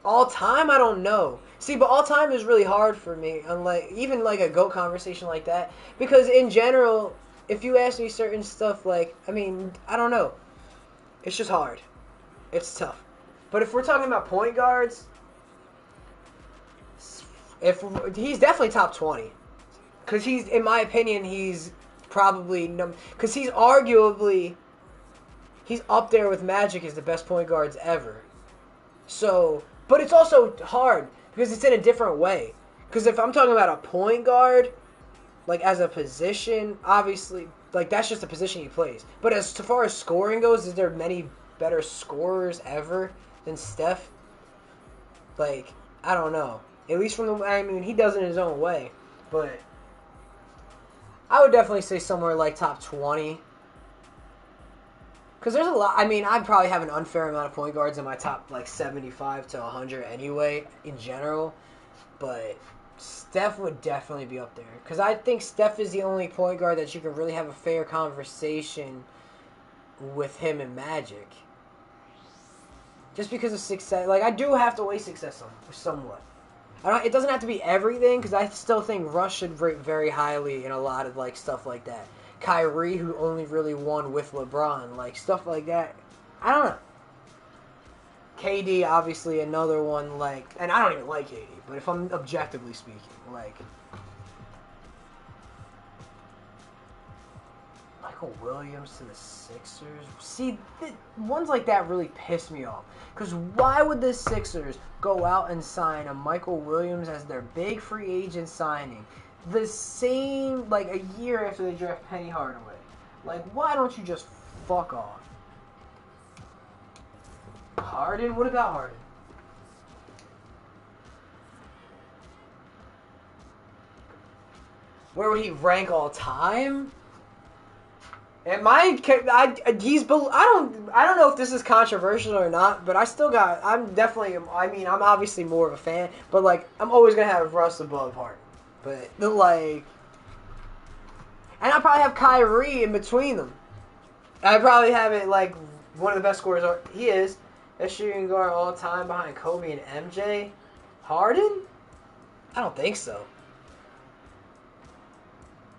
All time? I don't know. See, but all time is really hard for me, unlike even a GOAT conversation like that. Because in general, if you ask me certain stuff, I don't know. It's just hard. It's tough. But if we're talking about point guards, he's definitely top 20. Because in my opinion, he's probably, because he's arguably, he's up there with Magic as the best point guards ever. So, but it's also hard, because it's in a different way. Because if I'm talking about a point guard, as a position, obviously, that's just the position he plays. But as far as scoring goes, is there many better scorers ever than Steph? I don't know. At least from he does it in his own way. But I would definitely say somewhere top 20. Because there's a lot. I'd probably have an unfair amount of point guards in my top 75 to 100 anyway, in general. But Steph would definitely be up there. Because I think Steph is the only point guard that you can really have a fair conversation with him and Magic. just because of success. Like, I do have to weigh success somewhat. It doesn't have to be everything, because I still think Russ should rate very highly in a lot of, like, stuff like that. Kyrie, who only really won with LeBron, like, stuff like that. I don't know. KD, obviously, another one, like, and I don't even like KD, but if I'm objectively speaking, like, Michael Williams to the Sixers. See, ones like that really piss me off. Because why would the Sixers go out and sign a Michael Williams as their big free agent signing the same, like, a year after they draft Penny Hardaway? Like, why don't you just fuck off? Harden? What about Harden? Where would he rank all time? And I don't know if this is controversial or not, but I'm obviously more of a fan, but, like, I'm always going to have Russ above Harden. But, like, and I probably have Kyrie in between them. I probably have it, like, one of the best scorers he is. Best shooting guard all time behind Kobe and MJ. Harden? I don't think so.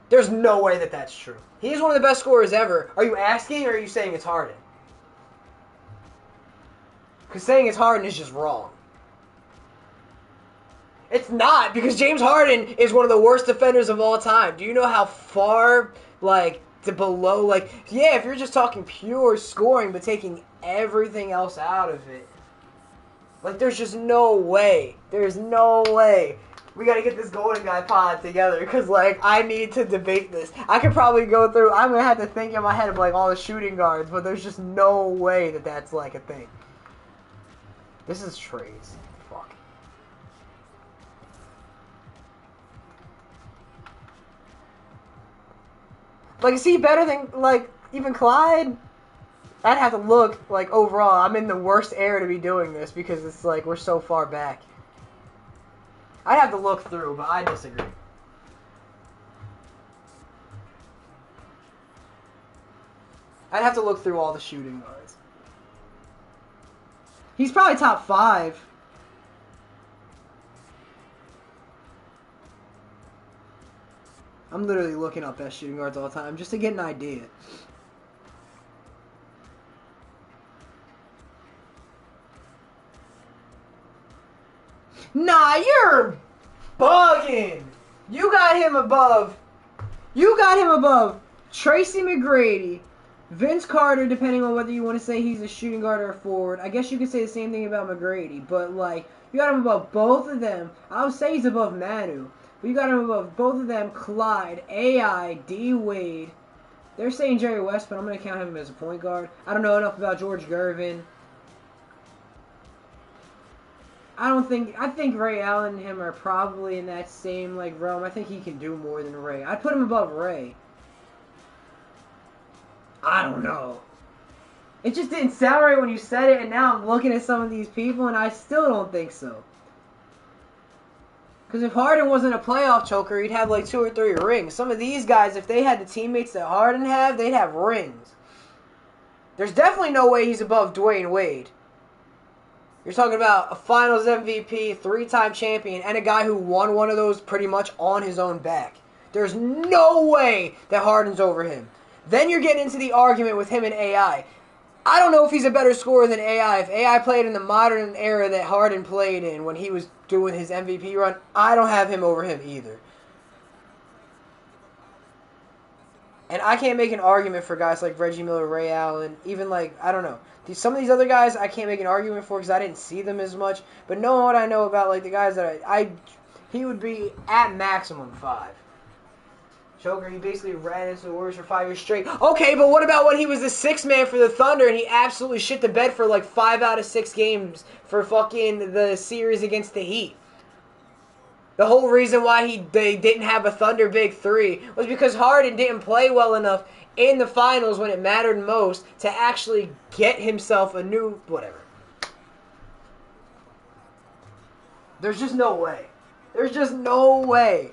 There's no way that that's true. He's one of the best scorers ever. Are you asking or are you saying it's Harden? Because saying it's Harden is just wrong. It's not, because James Harden is one of the worst defenders of all time. Do you know how far, like, below, like, yeah, if you're just talking pure scoring but taking everything else out of it, like, there's just no way. There's no way. We gotta get this Golden Guy pod together, because, like, I need to debate this. I could probably go through, I'm gonna have to think in my head of, like, all the shooting guards, but there's just no way that that's, like, a thing. This is trades. Fuck. Like, is he better than, like, even Clyde? I'd have to look, like, overall. I'm in the worst era to be doing this, because it's, like, we're so far back. I'd have to look through, but I disagree. I'd have to look through all the shooting guards. He's probably top 5. I'm literally looking up best shooting guards all the time just to get an idea. Nah, you're bugging. You got him above Tracy McGrady, Vince Carter, depending on whether you want to say he's a shooting guard or a forward. I guess you could say the same thing about McGrady, but, like, you got him above both of them. I would say he's above Manu, but you got him above both of them, Clyde, AI, D. Wade. They're saying Jerry West, but I'm going to count him as a point guard. I don't know enough about George Gervin. I think Ray Allen and him are probably in that same, like, realm. I think he can do more than Ray. I'd put him above Ray. I don't know. It just didn't sound right when you said it, and now I'm looking at some of these people, and I still don't think so. Because if Harden wasn't a playoff choker, he'd have, like, 2 or 3 rings. Some of these guys, if they had the teammates that Harden have, they'd have rings. There's definitely no way he's above Dwayne Wade. You're talking about a Finals MVP, 3-time champion, and a guy who won one of those pretty much on his own back. There's no way that Harden's over him. Then you're getting into the argument with him and AI. I don't know if he's a better scorer than AI. If AI played in the modern era that Harden played in when he was doing his MVP run, I don't have him over him either. And I can't make an argument for guys like Reggie Miller, Ray Allen, even, like, I don't know. Some of these other guys I can't make an argument for because I didn't see them as much. But knowing what I know about, like, the guys that he would be at maximum 5. Choker, he basically ran into the Warriors for 5 years straight. Okay, but what about when he was the 6th man for the Thunder and he absolutely shit the bed for, like, 5 out of 6 games for fucking the series against the Heat? The whole reason why they didn't have a Thunder Big 3 was because Harden didn't play well enough in the finals when it mattered most to actually get himself a new whatever. There's just no way. There's just no way.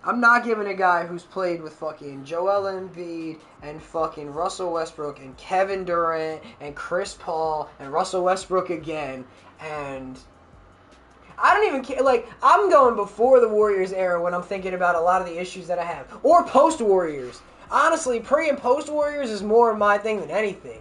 I'm not giving a guy who's played with fucking Joel Embiid and fucking Russell Westbrook and Kevin Durant and Chris Paul and Russell Westbrook again, and I don't even care. Like, I'm going before the Warriors era when I'm thinking about a lot of the issues that I have. Or post-Warriors. Honestly, pre- and post-Warriors is more of my thing than anything.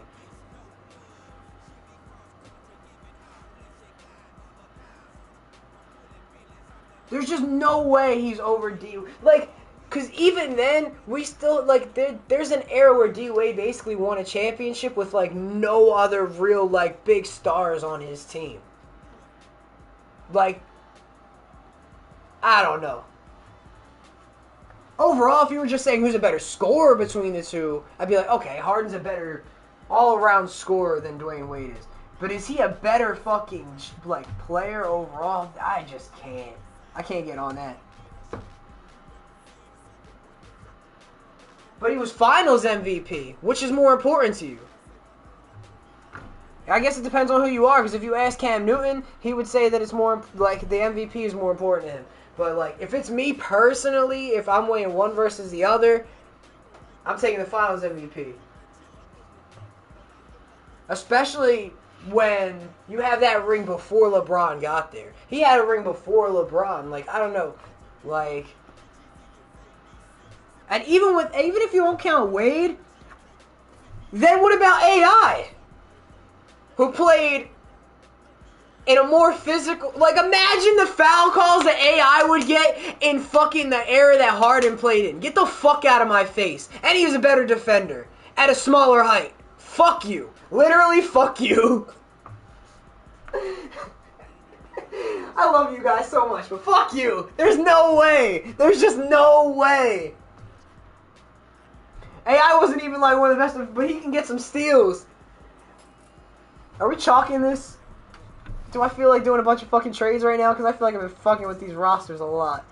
There's just no way he's over D. Like, because even then, we still, like, there's an era where D-Wade basically won a championship with, like, no other real, like, big stars on his team. Like, I don't know. Overall, if you were just saying who's a better scorer between the two, I'd be like, okay, Harden's a better all-around scorer than Dwayne Wade is. But is he a better fucking, like, player overall? I just can't. I can't get on that. But he was Finals MVP, which is more important to you. I guess it depends on who you are, because if you ask Cam Newton, he would say that it's more, like, the MVP is more important to him. But, like, if it's me personally, if I'm weighing one versus the other, I'm taking the Finals MVP. Especially when you have that ring before LeBron got there. He had a ring before LeBron. Like, I don't know. Like, and even if you don't count Wade, then what about AI? Who played in a more physical... Like, imagine the foul calls that AI would get in fucking the era that Harden played in. Get the fuck out of my face. And he was a better defender. At a smaller height. Fuck you. Literally, fuck you. I love you guys so much, but fuck you. There's no way. There's just no way. AI wasn't even like one of the best, but he can get some steals. Are we chalking this? Do I feel like doing a bunch of fucking trades right now? Because I feel like I've been fucking with these rosters a lot.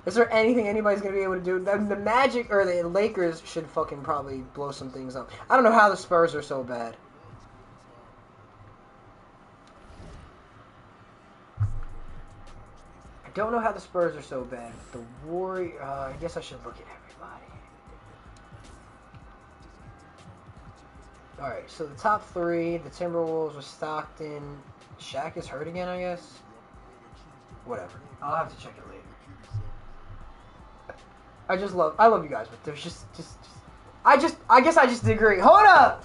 Is there anything anybody's going to be able to do? The Magic or the Lakers should fucking probably blow some things up. I don't know how the Spurs are so bad. I don't know how the Spurs are so bad. The Warriors... I guess I should look at everybody. Alright, so the top three, the Timberwolves with Stockton. Shaq is hurt again, I guess? Whatever. I'll have to check it later. I love you guys, but there's I guess I just agree. Hold up!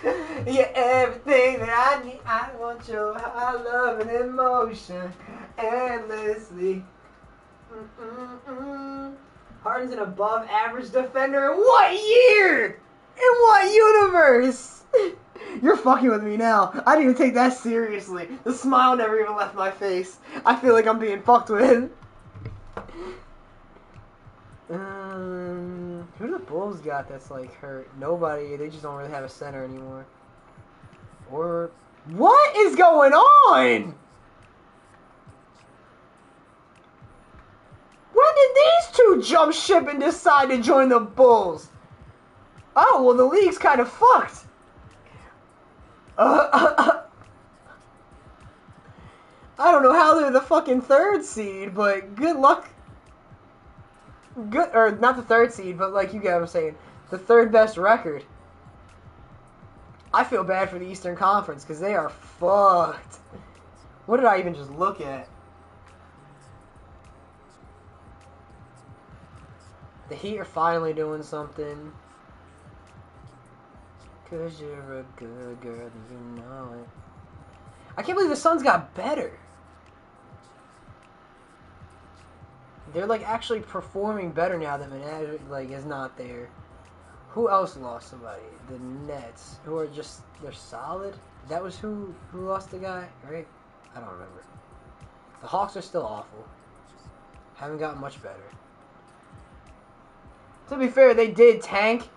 You're everything that I need. I want your high love and emotion endlessly. Harden's an above average defender in what year? In what universe? You're fucking with me now. I didn't even take that seriously. The smile never even left my face. I feel like I'm being fucked with. Who do the Bulls got that's like hurt? Nobody. They just don't really have a center anymore. Or what is going on? When did these two jump ship and decide to join the Bulls? Oh, well, the league's kind of fucked. I don't know how they're the fucking third seed, but good luck. Good, or not the third seed, but like you get what I'm saying, the third best record. I feel bad for the Eastern Conference because they are fucked. What did I even just look at? The Heat are finally doing something. Cause you're a good girl and you know it. I can't believe the Suns got better. They're like actually performing better now that Magic like is not there. Who else lost somebody? The Nets, who are just they're solid. That was who lost the guy, right? I don't remember. The Hawks are still awful. Haven't gotten much better. To be fair, they did tank.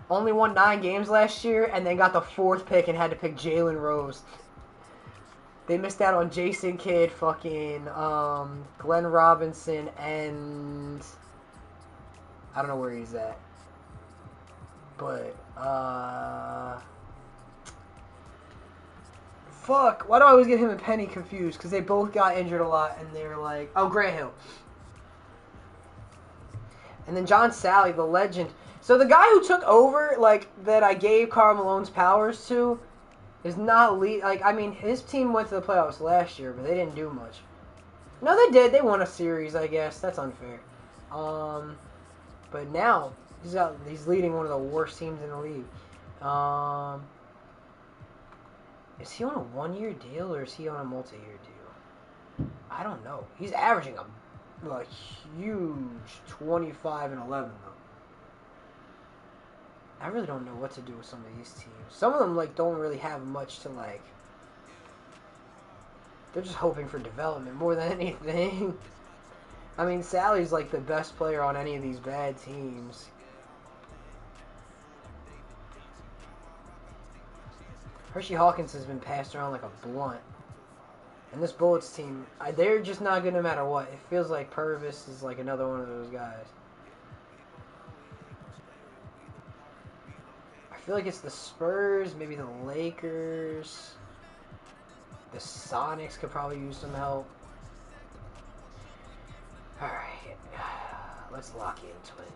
Only won 9 games last year, and then got the 4th pick and had to pick Jalen Rose. They missed out on Jason Kidd, fucking Glenn Robinson, and I don't know where he's at. But fuck, why do I always get him and Penny confused? Because they both got injured a lot, and they were like, oh, Grant Hill. And then John Sally, the legend. So the guy who took over, like, that I gave Karl Malone's powers to, is not like, I mean, his team went to the playoffs last year, but they didn't do much. No, they did. They won a series, I guess. That's unfair. But now he's leading one of the worst teams in the league. Is he on a 1-year deal or is he on a multi-year deal? I don't know. He's averaging a huge 25 and 11 though. I really don't know what to do with some of these teams. Some of them like don't really have much to like. They're just hoping for development more than anything. I mean, Sally's like the best player on any of these bad teams. Hershey Hawkins has been passed around like a blunt. And this Bullets team, they're just not good no matter what. It feels like Purvis is like another one of those guys. I feel like it's the Spurs, maybe the Lakers. The Sonics could probably use some help. Alright, let's lock into it.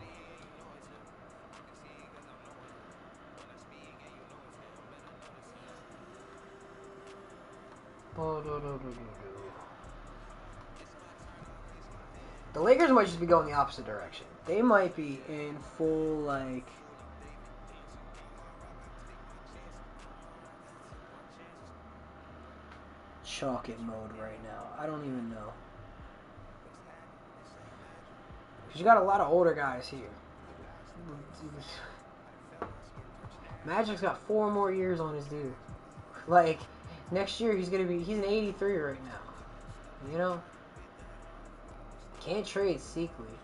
The Lakers might just be going the opposite direction. They might be in full, like... chalk it mode right now. I don't even know. Because you got a lot of older guys here. Magic's got 4 more years on his dude. Like, next year he's an 83 right now. You know? Can't trade Seekley.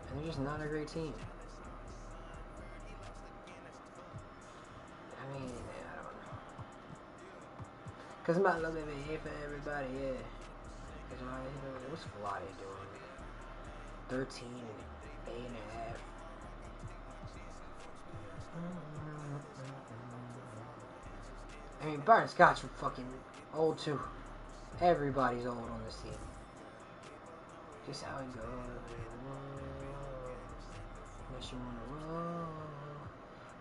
And they're just not a great team. I mean, I don't know. Because my love is here for everybody, yeah. What's Vlade doing? 13 and 8.5. I mean, Byron Scott's fucking old too. Everybody's old on this team. Just how it goes. Unless you wanna roll.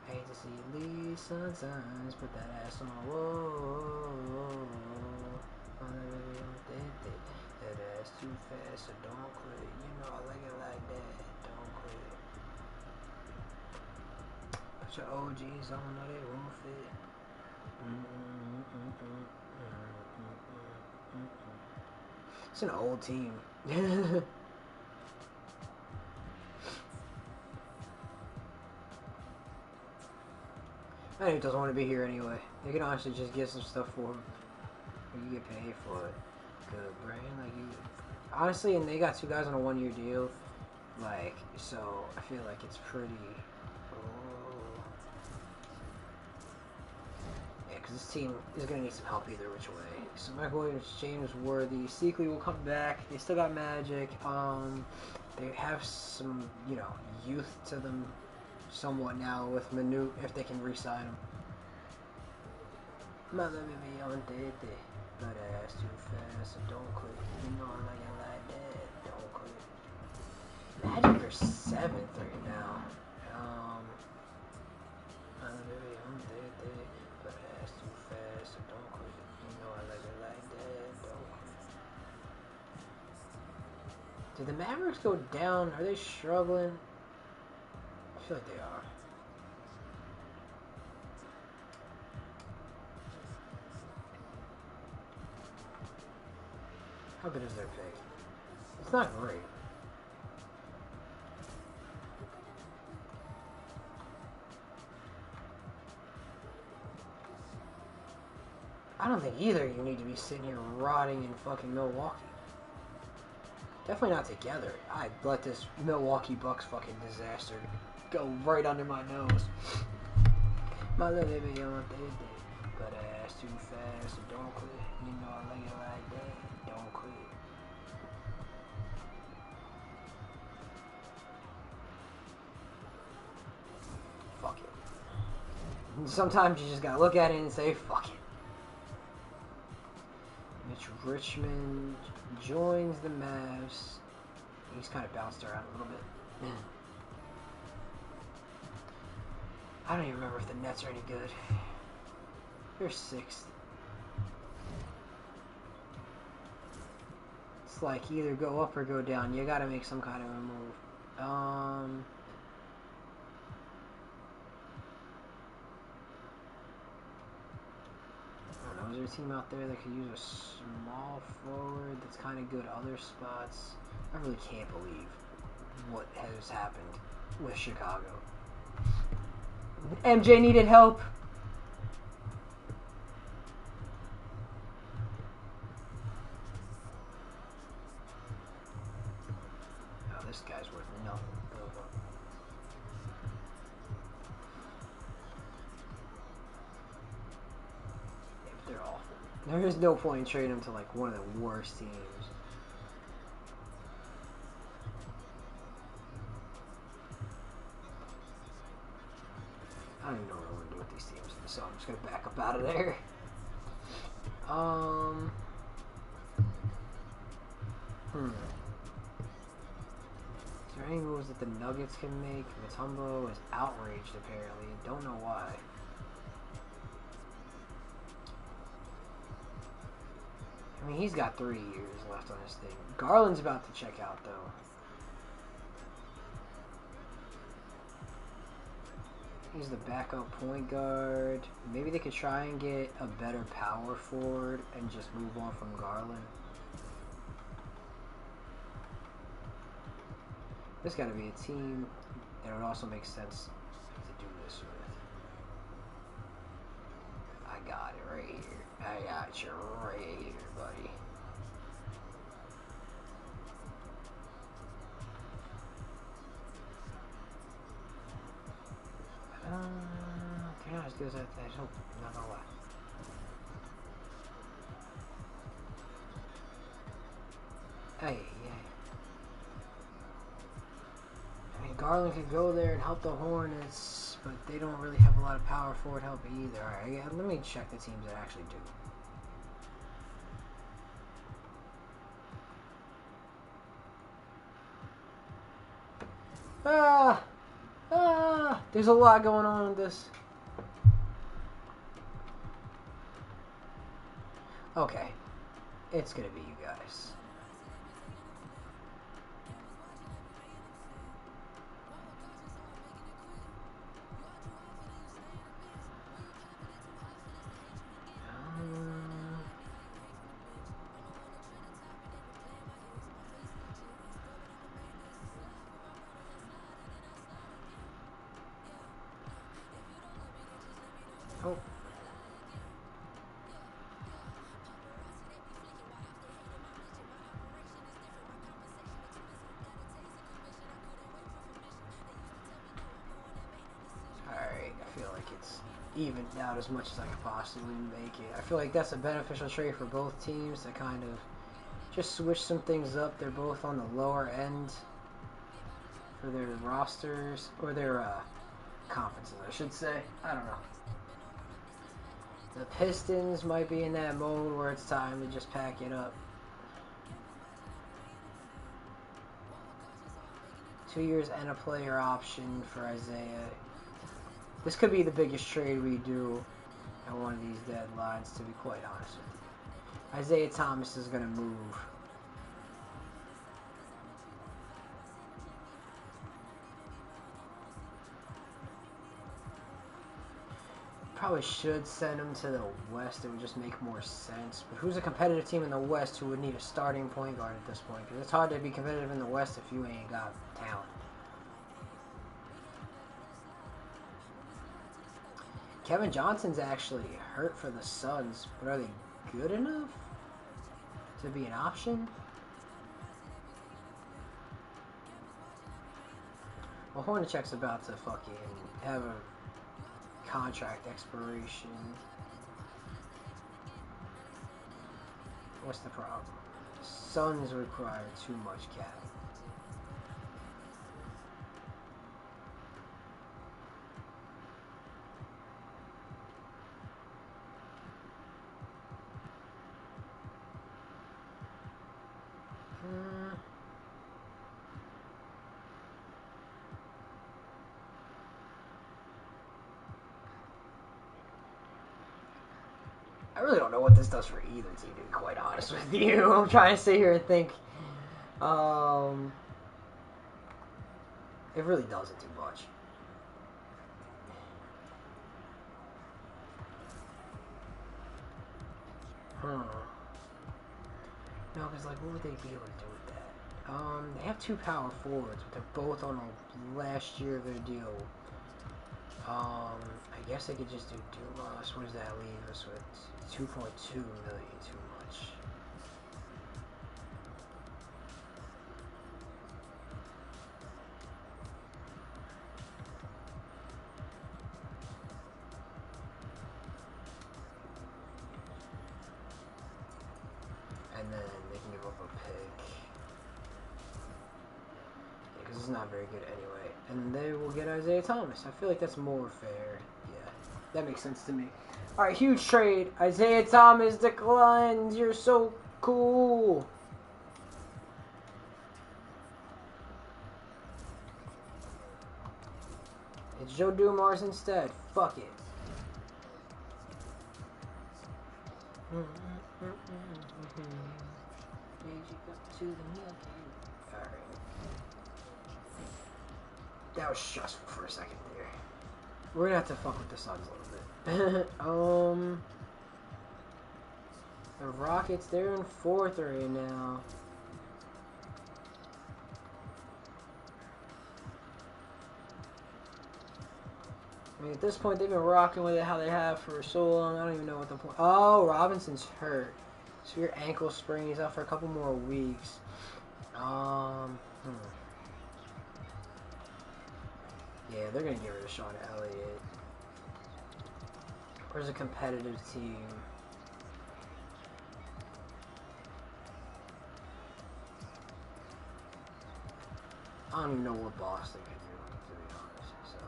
I hate to see you leave sometimes. Put that ass on the wall. That ass too fast, so don't quit. You know I like it like that. Don't quit. Put your OGs on, no they won't fit. It's an old team. I know he doesn't want to be here anyway. They can honestly just get some stuff for him. You get paid for it. Good brain, like you. Honestly, and they got 2 guys on a 1-year deal. Like, so I feel like it's pretty. This team is going to need some help either which way. So Michael Williams, James Worthy, Seekley will come back. They still got Magic. They have some, you know, youth to them somewhat now with Manute if they can re-sign him. Mother baby on dead. But ass too fast, so don't quit. You know I like it like that. Don't quit. Magic are 7th right now. Mother baby on dead. But ass too fast, so don't quit. You know I like it like that. Don't quit. Did the Mavericks go down? Are they struggling? I feel like they are. How good is their pick? It's not great. I don't think either of you need to be sitting here rotting in fucking Milwaukee. Definitely not together. I'd let this Milwaukee Bucks fucking disaster go right under my nose. My little baby on day, but ass too fast, so don't quit. You know I like it like that. Don't quit. Fuck it. Sometimes you just gotta look at it and say, fuck it. Mitch Richmond joins the Mavs. He's kind of bounced around a little bit. I don't even remember if the Nets are any good. They're 6th. It's like either go up or go down. You gotta make some kind of a move. I don't know, is there a team out there that could use a small forward that's kind of good at other spots? I really can't believe what has happened with Chicago. MJ needed help. Oh, this guy's worth nothing. Yeah, but they're awful. There is no point in trading them to like one of the worst teams. I don't even know what I want to do with these teams, so I'm just gonna back up out of there. Is there any moves that the Nuggets can make? Mutombo is outraged apparently. Don't know why. I mean, he's got 3 years left on his thing. Garland's about to check out though. He's the backup point guard. Maybe they could try and get a better power forward and just move on from Garland. There's got to be a team that would also make sense to do this with. I got it right here. I got you right here, buddy. They're not as good as I hope. Not gonna lie. Hey, yeah. I mean, Garland could go there and help the Hornets, but they don't really have a lot of power forward help either. Alright, yeah, let me check the teams that actually do. There's a lot going on with this. Okay. It's gonna be you guys. Oh. Alright, I feel like it's evened out as much as I could possibly make it. I feel like that's a beneficial trade for both teams to kind of just switch some things up. They're both on the lower end for their rosters, or their conferences, I should say. I don't know. The Pistons might be in that mode where it's time to just pack it up. 2 years and a player option for Isaiah. This could be the biggest trade we do at one of these deadlines, to be quite honest with you. Isaiah Thomas is going to move. Probably should send him to the West. It would just make more sense. But who's a competitive team in the West who would need a starting point guard at this point? Because it's hard to be competitive in the West if you ain't got talent. Kevin Johnson's actually hurt for the Suns, but are they good enough to be an option? Well, Hornacek's about to fucking have a contract expiration. What's the problem? Suns require too much cap. I really don't know what this does for either team, to be quite honest with you. I'm trying to sit here and think. It really doesn't do much. No, because, like, what would they be able to do with that? They have 2 power forwards, but they're both on the last year of their deal. I guess they could just do Dumas. What does that leave us with? 2.2 million, too much. And then they can give up a pick. Because it's not very good anyway. And they will get Isaiah Thomas. I feel like that's more fair. Yeah, that makes sense to me. Alright, huge trade. Isaiah Thomas declines. You're so cool. It's Joe Dumars instead. Fuck it. That was stressful for a second there. We're gonna have to fuck with the Suns a little bit. The Rockets, they're in 4th right now. I mean, at this point, they've been rocking with it how they have for so long. I don't even know what the point. Oh, Robinson's hurt. Severe ankle sprain. He's out for a couple more weeks. Yeah, they're gonna get rid of Sean Elliott. Where's a competitive team? I don't even know what Boston could do, to be honest. So.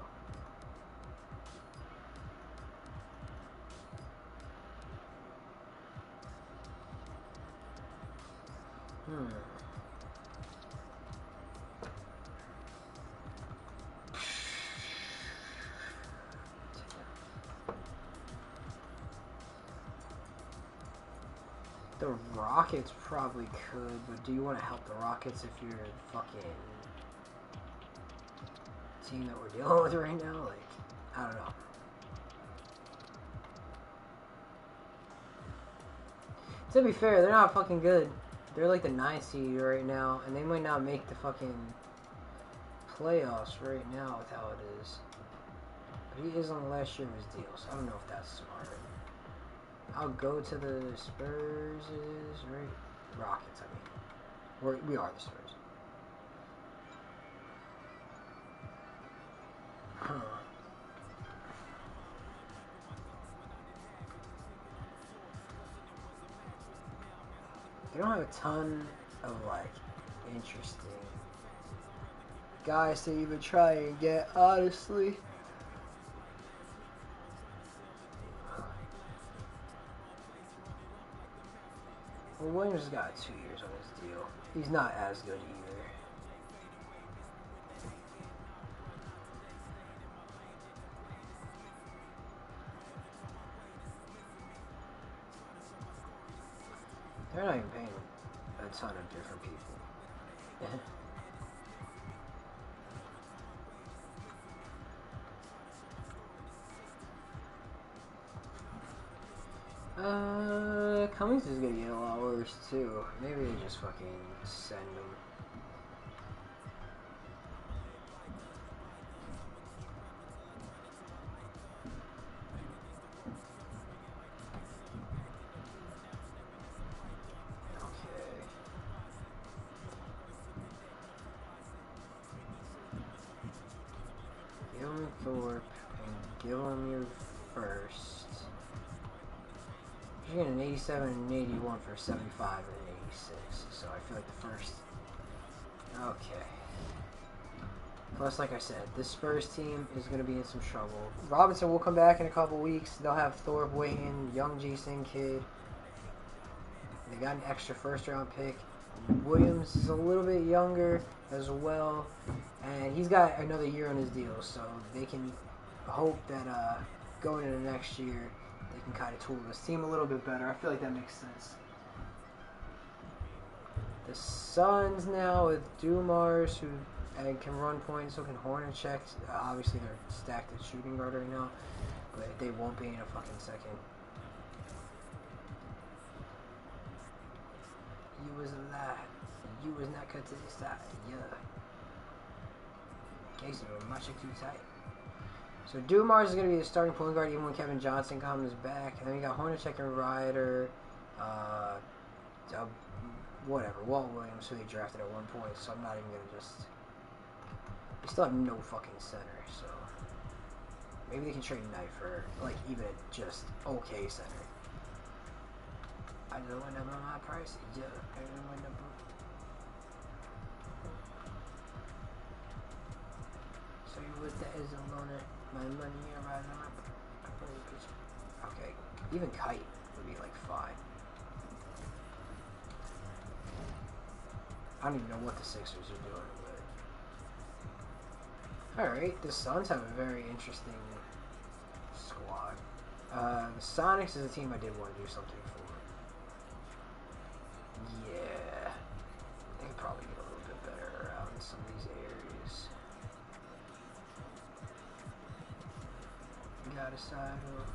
The Rockets probably could, but do you want to help the Rockets if you're the fucking team that we're dealing with right now? Like, I don't know. To be fair, they're not fucking good. They're like the 9th seed right now, and they might not make the fucking playoffs right now with how it is. But he is on the last year of his deal, so I don't know if that's smart. I'll go to the Spurs, right? Rockets, I mean. We are the Spurs. Huh. They don't have a ton of, like, interesting guys to even try and get, honestly. Well, Williams has got 2 years on his deal. He's not as good either. They're not even paying a ton of different people. Cummings is gonna get a lot worse too. Maybe they just fucking send him. Okay. Give him Thorpe and give him your first. You're getting an 87 and an 81 for 75 and an 86. So I feel like the first. Okay. Plus, like I said, this Spurs team is going to be in some trouble. Robinson will come back in a couple weeks. They'll have Thorpe waiting, young Jason kid. They got an extra first-round pick. Williams is a little bit younger as well, and he's got another year on his deal, so they can hope that going into next year they can kind of tool this team a little bit better. I feel like that makes sense. The Suns now with Dumars, who can run points, so can Hornacek. Obviously, they're stacked at shooting guard right now, but they won't be in a fucking second. You was alive. You was not cut to the side. Yeah. Casey, much too tight. So Dumars is going to be the starting point guard even when Kevin Johnson comes back. And then we got Hornacek and Ryder. Whatever. Walt Williams, who they drafted at one point. So I'm not even going to just... We still have no fucking center, so... Maybe they can trade Knight for, like, even a just okay center. I just went up on my price. Yeah, I just went up. So you with that is a loaner. My money around up. Okay, even Kite would be like fine. I don't even know what the Sixers are doing, but alright, the Suns have a very interesting squad. The Sonics is a team I did want to do something for. Yeah, they could probably get a little bit better around some of these areas. Got a sidle,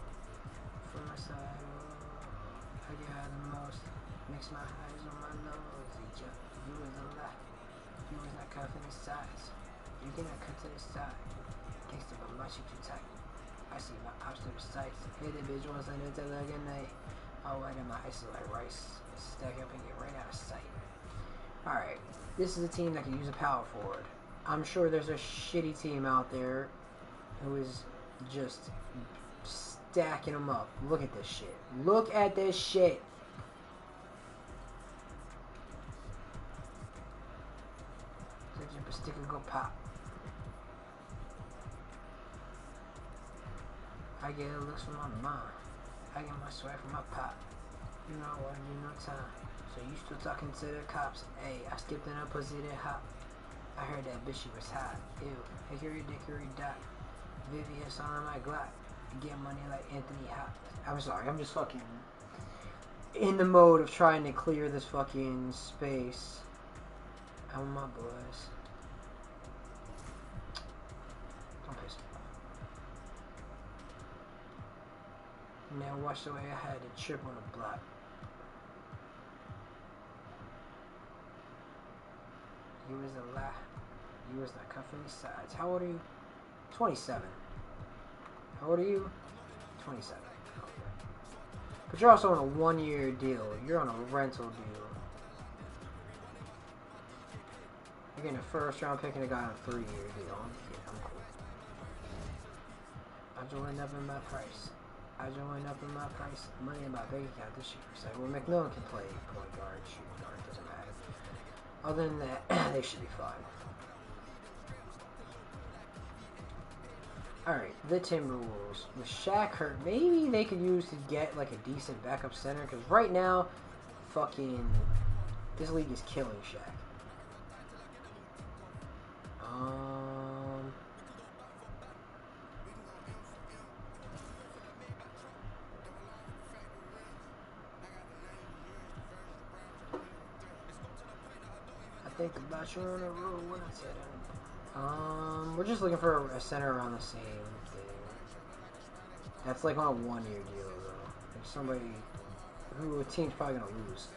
from my sidle, I got the most, mix my eyes on my nose, yeah, you was a lot, you was not cuffing the size, you cannot cut to the side, gangsta but much too tight, I see my ops to the sights, hit the bitch once I need to like a night, all white in my ice like rice, stack up and get right out of sight. Alright, this is a team that can use a power forward. I'm sure there's a shitty team out there who is just stacking them up. Look at this shit. Look at this shit. Such a sticker go pop. I get looks from my mom. I get my swag from my pop. You know what, you know time. So you still talking to the cops. Hey, I skipped in a pussy that hop. I heard that bitch she was hot. Ew, hickory dickory dock. Vivius on my Glock. Get money like Anthony Hopkins. I'm sorry, I'm just fucking in the mode of trying to clear this fucking space. I'm with my boys. Don't piss me off. Now watch the way I had to trip on the block. You was a lie. You was not cuffing the sides. How old are you? 27. How old are you? 27. Okay. But you're also on a 1-year deal. You're on a rental deal. You're getting a first round pick and a guy on a 3-year deal. Yeah, I'm cool. I joined up in my price. Money in my bank account this year. So, well, McMillan can play point guard, shooting guard, doesn't matter. Other than that, they should be fine. Alright, the Timberwolves. With Shaq hurt, maybe they could use to get like a decent backup center. Because right now, fucking, this league is killing Shaq. I think about you on the road when I said it. We're just looking for a center around the same thing. That's like on a 1-year deal, though. Like somebody who a team's probably gonna lose.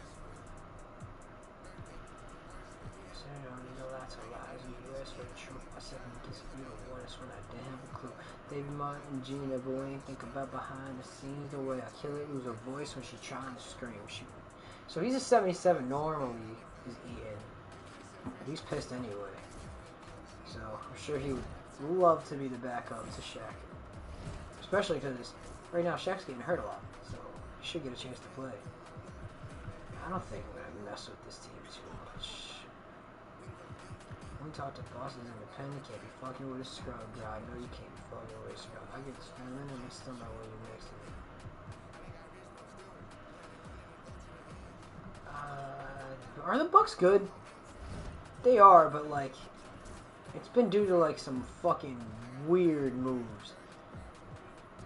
So I don't need a lot of lies in the US for the truth. I said I'm just beautiful when I didn't have a clue. David Martin, Gina, but when you think about behind the scenes, the way I kill it, lose her voice when she's trying to scream. So he's a 77 normally, is Ian. He's pissed anyway. So I'm sure he would love to be the backup to Shaq. Especially because right now Shaq's getting hurt a lot. So he should get a chance to play. I don't think I'm going to mess with this team too much. When we talk to bosses independent, can't be fucking with a scrub guy. I know you can't be fucking with a scrub. I get this feeling and it's still not what you're next to me. Are the Bucks good? They are, but like, it's been due to like some fucking weird moves.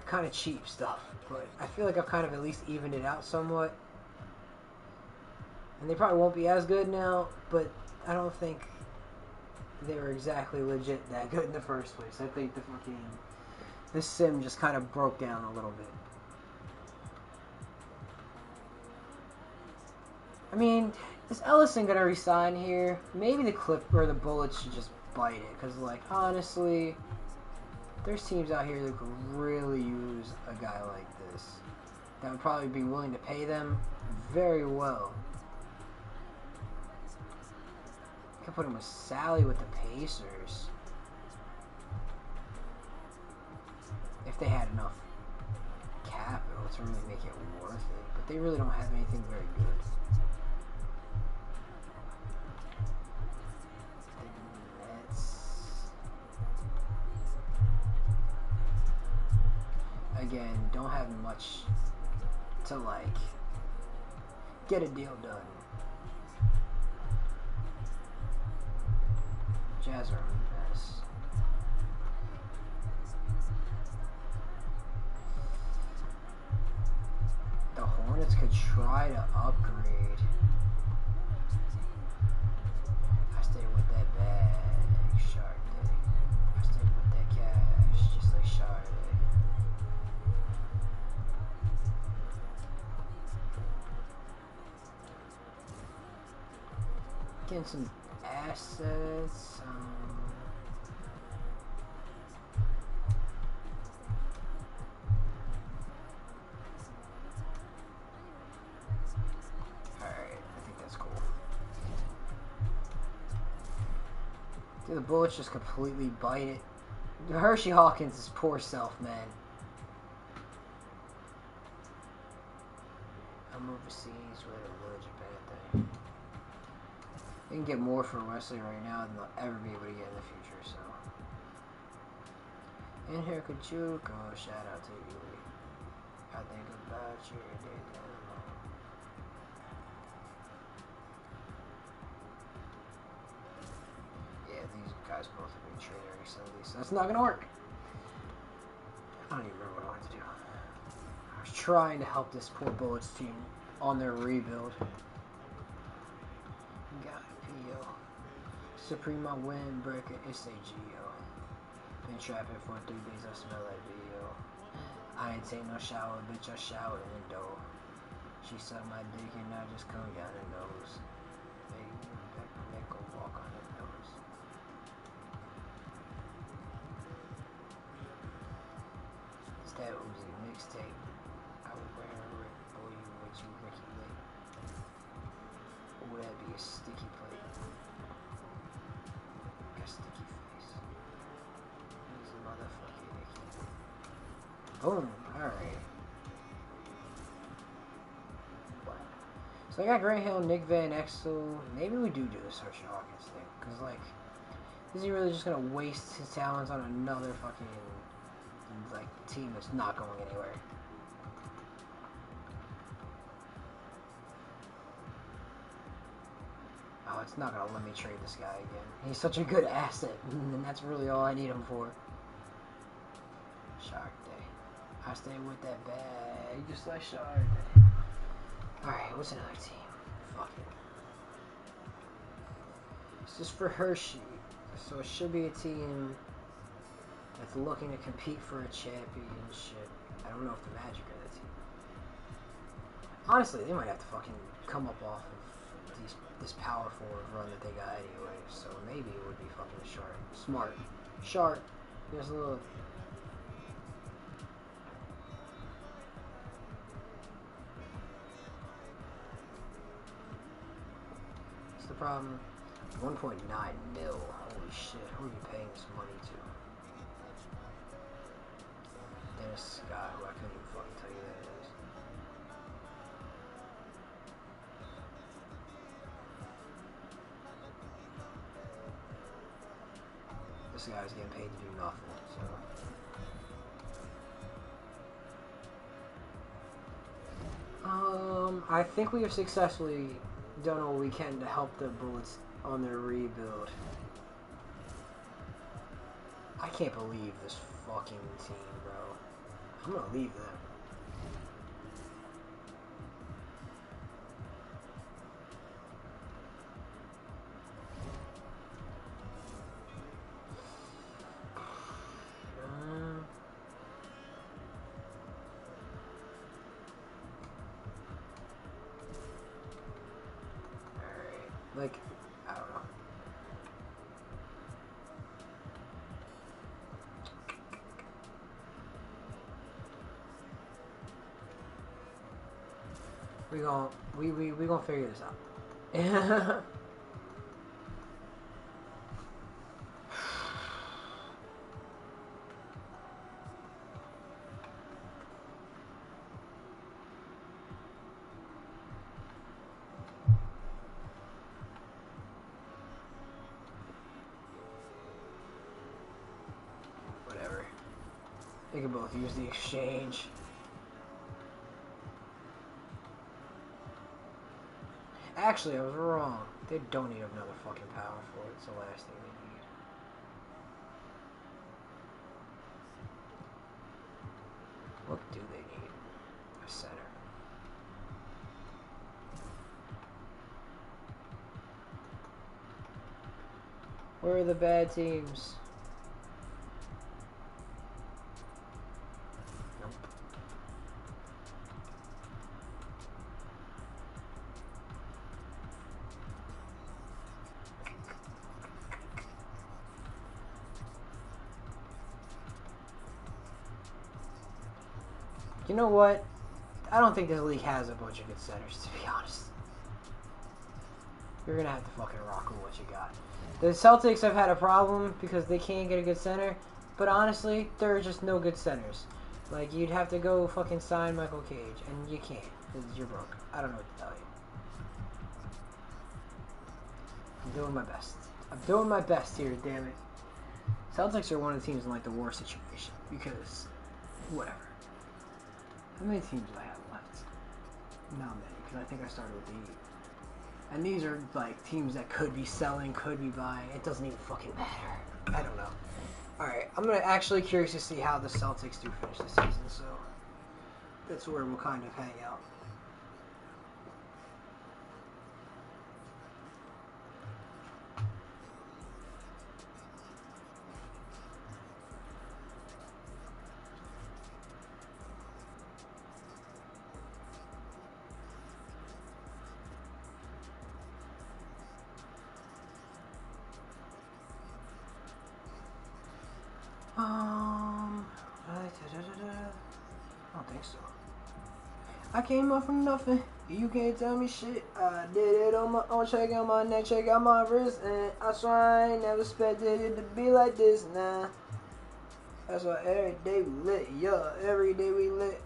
Kind of cheap stuff. But I feel like I've kind of at least evened it out somewhat. And they probably won't be as good now, but I don't think they were exactly legit that good in the first place. I think the sim just kind of broke down a little bit. I mean, is Ellison gonna resign here? Maybe the Clip or the Bullets should just bite it, because, like, honestly, there's teams out here that could really use a guy like this that would probably be willing to pay them very well. I could put him with Sally with the Pacers if they had enough capital to really make it worth it, but they really don't have anything very good. Again, don't have much to, like, get a deal done. Jazz are a mess. The Hornets could try to upgrade. I stay with that bag, Chardonnay. I stay with that cash, just like Chardonnay. Getting some assets. Alright, I think that's cool. Dude, the Bullets just completely bite it. Hershey Hawkins' poor self, man. I'm overseas with a village bad thing. They can get more for Wesley right now than they'll ever be able to get in the future, so. And here could you go, shout out to you. I think about you every day. Yeah, these guys both have been traded recently, so that's not gonna work. I don't even remember what I wanted to do. I was trying to help this poor Bullets team on their rebuild. Got it, P.O. Suprema Windbreaker, S.A.G.O. Been trapping for 3 days, I smell like B.O. I ain't take no shower, bitch, I showered in the door. She sucked my dick and I just come down her nose. Baby, back and neck, go walk on her nose. It's that Uzi mixtape. I was wearing a Rick, boy, you with you, Ricky Lake. Or would that be a sticky plate? Got sticky face. He's a motherfucking icky. Boom, alright. So I got Grant Hill, Nick Van Exel. Maybe we do this Hershey Hawkins thing. Because, like, is he really just going to waste his talents on another fucking, like, team that's not going anywhere? Oh, it's not going to let me trade this guy again. He's such a good asset, and that's really all I need him for. Shark Day. I stay with that bag, just like Shark Day. Alright, what's another team? Fuck it. This is for Hershey. So it should be a team that's looking to compete for a championship. I don't know if the Magic are that team. Honestly, they might have to fucking come up off of this power forward run that they got anyway. So maybe it would be fucking smart. Sharp. Here's a little... What's the problem? 1.9 mil. Holy shit. Who are you paying this money to? Dennis Scott, who I couldn't even fucking tell you that is. This guy's getting paid to do nothing, so. I think we have successfully done all we can to help the Bullets on their rebuild. I can't believe this fucking team, bro. I'm gonna leave them. Like, I don't know. We gonna figure this out. Whatever. They can both use the exchange. Actually, I was wrong. They don't need another fucking power forward. It's the last thing they need. What do they need? A center. Where are the bad teams? Nope. You know what? I don't think this league has a bunch of good centers, to be honest. You're gonna have to fucking rock with what you got. The Celtics have had a problem because they can't get a good center, but honestly, there are just no good centers. Like, you'd have to go fucking sign Michael Cage, and you can't, because you're broke. I don't know what to tell you. I'm doing my best. I'm doing my best here, damn it. Celtics are one of the teams in, like, the worst situation, because, whatever. How many teams do I have left? Not many, because I think I started with the Heat. And these are, like, teams that could be selling, could be buying. It doesn't even fucking matter. I don't know. Alright, I'm actually curious to see how the Celtics do finish the season, so that's where we'll kind of hang out. I don't think so. I came up from nothing. You can't tell me shit. I did it on my own. Check out my neck, check out my wrist, and I swear I ain't never expected it to be like this. Nah. That's why every day we lit. Yeah, every day we lit.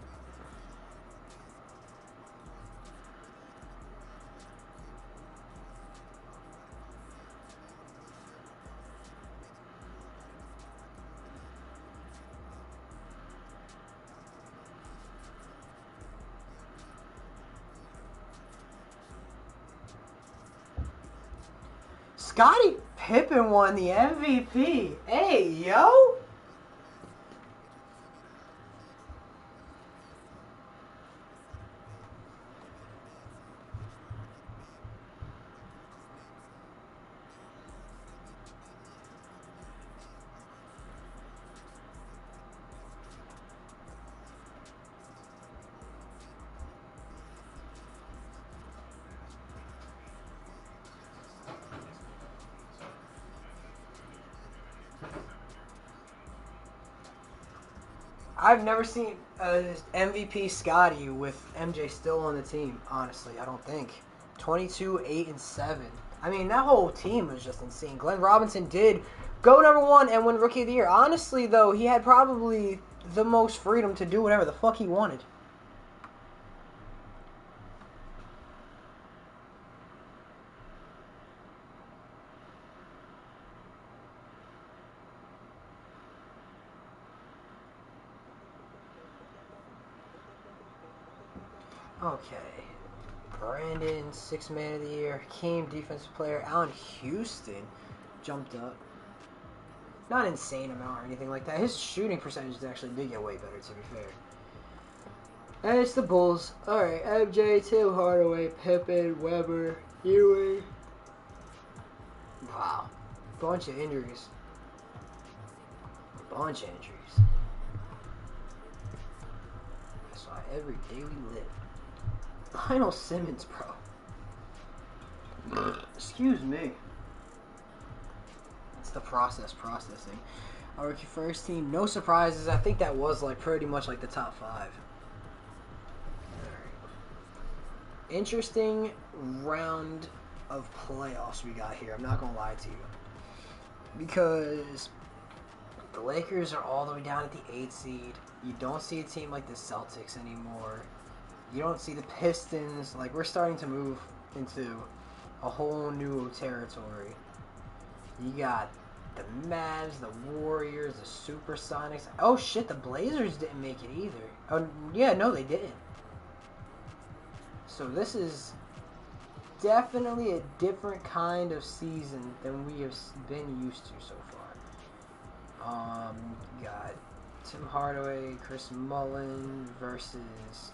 Scottie Pippen won the MVP. Hey, yo. I've never seen MVP Scottie with MJ still on the team, honestly. I don't think. 22, 8, and 7. I mean, that whole team was just insane. Glenn Robinson did go #1 and win Rookie of the Year. Honestly, though, he had probably the most freedom to do whatever the fuck he wanted. Okay. Brandon, 6th Man of the Year. Hakeem, Defensive Player. Allen Houston jumped up. Not an insane amount or anything like that. His shooting percentages actually did get way better, to be fair. And it's the Bulls. Alright, MJ, Tim Hardaway, Pippen, Weber, Ewing. Wow. Bunch of injuries. Bunch of injuries. That's why every day we live. Lionel Simmons, bro. Excuse me. It's the processing. Our first team, no surprises. I think that was like pretty much like the top 5. Alright. Interesting round of playoffs we got here. I'm not gonna lie to you. Because the Lakers are all the way down at the 8th seed. You don't see a team like the Celtics anymore. You don't see the Pistons. Like, we're starting to move into a whole new territory. You got the Mavs, the Warriors, the Supersonics. Oh shit, the Blazers didn't make it either. Oh yeah, no, they didn't. So this is definitely a different kind of season than we have been used to so far. You got Tim Hardaway, Chris Mullin versus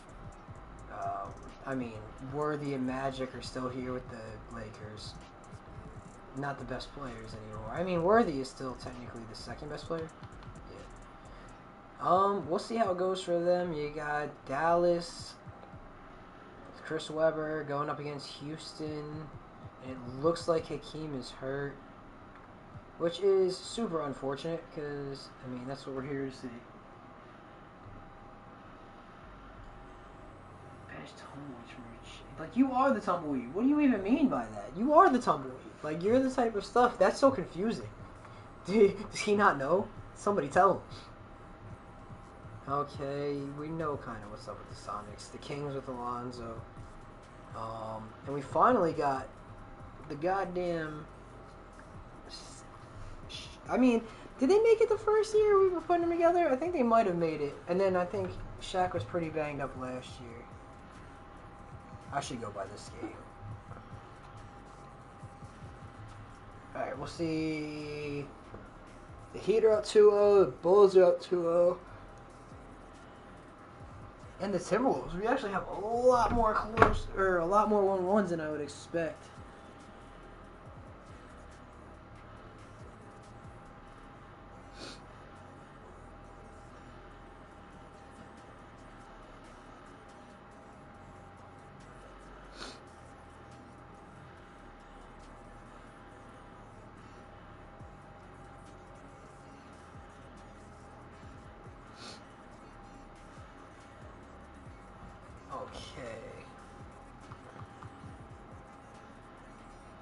Worthy and Magic are still here with the Lakers. Not the best players anymore. I mean, Worthy is still technically the second best player. Yeah. We'll see how it goes for them. You got Dallas, Chris Webber going up against Houston. And it looks like Hakeem is hurt, which is super unfortunate because, I mean, that's what we're here to see. Best tumbleweed from each. Like, you are the tumbleweed. What do you even mean by that? You are the tumbleweed. Like, you're the type of stuff. That's so confusing. Does he not know? Somebody tell him. Okay, we know kind of what's up with the Sonics. The Kings with Alonzo. And we finally got the goddamn... I mean, did they make it the first year we were putting them together? I think they might have made it. And then I think Shaq was pretty banged up last year. I should go by this game. Alright, we'll see. The Heat are up 2-0. The Bulls are up 2-0. And the Timberwolves. We actually have a lot more close, or a lot more 1-1s than I would expect.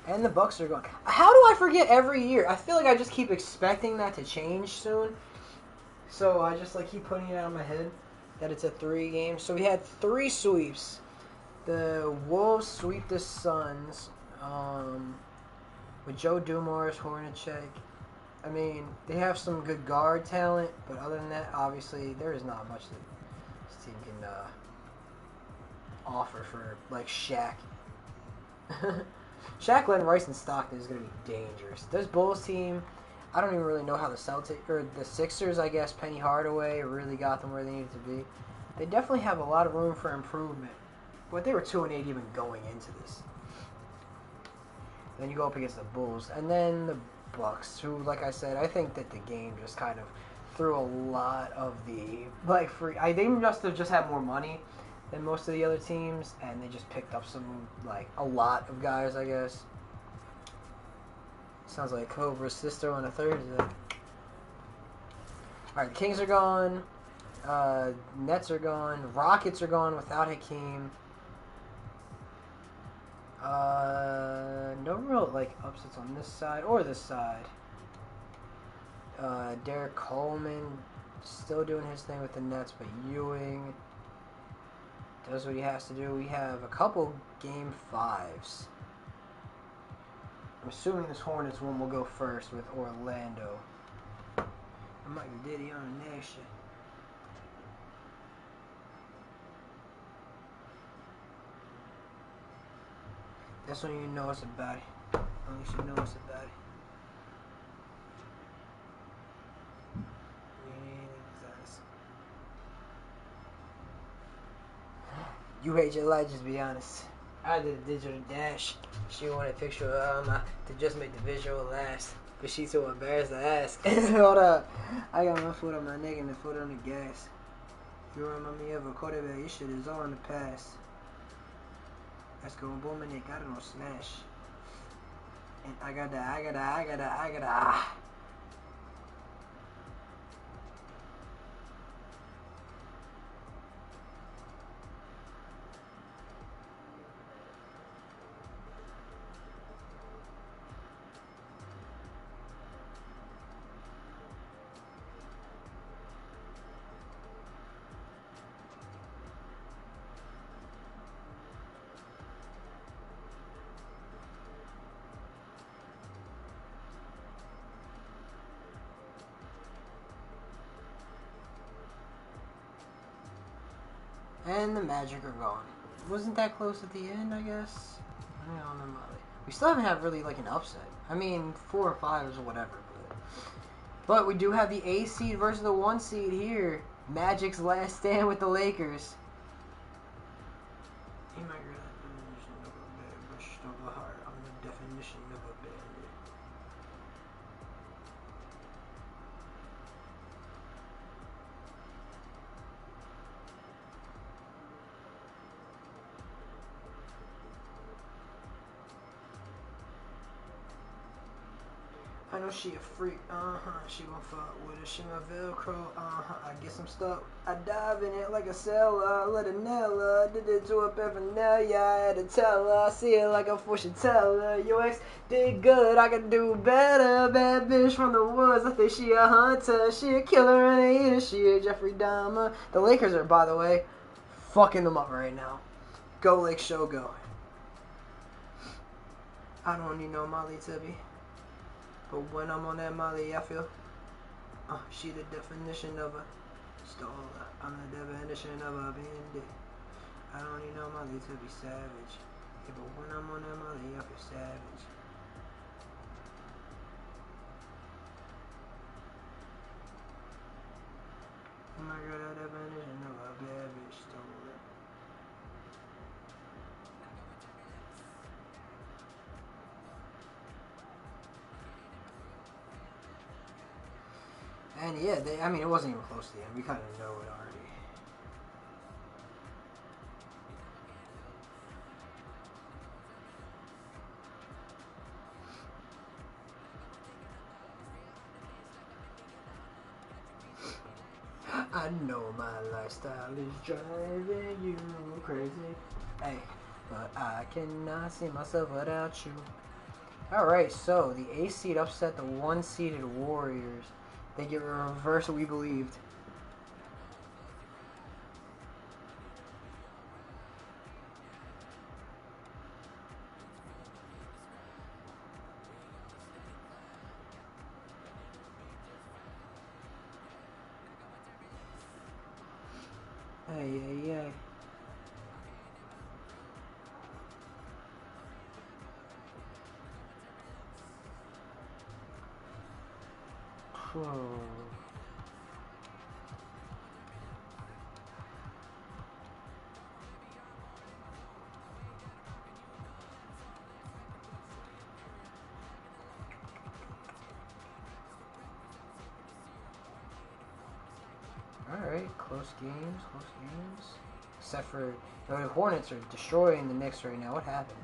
And the Bucks are going. How do I forget every year? I feel like I just keep expecting that to change soon. So I just like keep putting it out of my head that it's a 3 game. So we had 3 sweeps. The Wolves sweep the Suns with Joe Dumars, Hornacek. I mean, they have some good guard talent, but other than that, obviously, there is not much that this team can offer for, like, Shaq. Shaq, Len Rice, and Stockton is going to be dangerous. This Bulls team, I don't even really know how the Sixers, I guess, Penny Hardaway really got them where they needed to be. They definitely have a lot of room for improvement, but they were 2-8 even going into this. Then you go up against the Bulls, and then the Bucks, who, like I said, I think that the game just kind of threw a lot of the they must have just had more money than most of the other teams, and they just picked up a lot of guys, I guess. Sounds like Cobra's sister on a Thursday. Alright, the Kings are gone. Nets are gone. Rockets are gone without Hakeem. No real, upsets on this side or this side. Derek Coleman still doing his thing with the Nets, but Ewing does what he has to do. We have a couple game 5s. I'm assuming this Hornets one will go first with Orlando. I'm like Diddy on the next shit. That's when you know it's a baddie. At least you know it's a baddie. You hate your life, just be honest. I did a digital dash. She wanted a picture of to just make the visual last. But she's too embarrassed to ask. Hold up. I got my foot on my neck and the foot on the gas. You remind me of a quarterback. Your shit is all in the past. Let's go boom and it got it on smash. And I gotta. And the Magic are gone. Wasn't that close at the end, I guess? I don't know. We still haven't had really like an upset. I mean, 4 or 5 is whatever. But we do have the A seed versus the 1 seed here. Magic's last stand with the Lakers. I'm the definition of a bandit. I know she a freak, she gon' fuck with it, she my Velcro, I guess I'm stuck. I dive in it like a sailor, let it nail her, did it to her paraphernalia, I had to tell her, I see it like a fortune teller, your ex did good, I can do better, bad bitch from the woods, I think she a hunter, she a killer and a eater, she a Jeffrey Dahmer. The Lakers are, by the way, fucking them up right now. Go Lake Show, go. I don't need no Molly Tibby. But when I'm on that Molly, I feel, she the definition of a stoler. I'm the definition of a bandit. I don't need no Molly to be savage. Yeah, but when I'm on that Molly, I feel savage. Oh my God, that definition of a bad bitch stoler. And yeah, I mean, it wasn't even close to the end. We kind of know it already. I know my lifestyle is driving you crazy. Hey, but I cannot see myself without you. Alright, so the A seed upset the 1 seeded Warriors. They get reverse what we believed. Hey. Alright, close games. Except for the Hornets are destroying the Knicks right now. What happened?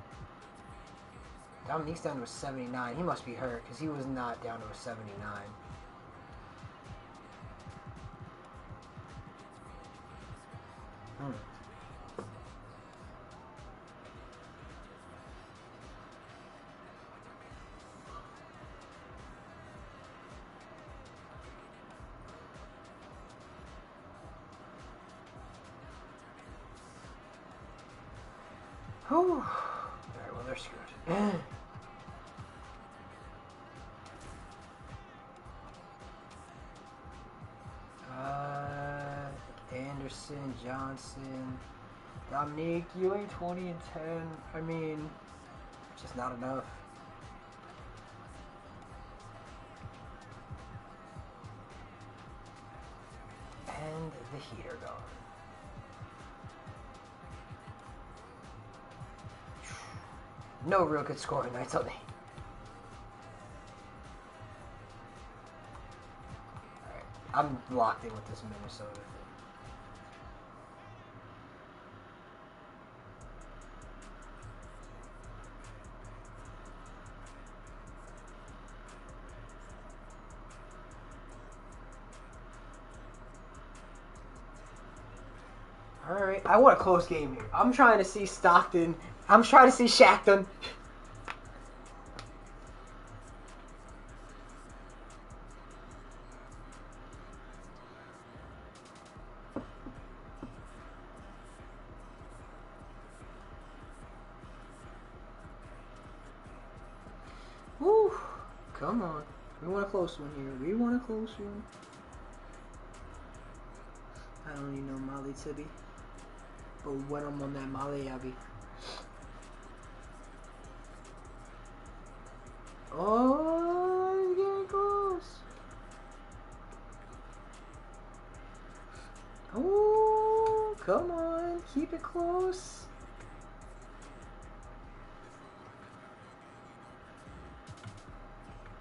Dominique's down to a 79. He must be hurt because he was not down to a 79. Whew. Alright, well, they're screwed. Anderson, Johnson, Dominique, you ain't 20 and 10. I mean, just not enough. And the Heat are gone. No real good scoring nights on the Heat. Alright, I'm locked in with this Minnesota thing. Alright, I want a close game here. I'm trying to see Stockton. I'm trying to see Shackton. Woo! Come on. We want a close one here. We want a close one. I don't need no Molly Tibby. But when I'm on that Molly, I'll be. Oh, it's getting close. Oh, come on. Keep it close.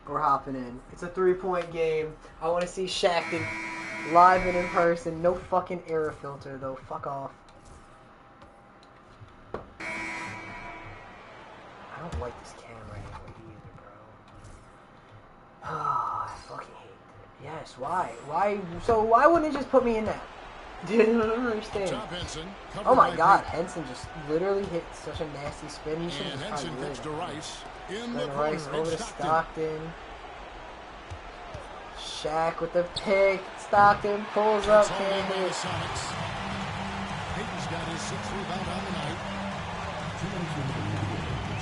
We're hopping in. It's a 3-point game. I want to see Shackton live and in person. No fucking error filter, though. Fuck off. I don't like this camera anymore either, bro. Ah, I fucking hate it. Yes, why? Why? So why wouldn't it just put me in that? Dude, I don't understand. Oh my god, Henson just literally hit such a nasty spin. He should have just Henson pitched to Rice. Rice over to Stockton. Shaq with the pick. Stockton pulls up. Can't hit. Peyton's got his 6th rebound on the night.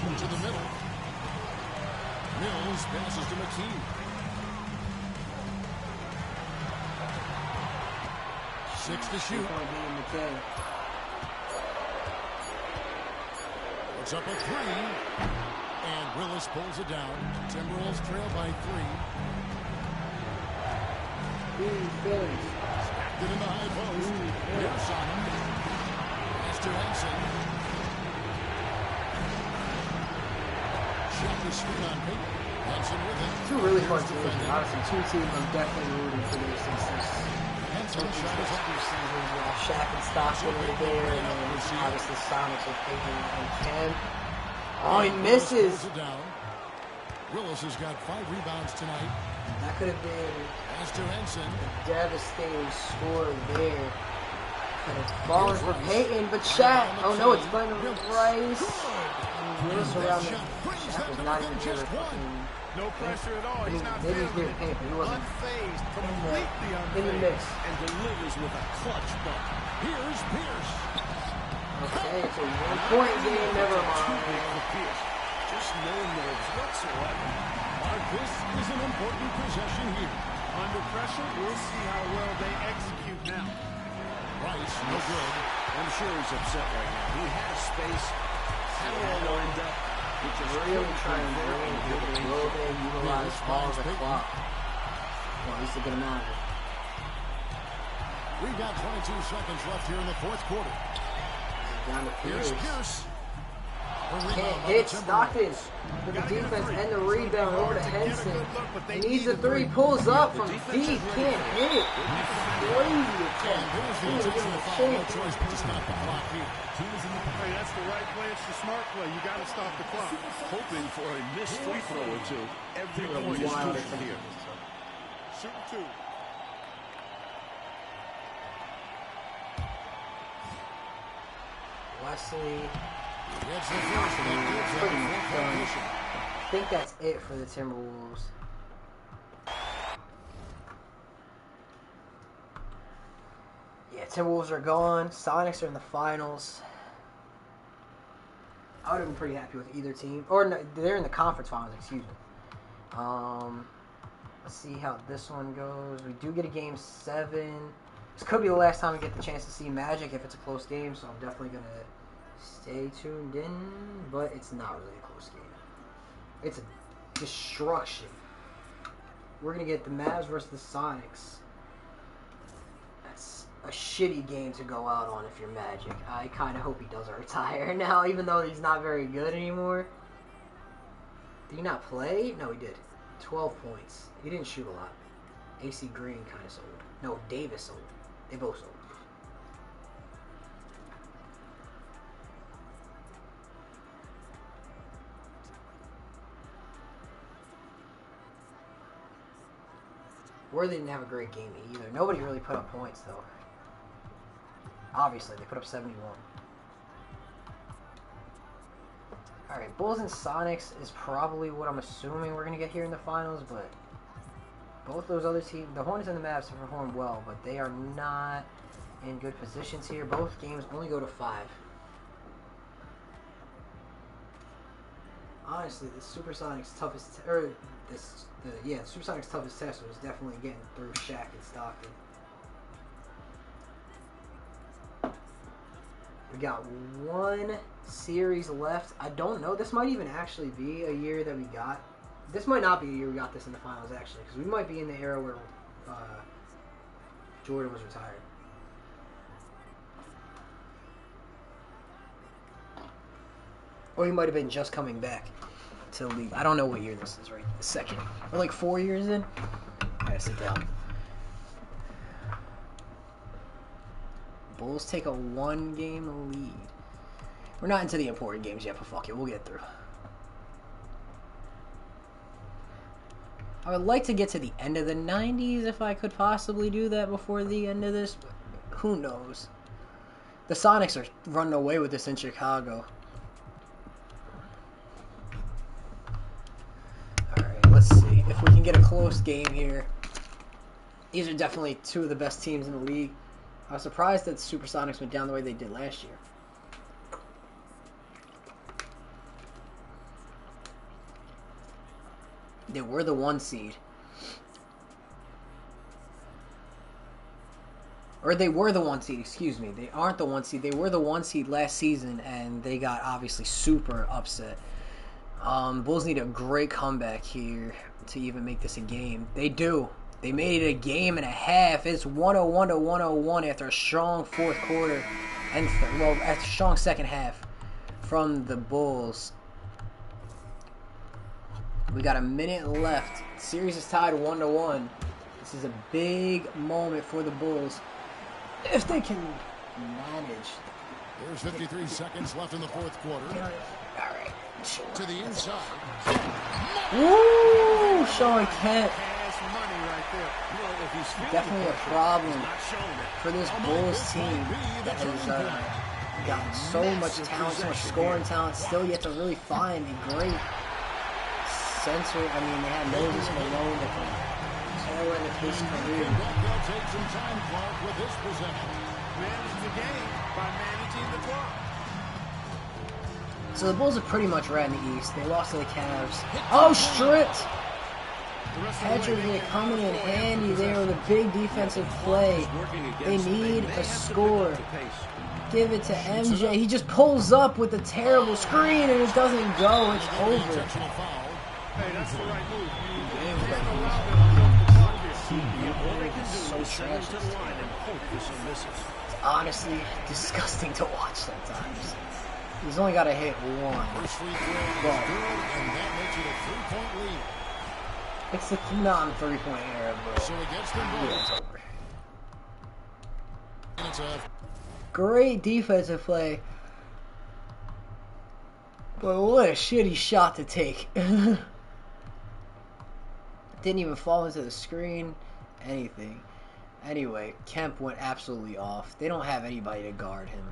To the middle. Mills passes to McKee. 6 to shoot. It's up a 3. And Willis pulls it down. Timberwolves trail by 3. Stacked it in the high post. Pierce on him. Pass to Henson. Shot his feet on Peyton. Henson with it. Two really fun teams. Honestly, two teams I'm definitely rooting for this since this. Henson shot his up. Shaq and Stockton over there, and then obviously Sonics with Peyton and Ken. Oh, he misses. Willis has got 5 rebounds tonight. That could have been Pass to Henson. a devastating score there. Kind of falling for Peyton, but Shaq. Oh no, it's going to Rice. Willis around there. Shaq was not even here. No pressure at all. He's not Maybe he's feeling near it. Peyton, but he wasn't. Unfazed, completely Didn't unfazed, miss. and delivers with a clutch bucket. Here's Pierce. Okay, it's a 1-point game. Never mind. Just no nerves whatsoever. This is an important possession here. Under pressure, we'll see how well they execute now. Rice, no good. I'm sure he's upset right now. He has space, had it all lined up. He just Really trying to utilize all the clock. Well, at least a good amount of it. We've got 22 seconds left here in the 4th quarter. Down to Here's Pierce. Pierce. Can't hit Stockton for the defense and the rebound over to Henson. He needs a 3, pulls up from deep, can't hit it. Crazy attempt. He was giving him a chance. Hey, that's the right play. It's the smart play. You got to stop the clock. hoping for a missed free throw or two. Every point is crucial here. Shooting 2. Wesley. Gets the first. I think that's it for the Timberwolves. Yeah, Timberwolves are gone. Sonics are in the finals. I would have been pretty happy with either team. Or no, they're in the conference finals, excuse me. Let's see how this one goes. We do get a game 7. This could be the last time we get the chance to see Magic if it's a close game, so I'm definitely going to stay tuned in. But it's not really a close game. It's a destruction. We're going to get the Mavs versus the Sonics. That's a shitty game to go out on if you're Magic. I kind of hope he doesn't retire now, even though he's not very good anymore. Did he not play? No, he did. 12 points. He didn't shoot a lot. AC Green kind of sold. No, Davis sold. They both sold. Worthy didn't have a great game either. Nobody really put up points, though. Obviously, they put up 71. Alright, Bulls and Sonics is probably what I'm assuming we're going to get here in the finals, but both those other teams, the Hornets and the Mavs have performed well, but they are not in good positions here. Both games only go to 5. Honestly, the Supersonics' toughest, Supersonics' toughest test was definitely getting through Shaq and Stockton. We got one series left. I don't know. This might even actually be a year that we got. This might not be a year we got this in the finals, actually, because we might be in the era where Jordan was retired. Or he might have been just coming back to the league. I don't know what year this is right this second. We're like 4 years in. I gotta sit down. Bulls take a 1-game lead. We're not into the important games yet, but fuck it, we'll get through. I would like to get to the end of the 90s if I could possibly do that before the end of this, but who knows. The Sonics are running away with this in Chicago. Alright, let's see if we can get a close game here. These are definitely two of the best teams in the league. I was surprised that the Supersonics went down the way they did last year. They were the 1 seed. Or they were the 1 seed, excuse me. They aren't the 1 seed. They were the 1 seed last season, and they got obviously super upset. Bulls need a great comeback here to even make this a game. They do. They made it a game and a half. It's 101 to 101 after a strong fourth quarter and after a strong second half from the Bulls. We got a minute left. The series is tied 1-1. This is a big moment for the Bulls if they can manage. There's 53 seconds left in the fourth quarter. All right. To the inside. Woo! Sean Kemp. Money right there. You know, if he's Definitely a problem for this Bulls team that has gotten so much talent, so much scoring talent, still yet to really find a great center. I mean, they had Moses Malone that can tail end of his career. They'll take some time, Clark, with this possession. managed the game by managing the clock. So the Bulls are pretty much right in the East. They lost to the Cavs. Oh, stripped! Petrovic coming in handy there with a big defensive play. They need a score. Give it to MJ. He just pulls up with a terrible screen and it doesn't go. It's over. Hey, that's the right move. So trash. It's honestly disgusting to watch sometimes. He's only got to hit one. First free throw is good, and that makes it a 3-point lead. It's the non-3-point era, bro. So it gets them Yeah, it's both. over. And it's a Great defensive play. But what a shitty shot to take. Didn't even fall into the screen. Anything. Anyway, Kemp went absolutely off. They don't have anybody to guard him.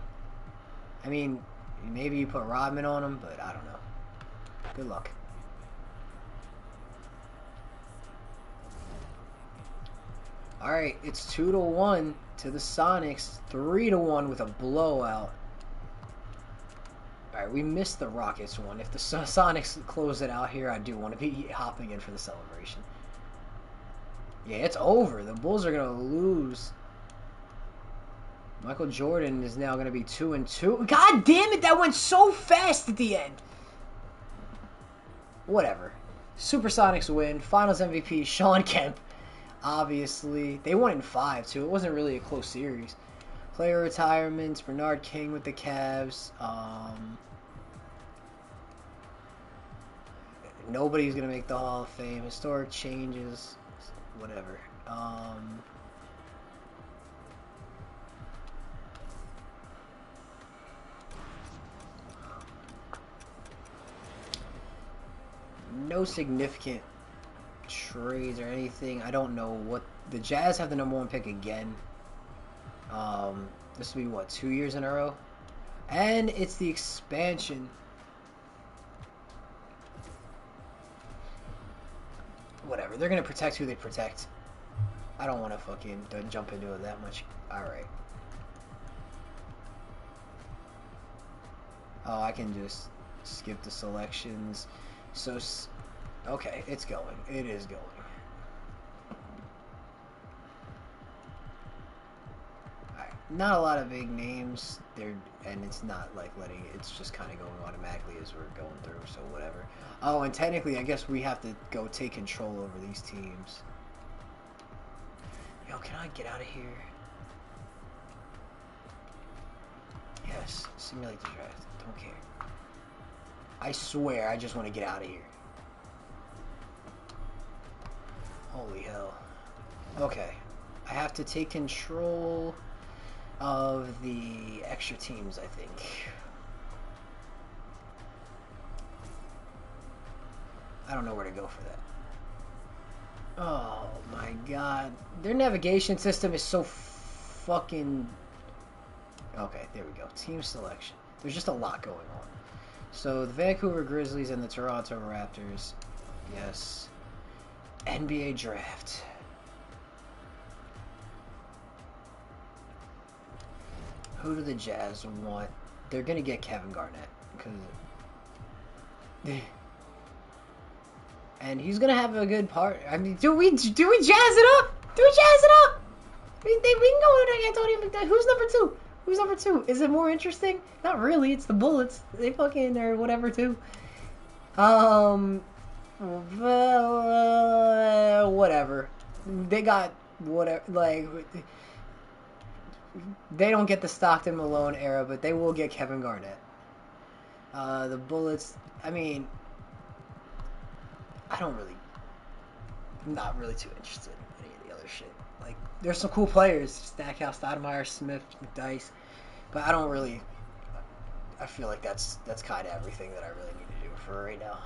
I mean, maybe you put Rodman on him, but I don't know. Good luck. Alright, it's 2-1 to the Sonics. 3-1 with a blowout. Alright, we missed the Rockets one. If the Sonics close it out here, I do want to be hopping in for the celebration. Yeah, it's over. The Bulls are going to lose. Michael Jordan is now going to be 2-2. God damn it, that went so fast at the end. Whatever. Supersonics win. Finals MVP, Sean Kemp. Obviously. They won in 5, too. It wasn't really a close series. Player retirements. Bernard King with the Cavs. Nobody's going to make the Hall of Fame. Historic changes. Whatever. No significant trades or anything. I don't know what the Jazz have the #1 pick again. This will be, what, 2 years in a row? And it's the expansion. Whatever. They're going to protect who they protect. I don't want to fucking jump into it that much. Alright. Oh, I can just skip the selections. So, okay, it's going. It is going. Alright. Not a lot of big names. And it's not like letting it's just kind of going automatically as we're going through, so whatever. Oh, and technically, I guess we have to go take control over these teams. Yo, can I get out of here? Yes, simulate the draft. Don't care. I swear, I just want to get out of here. Holy hell. Okay. I have to take control of the extra teams, I think. I don't know where to go for that. Oh my god. Their navigation system is so fucking... Okay, there we go. Team selection. There's just a lot going on. So, the Vancouver Grizzlies and the Toronto Raptors. Yes. NBA draft. Who do the Jazz want? They're going to get Kevin Garnett. And he's going to have a good part. I mean, do we jazz it up? Do we jazz it up? We can go with Antonio McDaniel. Who's number 2? Who's number 2? Is it more interesting? Not really. It's the Bullets. They fucking are whatever too. Whatever. They got whatever. Like, they don't get the Stockton Malone era, but they will get Kevin Garnett. The Bullets. I mean, I'm not really too interested in any of the other shit. Like, there's some cool players, Stackhouse, Stoudemire, Smith, McDyess, but I feel like that's kind of everything that I really need to do for right now.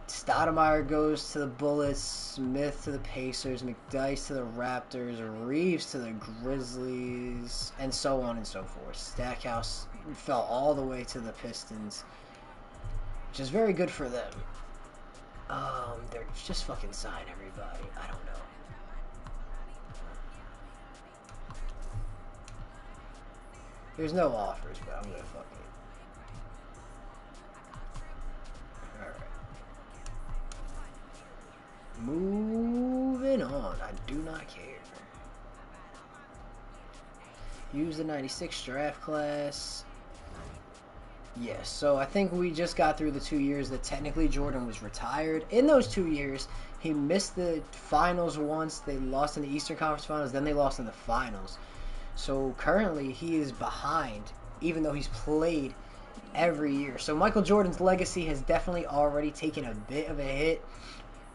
Stoudemire goes to the Bullets, Smith to the Pacers, McDyess to the Raptors, Reeves to the Grizzlies, and so on and so forth. Stackhouse fell all the way to the Pistons, which is very good for them. They're just fucking sign everybody. I don't know. There's no offers, but I'm gonna fuck it. Alright. Moving on. I do not care. Use the 96 draft class. Yes, so I think we just got through the 2 years that technically Jordan was retired. In those 2 years, he missed the finals once. They lost in the Eastern Conference Finals, then they lost in the finals. So currently, he is behind, even though he's played every year. So Michael Jordan's legacy has definitely already taken a bit of a hit,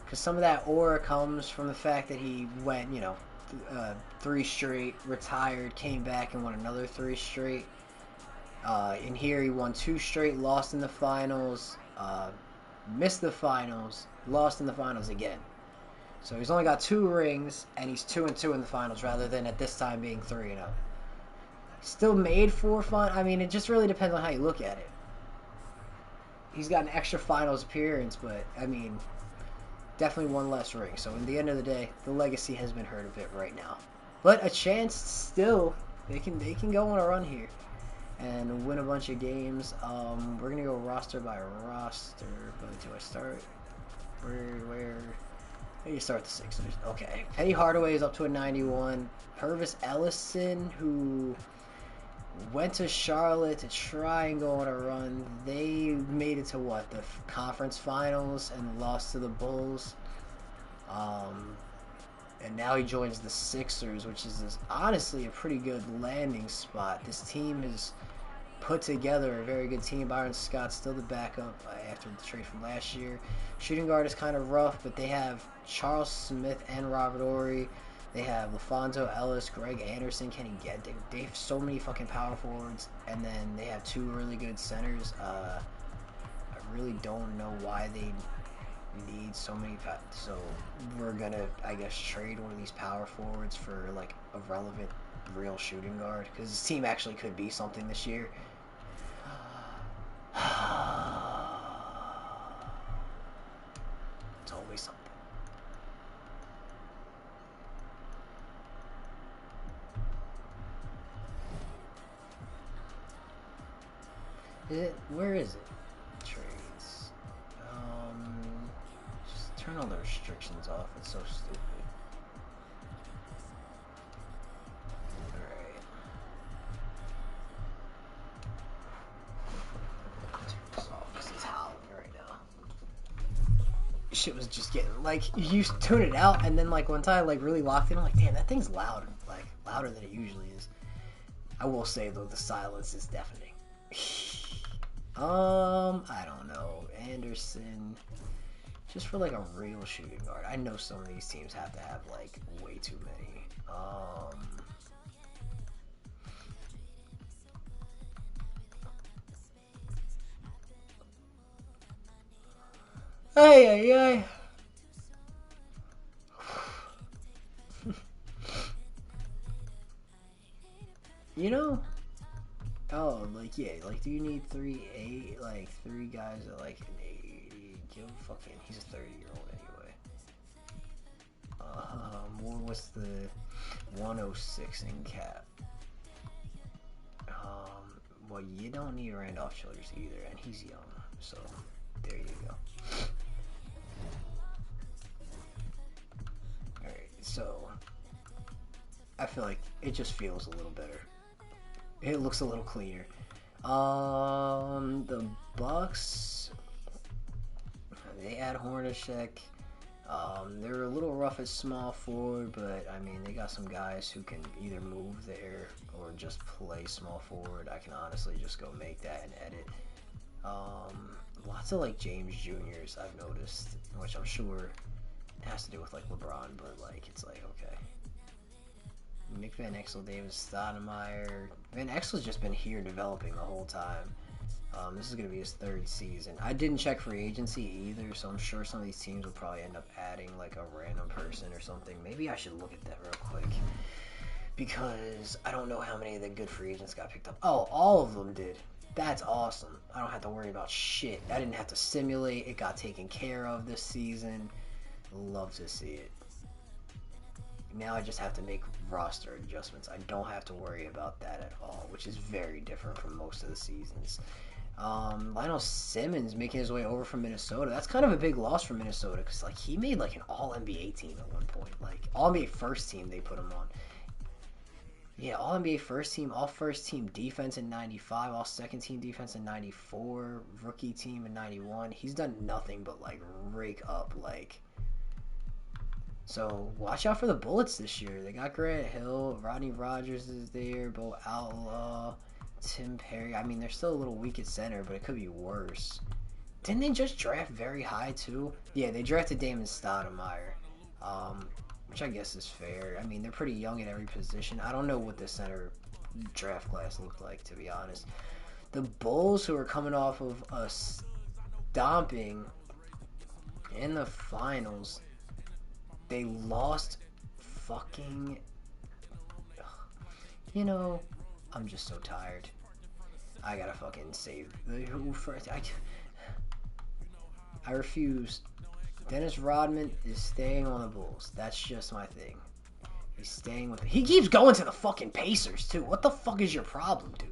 because some of that aura comes from the fact that he went, 3 straight, retired, came back and won another 3 straight. In here, he won 2 straight, lost in the finals, missed the finals, lost in the finals again. So he's only got 2 rings, and he's 2-2 in the finals, rather than at this time being 3-0. Still made 4 fun. I mean, it just really depends on how you look at it. He's got an extra finals appearance, but I mean, definitely 1 less ring. So in the end of the day, the legacy has been hurt a bit right now. But a chance still. They can go on a run here and win a bunch of games. We're gonna go roster by roster. But do I start where? You start the Sixers. Okay. Penny Hardaway is up to a 91. Purvis Ellison, who went to Charlotte to try and go on a run. They made it to what? The conference finals and lost to the Bulls. And now he joins the Sixers, which is honestly a pretty good landing spot. This team is put together a very good team. Byron Scott's still the backup after the trade from last year. Shooting guard is kind of rough, but they have Charles Smith and Robert Horry. They have LaFonso Ellis, Greg Anderson, Kenny Gedd. They have so many fucking power forwards, and then they have 2 really good centers. I really don't know why they need so many. So we're gonna, I guess, trade one of these power forwards for like a relevant real shooting guard, because his team actually could be something this year. It's always something. Where is it? Trades. Just turn all the restrictions off. It's so stupid. Alright. Turn this off because it's howling right now. Shit was just getting, like, you tune it out, and then, like, once I, like, really locked in, I'm like, damn, that thing's loud. Like, louder than it usually is. I will say, though, the silence is deafening. I don't know. Anderson. Just for like a real shooting guard. I know some of these teams have to have like way too many. Ay. You know? Oh, like, yeah, like, do you need 3 guys at, like, an 80? Give him fucking, he's a 30-year-old anyway. What's the 106 in cap? Well, you don't need Randolph Childress either, and he's young, so, there you go. Alright, so, I feel like it just feels a little better. It looks a little cleaner. The Bucks, they add Hornacek. They're a little rough at small forward, but I mean, they got some guys who can either move there or just play small forward. I can honestly just go make that and edit. Lots of like James Juniors I've noticed, which I'm sure has to do with like LeBron, but like it's like okay. Nick Van Exel, David Stoudemire. Van Exel's just been here developing the whole time. This is going to be his 3rd season. I didn't check free agency either, so I'm sure some of these teams will probably end up adding like a random person or something. Maybe I should look at that real quick, because I don't know how many of the good free agents got picked up. Oh, all of them did. That's awesome. I don't have to worry about shit. I didn't have to simulate. It got taken care of this season. Love to see it. Now I just have to make roster adjustments. I don't have to worry about that at all, which is very different from most of the seasons. Lionel Simmons making his way over from Minnesota. That's kind of a big loss for Minnesota, because like he made like an All-NBA team at one point. Like All-NBA first team they put him on. Yeah, All-NBA first team, all first team defense in 95, all second team defense in 94, rookie team in 91. He's done nothing but like rake up like. So, watch out for the Bullets this year. They got Grant Hill, Rodney Rogers is there, Bo Outlaw, Tim Perry. I mean, they're still a little weak at center, but it could be worse. Didn't they just draft very high, too? Yeah, they drafted Damon Stoudemire, which I guess is fair. I mean, they're pretty young at every position. I don't know what the center draft class looked like, to be honest. The Bulls, who are coming off of a stomping in the finals... They lost fucking... You know, I'm just so tired. I gotta fucking save... I refuse. Dennis Rodman is staying on the Bulls. That's just my thing. He's staying with... He keeps going to the fucking Pacers, too. What the fuck is your problem, dude?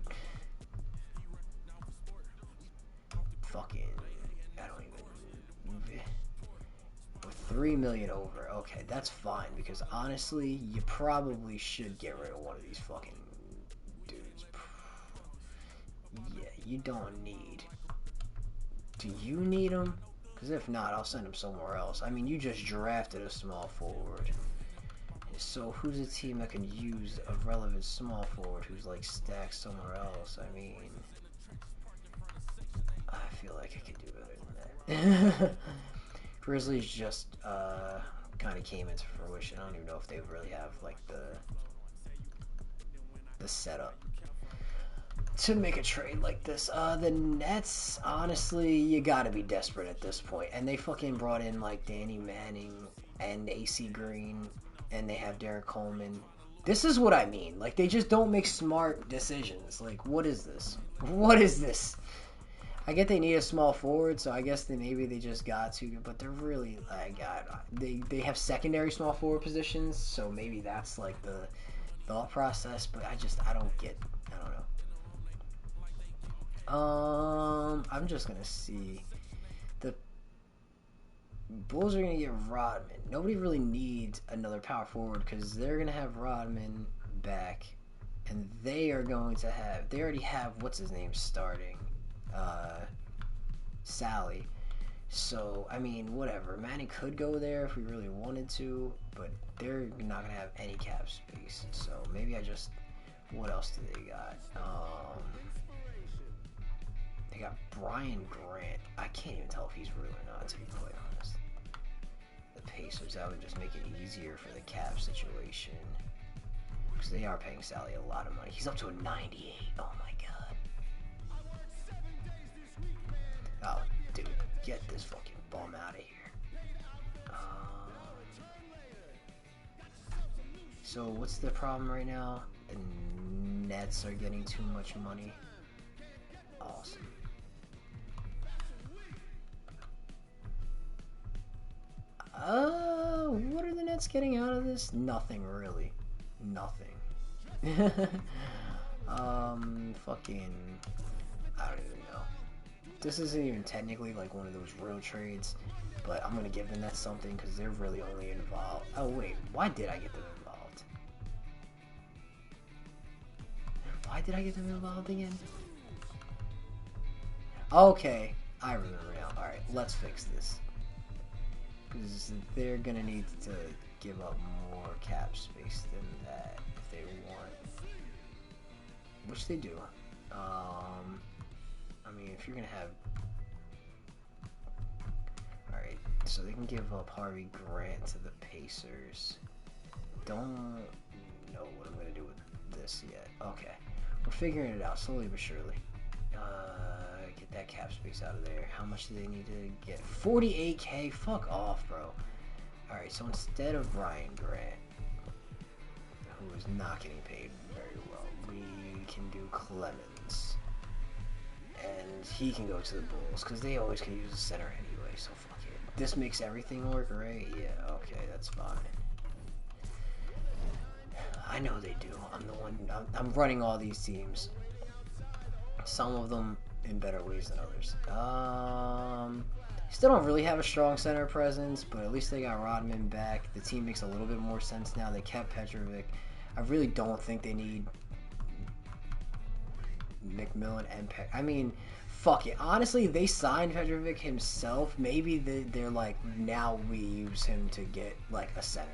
Fucking... I don't even... $3 million over. Okay, that's fine, because honestly, you probably should get rid of one of these fucking dudes. Yeah, you don't need. Do you need them? Because if not, I'll send them somewhere else. I mean, you just drafted a small forward. So who's a team that can use a relevant small forward who's like stacked somewhere else? I mean, I feel like I could do better than that. Grizzlies just kind of came into fruition. I don't even know if they really have like the setup to make a trade like this. The Nets, honestly, you gotta be desperate at this point. And they fucking brought in like Danny Manning and AC Green, and they have Derek Coleman. This is what I mean. Like, they just don't make smart decisions. Like, what is this? What is this? I get they need a small forward, so I guess maybe they just got to, but they're really, like, they have secondary small forward positions, so maybe that's, like, the thought process, but I don't know. I'm just gonna see. The Bulls are gonna get Rodman. Nobody really needs another power forward because they're gonna have Rodman back, and they already have what's his name starting, Sally. So I mean, whatever. Manny could go there if we really wanted to, but they're not gonna have any cap space. So maybe what else do they got? They got Brian Grant. I can't even tell if he's real or not, to be quite honest. The Pacers, that would just make it easier for the cap situation. Because they are paying Sally a lot of money. He's up to a 98. Oh my god. Oh, dude. Get this fucking bum out of here. So what's the problem right now? The Nets are getting too much money. Awesome. What are the Nets getting out of this? Nothing really. Nothing. Fucking, I don't even know. This isn't even technically like one of those real trades, but I'm gonna give the Nets something because they're really only involved. Oh wait, why did I get them involved? Why did I get them involved again? Okay, I remember now. Alright, let's fix this. Because they're gonna need to give up more cap space than that if they want. Which they do. I mean, if you're gonna have... Alright, so they can give up Harvey Grant to the Pacers. Don't know what I'm gonna do with this yet. Okay, we're figuring it out slowly but surely. Get that cap space out of there. How much do they need to get? 48K? Fuck off, bro. Alright, so instead of Brian Grant, who is not getting paid very well, we can do Clemens. And he can go to the Bulls, because they always can use a center anyway, so fuck it. This makes everything work, right? Yeah, okay, that's fine. I know they do. I'm running all these teams. Some of them in better ways than others. Still don't really have a strong center presence, but at least they got Rodman back. The team makes a little bit more sense now. They kept Petrovic. I really don't think they need McMillan and I mean, fuck it. Honestly, they signed Petrovic himself. Maybe they're like, now we use him to get like a center.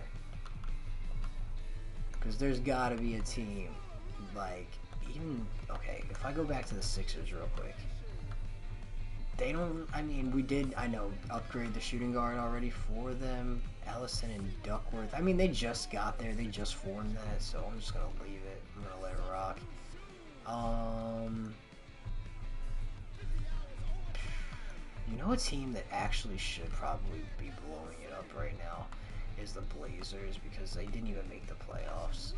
Because there's got to be a team like... Even, okay, if I go back to the Sixers real quick, they don't, I mean, we did, I know, upgrade the shooting guard already for them, Ellison and Duckworth. I mean, they just got there, they just formed that, so I'm just going to leave it. I'm going to let it rock. You know a team that actually should probably be blowing it up right now is the Blazers, because they didn't even make the playoffs.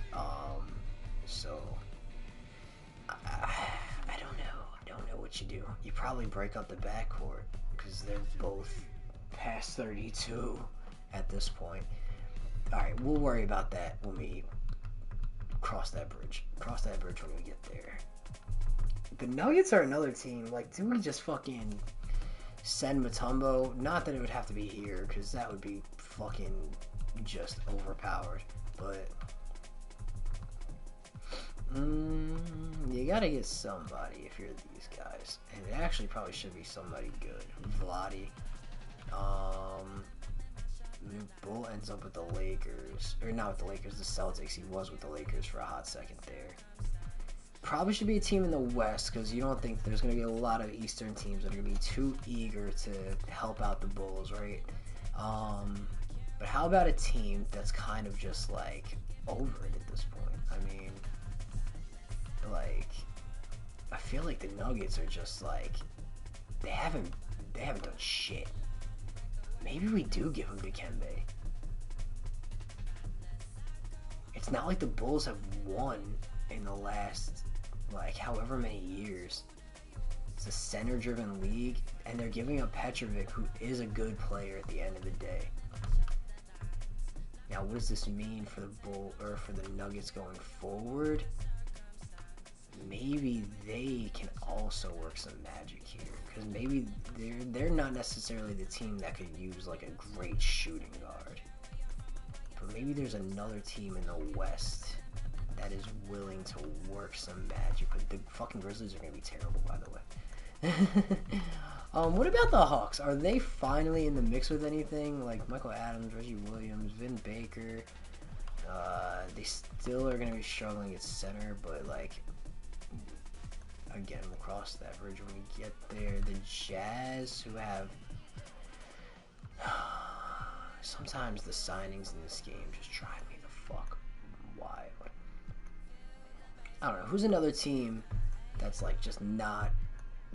So... I don't know. I don't know what you do. You probably break up the backcourt because they're both past 32 at this point. Alright, we'll worry about that when we cross that bridge. Cross that bridge when we get there. The Nuggets are another team. Like, do we just fucking send Mutombo? Not that it would have to be here because that would be fucking just overpowered. But... you gotta get somebody if you're these guys. And it actually probably should be somebody good. Vladi. Bull ends up with the Lakers. Or not with the Lakers, the Celtics. He was with the Lakers for a hot second there. Probably should be a team in the West, because you don't think there's going to be a lot of Eastern teams that are going to be too eager to help out the Bulls, right? But how about a team that's kind of just, like, over it at this point? I mean... Like, I feel like the Nuggets are just like, they haven't done shit. Maybe we do give them Dikembe. it's not like the Bulls have won in the last, like, however many years. It's a center-driven league, and they're giving up Petrovic, who is a good player at the end of the day. Now, what does this mean for the Nuggets going forward? Maybe they can also work some magic here, because maybe they're not necessarily the team that could use like a great shooting guard, but maybe there's another team in the West that is willing to work some magic. But the fucking Grizzlies are gonna be terrible, by the way. What about the Hawks? Are they finally in the mix with anything? Like Michael Adams, Reggie Williams, Vin Baker. They still are gonna be struggling at center, but like, again, we'll cross that bridge when we get there. The Jazz, who have sometimes the signings in this game just drive me the fuck wild. I don't know, who's another team that's like just not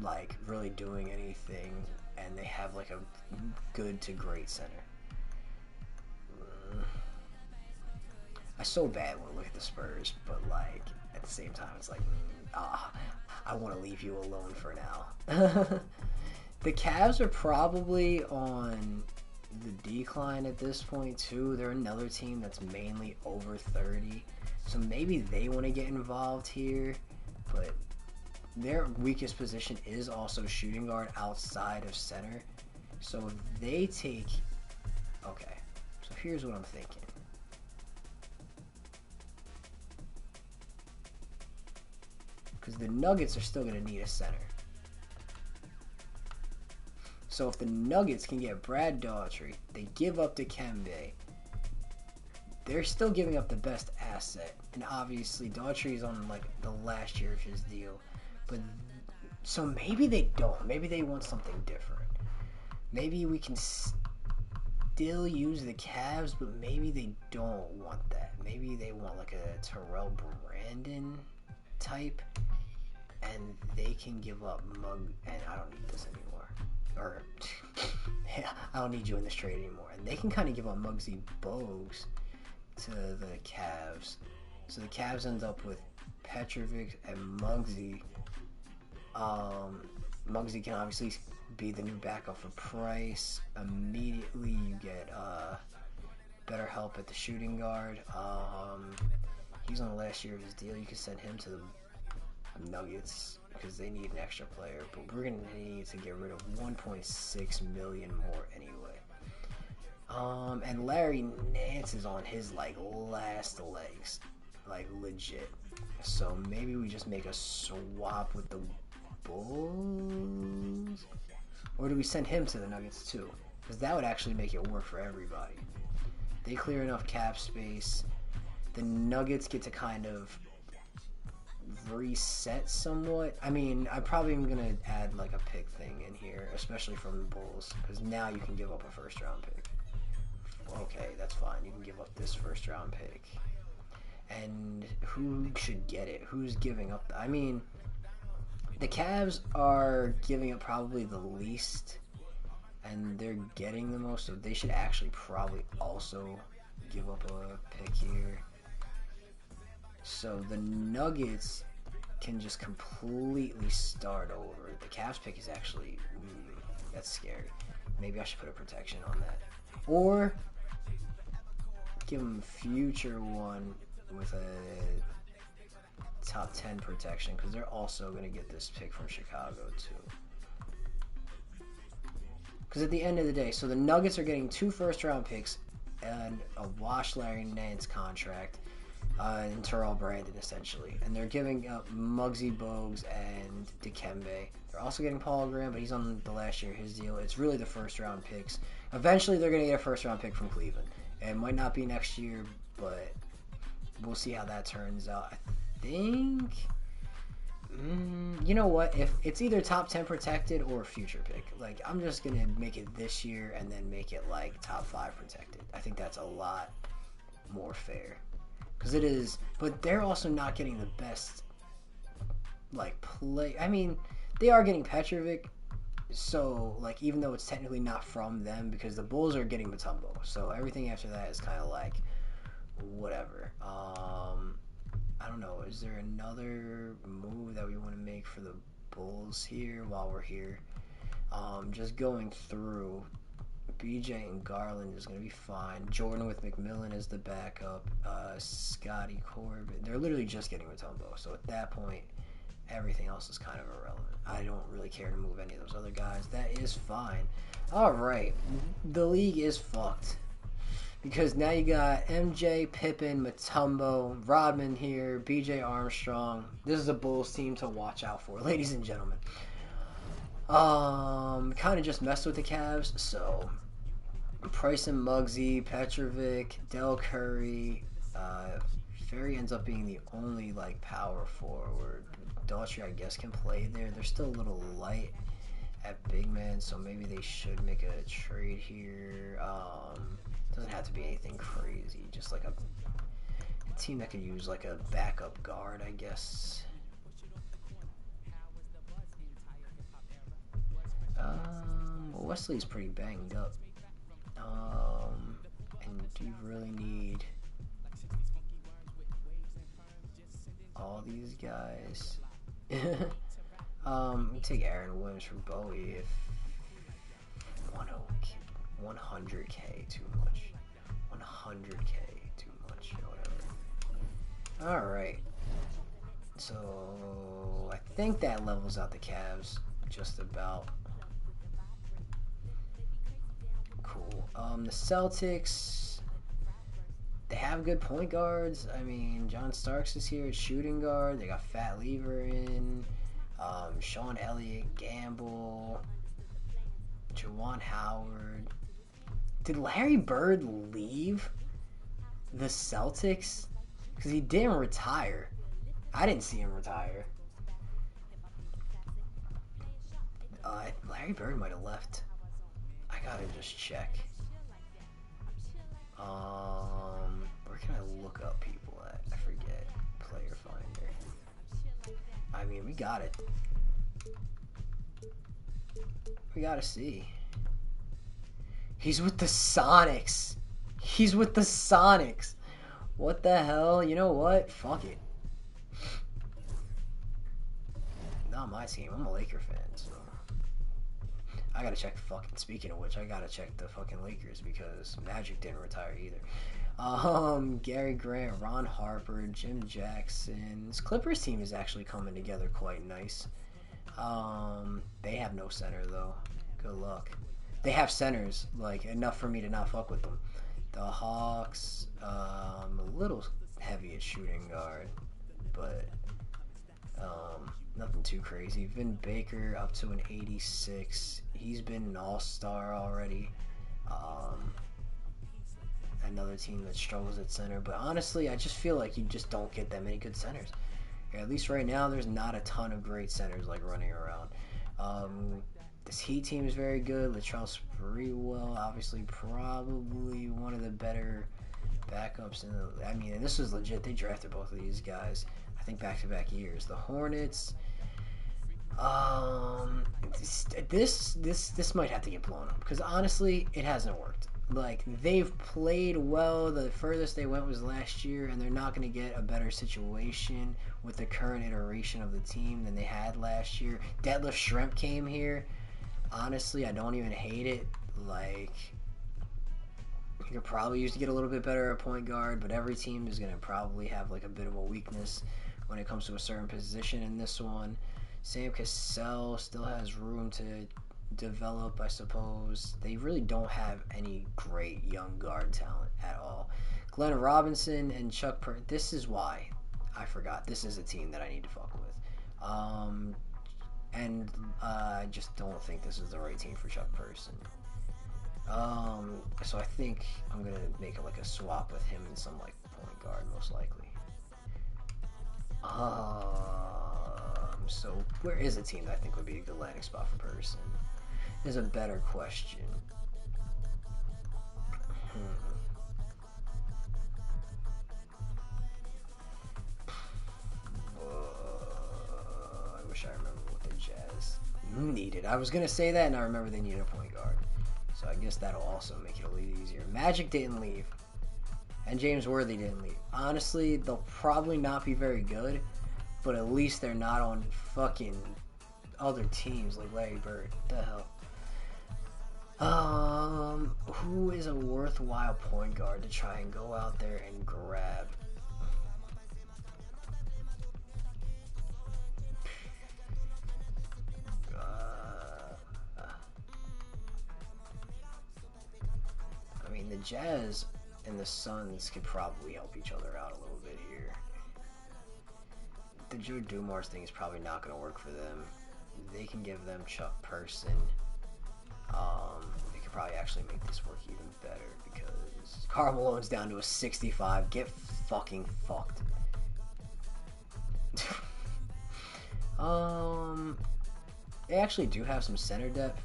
like really doing anything, and they have like a good to great center. I so bad want to look at the Spurs, but like at the same time it's like, I want to leave you alone for now. The Cavs are probably on the decline at this point too. They're another team that's mainly over 30, so maybe they want to get involved here, but their weakest position is also shooting guard outside of center. So if they take... Okay, so here's what I'm thinking. Because the Nuggets are still going to need a center. So if the Nuggets can get Brad Daughtry, they give up Dikembe, they're still giving up the best asset. And obviously Daughtry is on like the last year of his deal. But so maybe they don't. Maybe they want something different. Maybe we can still use the Cavs, but maybe they don't want that. Maybe they want like a Terrell Brandon type, and they can give up Mug. And I don't need this anymore. Or yeah, I don't need you in this trade anymore. And they can kind of give up Muggsy Bogues to the Cavs. So the Cavs end up with Petrovic and Muggsy. Muggsy can obviously be the new backup for Price. Immediately you get better help at the shooting guard. He's on the last year of his deal. You can send him to the Nuggets because they need an extra player, but we're going to need to get rid of 1.6 million more anyway. And Larry Nance is on his like last legs, like legit. So maybe we just make a swap with the Bulls, or do we send him to the Nuggets too? Because that would actually make it work for everybody. They clear enough cap space. The Nuggets get to kind of reset somewhat. I mean, I probably am gonna add like a pick thing in here, especially from the Bulls, because now you can give up a first round pick. Okay, that's fine. You can give up this first round pick. And who should get it? Who's giving up? I mean, the Cavs are giving up probably the least, and they're getting the most, so they should actually probably also give up a pick here. So the Nuggets can just completely start over. The Cavs pick is actually, that's scary. Maybe I should put a protection on that. Or give them a future one with a top 10 protection, because they're also going to get this pick from Chicago too. Because at the end of the day, so the Nuggets are getting 2 first-round picks and a wash Larry Nance contract, and Terrell Brandon essentially, and they're giving up Muggsy Bogues and Dikembe. They're also getting Paul Graham, but he's on the last year of his deal. It's really the first-round picks. Eventually, they're going to get a first-round pick from Cleveland. It might not be next year, but we'll see how that turns out. I think, you know what? If it's either top 10 protected or a future pick, like I'm just gonna make it this year and then make it like top 5 protected. I think that's a lot more fair, because it is. But they're also not getting the best like play. I mean, they are getting Petrovic, so like even though it's technically not from them, because the Bulls are getting Mutombo, so everything after that is kind of like whatever. I don't know. Is there another move that we want to make for the Bulls here while we're here? Just going through, BJ and Garland is going to be fine. Jordan with McMillan as the backup. Scotty Corbin. They're literally just getting Mutombo. So at that point, everything else is kind of irrelevant. I don't really care to move any of those other guys. That is fine. All right. The league is fucked. Because now you got MJ, Pippen, Mutombo, Rodman here, BJ Armstrong. This is a Bulls team to watch out for, ladies and gentlemen. Kind of just messed with the Cavs, so Price and Muggsy, Petrovic, Del Curry, Ferry ends up being the only like power forward. Daughtry, I guess, can play there. They're still a little light at big man, so maybe they should make a trade here. Doesn't have to be anything crazy, just like a team that could use like a backup guard, I guess. Well, Wesley's pretty banged up. And do you really need all these guys? Take Aaron Williams for Bowie if 100K too much. 100K too much, or whatever. Alright. So I think that levels out the Cavs just about. Cool. The Celtics, they have good point guards. I mean, John Starks is here at shooting guard. They got Fat Lever in, Sean Elliott, Gamble, Juwan Howard. Did Larry Bird leave the Celtics? Because he didn't retire. I didn't see him retire. Larry Bird might have left. I gotta just check. Where can I look up people at? I forget. Player Finder. I mean, we got it. We gotta see. He's with the Sonics. He's with the Sonics. What the hell? You know what? Fuck it. Not my team. I'm a Laker fan, so I gotta check fucking. Speaking of which, I gotta check the fucking Lakers because Magic didn't retire either. Gary Grant, Ron Harper, Jim Jackson. This Clippers team is actually coming together quite nice. They have no center though. Good luck. They have centers, like enough for me to not fuck with them. The Hawks, a little heavy at shooting guard, but nothing too crazy. Vin Baker up to an 86. He's been an all-star already. Another team that struggles at center, but honestly, I just feel like you just don't get that many good centers. At least right now, there's not a ton of great centers like running around. This Heat team is very good. Latrell Sprewell, obviously, probably one of the better backups in the. I mean, and this was legit. They drafted both of these guys, I think, back-to-back years. The Hornets. This might have to get blown up because honestly, it hasn't worked. Like, they've played well. The furthest they went was last year, and they're not going to get a better situation with the current iteration of the team than they had last year. Detlef Schrempf came here. Honestly, I don't even hate it. Like, you could probably use to get a little bit better at point guard, but every team is going to probably have like a bit of a weakness when it comes to a certain position in this one. Sam Cassell still has room to develop, I suppose. They really don't have any great young guard talent at all. Glenn Robinson and Chuck this is why I forgot. This is a team that I need to fuck with. And I just don't think this is the right team for Chuck Person. So I think I'm going to make it like a swap with him and some like point guard most likely. So where is a team that I think would be a good landing spot for Person? Is a better question. I wish I remember what the Jazz needed. I was going to say that, and I remember they needed a point guard. So I guess that'll also make it a little easier. Magic didn't leave. And James Worthy didn't leave. Honestly, they'll probably not be very good, but at least they're not on fucking other teams like Larry Bird. What the hell? Who is a worthwhile point guard to try and go out there and grab? I mean, the Jazz and the Suns could probably help each other out a little bit here. The Joe Dumars thing is probably not going to work for them. They can give them Chuck Person. They could probably actually make this work even better because Karl Malone's down to a 65. Get fucking fucked. They actually do have some center depth.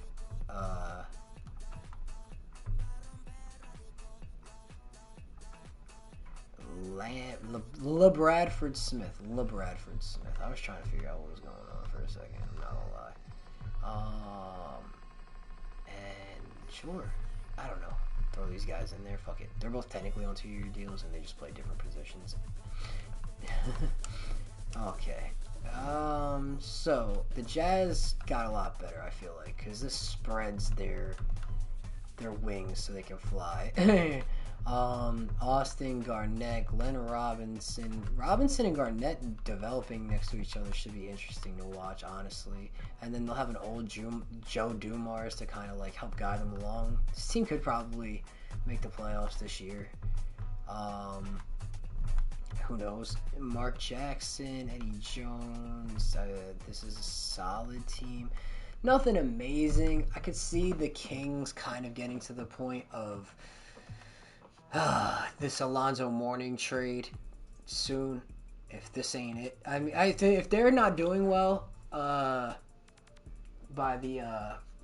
LeBradford Smith. I was trying to figure out what was going on for a second. I'm not gonna lie. And sure, I don't know. Throw these guys in there. Fuck it. They're both technically on 2-year deals, and they just play different positions. Okay. So the Jazz got a lot better. I feel like because this spreads their wings so they can fly. Austin, Garnett, Glenn Robinson. Robinson and Garnett developing next to each other should be interesting to watch, honestly. And then they'll have an old Joe Dumars to kind of like help guide them along. This team could probably make the playoffs this year. Who knows? Mark Jackson, Eddie Jones. This is a solid team. Nothing amazing. I could see the Kings kind of getting to the point of this Alonzo Mourning trade soon. If this ain't it, I mean, if they're not doing well, by the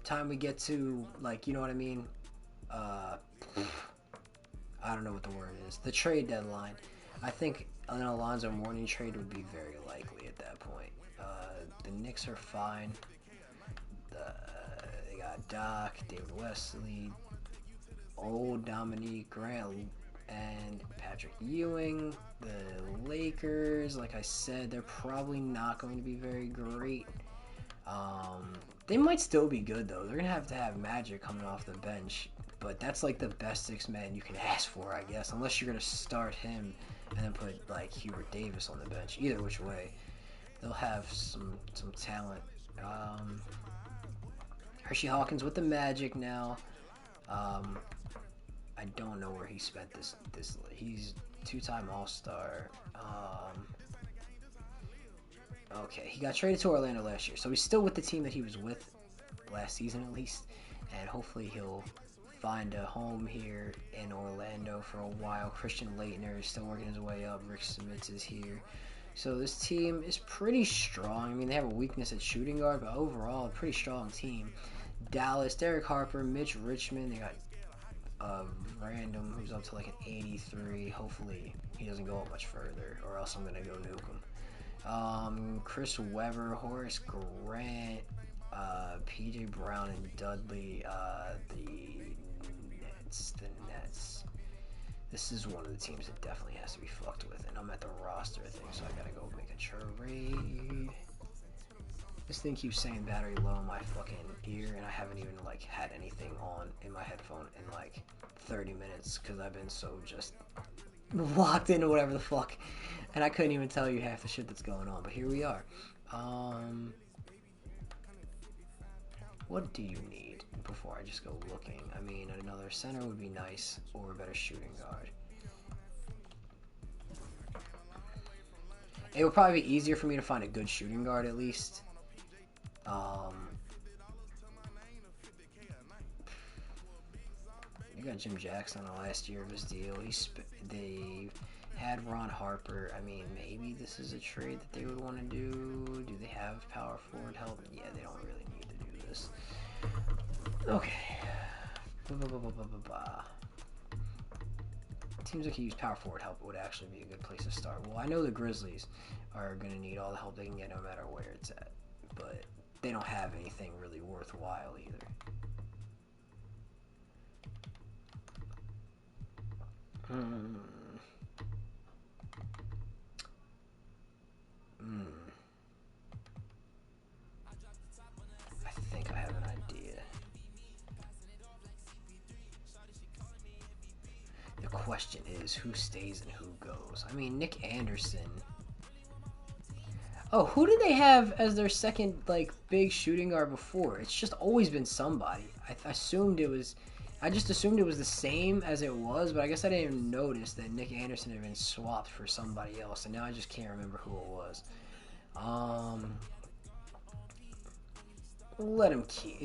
time we get to, like, you know what I mean? I don't know what the word is. The trade deadline. I think an Alonzo Mourning trade would be very likely at that point. The Knicks are fine. They got Doc, David Wesley, old Dominique Grant, and Patrick Ewing. The Lakers, like I said, they're probably not going to be very great. They might still be good, though. They're going to have Magic coming off the bench, but that's like the best six man you can ask for, I guess, unless you're going to start him and then put like Hubert Davis on the bench. Either which way, they'll have some talent. Hershey Hawkins with the Magic now. I don't know where he spent this. He's two-time All-Star. Okay, he got traded to Orlando last year, so he's still with the team that he was with last season at least, and hopefully he'll find a home here in Orlando for a while. Christian Laettner is still working his way up. Rick Smits is here. So this team is pretty strong. I mean, they have a weakness at shooting guard, but overall, a pretty strong team. Dallas, Derek Harper, Mitch Richmond. They got Random, who's up to like an 83. Hopefully he doesn't go up much further, or else I'm going to go nuke him. Chris Webber, Horace Grant, PJ Brown, and Dudley. The Nets. This is one of the teams that definitely has to be fucked with, and I'm at the roster thing, so I gotta go make a trade. This thing keeps saying battery low in my fucking ear, and I haven't even like had anything on in my headphone in like 30 minutes because I've been so just locked into whatever the fuck, and I couldn't even tell you half the shit that's going on. But here we are. What do you need before I just go looking? I mean, another center would be nice, or a better shooting guard. It would probably be easier for me to find a good shooting guard at least. You got Jim Jackson on the last year of his deal. They had Ron Harper. I mean, maybe this is a trade that they would want to do. Do they have power forward help? Yeah, they don't really need to do this. Okay. Teams that can use power forward help would actually be a good place to start. Well, I know the Grizzlies are going to need all the help they can get no matter where it's at. But they don't have anything really worthwhile either. question is who stays and who goes. I mean, Nick Anderson. Oh, who did they have as their second like big shooting guard before? It's just always been somebody. I assumed it was. I just assumed it was the same as it was, but I guess I didn't even notice that Nick Anderson had been swapped for somebody else, and now I just can't remember who it was. Let him keep.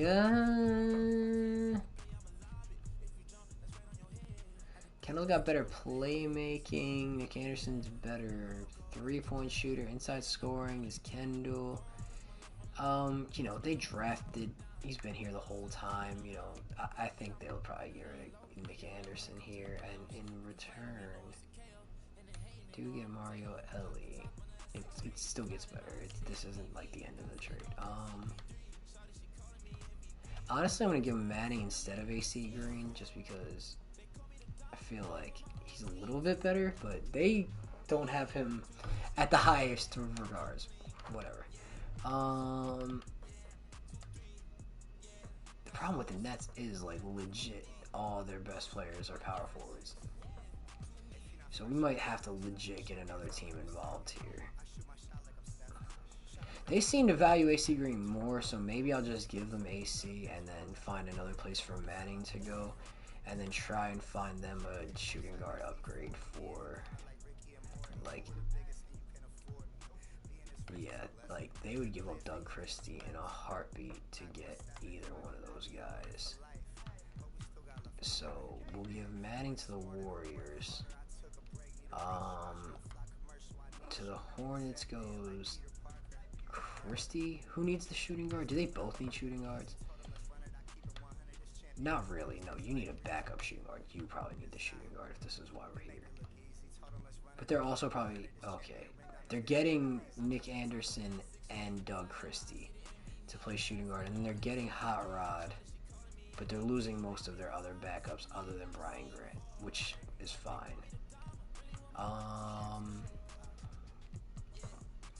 Kendall got better playmaking. Nick Anderson's better three-point shooter. Inside scoring is Kendall. You know, they drafted. He's been here the whole time. You know, I think they'll probably get rid of Nick Anderson here, and in return, do get Mario Ellie. It still gets better. This isn't like the end of the trade. Honestly, I'm gonna give him Manning instead of AC Green, just because I feel like he's a little bit better, but they don't have him at the highest of regards. Whatever. The problem with the Nets is like legit all their best players are power forwards. So we might have to legit get another team involved here. They seem to value AC Green more, so maybe I'll just give them AC and then find another place for Manning to go, and then try and find them a shooting guard upgrade for, like, yeah, like they would give up Doug Christie in a heartbeat to get either one of those guys. So we'll give Manning to the Warriors. To the Hornets goes Christie. Who needs the shooting guard? Do they both need shooting guards? Not really. No, you need a backup shooting guard. You probably need the shooting guard if this is why we're here. But they're also probably okay. They're getting Nick Anderson and Doug Christie to play shooting guard, and then they're getting Hot Rod, but they're losing most of their other backups other than Brian Grant, which is fine.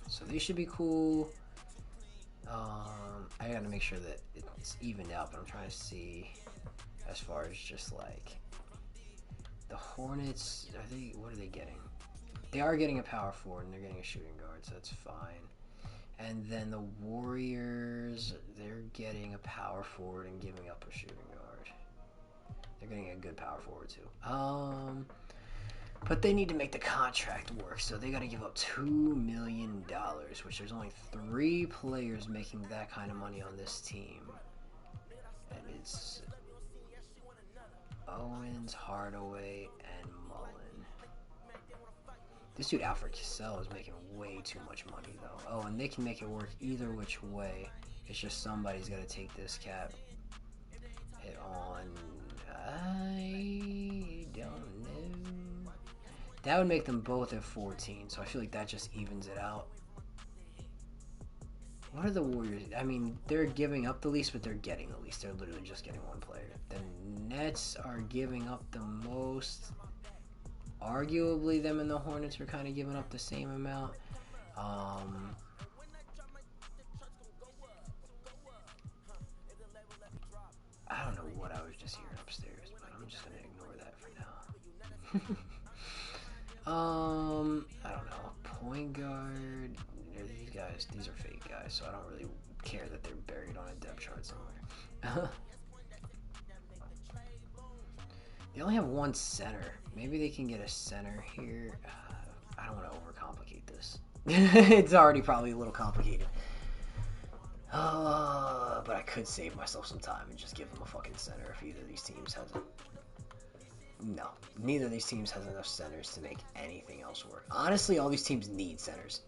So they should be cool. I gotta make sure that it's evened out, but I'm trying to see as far as just like the Hornets. What are they getting? They are getting a power forward and they're getting a shooting guard, so that's fine. And then the Warriors, they're getting a power forward and giving up a shooting guard. They're getting a good power forward too. But they need to make the contract work, so they got to give up $2 million, which there's only 3 players making that kind of money on this team. And it's Owens, Hardaway, and Mullen. This dude Alfred Cassell is making way too much money, though. Oh, and they can make it work either which way. It's just somebody's got to take this cap hit on. I don't know. That would make them both at 14, so I feel like that just evens it out. What are the Warriors? I mean, they're giving up the least, but they're getting the least. They're literally just getting one player. The Nets are giving up the most. Arguably, them and the Hornets are kind of giving up the same amount. I don't know what I was just hearing upstairs, but I'm just gonna ignore that for now. I don't know. Point guard. These guys, these are fake guys, so I don't really care that they're buried on a depth chart somewhere. They only have one center. Maybe they can get a center here. I don't want to overcomplicate this. It's already probably a little complicated. But I could save myself some time and just give them a fucking center if either of these teams has it. No, neither of these teams has enough centers to make anything else work. Honestly, all these teams need centers.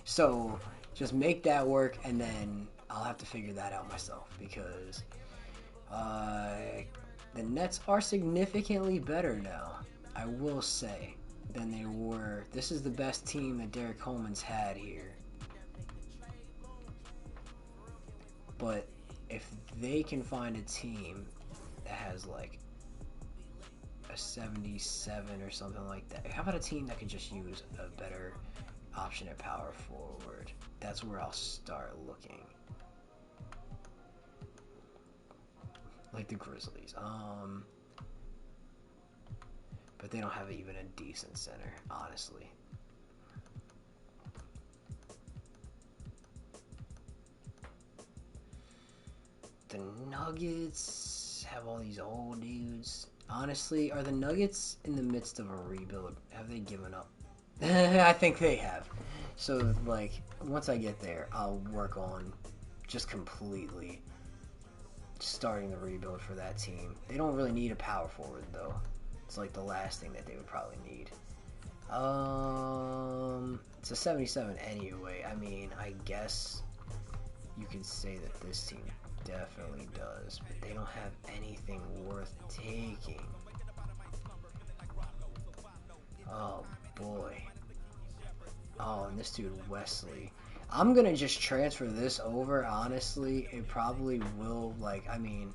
So just make that work, and then I'll have to figure that out myself, because the Nets are significantly better now, I will say, than they were. This is the best team that Derek Coleman's had here. But if they can find a team that has like a 77 or something like that, how about a team that could just use a better option at power forward? That's where I'll start looking. Like the Grizzlies. but they don't have even a decent center, honestly. The Nuggets have all these old dudes. Honestly, are the Nuggets in the midst of a rebuild? Have they given up? I think they have. So, like, once I get there, I'll work on just completely starting the rebuild for that team. They don't really need a power forward, though. It's like the last thing that they would probably need. It's a 77 anyway. I mean, I guess you could say that this team definitely does, but they don't have anything worth taking. Oh boy. Oh, and this dude Wesley. I'm gonna just transfer this over, honestly. It probably will, like, I mean,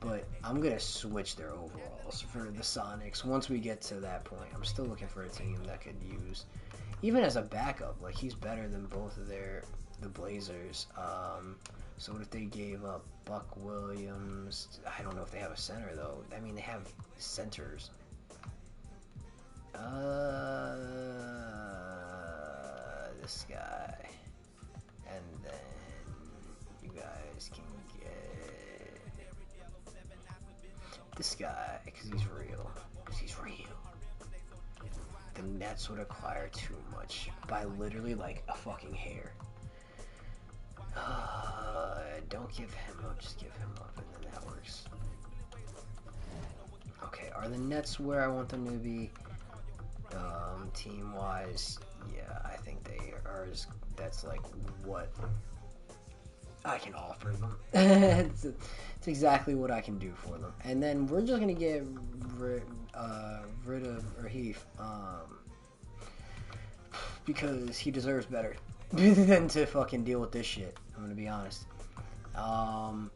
but I'm gonna switch their overalls for the Sonics once we get to that point. I'm still looking for a team that could use, even as a backup, like, he's better than both of the Blazers. So what if they gave up Buck Williams? I don't know if they have a center, though. I mean, they have centers. This guy. And then you guys can get this guy, because he's real. The Nets would acquire too much by literally, like, a fucking hair. Don't give him up, just give him up, and then that works. Okay, are the Nets where I want them to be? Team-wise, yeah, I think they are. That's like what I can offer them. it's exactly what I can do for them. And then we're just gonna get rid of Rahif, because he deserves better than to fucking deal with this shit. I'm gonna be honest. And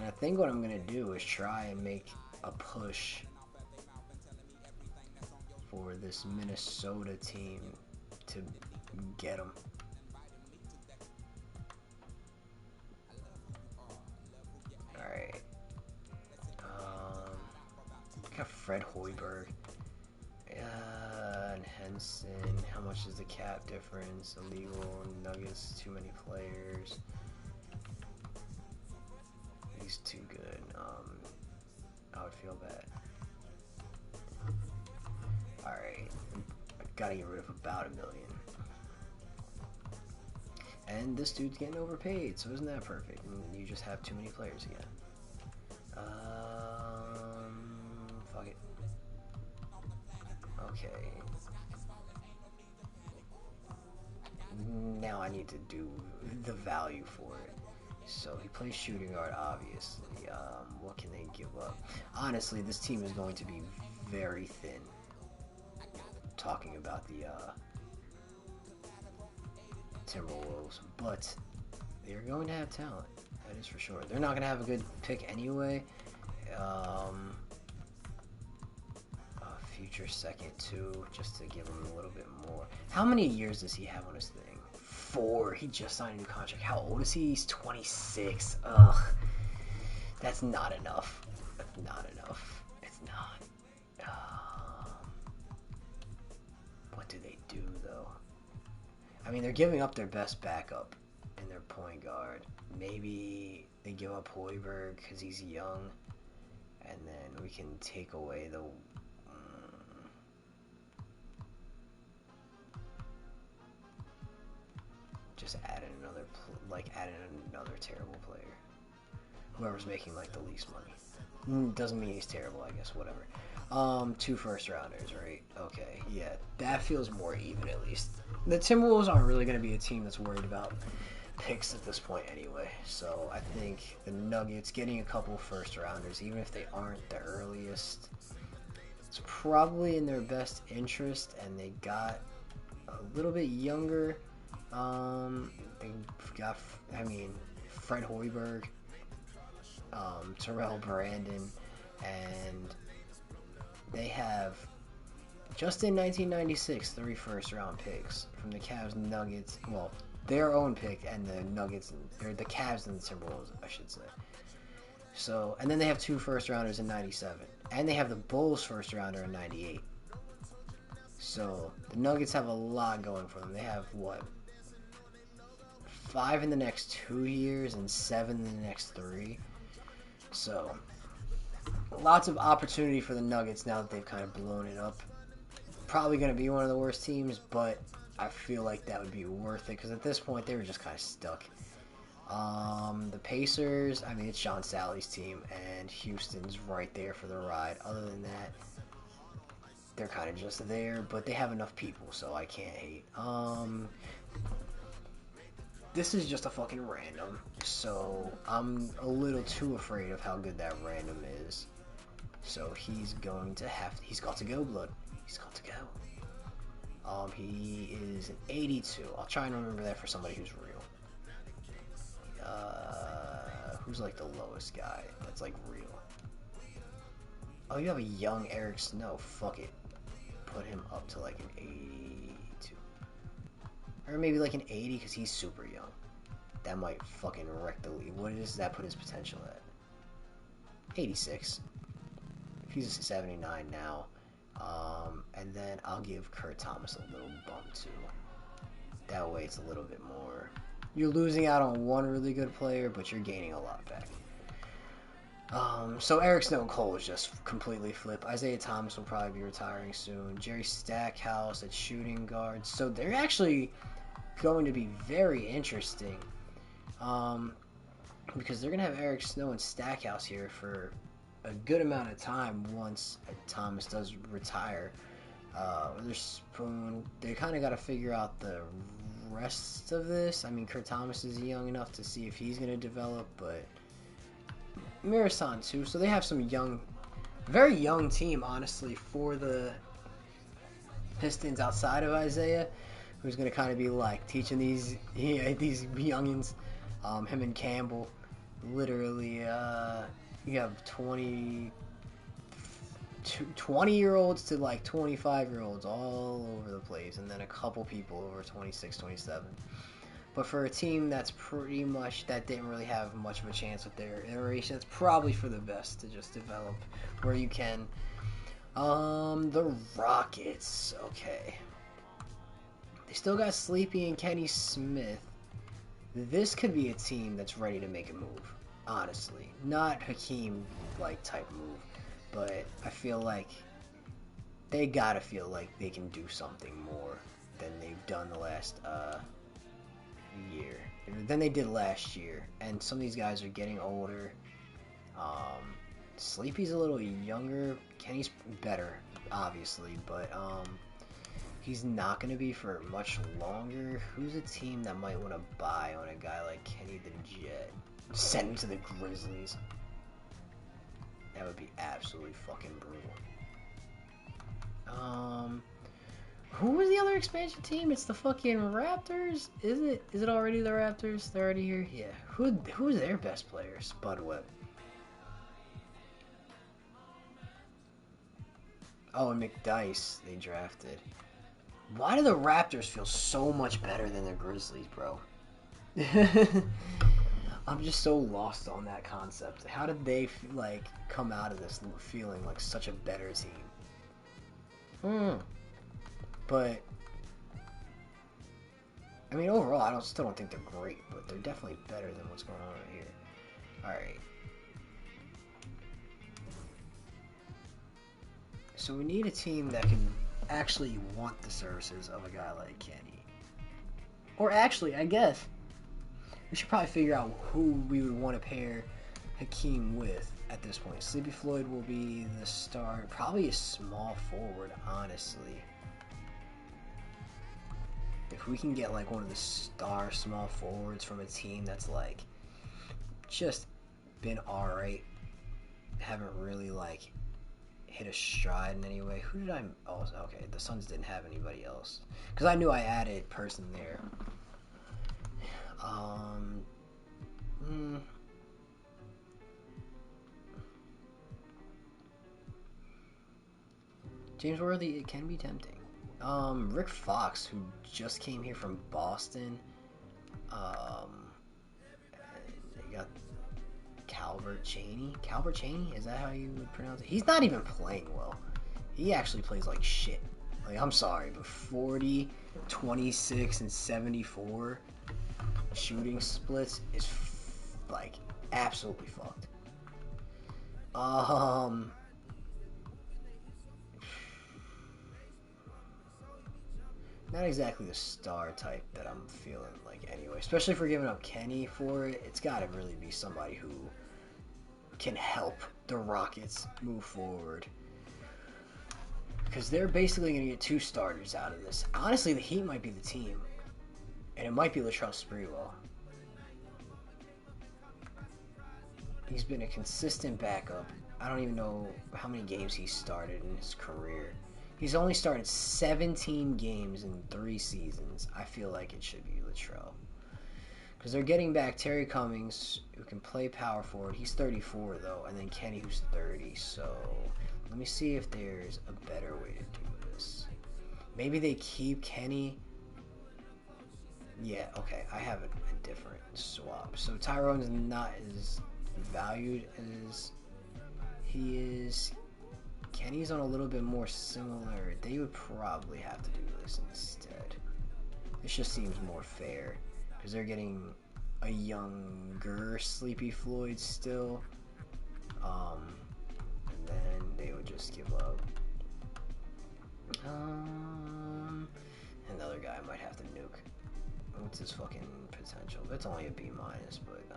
I think what I'm gonna do is try and make a push for this Minnesota team to get him. Alright. Got Fred Hoiberg. And Henson. How much is the cap difference? Illegal. Nuggets. Too many players. He's too good. I would feel bad. Alright. I gotta get rid of about $1 million. And this dude's getting overpaid, so isn't that perfect? And you just have too many players again. Fuck it. Okay. Now I need to do the value for it. So he plays shooting guard, obviously. What can they give up? Honestly, this team is going to be very thin. Talking about the Timberwolves, but they're going to have talent. That is for sure. They're not going to have a good pick anyway. A future second too, just to give him a little bit more. How many years does he have on his thing? 4. He just signed a new contract. How old is he? He's 26. Ugh. That's not enough. That's not enough. It's not. What do they do, though? I mean, they're giving up their best backup in their point guard. Maybe they give up Hoiberg because he's young, and then we can take away the... just add in another, another terrible player. Whoever's making, like, the least money. Doesn't mean he's terrible, I guess, whatever. 2 first rounders, right? Okay, yeah, that feels more even at least. The Timberwolves aren't really going to be a team that's worried about picks at this point anyway. So I think the Nuggets getting a couple first rounders, even if they aren't the earliest, it's probably in their best interest. And they got a little bit younger. They got, I mean, Fred Hoiberg, Terrell Brandon, and they have, just in 1996, 3 first-round picks from the Cavs and Nuggets. Well, their own pick and the Nuggets, or the Cavs and the Timberwolves, I should say. So, and then they have 2 first-rounders in 97. And they have the Bulls first-rounder in 98. So the Nuggets have a lot going for them. They have what? 5 in the next 2 years and 7 in the next 3. So lots of opportunity for the Nuggets now that they've kind of blown it up. Probably going to be one of the worst teams, but I feel like that would be worth it because at this point they were just kind of stuck. The Pacers, I mean, it's Sean Sally's team, and Houston's right there for the ride. Other than that, they're kind of just there, but they have enough people, so I can't hate. This is just a fucking random, so I'm a little too afraid of how good that random is. So he's got to go, blood. He's got to go. He is an 82. I'll try and remember that for somebody who's real. Who's like the lowest guy that's like real? Oh, you have a young Eric Snow. Fuck it. Put him up to like an 82. Or maybe like an 80 because he's super young. That might fucking wreck the league. What does that put his potential at? 86. If he's a 79 now. And then I'll give Kurt Thomas a little bump too. That way it's a little bit more. You're losing out on one really good player, but you're gaining a lot back. So Eric Snow and Cole is just completely flip. Isaiah Thomas will probably be retiring soon. Jerry Stackhouse at shooting guard. So they're actually going to be very interesting. Because they're going to have Eric Snow and Stackhouse here for a good amount of time once Thomas does retire. Witherspoon, they kind of got to figure out the rest of this. I mean, Kurt Thomas is young enough to see if he's going to develop, but Mirasan too. So they have some young, very young team, honestly, for the Pistons outside of Isaiah, who's going to kind of be like teaching these youngins, him and Campbell. Literally, you have 20-year-olds to like 25-year-olds all over the place, and then a couple people over 26, 27. But for a team that's pretty much, that didn't really have much of a chance with their iteration, it's probably for the best to just develop where you can. The Rockets, okay. They still got Sleepy and Kenny Smith. This could be a team that's ready to make a move, honestly. Not Hakeem-like type move, but I feel like they gotta feel like they can do something more than they've done the last year. Than they did last year. And some of these guys are getting older. Sleepy's a little younger. Kenny's better, obviously, but he's not going to be for much longer. Who's a team that might want to buy on a guy like Kenny the Jet? Send him to the Grizzlies. That would be absolutely fucking brutal. Who was the other expansion team? It's the fucking Raptors. Is it? Is it already the Raptors? They're already here. Yeah. Who's their best player? Spud Webb. Oh, and McDyess they drafted. Why do the Raptors feel so much better than the Grizzlies, bro? I'm just so lost on that concept. How did they like come out of this feeling like such a better team? But I mean, overall, I still don't think they're great, but they're definitely better than what's going on right here. All right. So we need a team that can actually want the services of a guy like Kenny. Or actually, I guess we should probably figure out who we would want to pair Hakeem with at this point. Sleepy Floyd will be the start. Probably a small forward, honestly. If we can get like one of the star small forwards from a team that's like just been alright, haven't really like hit a stride in any way. Who did I? Oh, okay. The Suns didn't have anybody else because I knew I added person there. James Worthy, it can be tempting. Rick Fox, who just came here from Boston. They got Calvert Chaney. Calvert Chaney? Is that how you would pronounce it? He's not even playing well. He actually plays like shit. Like, I'm sorry, but 40, 26, and 74 shooting splits is like absolutely fucked. Not exactly the star type that I'm feeling like anyway. Especially if we're giving up Kenny for it. It's got to really be somebody who can help the Rockets move forward. Because they're basically going to get 2 starters out of this. Honestly, the Heat might be the team. And it might be Latrell Sprewell. He's been a consistent backup. I don't even know how many games he started in his career. He's only started 17 games in 3 seasons. I feel like it should be Latrell. Because they're getting back Terry Cummings, who can play power forward. He's 34, though. And then Kenny, who's 30. So let me see if there's a better way to do this. Maybe they keep Kenny. Yeah, okay. I have a different swap. So Tyrone's not as valued as he is. Kenny's on a little bit more similar. They would probably have to do this instead. This just seems more fair because they're getting a younger Sleepy Floyd still. And then they would just give up. Another guy might have to nuke. What's his fucking potential? It's only a B-, but I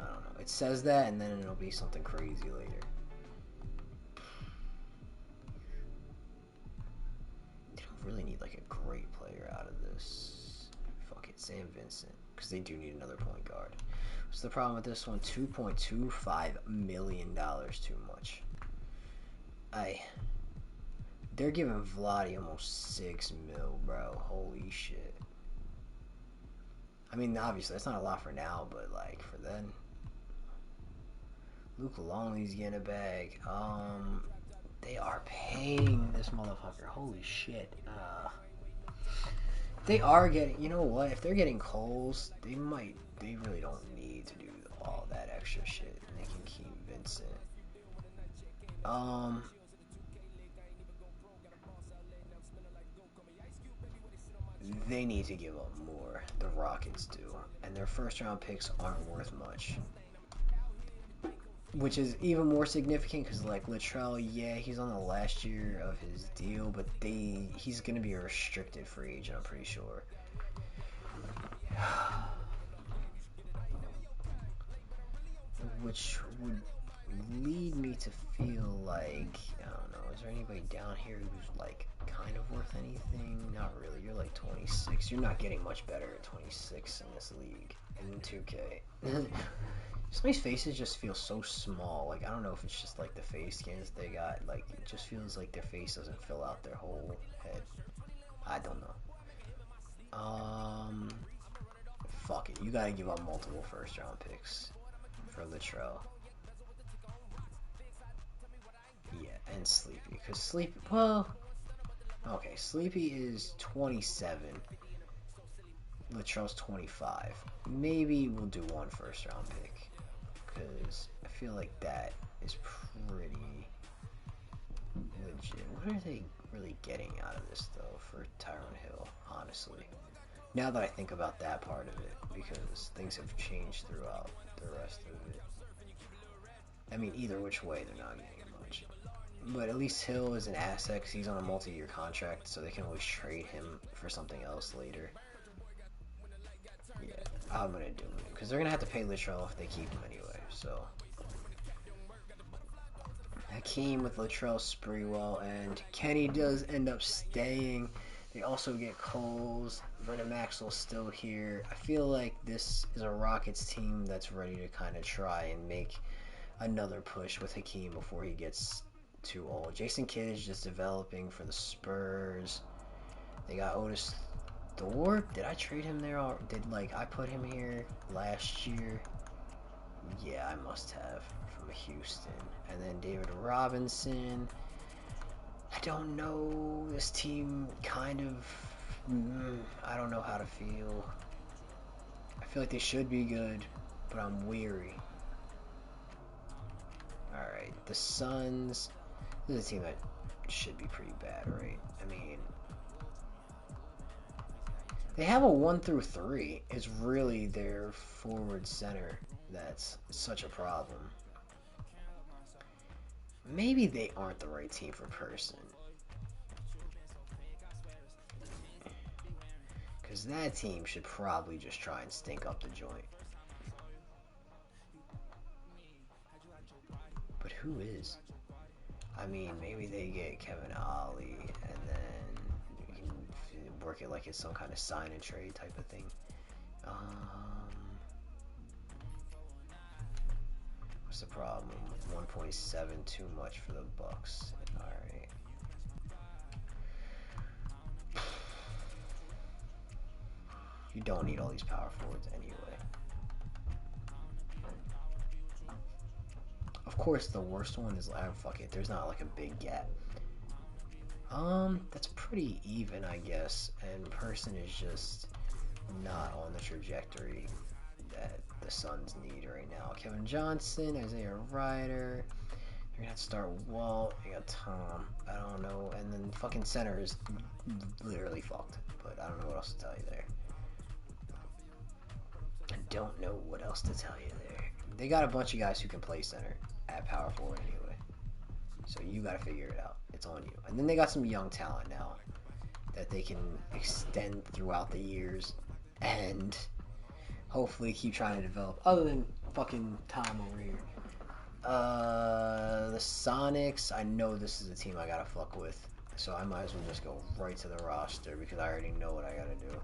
don't know. It says that, and then it'll be something crazy later. They don't really need like a great player out of this. Fuck it, Sam Vincent, because they do need another point guard. What's the problem with this one? $2.25 million too much. They're giving Vlade almost $6 mil, bro. Holy shit. I mean, obviously, that's not a lot for now, but, like, for then. Luke Longley's getting a bag. They are paying this motherfucker. Holy shit. They are getting, you know what? If they're getting Coles, they really don't need to do all that extra shit. And they can keep Vincent. They need to give up more. The Rockets do. And their first round picks aren't worth much. Which is even more significant because, like, Latrell, yeah, he's on the last year of his deal, but he's going to be a restricted free agent, I'm pretty sure. Which would lead me to feel like, I don't know, is there anybody down here who's, like, kind of worth anything? Not really. You're like 26. You're not getting much better at 26 in this league. In 2K. Some of these faces just feel so small. Like, I don't know if it's just like the face scans they got. Like, it just feels like their face doesn't fill out their whole head. I don't know. Fuck it. You gotta give up multiple first round picks for Latrell. Yeah, and Sleepy. Because Sleepy, well, okay, Sleepy is 27. Latrell's 25. Maybe we'll do 1 first round pick. Because I feel like that is pretty legit. What are they really getting out of this, though, for Tyrone Hill, honestly? Now that I think about that part of it, because things have changed throughout the rest of it. I mean, either which way, they're not getting much. But at least Hill is an asset because he's on a multi-year contract, so they can always trade him for something else later. Yeah, I'm going to do it. Because they're going to have to pay Latrell if they keep him anyway. So Hakeem with Latrell Sprewell, and Kenny does end up staying. They also get Coles. Vernon Maxwell's still here. I feel like this is a Rockets team that's ready to kind of try and make another push with Hakeem before he gets too old. Jason Kidd is just developing for the Spurs. They got Otis Thorpe. Did I trade him there? Or I put him here last year? Yeah, I must have, from Houston. And then David Robinson. I don't know. This team kind of, I don't know how to feel. I feel like they should be good, but I'm weary. Alright, the Suns. This is a team that should be pretty bad, right? I mean, They have a 1 through 3. It's really their forward center that's such a problem. Maybe they aren't the right team for Person. Because that team should probably just try and stink up the joint. But who is? I mean, maybe they get Kevin Ollie and then you can work it like it's some kind of sign and trade type of thing. What's the problem? 1.7 too much for the Bucks. Alright. You don't need all these power forwards anyway. Of course, the worst one is fuck it. There's not like a big gap. That's pretty even, I guess. And Person is just not on the trajectory that the Suns need right now. Kevin Johnson, Isaiah Ryder. You're gonna have to start Walt. You got Tom. I don't know. And then fucking center is literally fucked. But I don't know what else to tell you there. I don't know what else to tell you there. They got a bunch of guys who can play center at power forward anyway. So you got to figure it out. It's on you. And then they got some young talent now that they can extend throughout the years and hopefully keep trying to develop. Other than fucking Tom over here. The Sonics, I know this is a team I got to fuck with. So I might as well just go right to the roster because I already know what I got to do.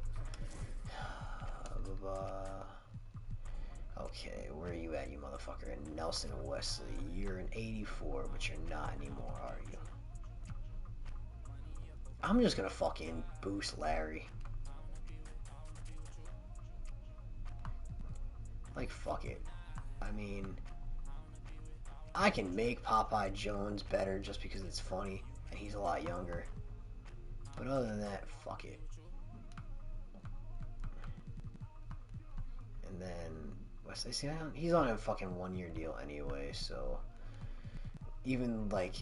Okay, where are you at, you motherfucker? Nelson Wesley, you're an 84, but you're not anymore, are you? I'm just gonna fucking boost Larry. Like, fuck it. I mean, I can make Popeye Jones better just because it's funny, and he's a lot younger. But other than that, fuck it. And then Wesley, see, he's on a fucking 1-year deal anyway, so even like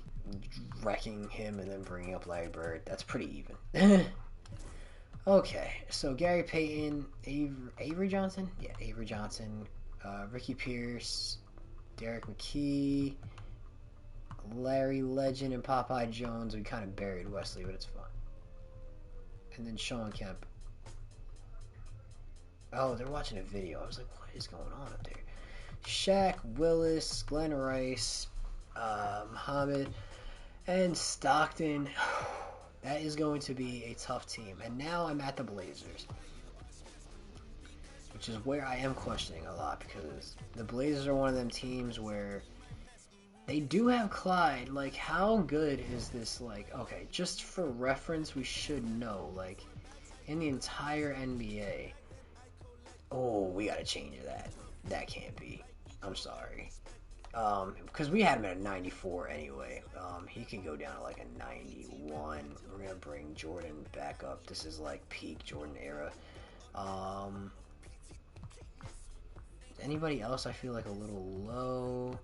wrecking him and then bringing up Larry Bird, that's pretty even. Okay, so Gary Payton, Avery Johnson? Yeah, Avery Johnson, Ricky Pierce, Derek McKee, Larry Legend, and Popeye Jones. We kind of buried Wesley, but it's fun. And then Sean Kemp. Oh, they're watching a video. I was like, what is going on up there? Shaq, Willis, Glenn Rice, Muhammad, and Stockton. That is going to be a tough team. And now I'm at the Blazers, which is where I am questioning a lot because the Blazers are one of them teams where they do have Clyde. Like, how good is this? Like, okay, just for reference, we should know. Like, in the entire NBA, oh, we gotta change that. That can't be. I'm sorry. Because we had him at a 94 anyway. He can go down to like a 91. We're gonna bring Jordan back up. This is like peak Jordan era. Anybody else I feel like a little low?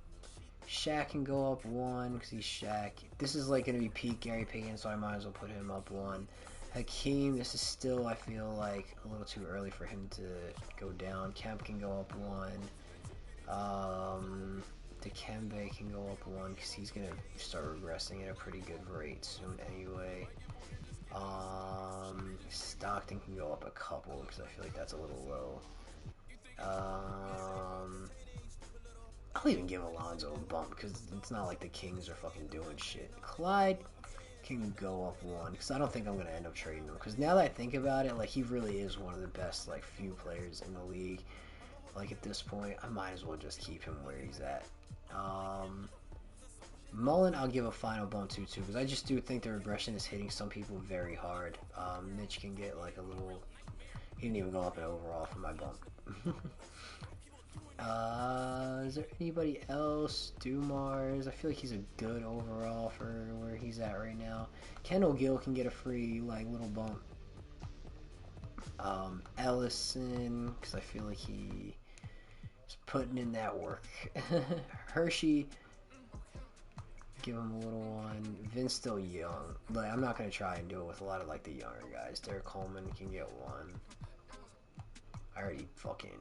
Shaq can go up 1 because he's Shaq. This is like gonna be peak Gary Payton, so I might as well put him up 1. Hakeem, this is still, I feel like, a little too early for him to go down. Kemp can go up 1. Dikembe can go up 1 because he's going to start regressing at a pretty good rate soon anyway. Stockton can go up a couple because I feel like that's a little low. I'll even give Alonzo a bump because it's not like the Kings are fucking doing shit. Clyde can go up 1 because I don't think I'm going to end up trading him because now that I think about it, like, he really is one of the best, like, few players in the league. Like, at this point, I might as well just keep him where he's at. Mullen, I'll give a final bump to too because I just do think the regression is hitting some people very hard. Mitch can get like a little. He didn't even go up an overall for my bump. Is there anybody else? Dumars, I feel like he's a good overall for where he's at right now. Kendall Gill can get a free like little bump. Ellison, because I feel like he is putting in that work. Hershey, Give him a little one. Vin's still young. Like, I'm not going to try and do it with a lot of, like, the younger guys. Derek Coleman can get one. I already fucking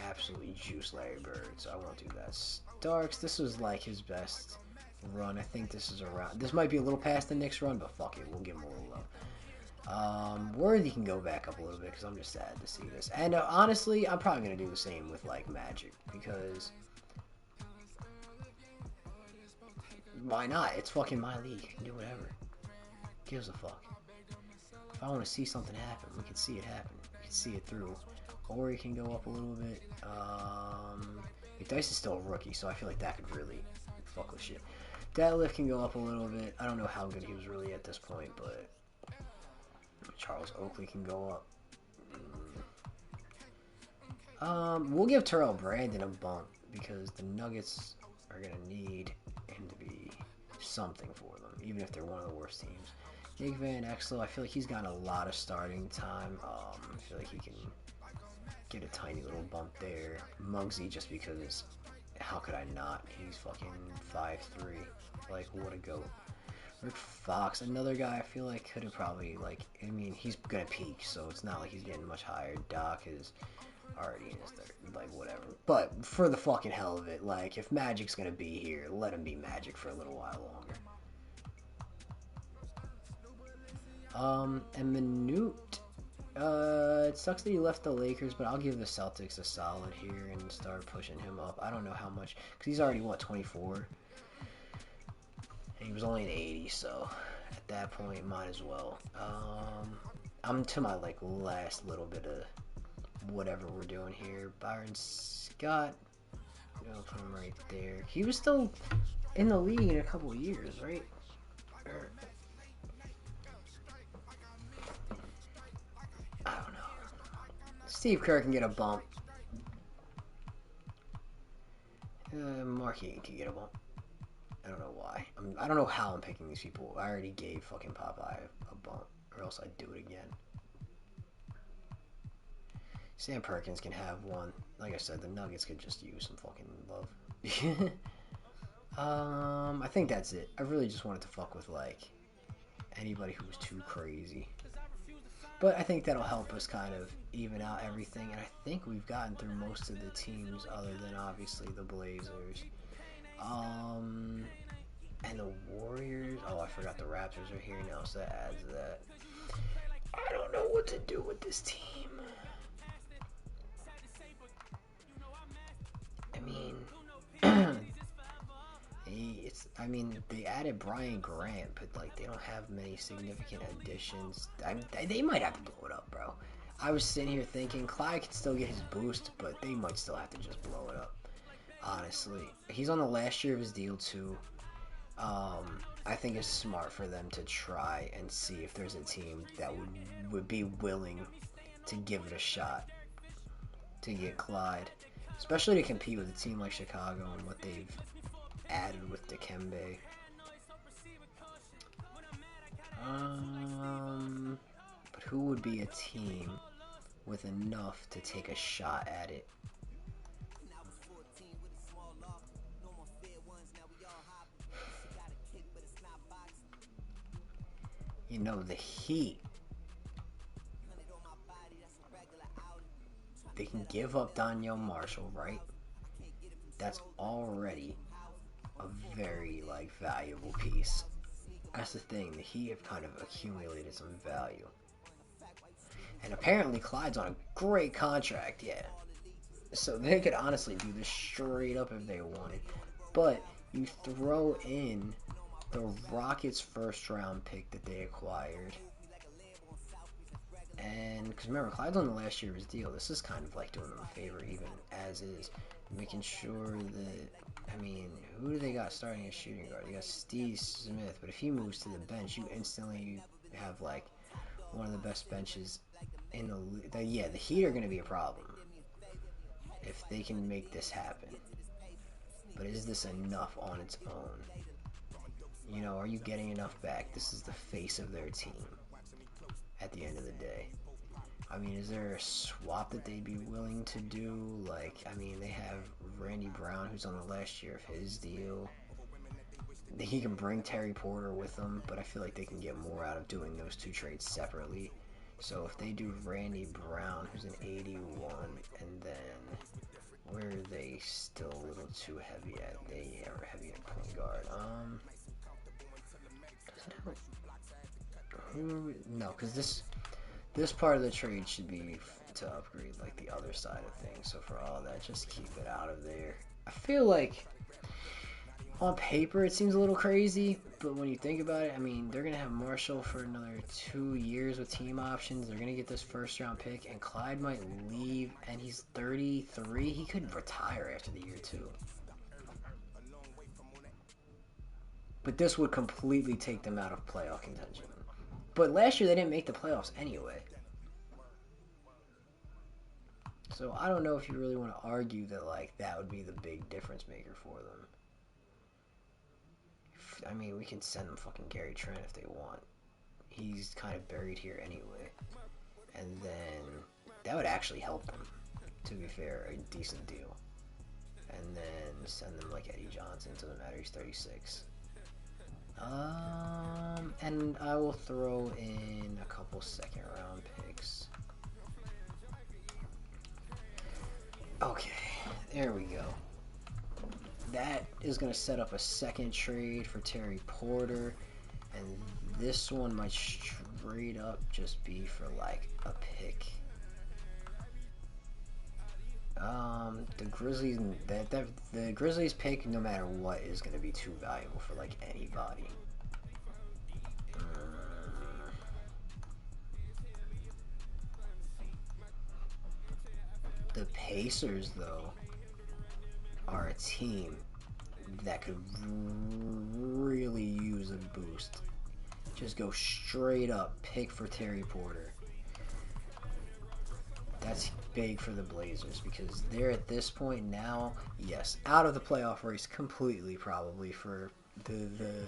absolutely juiced Larry Bird, so I won't do that. Starks, this was, like, his best run. I think this is around... This might be a little past the Knicks run, but fuck it. We'll give him a little love. Worthy can go back up a little bit, because I'm just sad to see this. And, honestly, I'm probably going to do the same with, like, Magic, because... Why not? It's fucking my league. I can do whatever. Gives a fuck. If I want to see something happen, we can see it happen. We can see it through. Ori can go up a little bit. McDyess is still a rookie, so I feel like that could really fuck with shit. Deadlift can go up a little bit. I don't know how good he was really at this point, but Charles Oakley can go up. We'll give Terrell Brandon a bump because the Nuggets are going to need him to be something for them, even if they're one of the worst teams. Nick Van Exel, I feel like he's gotten a lot of starting time. I feel like he can get a tiny little bump there. Muggsy, just because, how could I not? He's fucking 5'3". Like, what a goat. Rick Fox, another guy I feel like could have probably, like, I mean, he's gonna peak, so it's not like he's getting much higher. Doc is already in his third, like, whatever. But for the fucking hell of it, like, if Magic's gonna be here, let him be Magic for a little while longer. And Manute, it sucks that he left the Lakers, but I'll give the Celtics a solid here and start pushing him up. I don't know how much, because he's already, what, 24? And he was only an 80, so at that point, might as well. I'm to my, like, last little bit of whatever we're doing here. Byron Scott, I'll put him right there. He was still in the league in a couple of years, right? I don't know. Steve Kerr can get a bump. Mark Eaton can get a bump. I don't know why. I don't know how I'm picking these people. I already gave fucking Popeye a bump, or else I'd do it again. Sam Perkins can have one. Like I said, the Nuggets could just use some fucking love. I think that's it. I really just wanted to fuck with, like, anybody who was too crazy. But I think that'll help us kind of even out everything. And I think we've gotten through most of the teams other than, obviously, the Blazers. And the Warriors. Oh, I forgot the Raptors are here now, so that adds that. I don't know what to do with this team. I mean, they added Brian Grant, but, like, they don't have many significant additions. They might have to blow it up, bro. I was sitting here thinking Clyde could still get his boost, but they might still have to just blow it up. Honestly, he's on the last year of his deal too. I think it's smart for them to try and see if there's a team that would be willing to give it a shot to get Clyde, especially to compete with a team like Chicago and what they've added with Dikembe. But who would be a team with enough to take a shot at it? You know, the Heat. They can give up Danielle Marshall, right? That's already a very, like, valuable piece. That's the thing. The Heat have kind of accumulated some value. And apparently Clyde's on a great contract, yeah. So they could honestly do this straight up if they wanted. But you throw in the Rockets' first round pick that they acquired. And, because remember, Clyde's on the last year of his deal. This is kind of like doing them a favor, even as is. Making sure that, I mean, who do they got starting as shooting guard? They got Steve Smith, but if he moves to the bench, you instantly have, like, one of the best benches in the league. Yeah, the Heat are going to be a problem if they can make this happen. But is this enough on its own? You know, are you getting enough back? This is the face of their team at the end of the day. I mean, is there a swap that they'd be willing to do? Like, I mean, they have Randy Brown, who's on the last year of his deal. he can bring Terry Porter with him, but I feel like they can get more out of doing those two trades separately. So if they do Randy Brown, who's an 81, and then where are they still a little too heavy at? They are heavy at point guard. No, because this part of the trade should be to upgrade like the other side of things. So for all that, just keep it out of there. I feel like on paper it seems a little crazy, but when you think about it, I mean, they're gonna have Marshall for another 2 years with team options. They're gonna get this first round pick, and Clyde might leave, and he's 33. He could retire after the year 2. But this would completely take them out of playoff contention. But last year they didn't make the playoffs anyway. So I don't know if you really want to argue that like that would be the big difference maker for them. I mean, we can send them fucking Gary Trent if they want. He's kind of buried here anyway. And then that would actually help them, to be fair, a decent deal. And then send them like Eddie Johnson, doesn't matter, he's 36. And I will throw in a couple second round picks. Okay, there we go. That is going to set up a second trade for Terry Porter, and this one might straight up just be for like a pick. The Grizzlies, the Grizzlies pick, no matter what, is going to be too valuable for like anybody. The Pacers, though, are a team that could really use a boost. Just go straight up, pick for Terry Porter. That's big for the Blazers because they're at this point now, yes, out of the playoff race completely probably for the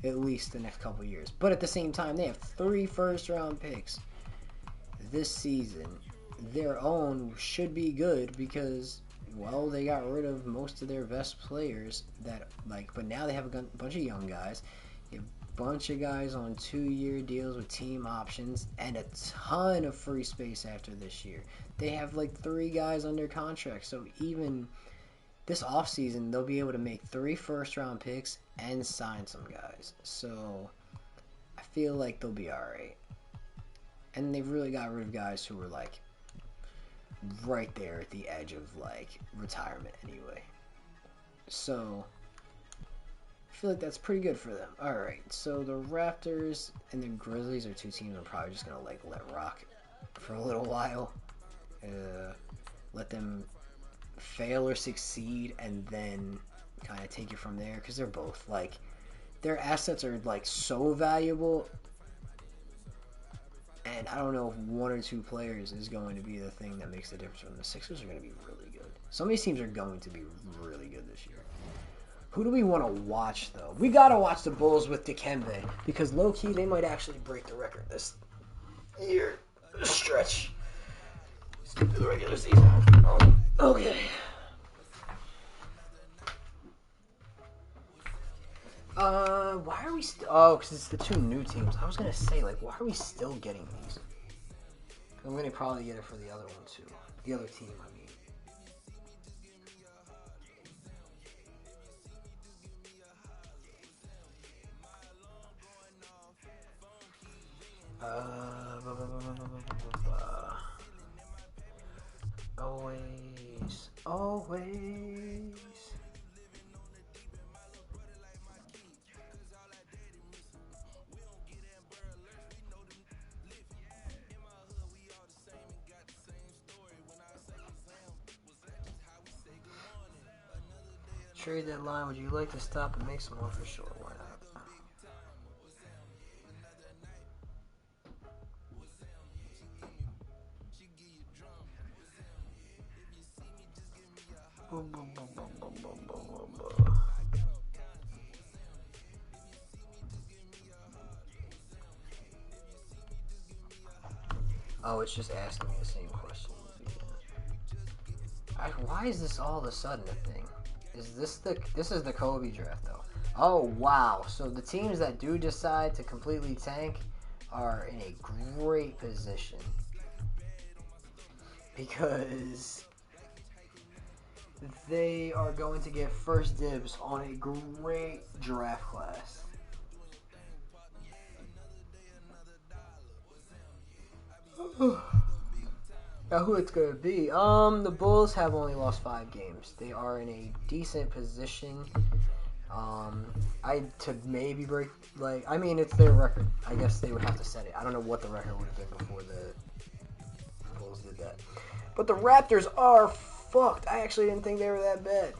at least the next couple years. But at the same time, they have 3 first-round picks this season. Their own should be good because, well, they got rid of most of their best players that like, but now they have a bunch of young guys, a bunch of guys on 2-year deals with team options, and a ton of free space after this year. They have like 3 guys under contract, so even this offseason they'll be able to make 3 first-round picks and sign some guys. So I feel like they'll be alright. And they've really got rid of guys who were like right there at the edge of like retirement anyway. So I feel like that's pretty good for them. Alright, so the Raptors and the Grizzlies are 2 teams I'm probably just gonna like let rock for a little while. Let them fail or succeed and then kind of take it from there, because they're both like, their assets are like so valuable, and I don't know if 1 or 2 players is going to be the thing that makes the difference. From the Sixers are going to be really good. Some of these teams are going to be really good this year. Who do we want to watch though? We gotta watch the Bulls with Dikembe, because low key they might actually break the record this year stretch. Skip through the regular season. Okay. Why are we still... Oh, because it's the 2 new teams. I was going to say, like, why are we still getting these? I'm going to probably get it for the other one, too. The other team, I mean. Always. Trade deadline, would you like to stop and make some more? For sure, why not? Oh, it's just asking me the same question. Why is this all of a sudden a thing? This is the Kobe draft though. Oh, wow. So the teams that do decide to completely tank are in a great position. Because they are going to get first dibs on a great draft class. Now, who it's going to be? The Bulls have only lost 5 games. They are in a decent position. To maybe break, it's their record. I guess they would have to set it. I don't know what the record would have been before the Bulls did that. But the Raptors are fucked. I actually didn't think they were that bad.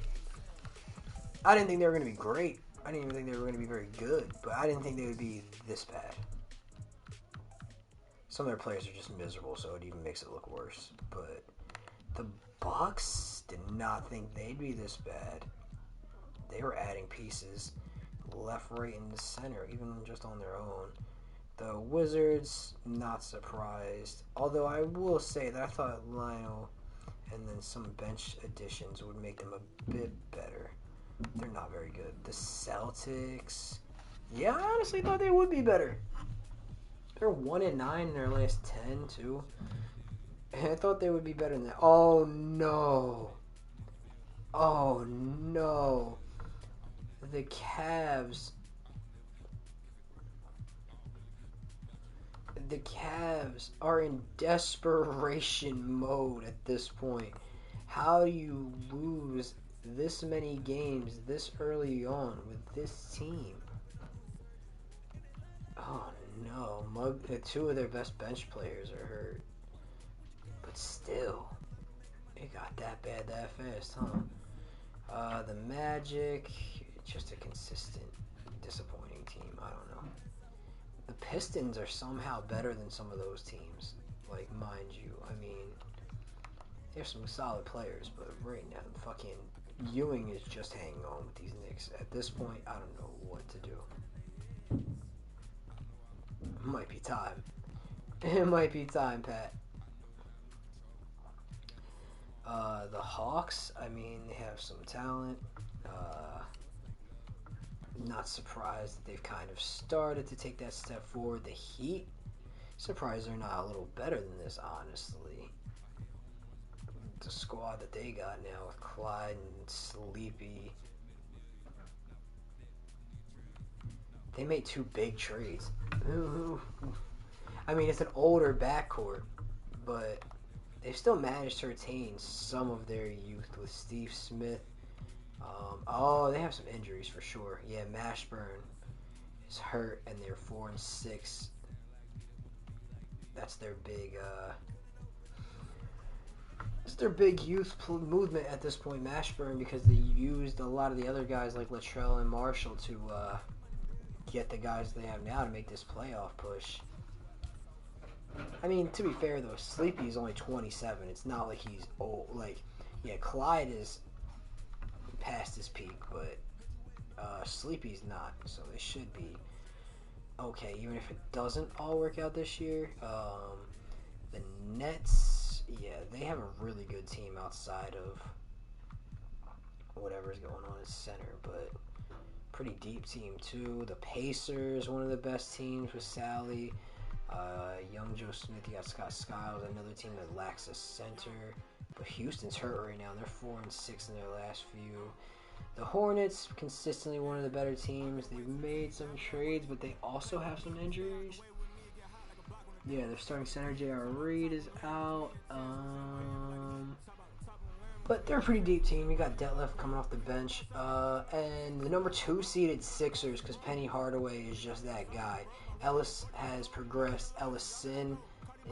I didn't think they were going to be great. I didn't even think they were going to be very good. But I didn't think they would be this bad. Some of their players are just miserable, so it even makes it look worse. But the Bucks did not think they'd be this bad. They were adding pieces left, right, and the center, even just on their own. The Wizards, not surprised. Although I will say that I thought Lionel and then some bench additions would make them a bit better. They're not very good. The Celtics, yeah, I honestly thought they would be better. They're 1-9 in their last 10 too. And I thought they would be better than that. Oh no. Oh no. The Cavs. The Cavs are in desperation mode at this point. How do you lose this many games this early on with this team? Oh no, two of their best bench players are hurt. But still, it got that bad that fast, huh? The Magic, just a consistent, disappointing team. I don't know. The Pistons are somehow better than some of those teams. Like, mind you, I mean, they have some solid players, but right now, fucking Ewing is just hanging on with these Knicks. At this point, I don't know what to do. It might be time. It might be time, Pat. The Hawks, I mean, they have some talent. Not surprised that they've kind of started to take that step forward. The Heat, surprised they're not a little better than this, honestly. The squad that they got now with Clyde and Sleepy. They made 2 big trades. I mean, it's an older backcourt, but they've still managed to retain some of their youth with Steve Smith. They have some injuries for sure. Yeah, Mashburn is hurt, and they're 4-6. That's their big. It's their big youth movement at this point, Mashburn, because they used a lot of the other guys like Latrell and Marshall to get the guys they have now to make this playoff push. I mean, to be fair though, Sleepy is only 27. It's not like he's old. Like, yeah, Clyde is past his peak, but Sleepy's not, so it should be okay, even if it doesn't all work out this year. The Nets, yeah, they have a really good team outside of whatever's going on at center, but pretty deep team too. The Pacers, one of the best teams with Sally. Young Joe Smith, you got Scott Skiles, another team that lacks a center. But Houston's hurt right now. They're 4-6 in their last few. The Hornets, consistently one of the better teams. They've made some trades, but they also have some injuries. Yeah, their starting center, J.R. Reed, is out. But they're a pretty deep team. You got Detlef coming off the bench. And the number 2 seeded Sixers, because Penny Hardaway is just that guy. Ellis has progressed. Ellison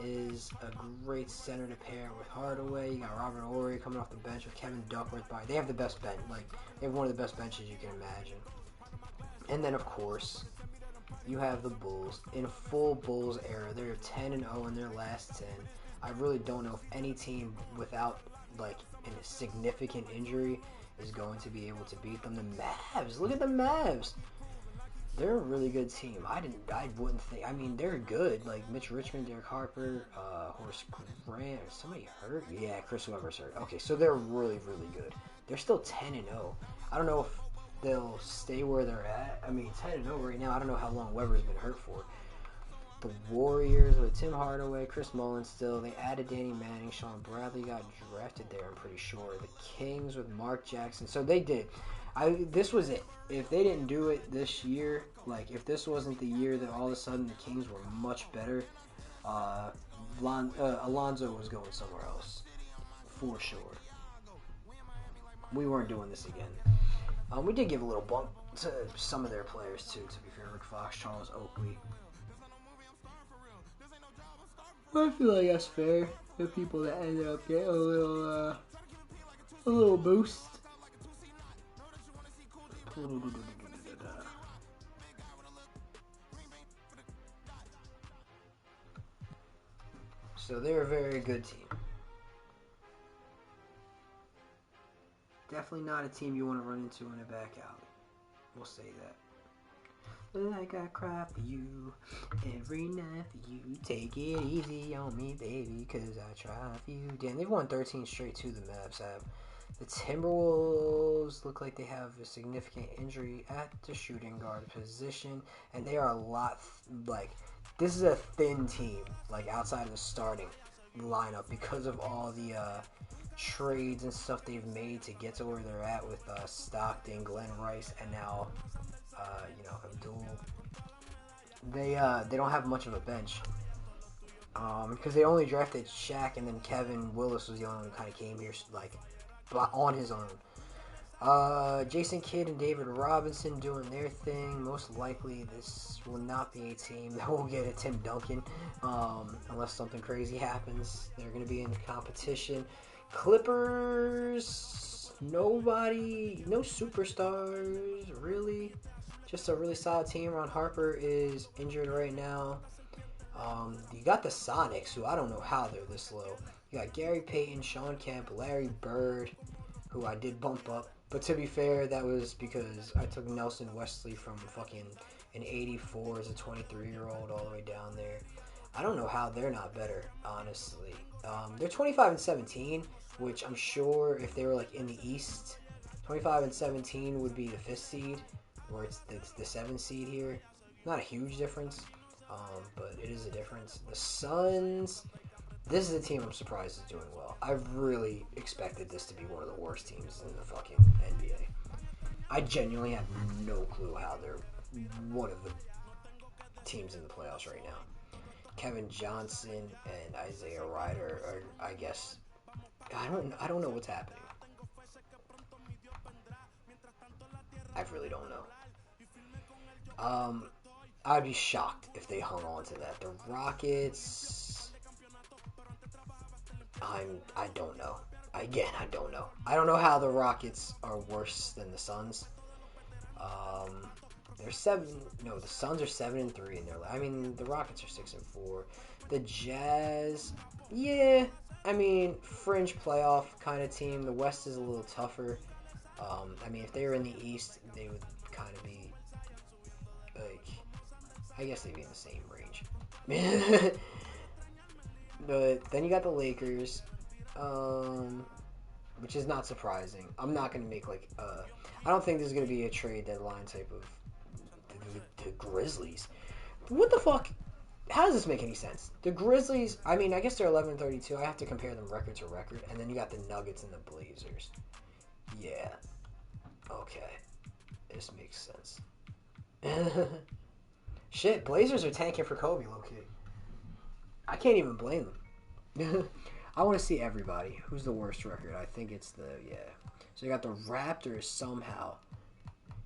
is a great center to pair with Hardaway. You got Robert Horry coming off the bench with Kevin Duckworth. They have the best bench. They have one of the best benches you can imagine. And then, of course, you have the Bulls in full Bulls era. They're 10-0 in their last 10. I really don't know if any team without a significant injury is going to be able to beat them. The Mavs. Look at the Mavs. They're a really good team. I wouldn't think. I mean, they're good. Like Mitch Richmond, Derek Harper, Horace Grant. Is somebody hurt? Yeah, Chris Webber's hurt. Okay, so they're really, really good. They're still 10-0. I don't know if they'll stay where they're at. I mean, 10-0 right now. I don't know how long Weber's been hurt for. The Warriors with Tim Hardaway, Chris Mullins still. They added Danny Manning. Sean Bradley got drafted there, I'm pretty sure. The Kings with Mark Jackson. So they did. This was it. If they didn't do it this year, like if this wasn't the year that all of a sudden the Kings were much better, Alonzo was going somewhere else. For sure. We weren't doing this again. We did give a little bump to some of their players too, to be fair. Rick Fox, Charles Oakley. I feel like that's fair. The people that ended up getting a little boost. So they're a very good team. Definitely not a team you want to run into in a back alley. We'll say that. Like I cry for you every night for you. Take it easy on me, baby, cause I try for you. Damn, they've won 13 straight too, the Mavs have. The Timberwolves look like they have a significant injury at the shooting guard position, and they are a lot, this is a thin team, like, outside of the starting lineup because of all the, trades and stuff they've made to get to where they're at with, Stockton, Glenn Rice, and now, Abdul. They don't have much of a bench. Because they only drafted Shaq, and then Kevin Willis was the only one who kind of came here, on his own. Jason Kidd and David Robinson doing their thing. Most likely, this will not be a team that will get a Tim Duncan, unless something crazy happens. They're going to be in the competition. Clippers, no superstars, really. Just a really solid team. Ron Harper is injured right now. You got the Sonics, who I don't know how they're this low. You got Gary Payton, Sean Kemp, Larry Bird, who I did bump up. But to be fair, that was because I took Nelson Wesley from fucking an 84 as a 23-year-old all the way down there. I don't know how they're not better, honestly. They're 25-17, which I'm sure if they were like in the East, 25-17 would be the 5th seed, or it's the 7th seed here. Not a huge difference, but it is a difference. The Suns, this is a team I'm surprised is doing well. I really expected this to be one of the worst teams in the fucking NBA. I genuinely have no clue how they're one of the teams in the playoffs right now. Kevin Johnson and Isaiah Ryder are, I guess, I don't know what's happening. I really don't know. I'd be shocked if they hung on to that. The Rockets, I don't know. Again, I don't know. I don't know how the Rockets are worse than the Suns. They're the Suns are 7-3 in their life. I mean, the Rockets are 6-4. The Jazz, yeah, I mean, fringe playoff kind of team. The West is a little tougher. I mean, if they were in the East, they would kind of be like, I guess they'd be in the same range. But then you got the Lakers, which is not surprising. I'm not going to make I don't think there's going to be a trade deadline type of the Grizzlies. What the fuck? How does this make any sense? The Grizzlies, I mean, I guess they're 11-32. I have to compare them record to record. And then you got the Nuggets and the Blazers. Yeah. Okay. This makes sense. Shit, Blazers are tanking for Kobe, low-key. I can't even blame them. I want to see everybody. Who's the worst record? I think it's So you got the Raptors somehow,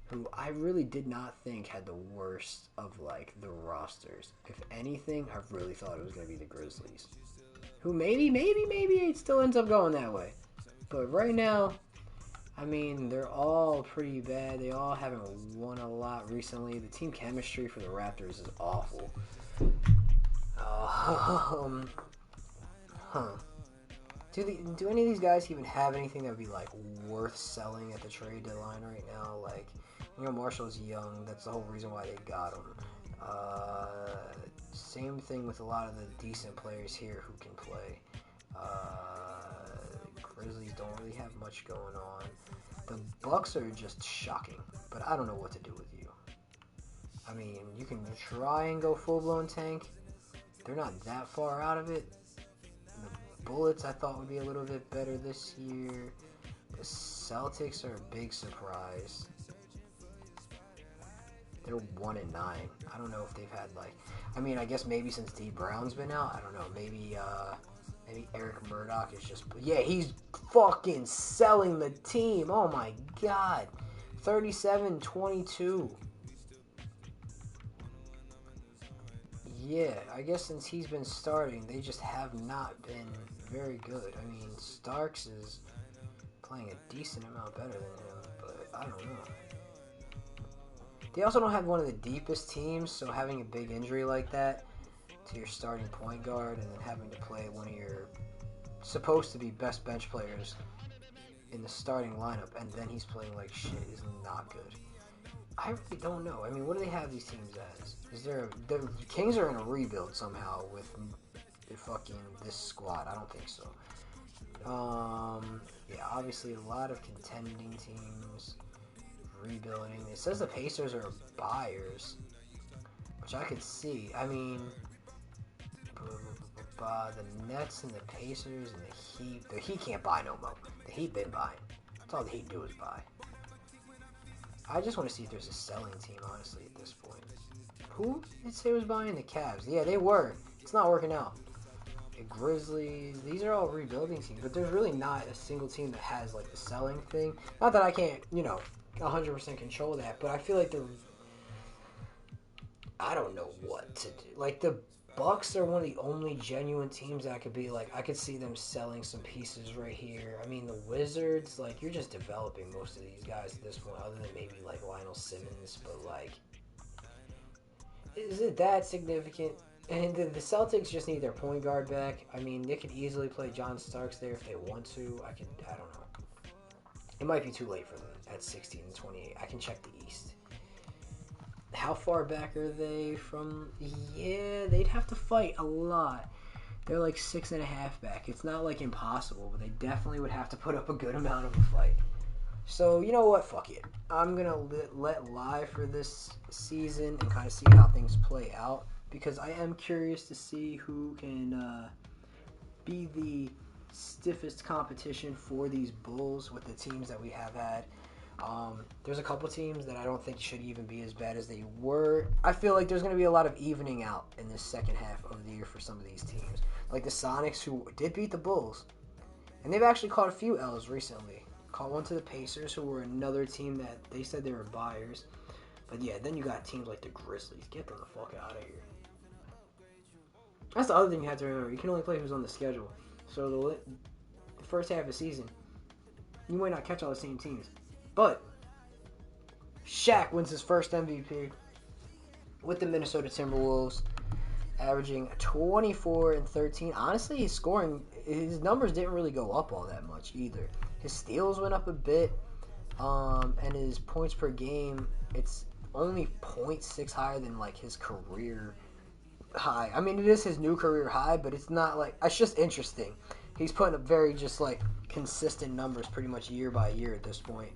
who I really did not think had the worst of, the rosters. If anything, I really thought it was going to be the Grizzlies. Who maybe it still ends up going that way. But right now, I mean, they're all pretty bad. They all haven't won a lot recently. The team chemistry for the Raptors is awful. Do any of these guys even have anything that would be, worth selling at the trade deadline right now? Marshall's young. That's the whole reason why they got him. Same thing with a lot of the decent players here who can play. Grizzlies don't really have much going on. The Bucks are just shocking, but I don't know what to do with you. I mean, you can try and go full-blown tank. They're not that far out of it. The Bullets I thought would be a little bit better this year. The Celtics are a big surprise. They're 1-9. I don't know if they've had like. I mean, I guess maybe since D Brown's been out. I don't know. Maybe Eric Murdoch is just. Yeah, he's fucking selling the team. Oh my god, 37-22. Yeah, I guess since he's been starting, they just have not been very good. I mean, Starks is playing a decent amount better than him, but I don't know. They also don't have one of the deepest teams, so having a big injury like that to your starting point guard and then having to play one of your supposed to be best bench players in the starting lineup and then he's playing like shit is not good. I really don't know. I mean, what do they have these teams as? The Kings are in a rebuild somehow with fucking this squad. I don't think so. Yeah, obviously a lot of contending teams rebuilding. It says the Pacers are buyers, which I could see. I mean, the Nets and the Pacers and the Heat. The Heat can't buy no more. The Heat been buying. That's all the Heat do is buy. I just want to see if there's a selling team, honestly, at this point. Who did say was buying? The Cavs. Yeah, they were. It's not working out. The Grizzlies. These are all rebuilding teams, but there's really not a single team that has, like, the selling thing. Not that I can't, 100% control that, but I feel like I don't know what to do. Like, the Bucks are one of the only genuine teams that could be like, I could see them selling some pieces right here. I mean, the Wizards, like, you're just developing most of these guys at this point, other than maybe like Lionel Simmons, but like, is it that significant? And the Celtics just need their point guard back. I mean, they could easily play John Starks there if they want to. I don't know. It might be too late for them at 16-28. I can check the East. How far back are they from? Yeah, they'd have to fight a lot. They're like 6.5 back. It's not like impossible, but they definitely would have to put up a good amount of a fight. So, you know what? Fuck it. I'm going to let live for this season and kind of see how things play out, because I am curious to see who can be the stiffest competition for these Bulls with the teams that we have had. There's a couple teams that I don't think should even be as bad as they were. I feel like there's going to be a lot of evening out in this second half of the year for some of these teams. Like the Sonics, who did beat the Bulls. And they've actually caught a few L's recently. Caught one to the Pacers, who were another team that they said they were buyers. But yeah, then you got teams like the Grizzlies. Get them the fuck out of here. That's the other thing you have to remember. You can only play who's on the schedule. So the first half of the season, you might not catch all the same teams. But Shaq wins his first MVP with the Minnesota Timberwolves, averaging 24 and 13. Honestly, his numbers didn't really go up all that much either. His steals went up a bit, and his points per game, it's only 0.6 higher than like his career high. I mean, it is his new career high, but it's not like, it's just interesting. He's putting up very just like consistent numbers pretty much year by year at this point.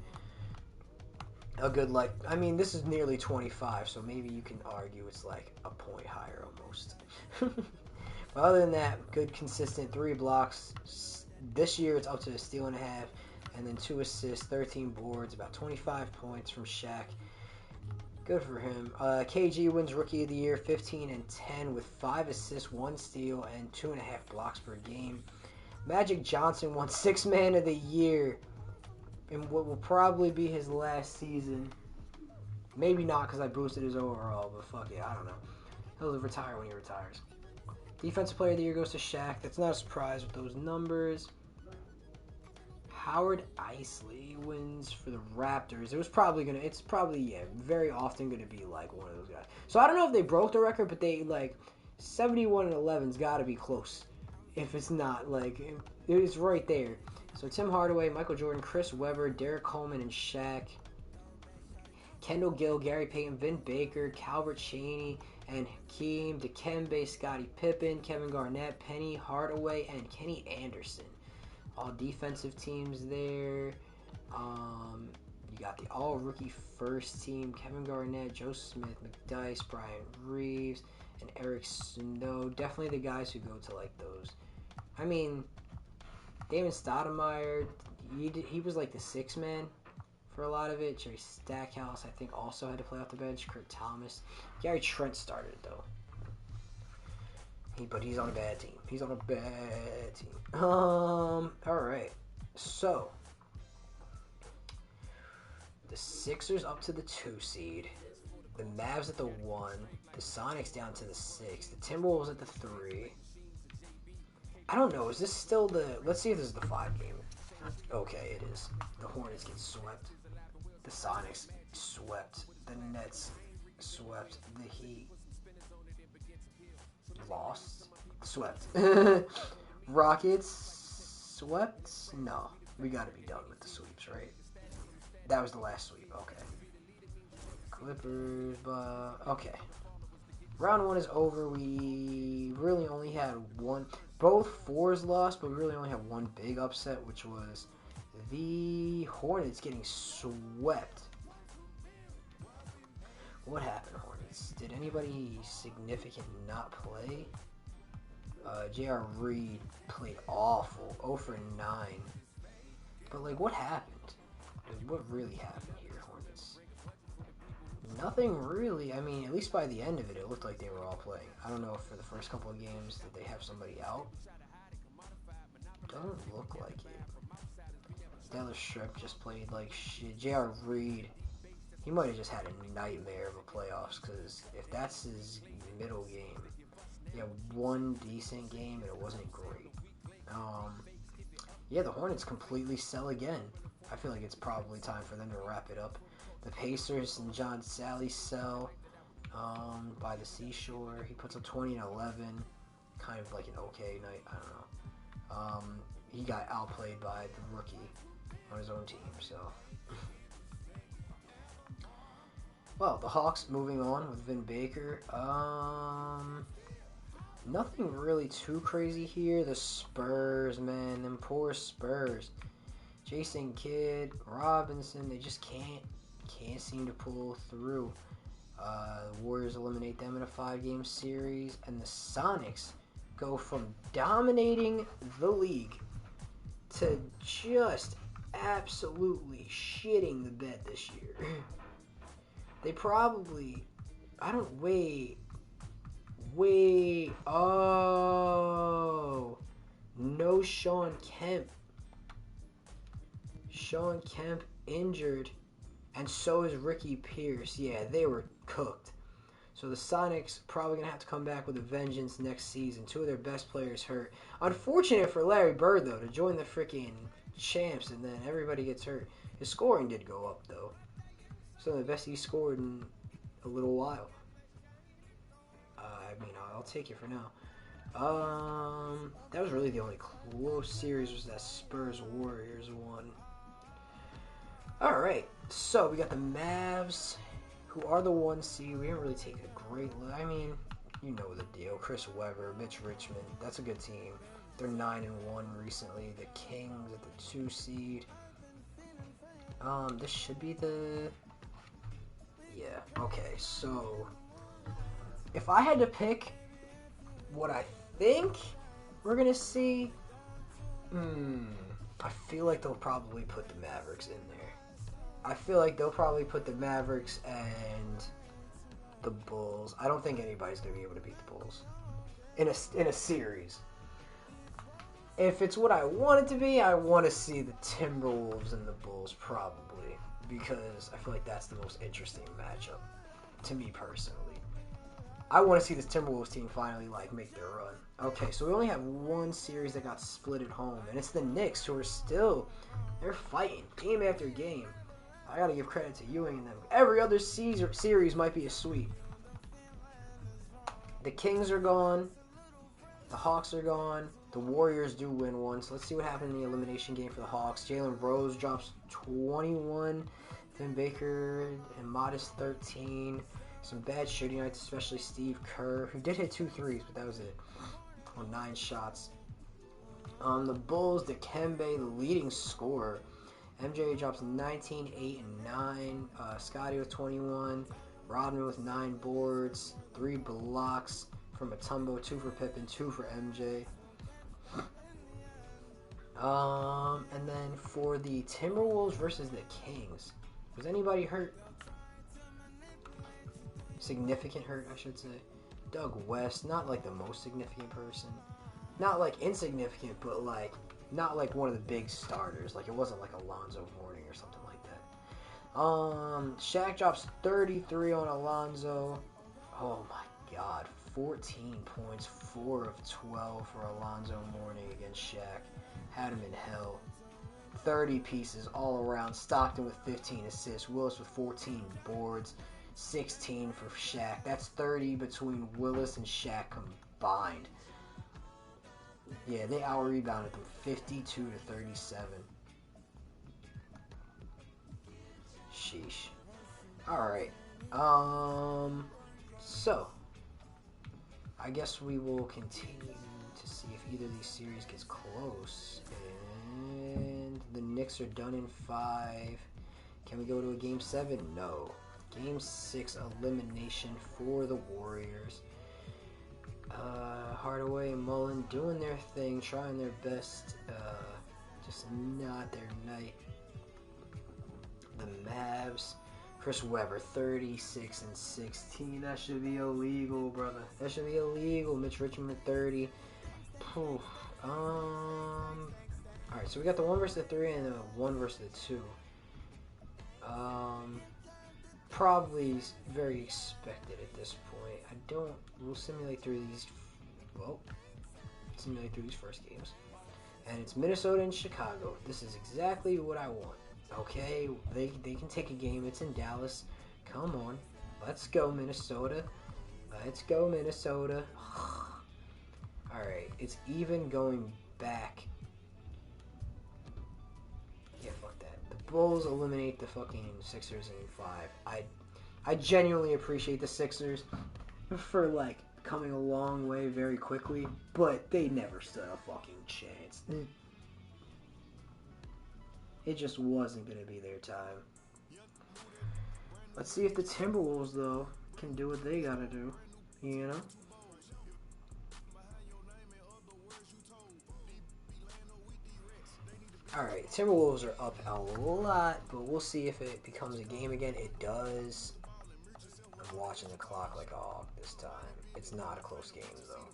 A good, like, I mean, this is nearly 25, so maybe you can argue it's like a point higher almost. But other than that, good consistent 3 blocks. This year it's up to a steal and a half, and then 2 assists, 13 boards, about 25 points from Shaq. Good for him. KG wins Rookie of the Year, 15 and 10 with 5 assists, 1 steal, and 2.5 blocks per game. Magic Johnson won 6 Man of the Year in what will probably be his last season. Maybe not, because I boosted his overall, but fuck it, I don't know. He'll retire when he retires. Defensive Player of the Year goes to Shaq. That's not a surprise with those numbers. Howard Isley wins for the Raptors. It's probably very often gonna be like one of those guys. So I don't know if they broke the record, but they like 71 and 11's got to be close. If it's not, like, it's right there. So Tim Hardaway, Michael Jordan, Chris Webber, Derek Coleman, and Shaq. Kendall Gill, Gary Payton, Vin Baker, Calvert Chaney, and Hakeem, Dikembe, Scottie Pippen, Kevin Garnett, Penny Hardaway, and Kenny Anderson. all defensive teams there. You got the all rookie first team: Kevin Garnett, Joe Smith, McDyess, Brian Reeves, and Eric Snow. Definitely the guys who go to like those. I mean, Damon Stoudemire, he was like the sixth man for a lot of it. Jerry Stackhouse, I think, also had to play off the bench. Kurt Thomas. Gary Trent started, though. But he's on a bad team. He's on a bad team. Alright. So, the Sixers up to the 2 seed. The Mavs at the 1. The Sonics down to the 6. The Timberwolves at the 3. I don't know. Is this still the... Let's see if this is the 5 game. Okay, it is. The Hornets get swept. The Sonics swept. The Nets swept. The Heat lost. Swept. Rockets swept? No. We gotta be done with the sweeps, right? That was the last sweep. Okay. Clippers, but... Okay. Round 1 is over. We really only had one. Both fours lost, but we really only had one big upset, which was the Hornets getting swept. What happened, Hornets? Did anybody significant not play? J.R. Reed played awful. 0 for 9. But, like, what happened? What really happened here, Hornets? Nothing really. I mean, at least by the end of it, it looked like they were all playing. I don't know if for the first couple of games did they have somebody out. Doesn't look like it. Dallas Strip just played like shit. J.R. Reed, he might have just had a nightmare of a playoffs, because if that's his middle game, he had one decent game and it wasn't great. Yeah, the Hornets completely sell again. I feel like it's probably time for them to wrap it up. The Pacers and John Sally sell by the seashore. He puts up 20 and 11. Kind of like an okay night. I don't know. He got outplayed by the rookie on his own team. So, well, the Hawks moving on with Vin Baker. Nothing really too crazy here. The Spurs, man, them poor Spurs. Jason Kidd, Robinson, they just can't seem to pull through. The Warriors eliminate them in a 5-game series, and the Sonics go from dominating the league to just absolutely shitting the bed this year. They probably, oh, no Shawn Kemp. Shawn Kemp injured, and so is Ricky Pierce. Yeah, they were cooked. So the Sonics probably going to have to come back with a vengeance next season. 2 of their best players hurt. Unfortunate for Larry Bird, though, to join the freaking champs, and then everybody gets hurt. His scoring did go up, though. Some of the best he scored in a little while. I mean, I'll take it for now. That was really the only close series, was that Spurs-Warriors one. Alright, so we got the Mavs, who are the 1 seed. We didn't really take a great look. I mean, you know the deal. Chris Webber, Mitch Richmond, that's a good team. They're 9-1 recently. The Kings at the 2 seed. This should be the... Yeah, okay, so... If I had to pick what I think we're going to see... I feel like they'll probably put the Mavericks in there. I feel like they'll probably put the Mavericks and the Bulls. I don't think anybody's going to be able to beat the Bulls in a series. If it's what I want it to be, I want to see the Timberwolves and the Bulls probably, because I feel like that's the most interesting matchup to me personally. I want to see this Timberwolves team finally make their run. Okay, so we only have 1 series that got split at home, and it's the Knicks, who are they're fighting game after game. I gotta give credit to Ewing and them. Every other series might be a sweep. The Kings are gone. The Hawks are gone. The Warriors do win one. So let's see what happened in the elimination game for the Hawks. Jalen Rose drops 21. Vin Baker and modest 13. Some bad shooting nights, especially Steve Kerr, who did hit 2 threes, but that was it. On 9 shots. The Bulls, Dikembe, the leading scorer. MJ drops 19, 8, and 9. Scotty with 21. Rodman with 9 boards, 3 blocks for Mutombo, 2 for Pippen, 2 for MJ. And then for the Timberwolves versus the Kings, was anybody hurt? Significant hurt, I should say. Doug West, not like the most significant person. Not like insignificant, but like not like one of the big starters. Like it wasn't like Alonzo Mourning or something like that. Shaq drops 33 on Alonzo. Oh my god, 14 points, 4 of 12 for Alonzo Mourning against Shaq. Had him in hell. 30 pieces all around. Stockton with 15 assists. Willis with 14 boards. 16 for Shaq. That's 30 between Willis and Shaq combined. Yeah, they out-rebounded them 52 to 37. Sheesh. Alright. So I guess we will continue to see if either of these series gets close. And the Knicks are done in 5. Can we go to a game 7? No. Game 6 elimination for the Warriors. Hardaway and Mullen doing their thing, trying their best. Just not their night. The Mavs, Chris Webber, 36 and 16. That should be illegal, brother. That should be illegal. Mitch Richmond with 30. All right, so we got the 1 versus the 3 and the 1 versus the 2. Probably very expected at this point. We'll simulate through these. Well, simulate through these first games, and it's Minnesota and Chicago. This is exactly what I want. Okay, they can take a game. It's in Dallas. Come on, let's go Minnesota. Let's go Minnesota. All right, it's even going back. Yeah, fuck that. The Bulls eliminate the fucking Sixers in 5. I genuinely appreciate the Sixers for like coming a long way very quickly, but they never stood a fucking chance. It just wasn't going to be their time. Let's see if the Timberwolves, though, can do what they got to do. You know? Alright, Timberwolves are up a lot, but we'll see if it becomes a game again. It does. I'm watching the clock like a hawk this time. It's not a close game, though.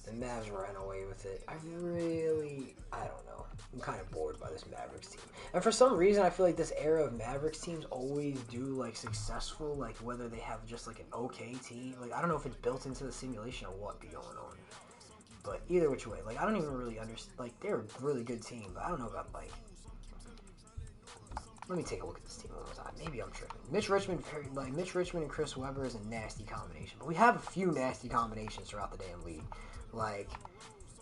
The Mavs ran away with it. I don't know. I'm kind of bored by this Mavericks team. And for some reason, I feel like this era of Mavericks teams always do, like, successful, like, whether they have just, like, an okay team. Like, I don't know if it's built into the simulation or what be going on. But either which way, like, I don't even really understand. Like, they're a really good team, but I don't know about, like... Let me take a look at this team one more time. Maybe I'm tripping. Mitch Richmond and Chris Webber is a nasty combination. But we have a few nasty combinations throughout the damn league. Like,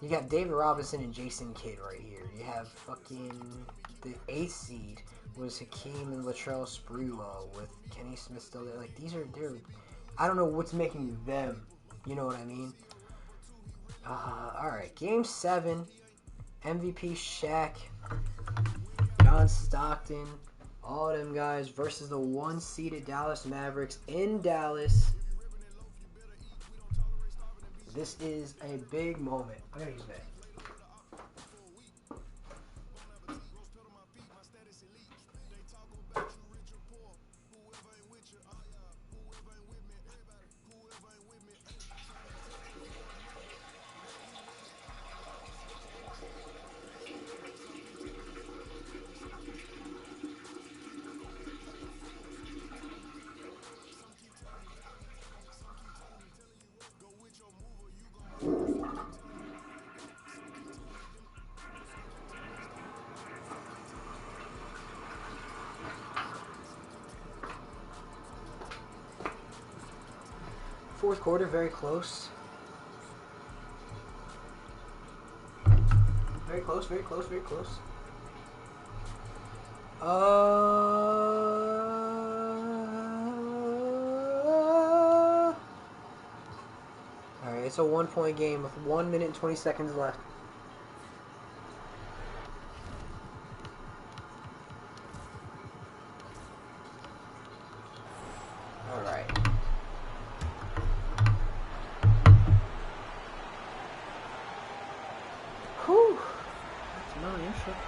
you got David Robinson and Jason Kidd right here. You have fucking the 8th seed was Hakeem and Latrell Sprewell with Kenny Smith still there. Like, they're I don't know what's making them. You know what I mean? Alright, game 7. MVP Shaq, John Stockton, all them guys versus the 1-seeded Dallas Mavericks in Dallas. This is a big moment. I'm going to use that. Fourth quarter, very close. Very close, very close, very close. Alright, it's a 1-point game with 1 minute and 20 seconds left. No, you're sure.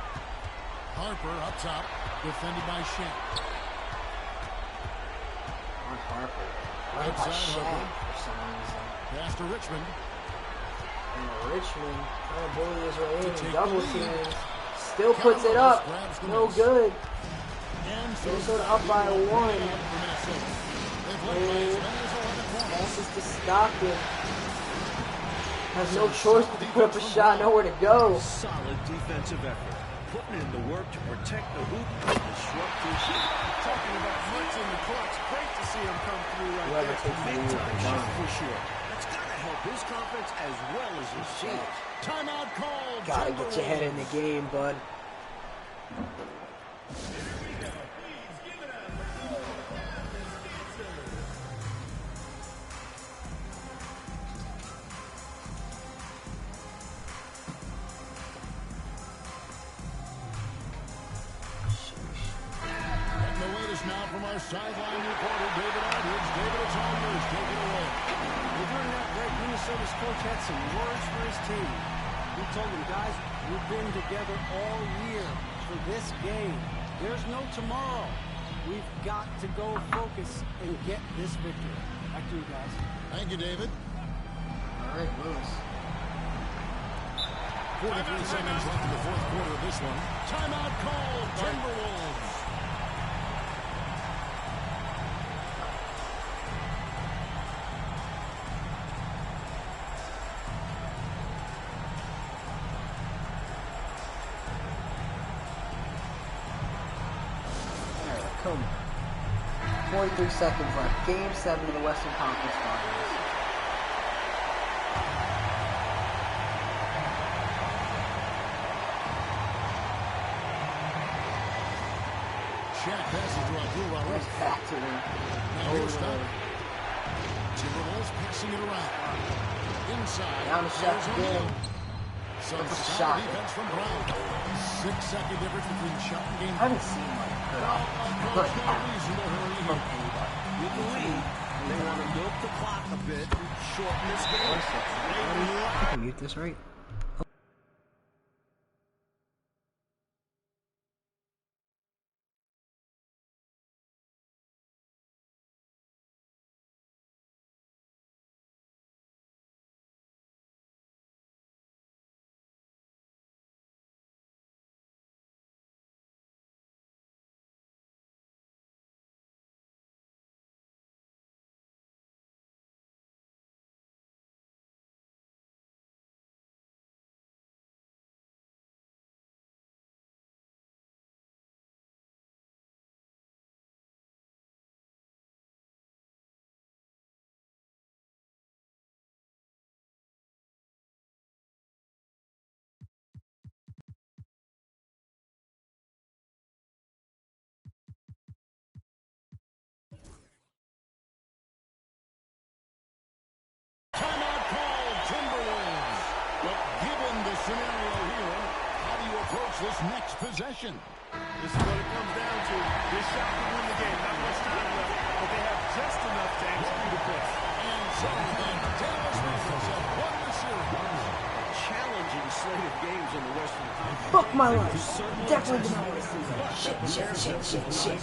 Harper up top, defended by Shank. On Harper. Right by Outside Shaq Harper. for some reason. Pass to Richmond. And Richmond trying to bully his way To in. take Double the lead. team. Still puts it up. Grabs the No miss. good. And Minnesota up by They've 1. led by as many as 11 points. Passes to Stockton. Has no choice but to put up a shot. Nowhere to go. Solid defensive effort. Putting in the work to protect the hoop and disrupt the shot. Talking about mutts in the clutch. Great to see him come through right Whoever there. takes the lead Big with time the shot gun. for sure. That's got to help his confidence as well as his team. Timeout called. Gotta get your head in the game, bud. And the wait is now from our sideline reporter, David Aldridge. David, it's all yours. Take it away. Well, during that break, Minnesota's coach had some words for his team. He told them, guys, we've been together all year for this game. There's no tomorrow. We've got to go focus and get this victory. Back to you guys. Thank you, David. All right, Lewis. 43 seconds left in the fourth quarter of this one. Timeout called. Timberwolves. All right, come on. 43 seconds left. Game 7 of the Western Conference Finals. Shaq passes to Abdul-Rahman. Let's back to him. Now here's Stockton. Timberwolves passing it around. Inside. Down to Shaq There's again. O'Neal. Some That's a solid shot. defense from Brown. 6-second difference between shot and game. I haven't seen like good There's good no reason to hurry from here. anybody. With the lead, they want to milk the clock a bit and shorten this game. I can mute this, right? Timeout called. Timberwolves. But given the scenario here, how do you approach this next possession? This is what it comes down to. This shot can win the game. Not much time left, but they have just enough to execute a pass. And so then, Dallas Mavericks have won the series. Challenging slate of games in the Western Conference. Fuck my life. Certainly Definitely did not want to see that. Shit.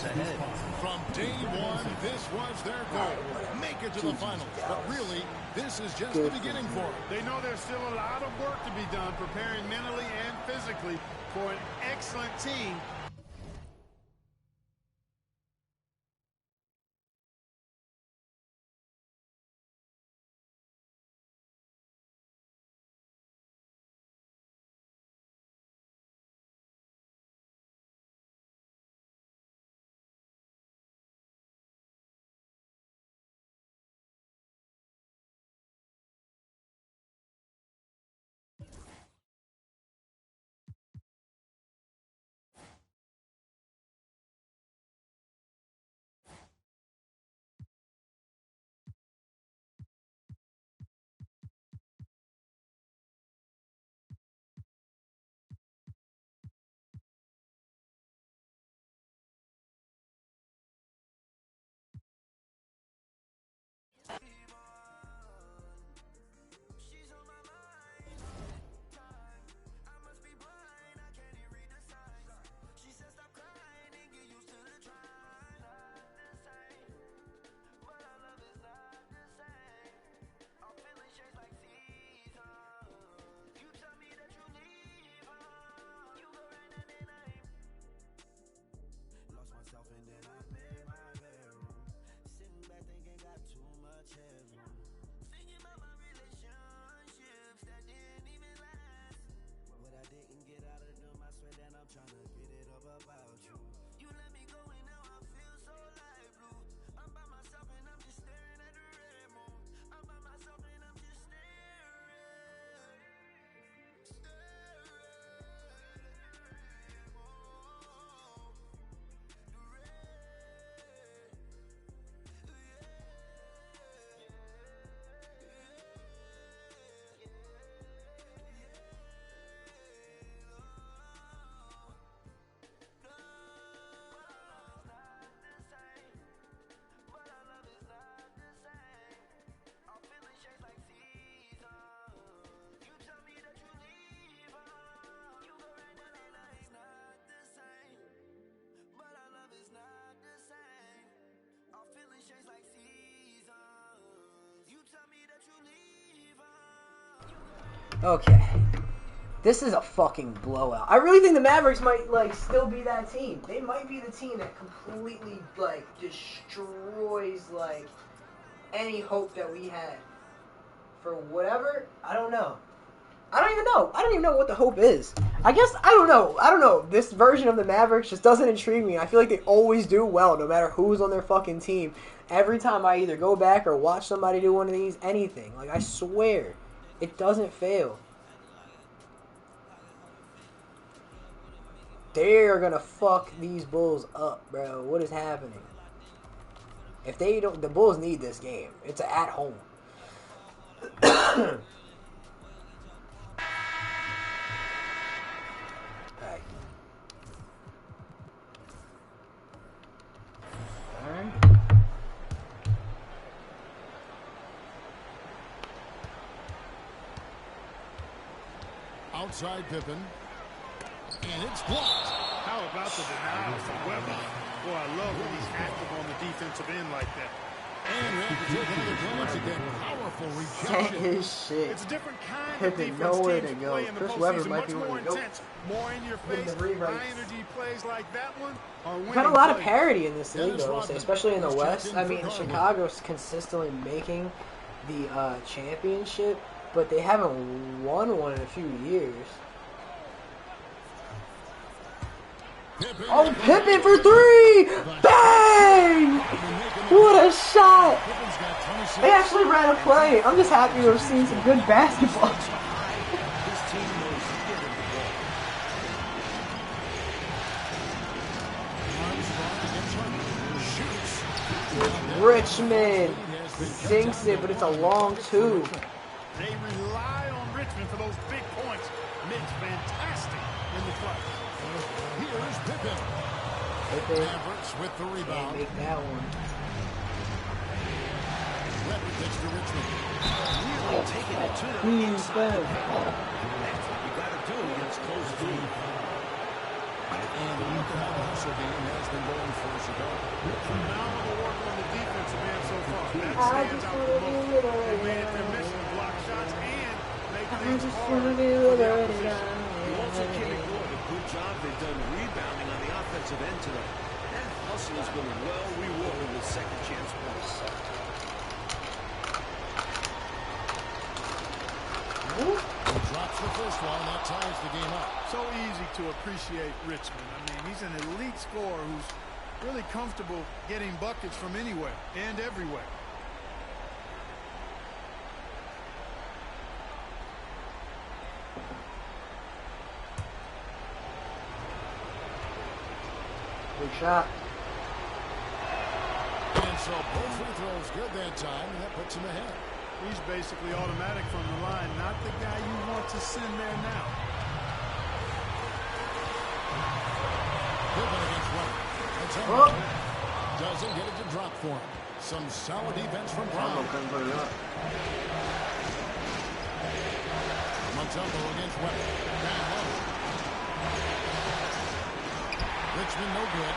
ahead. From day one, this was their goal. Make it to the finals. But really, this is just the beginning for them. They know there's still a lot of work to be done preparing mentally and physically for an excellent team Okay. This is a fucking blowout. I really think the Mavericks might, like, still be that team. They might be the team that completely, like, destroys, like, any hope that we had. For whatever, I don't know. I don't even know what the hope is. I guess, I don't know. This version of the Mavericks just doesn't intrigue me. I feel like they always do well, no matter who's on their fucking team. Every time I either go back or watch somebody do one of these, anything. Like, I swear, it doesn't fail. They're gonna fuck these Bulls up, bro. What is happening? If they don't, the Bulls need this game. It's at home. Right. Alright. Outside Pippen. And it's blocked. How about the denial from Webber? Boy, I love when he's active on the defensive end like that. And we have to take another glance again. Powerful That rejection. is shit. It's a different kind of Pippen, defense nowhere teams to go. play in the Chris Webber postseason. might Much be more one to go. intense, more in your Getting face, the rewrites. high energy plays like that one are winning We've had a lot of plays. parity in this league, Dennis though, Rodman especially in the was West. checked I in mean, for Garland. Chicago's consistently making the championship, but they haven't won one in a few years. Pippen. Oh, Pippen for three! Bang! What a shot! Pippen's got 26. They actually ran a play. I'm just happy to have seen some good basketball. His team knows to get him the ball. Armstrong against Harden. Shoots. Richmond sinks it, but it's a long two. They rely on Richmond for those big points. Nick's fantastic in the clutch. Here's Pippen. Pippen Mavericks with the can't rebound. make that one. Webber gets to Richmond. Really taking it to the inside. That's what you got to do against close team. And the hustle game has been going for Chicago. Phenomenal work on the defensive end so far. That I stands just out wanna the be most. with They her made it their now. mission to block shots and make I things just hard wanna be for with the her opposition. You also can't now. ignore the good job they've done rebounding on the offensive end tonight. That hustle has been well rewarded with second chance points. Drops the first one. That ties the game up. So easy to appreciate Richmond. I mean, he's an elite scorer who's really comfortable getting buckets from anywhere and everywhere. Good shot. And so both free throws good that time, and that puts him ahead. He's basically automatic from the line, not the guy you want to send there now. Pippen against Webber. That's him. Oh. Doesn't get it to drop for him. Some solid defense from Brown. Montempo against Webber. Bang low. Richmond no good.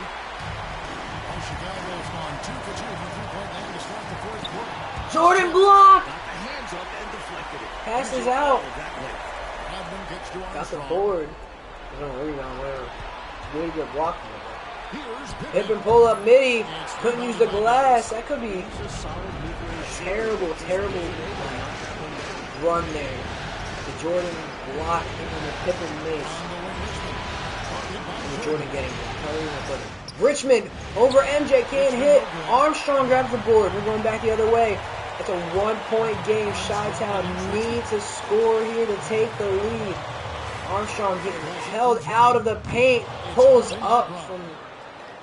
Oh, Chicago's gone 2 for 2 from three-point land to start the fourth quarter. Jordan block. Got the hands up and deflected it. Passes Easy out. foul that way. Rodman gets to Got the Armstrong. board. He's on a rebound, whatever. Good to get blocked. Here's Pippen pull up midi. Couldn't use the glass. That could be He's a solid mid-range terrible, terrible run there. The Jordan block and the Pippen miss. And the Jordan getting it. Richmond over MJ can't hit. Armstrong grabs the board. We're going back the other way. It's a 1-point game. Chi-Town needs to score here to take the lead. Armstrong getting held out of the paint. Pulls up from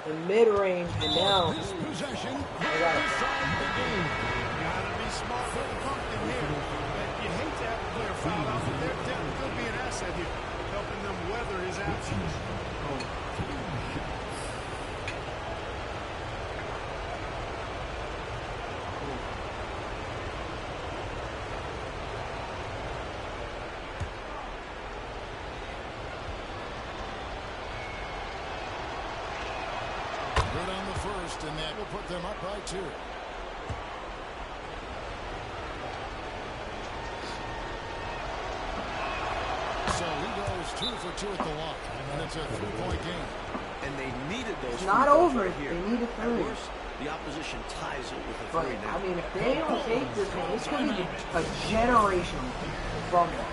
the mid-range. And now possession. they got it. Gotta be smart with the pumpkin here. But you hate to have a player foul out, but their depth could be an asset here, helping them weather his absence. Good on the first, and that will put them up by 2. is 2 for 2 at the line, and it's a 3-point game. And they needed those. It's not over. Right here. They need a At three. worst, the opposition ties it with a But, three now. I mean, if they don't take this one, it's going to be a generational from them.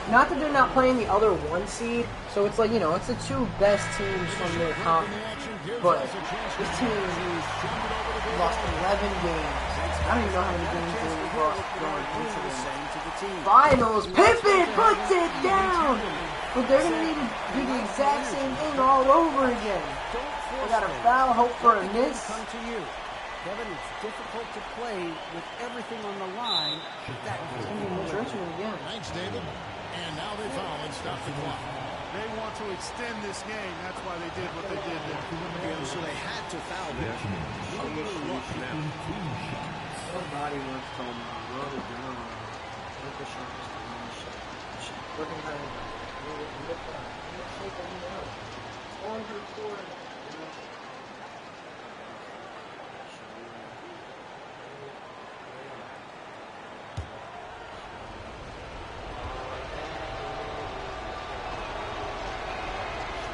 Not that they're not playing the other 1 seed, so it's like, you know, it's the 2 best teams from their conference. But this team lost 11 games. I don't even know how many games they lost going into the finals. Pippen puts it down! But they're going to need to do the exact same thing all over again. They got a foul, hope for a miss. Come to you. Kevin, it's difficult to play with everything on the line. That Interesting again. Thanks, David. And now they foul and stop the clock. They want to extend this game. That's why they did what they did there. And so they had to foul there. A little rough now. Somebody once told me, roll it down. Look at Sharks. Looking at it. On her court.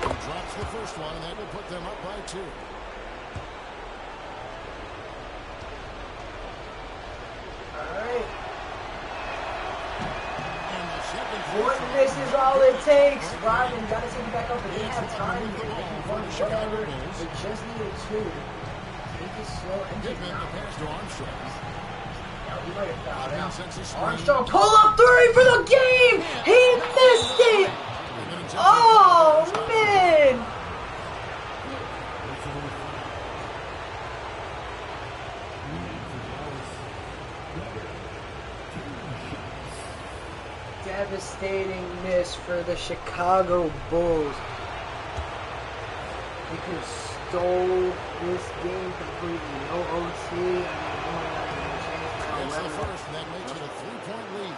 Drops the first one, and that will put them up by 2. Alright. And the second One miss is all it takes. Rodman got to take it back up, but they have time. They can run whatever. They just needed 2. Take it slow and just Pittman, the pass to Armstrong. he might have fouled out. Sends a screen. Armstrong pull up 3 for the game. He missed it. Oh man. Devastating miss for the Chicago Bulls. They could have stole this game completely. No OT. It's the first, and that makes it a 3-point lead.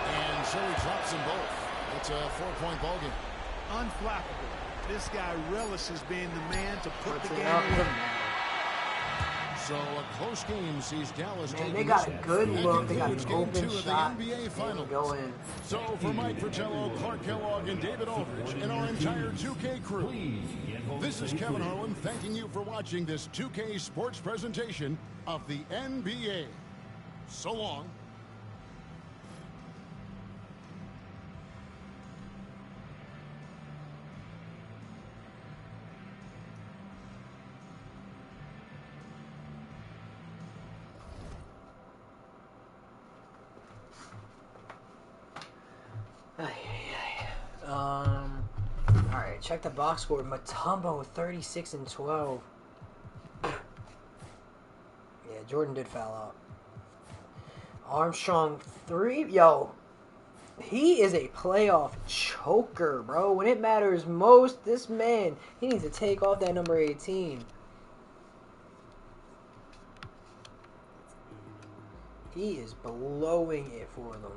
And so he drops them both. It's a 4-point ballgame. Unflappable. This guy relishes being the man to put the game Up away. the So a close game sees Dallas Man, taking they got a this good and look. They got an concludes game open 2 of shot. the NBA They Finals. go in. So for Mike Fratello, Clark Kellogg, and David Aldridge, and our entire 2K crew, this is Kevin Harlan thanking you for watching this 2K sports presentation of the NBA. So long. Alright, check the box score. Mutombo 36 and 12. Yeah, Jordan did foul out. Armstrong 3. Yo, he is a playoff choker, bro. When it matters most, this man, he needs to take off that number 18. He is blowing it for them.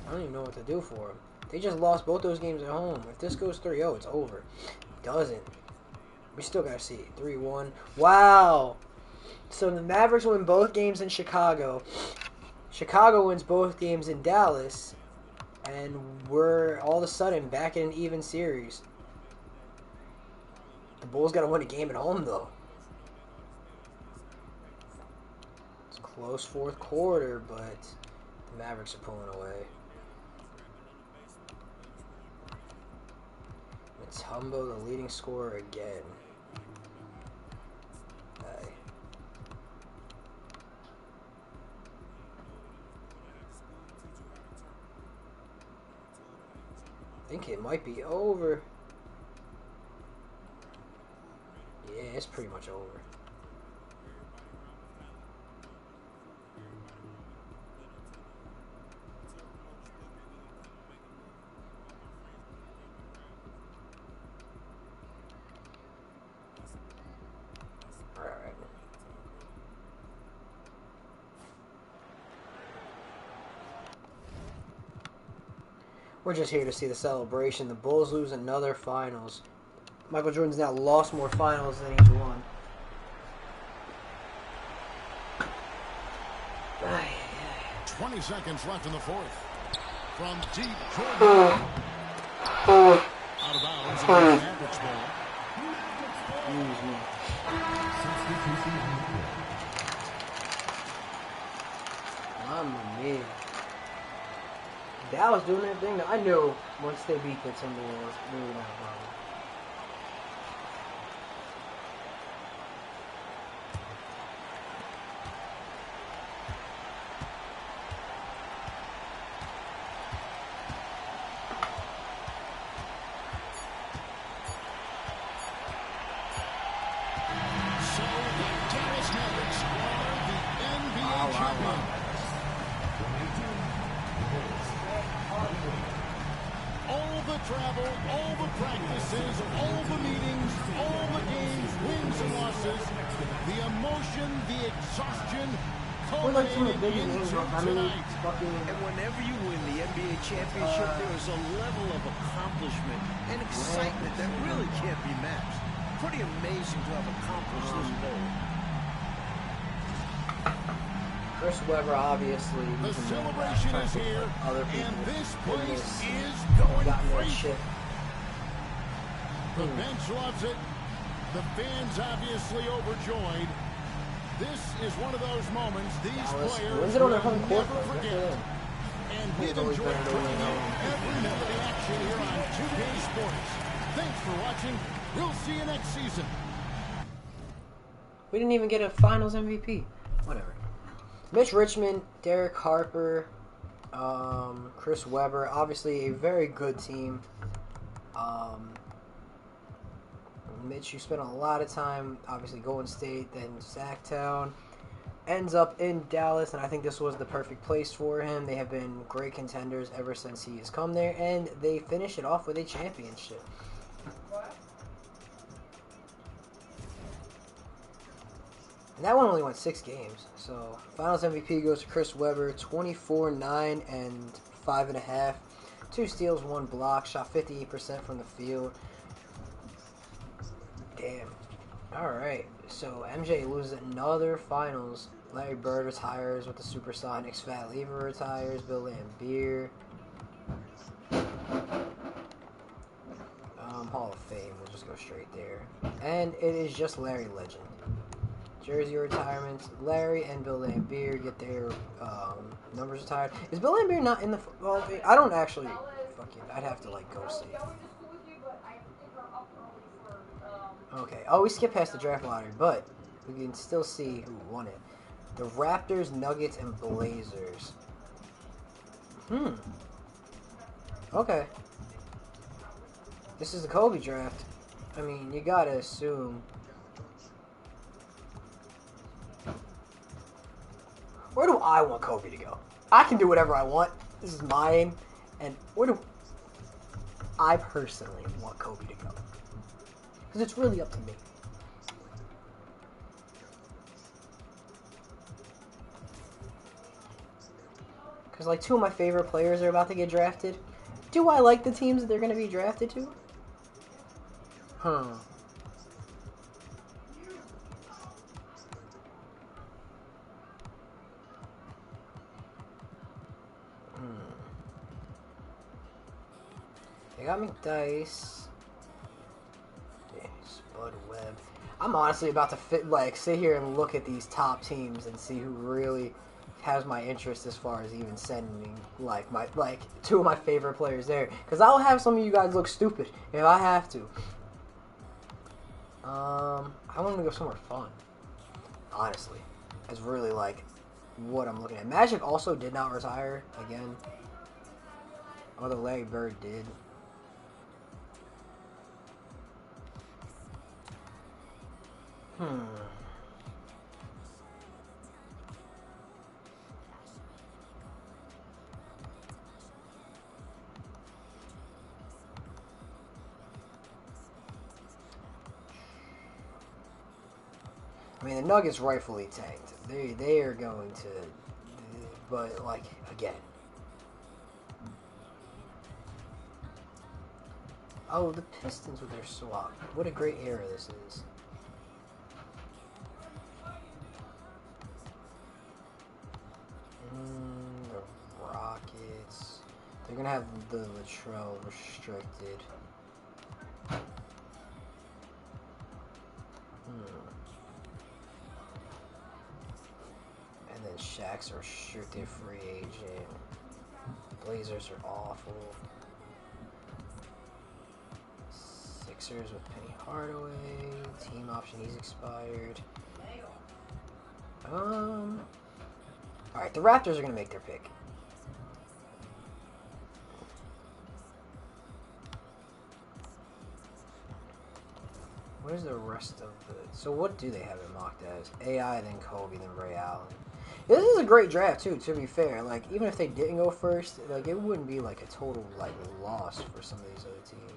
I don't even know what to do for him. They just lost both those games at home. If this goes 3-0, it's over. It doesn't. We still got to see it. 3-1. Wow. So the Mavericks win both games in Chicago. Chicago wins both games in Dallas. And we're all of a sudden back in an even series. The Bulls got to win a game at home, though. It's a close fourth quarter, but the Mavericks are pulling away. Mutombo, the leading scorer again. Hey. I think it might be over. Yeah, it's pretty much over. We're just here to see the celebration. The Bulls lose another finals. Michael Jordan's now lost more finals than he's won. 20 seconds left in the fourth. From deep, Jordan. Out of bounds, and the Mavericks ball. Man. Dallas doing their thing. I knew once they beat the Timberwolves, they were not a problem. So the Dallas Mavericks are the NBA champions. All the travel, all the practices, all the meetings, all the games, wins and losses, the emotion, the exhaustion, We're like some of the culminating biggest into names. I mean, tonight. fucking. And whenever you win the NBA championship, there is a level of accomplishment and excitement that really can't be matched. Pretty amazing to have accomplished this goal. Chris Webber, obviously. The he's been celebration trying is to put here, other people and this in place this, is going gotten their crazy. shit. The bench loves it. The fans obviously overjoyed. This is one of those moments these Dallas players wins it on their will home court, never though. Good for forget. them. And It's we've always enjoyed better to bringing win you at home. every minute of the action here on 2K Sports. Thanks for watching. We'll see you next season. We didn't even get a Finals MVP. Whatever. Mitch Richmond, Derek Harper, Chris Webber. Obviously, a very good team. Mitch, you spent a lot of time, obviously, Golden State, then Sacktown. Ends up in Dallas, and I think this was the perfect place for him. They have been great contenders ever since he has come there, and they finish it off with a championship. And that one only went 6 games. So, Finals MVP goes to Chris Webber, 24, 9, and 5.5. 2 steals, 1 block, shot 58% from the field. Damn. Alright, so MJ loses another Finals. Larry Bird retires with the Supersonics. Fat Lever retires. Bill Laimbeer. Hall of Fame. We'll just go straight there. And it is just Larry Legend. Jersey retirements. Larry and Bill Laimbeer get their numbers retired. Is Bill Laimbeer not in the Hall of Fame? I don't actually. Fuck it. I'd have to like go see. Okay. Oh, we skipped past the draft lottery, but we can still see who won it. The Raptors, Nuggets, and Blazers. Okay. This is the Kobe draft. I mean, you gotta assume. Where do I want Kobe to go? I can do whatever I want. This is mine. And where do I personally want Kobe to go? Because it's really up to me. Because, like, 2 of my favorite players are about to get drafted. Do I like the teams that they're going to be drafted to? Huh. They got McDice. Spud Webb. I'm honestly about to sit here and look at these top teams and see who really has my interest as far as even sending my 2 of my favorite players there, because I'll have some of you guys look stupid if I have to. I want them to go somewhere fun. Honestly, that's really what I'm looking at. Magic also did not retire again, although Larry Bird did. I mean, the Nuggets rightfully tanked. They are going to, but again. Oh, the Pistons with their swap. What a great era this is. They're gonna have the Latrell restricted. And then Shaq's a restricted free agent. Blazers are awful. Sixers with Penny Hardaway. Team option, he's expired. Alright, the Raptors are gonna make their pick. What is the rest of the... So what do they have it mocked as? AI, then Kobe, then Ray Allen. Yeah, this is a great draft, too, to be fair. Like, even if they didn't go first, like, it wouldn't be, like, a total, like, loss for some of these other teams.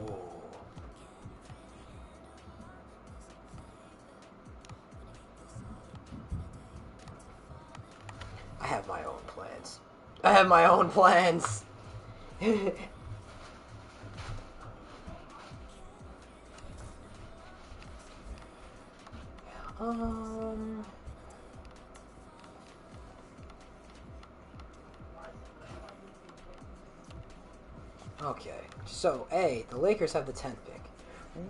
Ooh. I have my own plans. I have my own plans. Okay, so A, the Lakers have the 10th pick.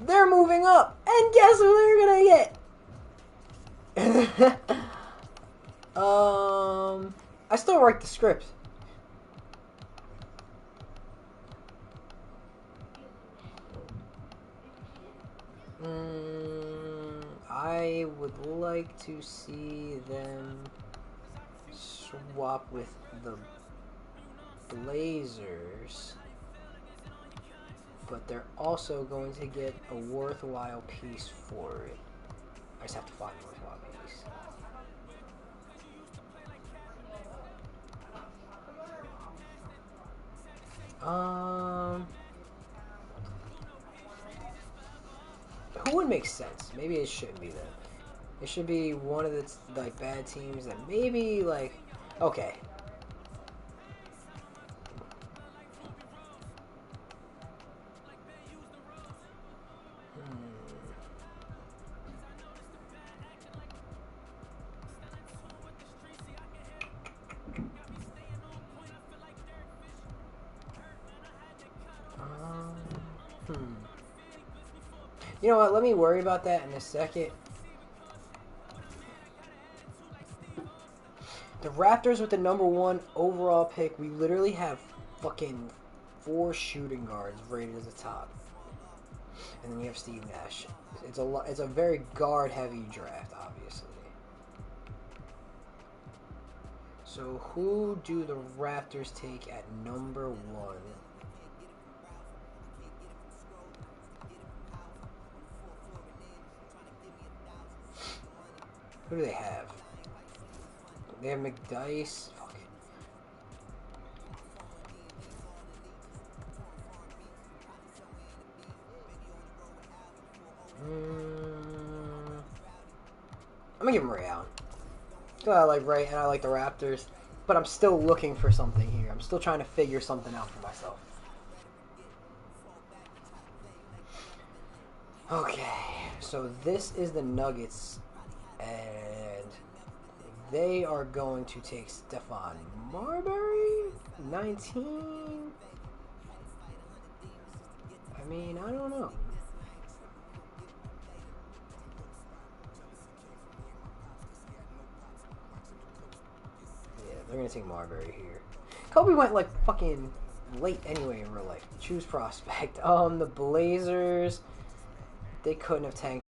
They're moving up, and guess who they're gonna get? I still write the script. I would like to see them swap with the Blazers, but they're also going to get a worthwhile piece for it. I just have to find a worthwhile piece. Who would make sense? Maybe it shouldn't be them. It should be one of the like bad teams that maybe like okay. You know what? Let me worry about that in a second. The Raptors with the #1 overall pick, we literally have fucking 4 shooting guards rated as the top, and then you have Steve Nash. It's a very guard-heavy draft, obviously. So who do the Raptors take at #1? Who do they have? They have McDyess. Fuck. I'm gonna give him Ray Allen. I like Ray and I like the Raptors, but I'm still looking for something here. I'm still trying to figure something out for myself. Okay, so this is the Nuggets, and they are going to take Stephon Marbury, 19. I mean, I don't know. Yeah, they're going to take Marbury here. Kobe went like fucking late anyway in real life. Choose prospect. The Blazers, they couldn't have tanked.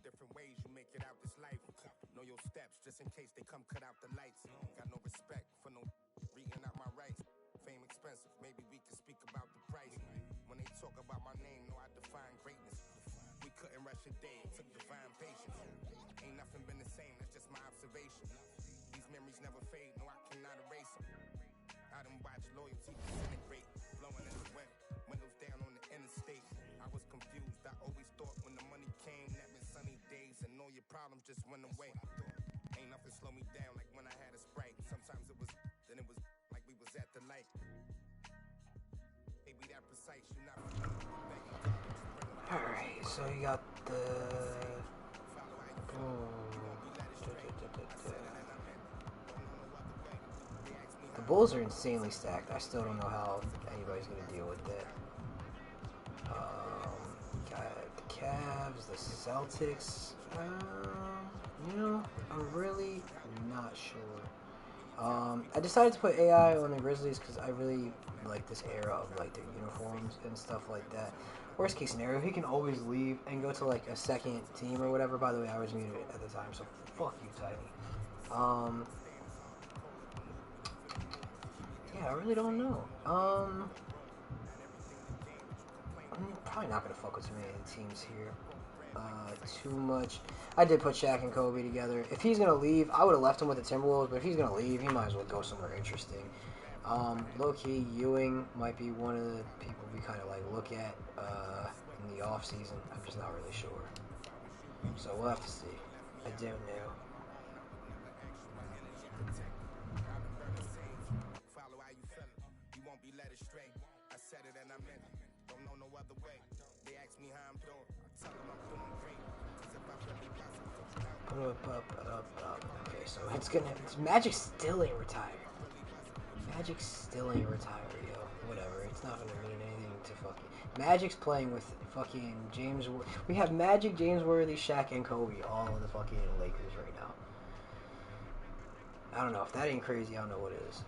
different ways you make it out this life. Know your steps just in case they come cut out the lights. Got no respect for no reading out my rights. Fame expensive, maybe we could speak about the price. When they talk about my name, know I define greatness. We couldn't rush a day, it took divine patience. Ain't nothing been the same, that's just my observation. These memories never fade, no I cannot erase them. I done watched loyalty disintegrate, blowing in the wind, windows down on the interstate. I was confused, I always thought when the money came, that meant sunny days and all your problems just went away. Ain't nothing slow me down like when I had a Sprite. Sometimes it was, then it was like we was at the light. Maybe that precise, you not Alright, so you got the... The Bulls are insanely stacked. I still don't know how anybody's going to deal with that. Got the Cavs, the Celtics. You know, I'm really not sure. I decided to put AI on the Grizzlies because I really like this era of like their uniforms and stuff like that. Worst case scenario, he can always leave and go to like a second team or whatever. By the way, I was muted at the time, so fuck you, Tiny. Yeah, I really don't know. I'm probably not gonna fuck with too many of the teams here. Too much. I did put Shaq and Kobe together. If he's gonna leave, I would have left him with the Timberwolves. But if he's gonna leave, he might as well go somewhere interesting. Low-key, Ewing might be one of the people we kind of like look at in the off season. I'm just not really sure. So we'll have to see. I don't know. Follow how you feel it. You won't be led astray. I said it and I meant it. Don't know no other way. They ask me how I'm doing. I tell them I'm doing great. Cause if I really got Okay, so it's Magic still ain't retired. Magic still ain't retired, yo. Whatever. It's not gonna mean anything to fucking... Magic's playing with fucking James... We have Magic, James Worthy, Shaq, and Kobe all in the fucking Lakers right now. I don't know. If that ain't crazy, I don't know what is.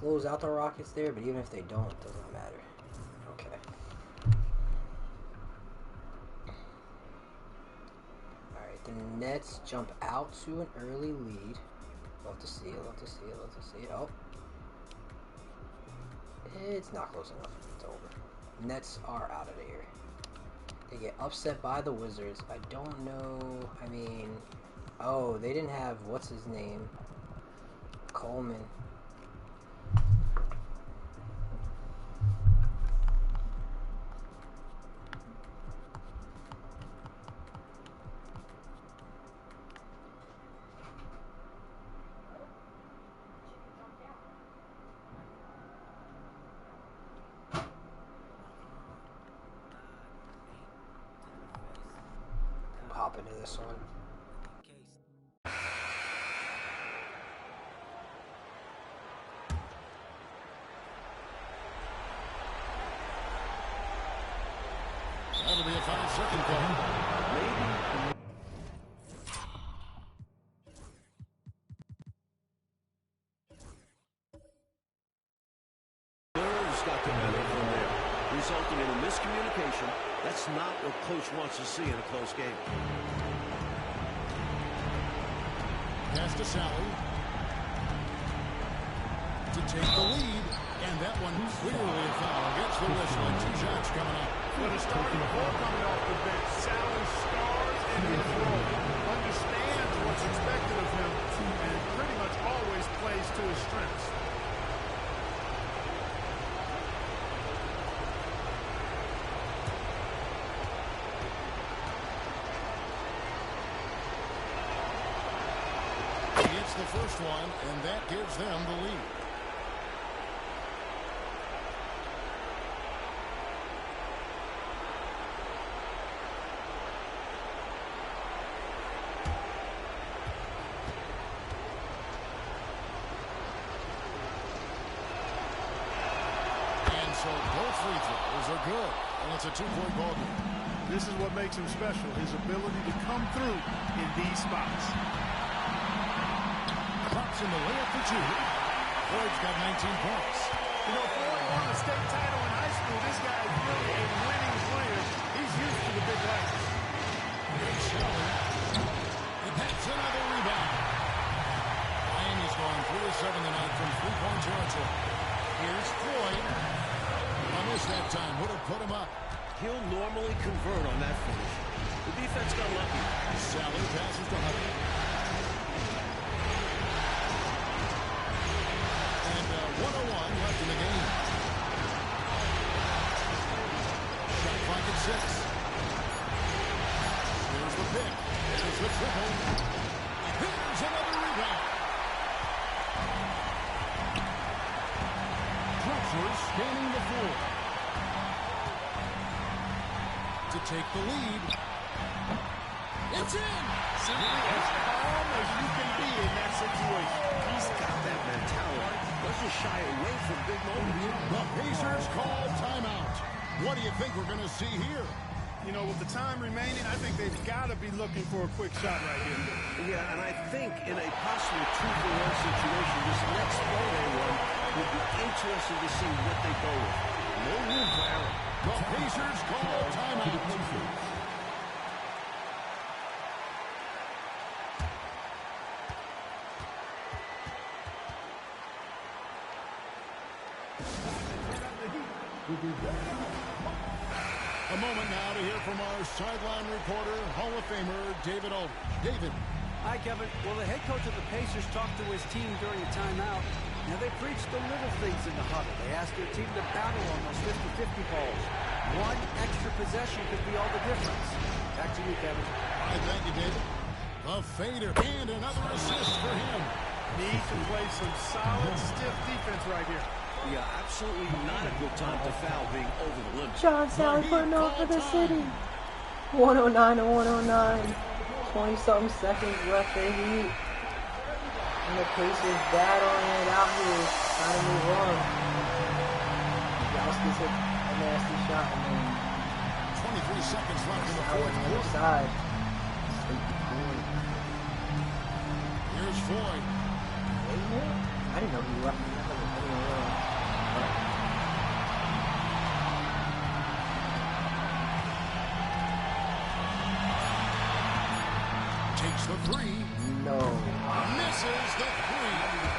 close out the Rockets there, but even if they don't, it doesn't matter. Okay. Alright, the Nets jump out to an early lead. Love to see it, love to see it, love to see it. Oh. It's not close enough. It's over. Nets are out of there. They get upset by the Wizards. I don't know. I mean, oh, they didn't have, what's his name? Coleman. Hop into this one. That'll be a 5-second call. Nerves got the better of him there, resulting in a miscommunication. That's not what coach wants to see in a close game. Pass to Sally to take the lead, and that one clearly a foul against the whistle, and 2 shots coming up. With a starting four coming off the bench, Sally stars in his role, understands what's expected of him, and pretty much always plays to his strengths. He hits the first one, and that gives them the lead. So both free throws are good, and it's a 2-point ball game. This is what makes him special, his ability to come through in these spots. Pops in the layup for 2. Floyd's got 19 points. You know, Floyd won a state title in high school. This guy is really a winning player. He's used to the big lights. Here's Shelly. And that's another rebound. Miami's gone 3 of 7 tonight from 3-point territory. Here's Floyd. Missed that time, would have put him up. He'll normally convert on that finish. The defense got lucky. Sally passes to Hutton. And 101 left in the game. Shot clock at 6. Here's the pick. There's the triple. Here's another rebound. Drexler scanning the floor to take the lead. It's in! Simply as calm as you can be in that situation. He's got that mentality. Doesn't shy away from big moments. The Pacers call timeout. What do you think we're going to see here? You know, with the time remaining, I think they've got to be looking for a quick shot right here. Yeah, and I think in a possible 2-for-1 situation, this next play they run will be interesting to see what they go with. No room for error. The Pacers call timeout. A moment now to hear from our sideline reporter, Hall of Famer, David Aldridge. David. Hi, Kevin. Well, the head coach of the Pacers talked to his team during a timeout. Now, they preached the little things in the huddle. They asked their team to battle on those 50-50 balls. One extra possession could be all the difference. Back to you, Kevin. All right, thank you, David. The fader, and another assist for him. Need to play some solid, stiff defense right here. Yeah, absolutely not a good time to foul being over the limit. John Sally putting over the city. 109 to 109. 20-something seconds left in heat. And the Pacers battling it out here, trying to move on. Yowski's hit a nasty shot, and then 23 seconds left in the out on fourth the other quarter. side. Here's Floyd. I didn't know he left. I didn't realize Takes the three. No. Misses the three.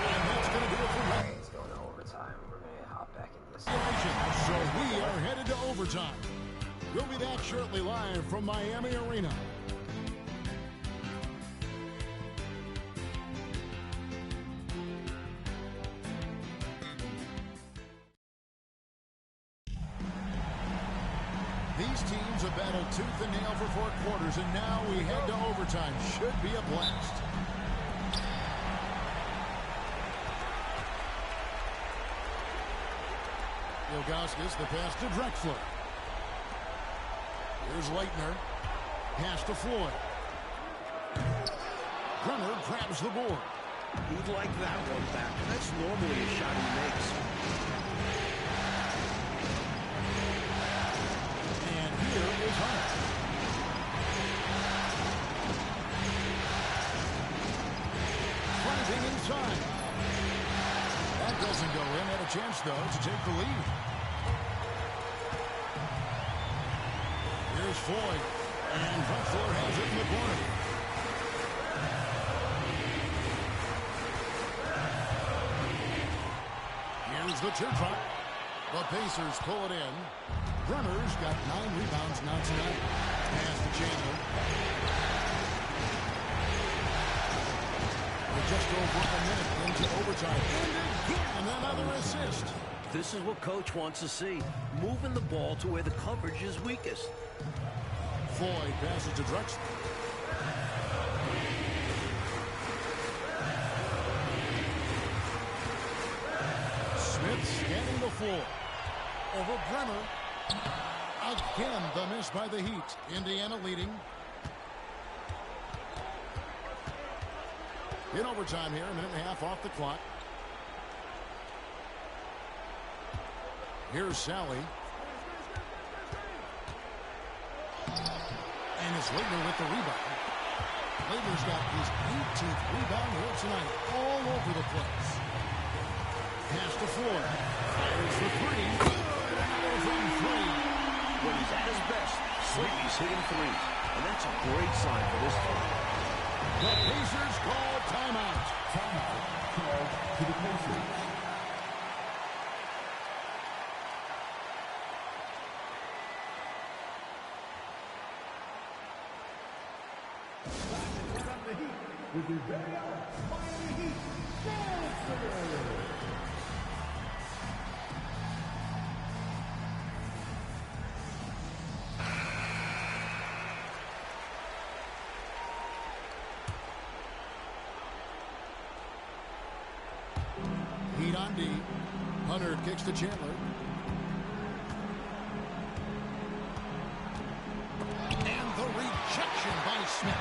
And that's going to do it for Alright, Red. it's going to overtime. We're going to hop back into this. So we are headed to overtime. We'll be back shortly live from Miami Arena. These teams have battled tooth and nail for 4 quarters, and now we head to overtime. Should be a blast. Ilgauskas, the pass to Drexler. Here's Leitner. Pass to Floyd. Brunner grabs the board. He'd like that one back. That's normally a shot he makes. And here is Hunt. Driving inside. That doesn't go in. Had a chance, though, to take the lead. Here's Floyd. And Drexler has it in the corner. Here's the teardrop. The Pacers pull it in. Brunner's got 9 rebounds now tonight. Pass to Chandler. We're just over a minute into overtime. And again, another assist. This is what Coach wants to see. Moving the ball to where the coverage is weakest. Floyd passes to Drexler. Smith scanning the floor. Over Bremer. Again, the miss by the Heat. Indiana leading. In overtime here, a minute and a half off the clock. Here's Sally. And it's Leitner with the rebound. Leitner's got his 18th rebound here tonight. All over the place. Pass to Floyd. Fires for three. Good from three. When he's at his best, Sleepy's hitting threes. And that's a great sign for this team. The Pacers call timeout. Timeout called to the Pacers. With your very own Miami Heat, Monster! Heat on D. Hunter kicks to Chandler. And the rejection by Smith.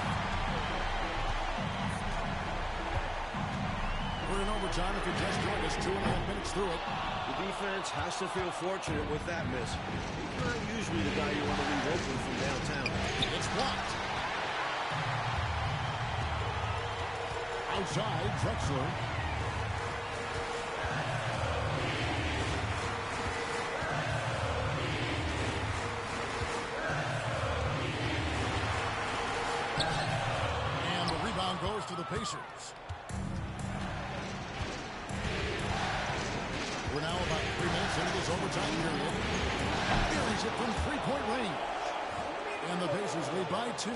We're in overtime. If you just joined us, 2.5 minutes through it. The defense has to feel fortunate with that miss. He's not usually the guy you want to leave open from downtown. It's blocked. Outside, Drexler. And the rebound goes to the Pacers. We're now about 3 minutes into this overtime period. Buries it from three-point range. And the Pacers lead by 2.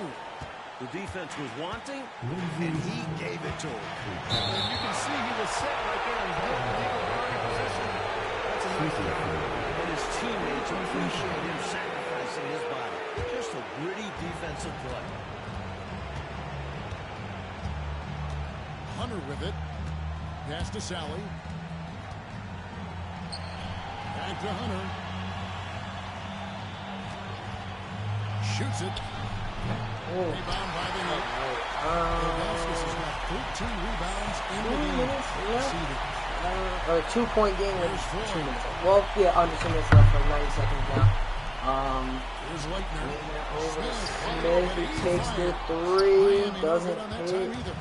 The defense was wanting, and he gave it to him. And you can see he was set right there. He's holding the legal guarding position. That's a nice play. And his teammates appreciate him sacrificing his body. Just a gritty defensive play. Hunter with it. Pass to Sally. Back to Hunter. Shoots it. Rebound by the Heat. Ilgauskas has got 13 rebounds in the 2 game. minutes Exceeded. left. Or a 2-point game with 2 minutes left. Well, yeah, under 2 minutes left, like 90 seconds now. Here's Leitner. Over Smith. Smith, he takes the 3, doesn't on that hit. time either.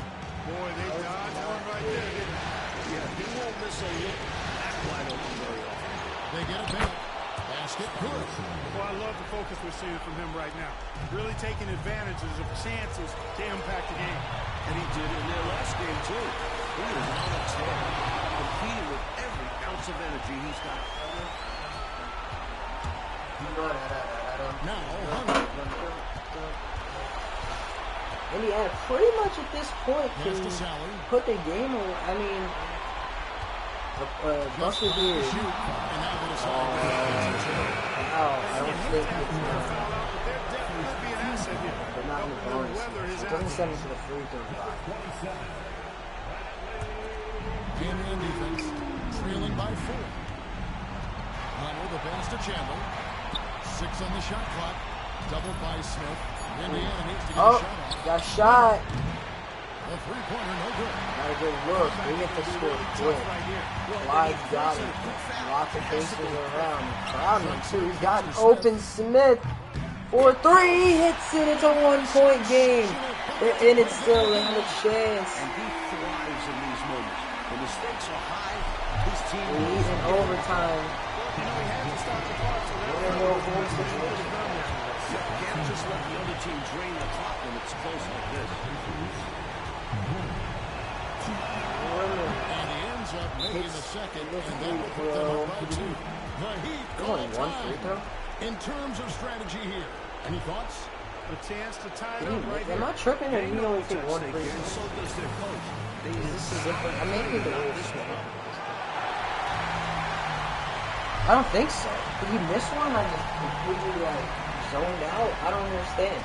Boy, they dodged one right there, didn't they? Yeah, he won't miss a look that wide open very often. They get it back. Pass basket, good. Well, I love the focus we're seeing from him right now. Really taking advantages of chances to impact the game. And he did it in their last game, too. He is on a tear, competing with every ounce of energy he's got. Now, Hunter. Indiana pretty much at this point Pass can to Sally. put the game away. I mean, Buster here. Shoot. And now to the side. I don't think it's But their depth could be an asset here. they're not in the bonus. Weather his It doesn't absence. send him to the free throw line. Man defense, trailing by 4. Hunter, the pass to Chandler. 6 on the shot clock. Doubled by Smith. Indiana needs to get a Oh, shot off. got shot. The three-pointer, no good. Not a good look. We get the score quick. Clyde's got it. Lots of faces around. Crowdman too. He's got an open Smith for 3. He hits it. It's a 1-point game. They're in it still. They have a chance. And he thrives in these moments. When the stakes are high, his team We need in overtime. You know, he had to stop the clock, so that We're in no home situation. You can't just let the other team drain the clock when it's close like this. And he ends up making the second, and that will put them up by 2. The Heat There's call only one free time. throw. In terms of strategy here, any thoughts? a chance to tie it Did up right am here. I tripping or did he only take one They free can, throw? so does their coach. They Is this different? I may be the worst. one. I don't think so. Did he miss one? I just completely zoned out. I don't understand.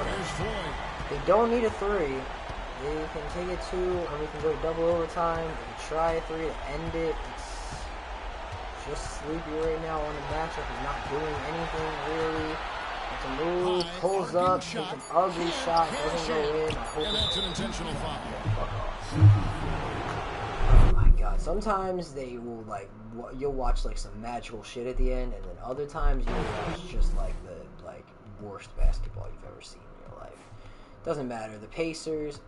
There's Floyd. They don't need a 3. They can take it 2, or we can go double overtime. They can try a 3 to end it. It's just sleepy right now on the matchup. He's not doing anything really. It's a move, High pulls arcing up, shot. takes an ugly shot, Can't doesn't go in. I hope And that's an intentional foul. Oh my god. Sometimes they will you'll watch like some magical shit at the end, and then other times you'll watch just like the worst basketball you've ever seen in your life. Doesn't matter. The Pacers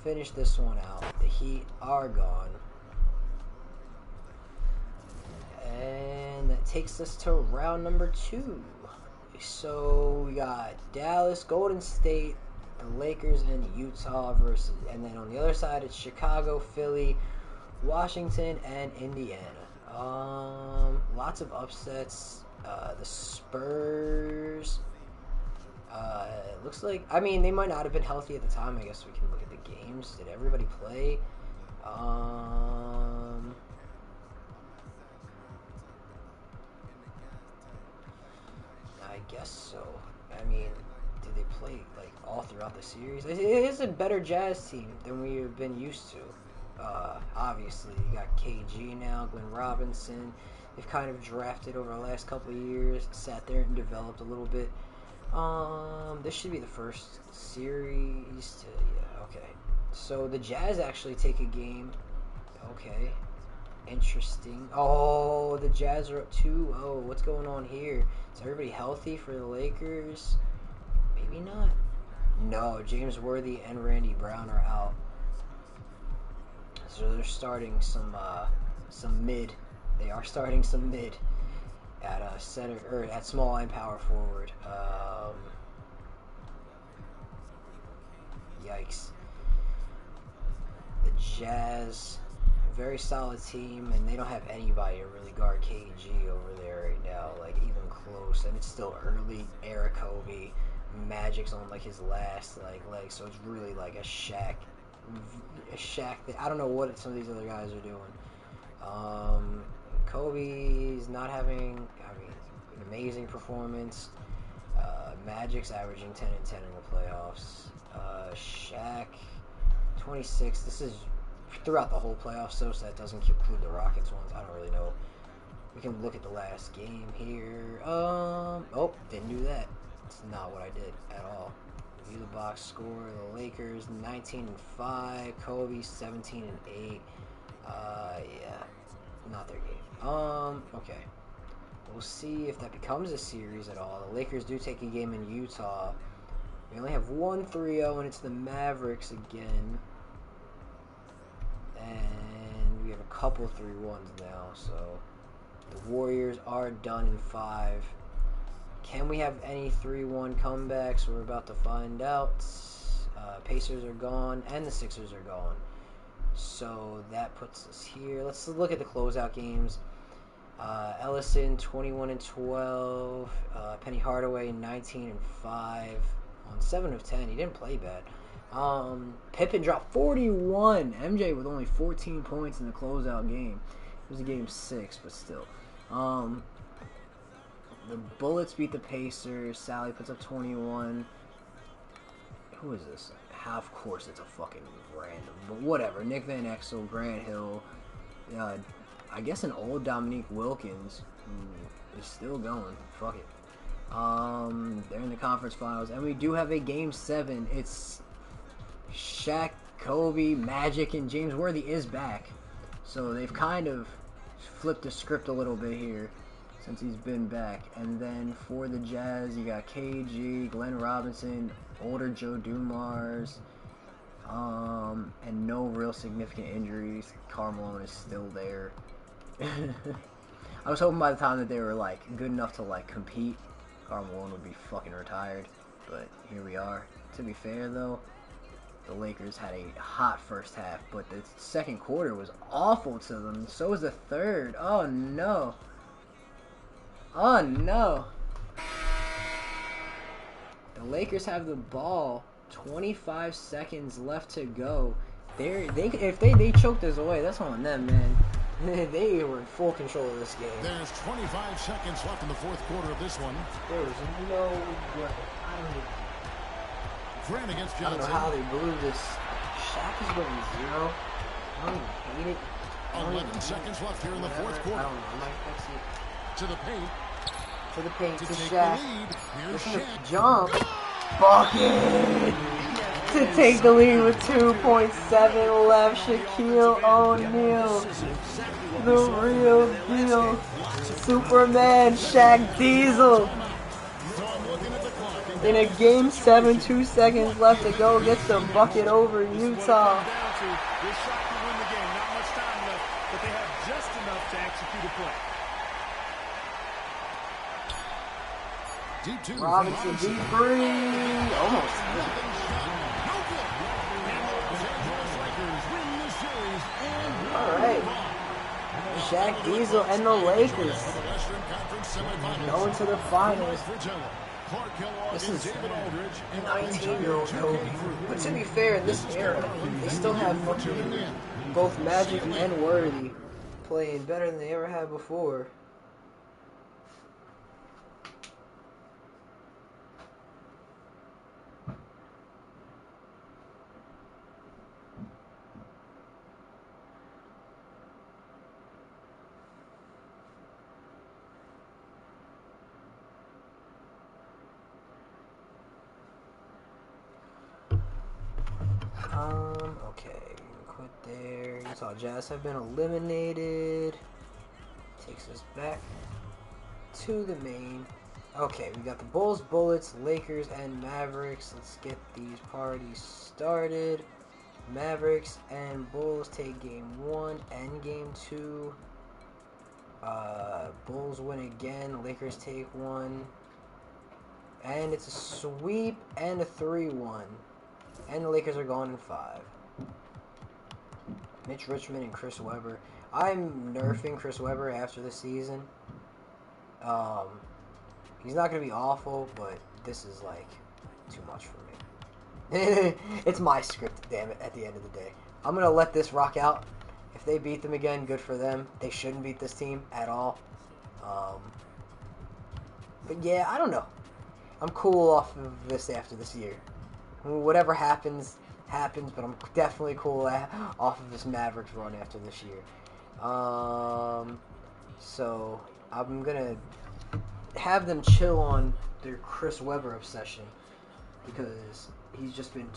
finish this one out. The Heat are gone. And that takes us to round number 2. So we got Dallas, Golden State, the Lakers, and Utah versus, and then on the other side it's Chicago, Philly, Washington, and Indiana. Lots of upsets. The Spurs. Looks like, I mean, they might not have been healthy at the time. I guess we can look at the games. Did everybody play? I guess so. I mean, did they play like all throughout the series? It is a better Jazz team than we've been used to. Obviously, you got KG now, Glenn Robinson. They've kind of drafted over the last couple of years, sat there and developed a little bit. This should be the first series to, yeah, okay. So the Jazz actually take a game. Okay. Interesting. Oh, the Jazz are up 2-0. What's going on here? Is everybody healthy for the Lakers? Maybe not. No, James Worthy and Randy Brown are out. So they're starting some mid. They are starting some mid at center or at small and power forward. Yikes. The Jazz, very solid team, and they don't have anybody to really guard KG over there right now, like even close. And it's still early. Eric Kobe, Magic's on like his last leg, so it's really like a Shaq thing. I don't know what some of these other guys are doing. Kobe's not having, an amazing performance. Magic's averaging 10 and 10 in the playoffs. Shaq, 26. This is throughout the whole playoffs, so that doesn't include the Rockets ones. I don't really know. We can look at the last game here. Oh, didn't do that. It's not what I did at all. View the box score. The Lakers 19-5. Kobe 17-8. Yeah, not their game. Okay. We'll see if that becomes a series at all. The Lakers do take a game in Utah. We only have one 3-0, and it's the Mavericks again. And we have a couple 3-1s now, so The Warriors are done in 5. Can we have any 3-1 comebacks? We're about to find out. Pacers are gone, and the Sixers are gone. So that puts us here. Let's look at the closeout games. Ellison 21 and 12. Penny Hardaway 19 and 5 on 7 of 10. He didn't play bad. Pippen dropped 41. MJ with only 14 points in the closeout game. It was a game 6, but still. The Bullets beat the Pacers. Sally puts up 21. Who is this? Of course, it's a fucking random, but whatever. Nick Van Exel, Grant Hill. I guess an old Dominique Wilkins, who is still going. Fuck it. They're in the conference finals, and we do have a game 7. It's Shaq, Kobe, Magic, and James Worthy is back. So they've kind of flipped the script a little bit here since he's been back. And then for the Jazz, you got KG, Glenn Robinson, older Joe Dumars, and no real significant injuries. Karl Malone is still there. I was hoping by the time that they were like good enough to like compete, Karl Malone would be fucking retired. But here we are. To be fair though, the Lakers had a hot first half, but the second quarter was awful to them. So was the third. Oh no. Oh no. The Lakers have the ball. 25 seconds left to go. If they choked us away, that's on them, man. They were in full control of this game. There's 25 seconds left in the fourth quarter of this one. There was no way. Grant against I don't Johnson. know how they blew this. Shaq is going 0. I don't even hate it. 11 seconds left here in the fourth I quarter. don't know. I might fix it. To the paint. To the paint, To to take Shaq. the lead. Here's This is a Shaq. jump. Bucket! To take the lead with 2.7 left, Shaquille O'Neal. The real deal. Superman, Shaq Diesel. In a game 7, 2 seconds left to go, gets the bucket over Utah. This shot could win the game. Not much time left, but they have just enough to execute a play. Deep two. Robinson deep 3. Almost. Alright. Shaq Diesel and the Lakers going to the finals. This is a 19-year-old Kobe. But to be fair, in this era, they still have fucking both Magic and Worthy playing better than they ever had before. Okay, quit there. Utah Jazz have been eliminated. Takes us back to the main. Okay, we got the Bulls, Bullets, Lakers, and Mavericks. Let's get these parties started. Mavericks and Bulls take game 1 and game 2. Bulls win again. Lakers take 1. And it's a sweep and a 3-1. And the Lakers are gone in 5. Mitch Richmond and Chris Webber. I'm nerfing Chris Webber after the season. He's not going to be awful, but this is, like, too much for me. It's my script, damn it, at the end of the day. I'm going to let this rock out. If they beat them again, good for them. They shouldn't beat this team at all. But, yeah, I don't know. I'm cool off of this after this year. Whatever happens, happens, but I'm definitely cool off of this Mavericks run after this year. So I'm gonna have them chill on their Chris Webber obsession because he's just been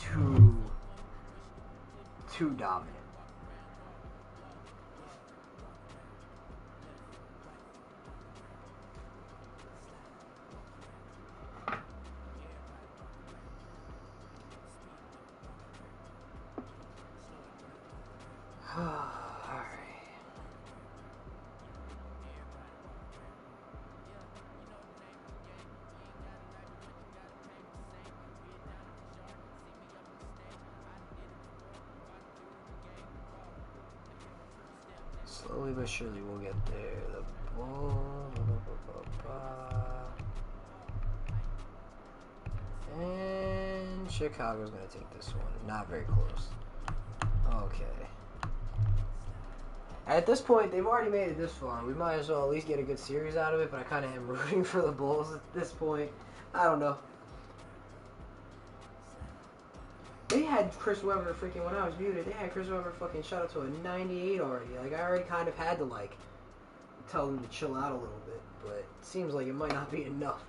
too dominant. Alright. Slowly but surely we'll get there. The ball. And Chicago's going to take this one. Not very close. Okay. At this point, they've already made it this far. We might as well at least get a good series out of it, but I kind of am rooting for the Bulls at this point. I don't know. They had Chris Webber freaking, when I was muted, they had Chris Webber fucking shot up to a 98 already. Like, I already kind of had to, like, tell them to chill out a little bit, but it seems like it might not be enough.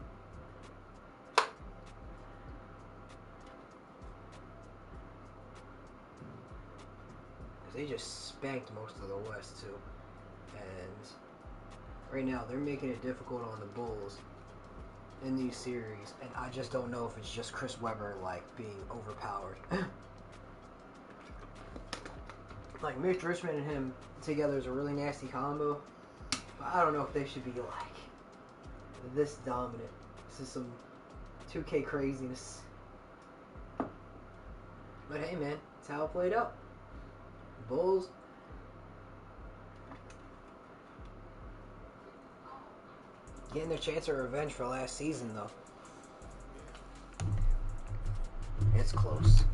They just spanked most of the West too, and right now they're making it difficult on the Bulls in these series, and I just don't know if it's just Chris Webber like being overpowered. Like Mitch Richmond and him together is a really nasty combo, but I don't know if they should be like this dominant. This is some 2K craziness. But hey man, that's how it played out. Bulls getting their chance of revenge for last season, though. It's close.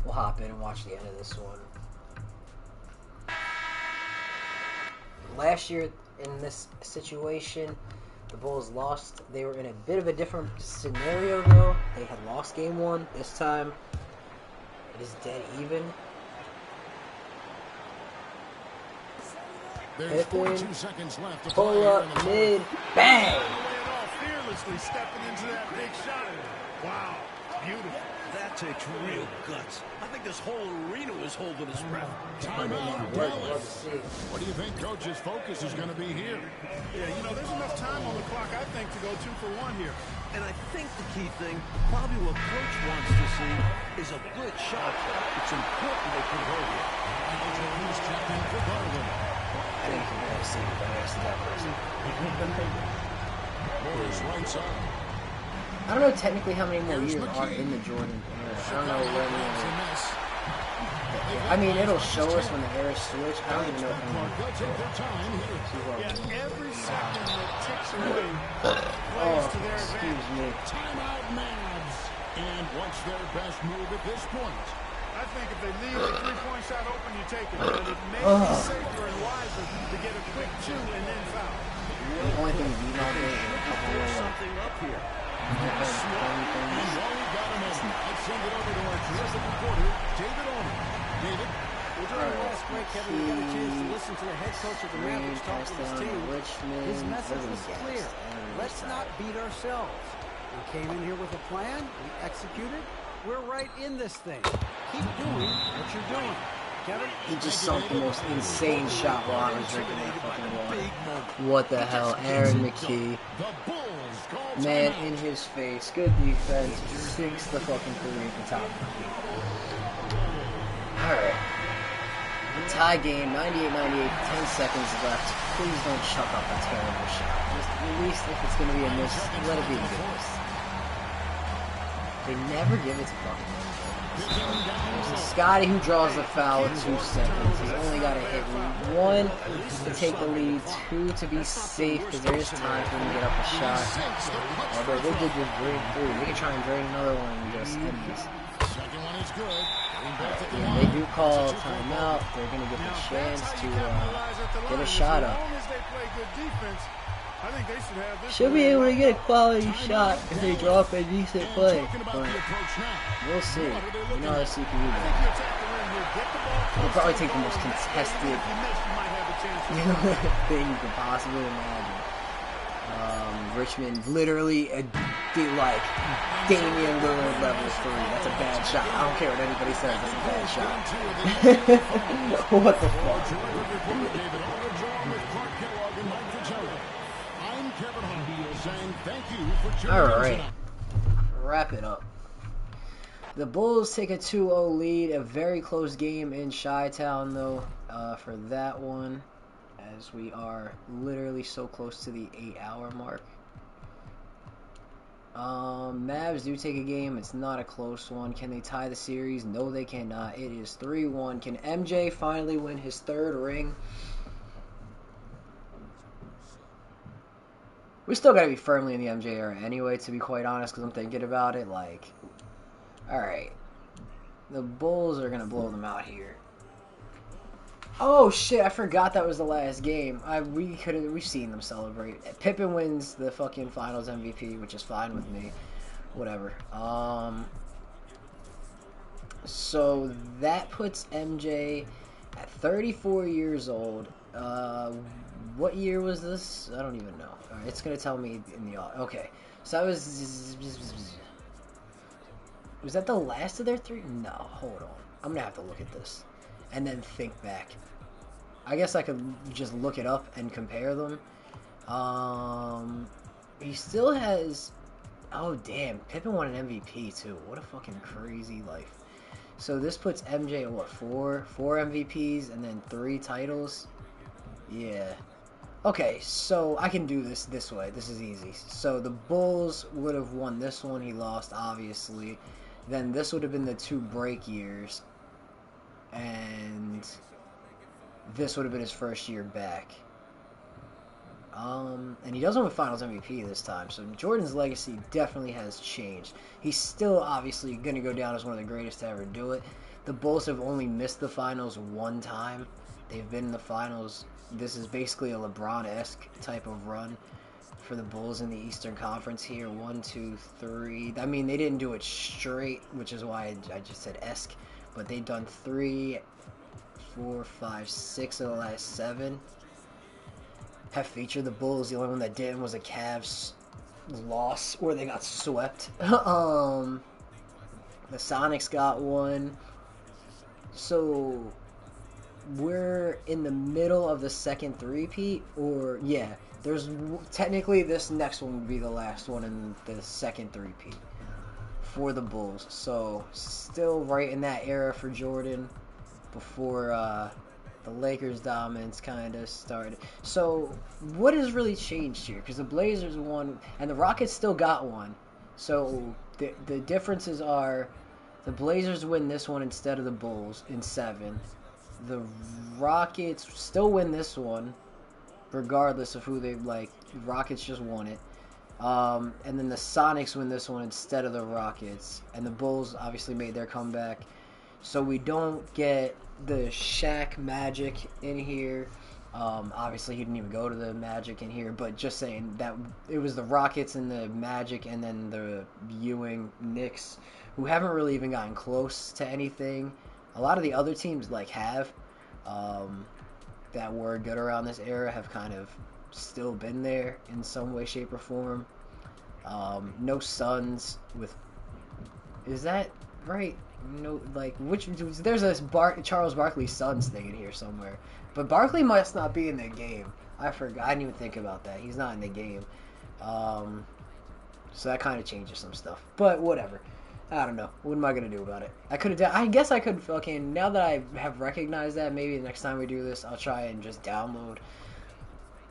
We'll hop in and watch the end of this one. Last year, in this situation, the Bulls lost. They were in a bit of a different scenario, though. They had lost game one. This time, it is dead even. There's 42 seconds left to pull up, mid, bang! Fearlessly stepping into that big shot. Wow, beautiful. That takes real guts. I think this whole arena was holding its breath. Timeout, Dallas. What do you think Coach's focus is going to be here? Yeah, you know, there's enough time on the clock, I think, to go 2 for 1 here. And I think the key thing, probably what Coach wants to see, is a good shot. It's important they convert it. Who's checking for Garland? I didn't think I see it, but I asked that person. Morris right side. I don't know technically how many more years are in the Jordan era. I don't know where we are. I mean, it'll show us when the era switch. I don't even know if every second that ticks away plays to their excuse me. Timeout Mavs. And what's their best move at this point? I think if they leave the three-point shot open, you take it. But it may be safer and wiser to get a quick 2 and then foul. The only thing we know is a couple There's of something up here. I'd send it over to our terrific reporter, David Owen. David? Well, during the last break, Kevin, we got a chance to listen to the head coach of the Mavericks talk to his team. His message was clear. Let's not beat ourselves. We came in here with a plan. We executed. We're right in this thing. Keep doing what you're doing. Kevin? He just sunk the most insane shot while I was drinking that fucking water. What the hell? Aaron McKee. Man, in his face. Good defense. Sinks the fucking three at the top. Alright. Tie game, 98-98, 10 seconds left. Please don't chuck up a terrible shot. Just, at least if it's going to be a miss, let it be a good miss. They never give it to fucking There's Scotty who draws the foul at 2 seconds. He's only got to hit 1 to take the lead, 2 to be safe because there is time for him to get up a shot. Although they did just drain 3. They can try and drain another one and just end this. Second one is good. Yeah, they do call timeout. They're going to get the chance to get a shot up. Should be able to get a quality shot if they drop a decent play, but we'll see. You know how CPU does. They'll probably take the most contested thing you could possibly imagine. Richmond literally like Damian Lillard level 3. That's a bad shot. I don't care what anybody says. That's a bad shot. What the fuck? Alright. Wrap it up. The Bulls take a 2-0 lead. A very close game in Chi-Town, though, for that one, as we are literally so close to the 8-hour mark. Mavs do take a game. It's not a close one. Can they tie the series? No, they cannot. It is 3-1. Can MJ finally win his 3rd ring? We still gotta be firmly in the MJ era anyway, to be quite honest, because I'm thinking about it, like, alright, the Bulls are gonna blow them out here. Oh shit, I forgot that was the last game. We've seen them celebrate. Pippen wins the fucking finals MVP, which is fine with me. Whatever. So that puts MJ at 34 years old. What year was this? I don't even know. Alright, it's gonna tell me in the... Okay. So that was that the last of their three? No, hold on. I'm gonna have to look at this. And then think back. I guess I could just look it up and compare them. He still has... Oh, damn. Pippen won an MVP, too. What a fucking crazy life. So this puts MJ at, what, four MVPs and then 3 titles? Yeah. Okay, so I can do this way. This is easy. So the Bulls would have won this one. He lost, obviously. Then this would have been the 2 break years. And this would have been his first year back. And he doesn't win Finals MVP this time, so Jordan's legacy definitely has changed. He's still obviously going to go down as one of the greatest to ever do it. The Bulls have only missed the finals 1 time. They've been in the finals. This is basically a LeBron-esque type of run for the Bulls in the Eastern Conference here. 1, 2, 3. I mean, they didn't do it straight, which is why I just said esque. But they've done 3, 4, 5, 6 of the last 7. Have featured the Bulls. The only one that didn't was a Cavs loss where they got swept. The Sonics got 1. So we're in the middle of the second three-peat, or yeah, there's technically this next one would be the last one in the second three-peat for the Bulls. So still right in that era for Jordan before the Lakers' dominance kind of started. So what has really changed here? Because the Blazers won, and the Rockets still got 1. So the differences are the Blazers win this one instead of the Bulls in 7. The Rockets still win this one, regardless of who they like. Rockets just won it. And then the Sonics win this one instead of the Rockets. And the Bulls obviously made their comeback. So we don't get the Shaq Magic in here. Obviously, he didn't even go to the Magic in here, but just saying that it was the Rockets and the Magic and then the Ewing Knicks, who haven't really even gotten close to anything. A lot of the other teams that were good around this era have kind of still been there in some way, shape, or form. No Suns with... Is that right? No, like, which... There's this Charles Barkley Suns thing in here somewhere. But Barkley must not be in the game. I forgot. I didn't even think about that. He's not in the game. So that kind of changes some stuff. But whatever. I don't know. What am I going to do about it? I guess I could fucking... Now that I have recognized that, maybe the next time we do this, I'll try and just download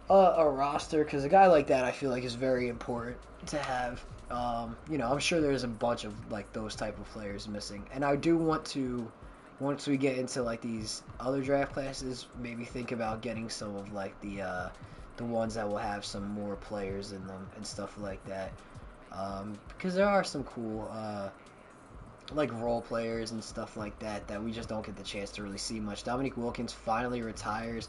a roster. Because a guy like that, I feel like, is very important to have. You know, I'm sure there's a bunch of, like, those type of players missing. And I do want to, once we get into, like, these other draft classes, maybe think about getting some of, like, the ones that will have some more players in them and stuff like that. Because there are some cool, like, role players and stuff like that we just don't get the chance to really see much. Dominique Wilkins finally retires.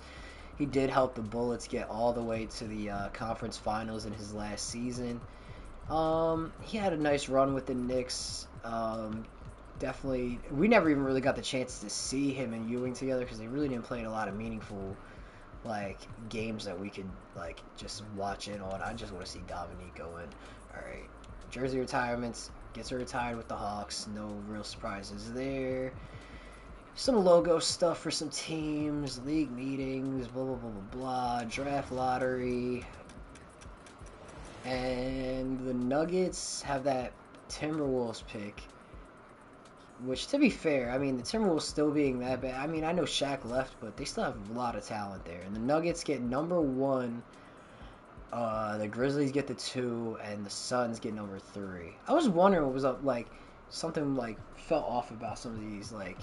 He did help the Bullets get all the way to the conference finals in his last season. He had a nice run with the Knicks. Definitely, we never even really got the chance to see him and Ewing together because they really didn't play in a lot of meaningful, like, games that we could, like, just watch in on. I just want to see Dominique go in. Alright, jersey retirements. Gets her retired with the Hawks. No real surprises there. Some logo stuff for some teams. League meetings. Blah, blah, blah, blah, blah. Draft lottery. And the Nuggets have that Timberwolves pick. Which, to be fair, I mean, the Timberwolves still being that bad. I mean, I know Shaq left, but they still have a lot of talent there. And the Nuggets get number 1. The Grizzlies get the 2, and the Suns get number 3. I was wondering what was up, like, something, like, felt off about some of these, like,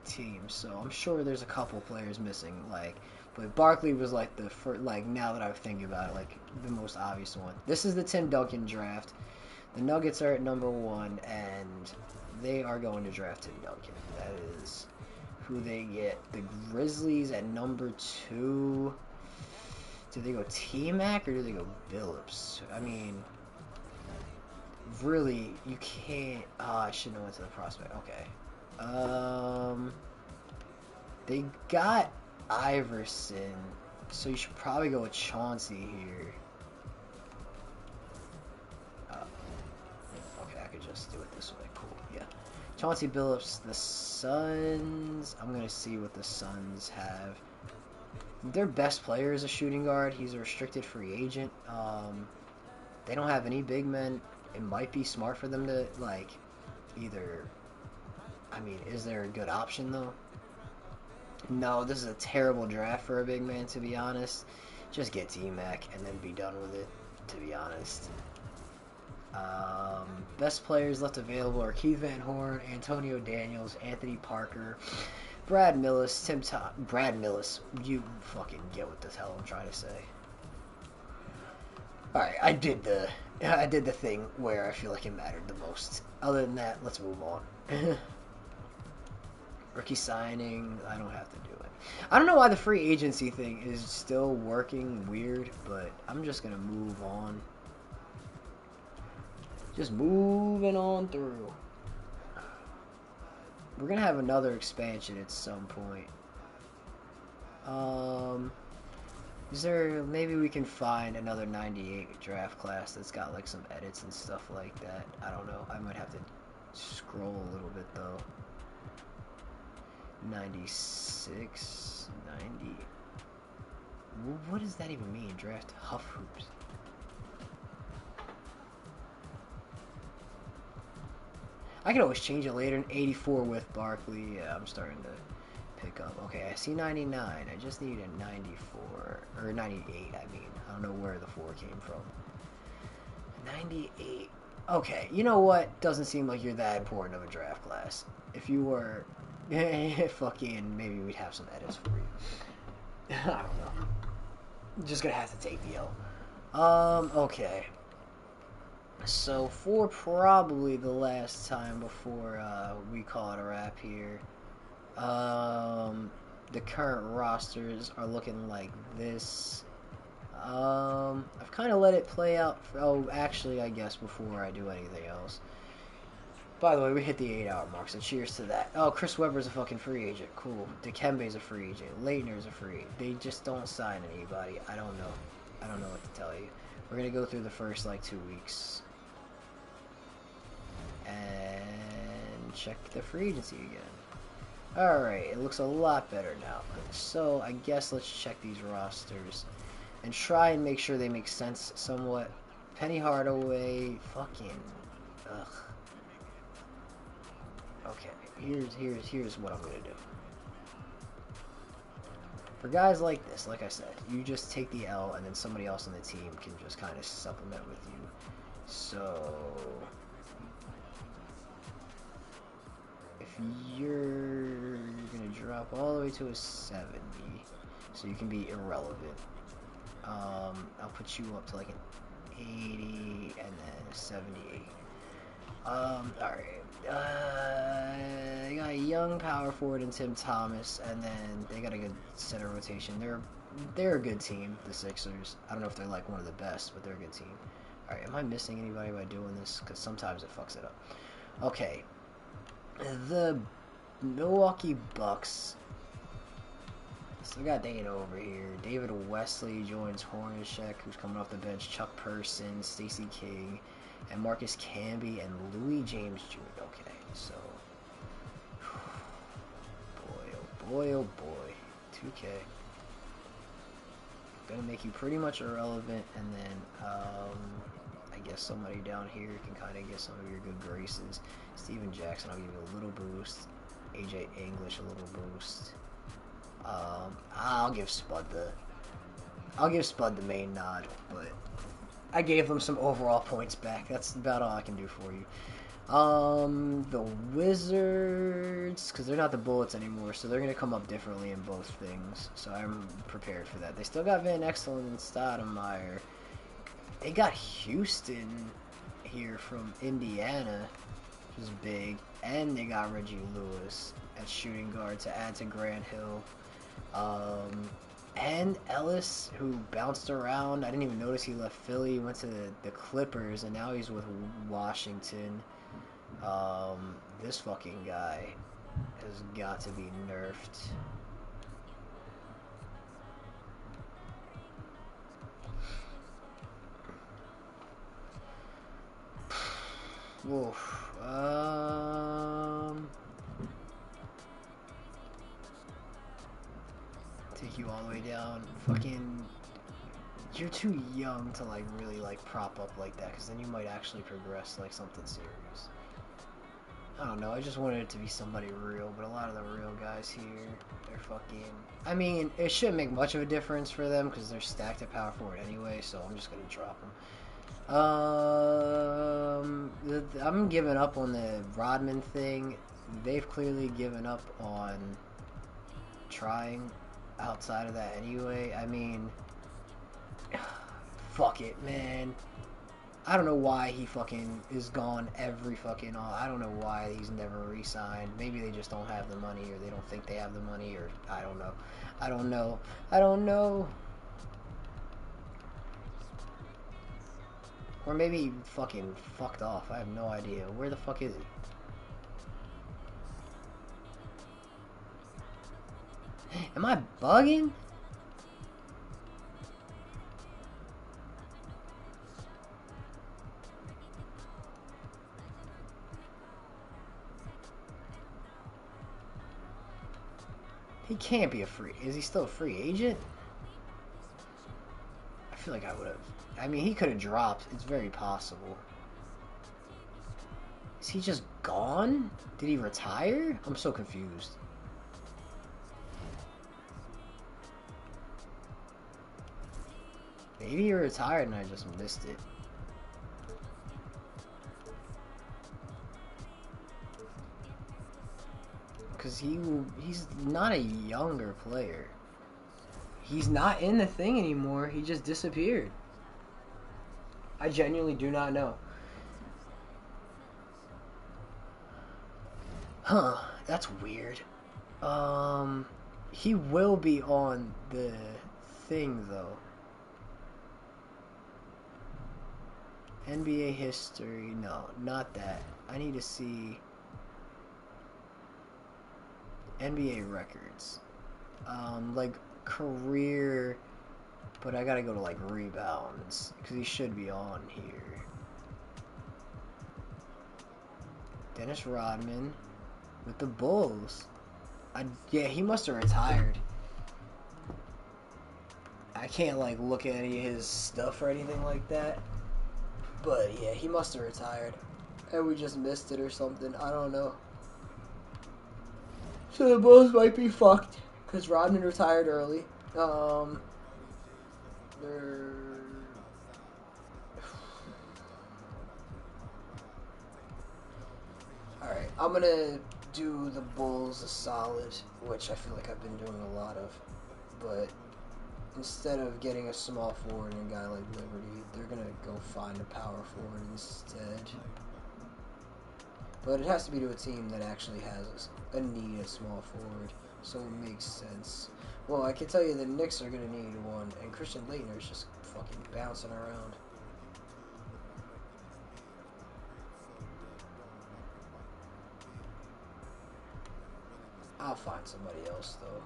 teams. So I'm sure there's a couple players missing, like, But Barkley was like the first, like now that I'm thinking about it, like the most obvious one. This is the Tim Duncan draft. The Nuggets are at number 1, and they are going to draft Tim Duncan. That is who they get. The Grizzlies at number 2. Do they go T-Mac or do they go Billups? I mean, really, you can't. I should know what's the prospect. Okay. They got Iverson, so you should probably go with Chauncey here. Okay, I could just do it this way. Cool, yeah. Chauncey Billups, the Suns. I'm going to see what the Suns have. Their best player is a shooting guard. He's a restricted free agent. They don't have any big men. It might be smart for them to, like, either... I mean, is there a good option, though? No, this is a terrible draft for a big man, to be honest. Just get T-Mac and then be done with it, to be honest. Best players left available are Keith Van Horn, Antonio Daniels, Anthony Parker, Brad Millis, Brad Millis. You fucking get what the hell I'm trying to say. Alright, I did the thing where I feel like it mattered the most. Other than that, let's move on. Rookie signing, I don't have to do it. I don't know why the free agency thing is still working weird, but I'm just going to move on. Just moving on through. We're going to have another expansion at some point. Is there, maybe we can find another 98 draft class that's got like some edits and stuff like that. I don't know. I might have to scroll a little bit though. 96, 90. What does that even mean? Draft Huff Hoops. I can always change it later. In 84 with Barkley. Yeah, I'm starting to pick up. Okay, I see 99. I just need a 94. Or 98, I mean. I don't know where the 4 came from. 98. Okay, you know what? Doesn't seem like you're that important of a draft class. If you were... fucking, maybe we'd have some edits for you. I don't know. Just gonna have to take the L. Okay. So, for probably the last time before we call it a wrap here, the current rosters are looking like this. I've kind of let it play out. Actually, I guess before I do anything else. By the way, we hit the 8-hour mark, so cheers to that. Oh, Chris Webber's a fucking free agent. Cool. Dikembe's a free agent. Leitner's a free agent. They just don't sign anybody. I don't know. I don't know what to tell you. We're going to go through the first, 2 weeks. And check the free agency again. Alright, it looks a lot better now. So, I guess let's check these rosters. And try and make sure they make sense somewhat. Penny Hardaway, fucking... Ugh. Okay, here's what I'm gonna do. For guys like this, like I said, you just take the L and then somebody else on the team can just kind of supplement with you. So, if you're gonna drop all the way to a 70, so you can be irrelevant, I'll put you up to like an 80 and then a 78. Alright. They got a young power forward in Tim Thomas, and then they got a good center rotation. They're a good team, the Sixers. I don't know if they're like one of the best, but they're a good team. Alright, am I missing anybody by doing this? Because sometimes it fucks it up. Okay. The Milwaukee Bucks. Still got Dana over here. David Wesley joins Hornacek, who's coming off the bench. Chuck Person, Stacey King, and Marcus Camby, and Louis James Jr. Okay, so... Boy, oh boy. 2K. Gonna make you pretty much irrelevant, and then, I guess somebody down here can kind of get some of your good graces. Steven Jackson, I'll give you a little boost. AJ English, a little boost. I'll give Spud the main nod, but I gave them some overall points back. That's about all I can do for you. The Wizards, because they're not the Bullets anymore, so they're going to come up differently in both things. So I'm prepared for that. They still got Van Exel and Stoudemire. They got Houston here from Indiana, which is big. And they got Reggie Lewis at shooting guard to add to Grant Hill. And Ellis, who bounced around. I didn't even notice he left Philly. He went to the Clippers, and now he's with Washington. This fucking guy has got to be nerfed. Oof. Take you all the way down. Fucking, you're too young to like really like prop up like that, because then you might actually progress like something serious. I don't know, I just wanted it to be somebody real, but a lot of the real guys here, they're fucking... I mean, it shouldn't make much of a difference for them, because they're stacked at power forward anyway, so I'm just going to drop them. I'm giving up on the Rodman thing. They've clearly given up on trying outside of that anyway. I mean, fuck it, man. I don't know why he fucking is gone every fucking... I don't know why he's never re-signed. Maybe they just don't have the money, or they don't think they have the money, or I don't know. I don't know. I don't know. Or maybe he fucking fucked off. I have no idea. Where the fuck is he? Am I bugging? He can't be a free... Is he still a free agent? I feel like I would have... I mean, he could have dropped. It's very possible. Is he just gone? Did he retire? I'm so confused. Maybe he retired and I just missed it. Because he's not a younger player. He's not in the thing anymore. He just disappeared. I genuinely do not know. Huh. That's weird. He will be on the thing, though. NBA history. No, not that. I need to see... NBA records. Like career, but I gotta go to like rebounds, because he should be on here. Dennis Rodman with the Bulls. Yeah, he must have retired. I can't like look at any of his stuff or anything like that, but yeah, he must have retired, and we just missed it or something. I don't know. So the Bulls might be fucked, because Rodman retired early. Alright, I'm gonna do the Bulls a solid, which I feel like I've been doing a lot of. But instead of getting a small forward and a guy like Liberty, they're gonna go find a power forward instead. But it has to be to a team that actually has a need at small forward, so it makes sense. Well, I can tell you the Knicks are going to need one, and Christian Laettner is just fucking bouncing around. I'll find somebody else, though.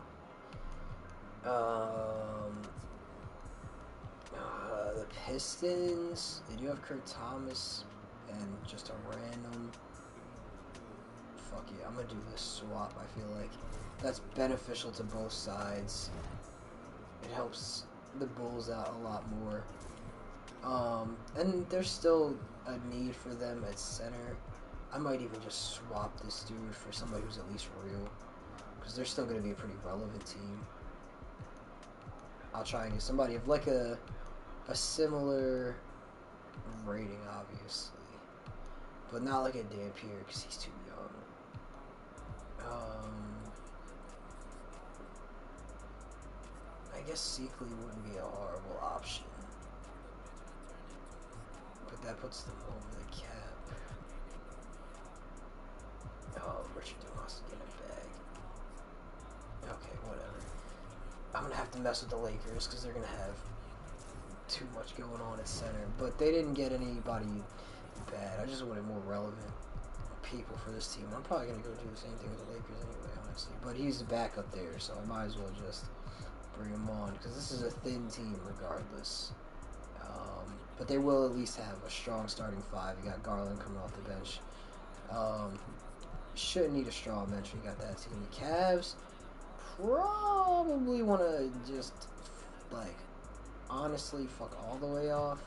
The Pistons, they do have Kurt Thomas, and just a random... Fuck yeah, I'm gonna do this swap. I feel like that's beneficial to both sides. It helps the Bulls out a lot more. And there's still a need for them at center. I might even just swap this dude for somebody who's at least real, because they're still gonna be a pretty relevant team. I'll try and get somebody of like a similar rating, obviously. but not like a Dampier because he's too young. I guess Seekley wouldn't be a horrible option, but that puts them over the cap. Oh, Richard Dumas to get a bag. Okay, whatever. I'm gonna have to mess with the Lakers because they're gonna have too much going on at center, but they didn't get anybody bad. I just wanted more relevant people for this team. I'm probably gonna go do the same thing with the Lakers anyway, honestly. But he's the backup there, so I might as well just bring him on because this is a thin team regardless. But they will at least have a strong starting five. You got Garland coming off the bench. Shouldn't need a straw bench. You got that team. The Cavs probably want to just like honestly fuck all the way off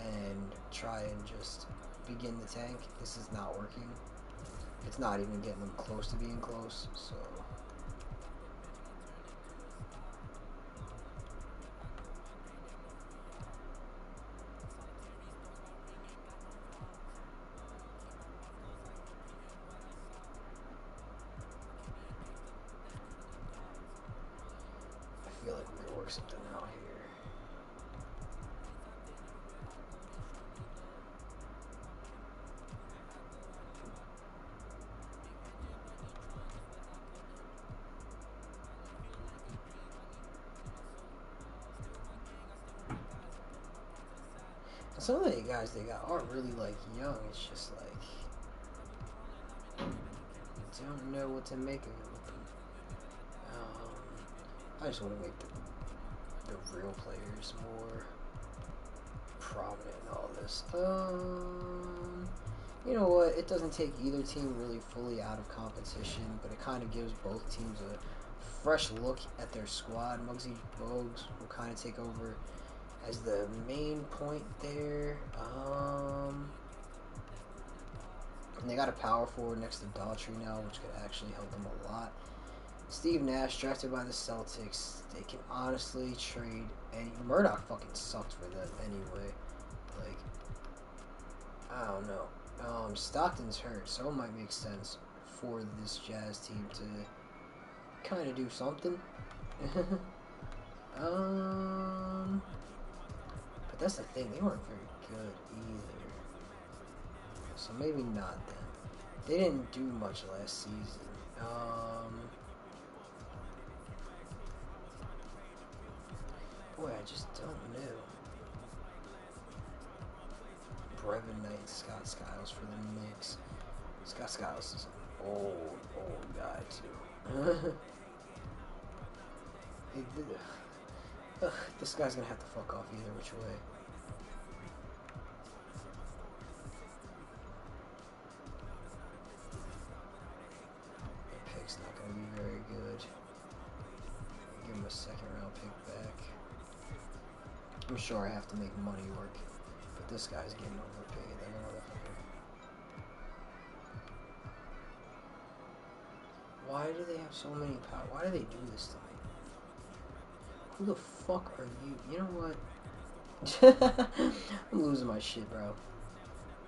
and try and just begin the tank. This is not working. It's not even getting them close to being close, so I feel like we could work something out here. Some of the guys they got are really like young. It's just like I don't know what to make of it with them. I just want to make the real players more prominent in all this. You know what? It doesn't take either team really fully out of competition, but it kind of gives both teams a fresh look at their squad. Muggsy Bogues will kind of take over as the main point there. And they got a power forward next to Daughtry now, which could actually help them a lot. Steve Nash, drafted by the Celtics. They can honestly trade any. Murdoch fucking sucked for them anyway. Like, I don't know. Stockton's hurt, so it might make sense for this Jazz team to kind of do something. But that's the thing, they weren't very good either. So maybe not then. They didn't do much last season. Boy, I just don't know. Brevin Knight and Scott Skiles for the Knicks. Scott Skiles is an old guy too. This guy's gonna have to fuck off either which way. The pick's not gonna be very good. Give him a second round pick back. I'm sure I have to make money work, but this guy's getting overpaid. That motherfucker. Why do they have so many power? Why do they do this to me? Who the fuck are you? You know what? I'm losing my shit, bro.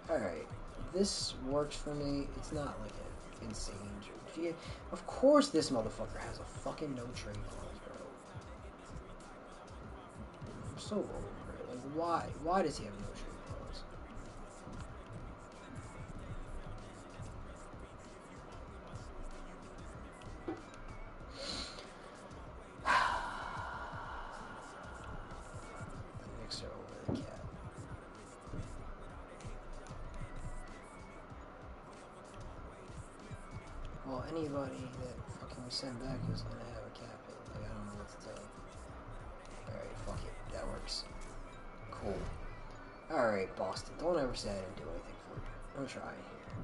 Alright. This works for me. It's not like an insane joke. Of course this motherfucker has a fucking no trade clause, bro. I'm so over it. Like, why? Why does he have no trade clause? Well, anybody that fucking we send back is gonna have a cap hit. Like, I don't know what to tell you. Alright, fuck it. That works. Cool. Alright, Boston. Don't ever say I didn't do anything for you. I'm trying here.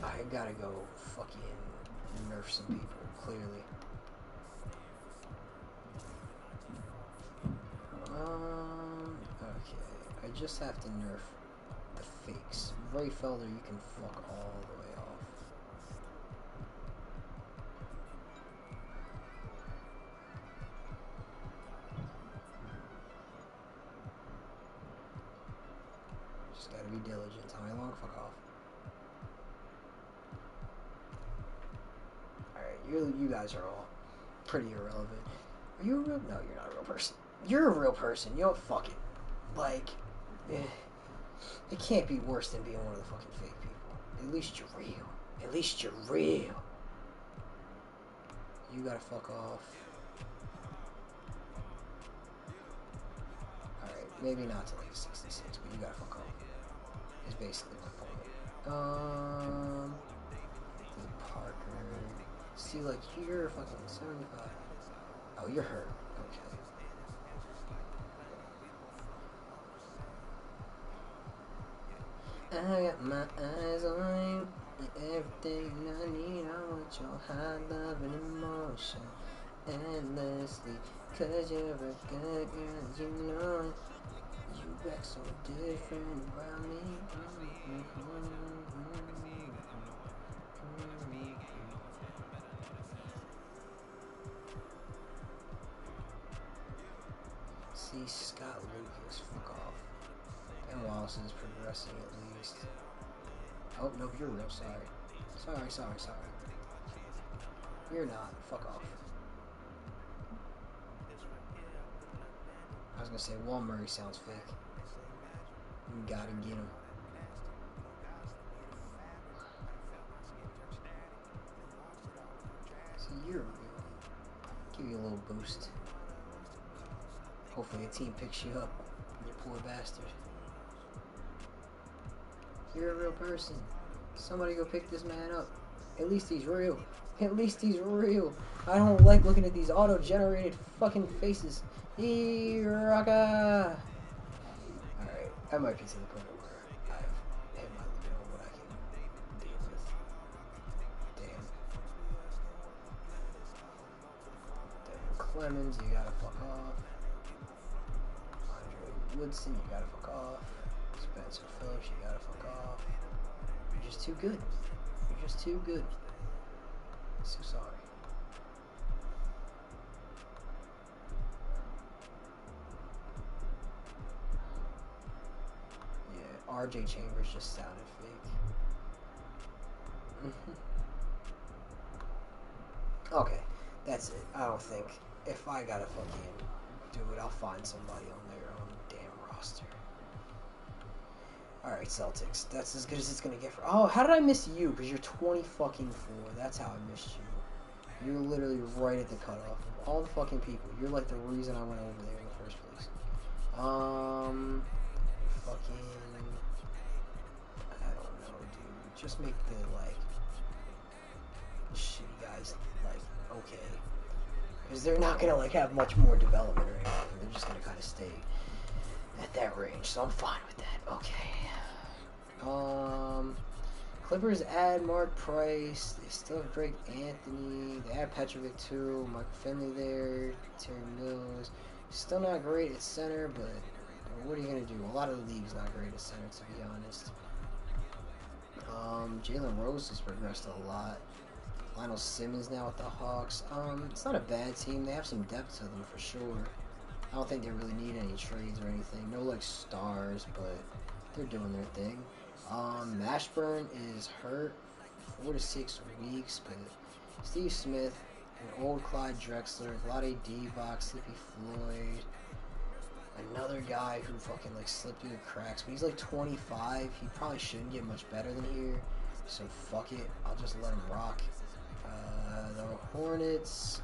I gotta go fucking nerf some people, clearly. Okay. I just have to nerf the fakes. Ray Felder, you can fuck all the way off. Just gotta be diligent. Tommy Long, fuck off. Alright, you guys are all pretty irrelevant. Are you a real? No, you're not a real person. You're a real person. You know what? Fuck it. Like, it can't be worse than being one of the fucking fake people. At least you're real. At least you're real. You gotta fuck off. Alright, maybe not to like 66, but you gotta fuck off. Is basically my point. Parker. See, like, you're fucking 75. Oh, you're hurt. Okay. I got my eyes on you. Everything I need, I want your high love and emotion endlessly. Cause you're a good girl, you know it. You act so different around me. See, Scott Lucas, fuck off. Ben Wallace is progressing at least. Oh, no, you're real. Sorry. Sorry. You're not. Fuck off. I was gonna say, Wal Murray sounds fake. You gotta get him. See, you're real. Give you a little boost. Hopefully a team picks you up. You poor bastard. You're a real person. Somebody go pick this man up. At least he's real. At least he's real. I don't like looking at these auto-generated fucking faces. Iraka! Alright, I might be to the point where I've hit my limit on what I can deal with. Damn. Devin Clemens, you gotta fuck off. Andre Woodson, you gotta fuck off. Spencer Phillips, you gotta fuck off. You're just too good. You're just too good. So sorry. Yeah, RJ Chambers just sounded fake. Okay, that's it. I don't think if I gotta fucking do it, I'll find somebody on their own damn roster. Alright, Celtics. That's as good as it's gonna get for. Oh, how did I miss you? Because you're 20 fucking 4. That's how I missed you. You're literally right at the cutoff of all the fucking people. You're like the reason I went over there in the first place. Fucking. I don't know, dude. Just make the, like, shitty guys, like, okay. Because they're not gonna, like, have much more development or anything. They're just gonna kind of stay at that range. So I'm fine with that. Okay. Clippers add Mark Price. They still have Drake Anthony. They add Petrovic too. Mike Finley there. Terry Mills. Still not great at center, but what are you gonna do? A lot of the league's not great at center, to be honest. Jalen Rose has progressed a lot. Lionel Simmons now with the Hawks. It's not a bad team. They have some depth to them for sure. I don't think they really need any trades or anything. No, like, stars, but they're doing their thing. Mashburn is hurt 4 to 6 weeks, but Steve Smith, an old Clyde Drexler, Vlade Divac, Slippy Floyd, another guy who fucking, like, slipped through the cracks, but he's like 25. He probably shouldn't get much better than here, so fuck it. I'll just let him rock. The Hornets.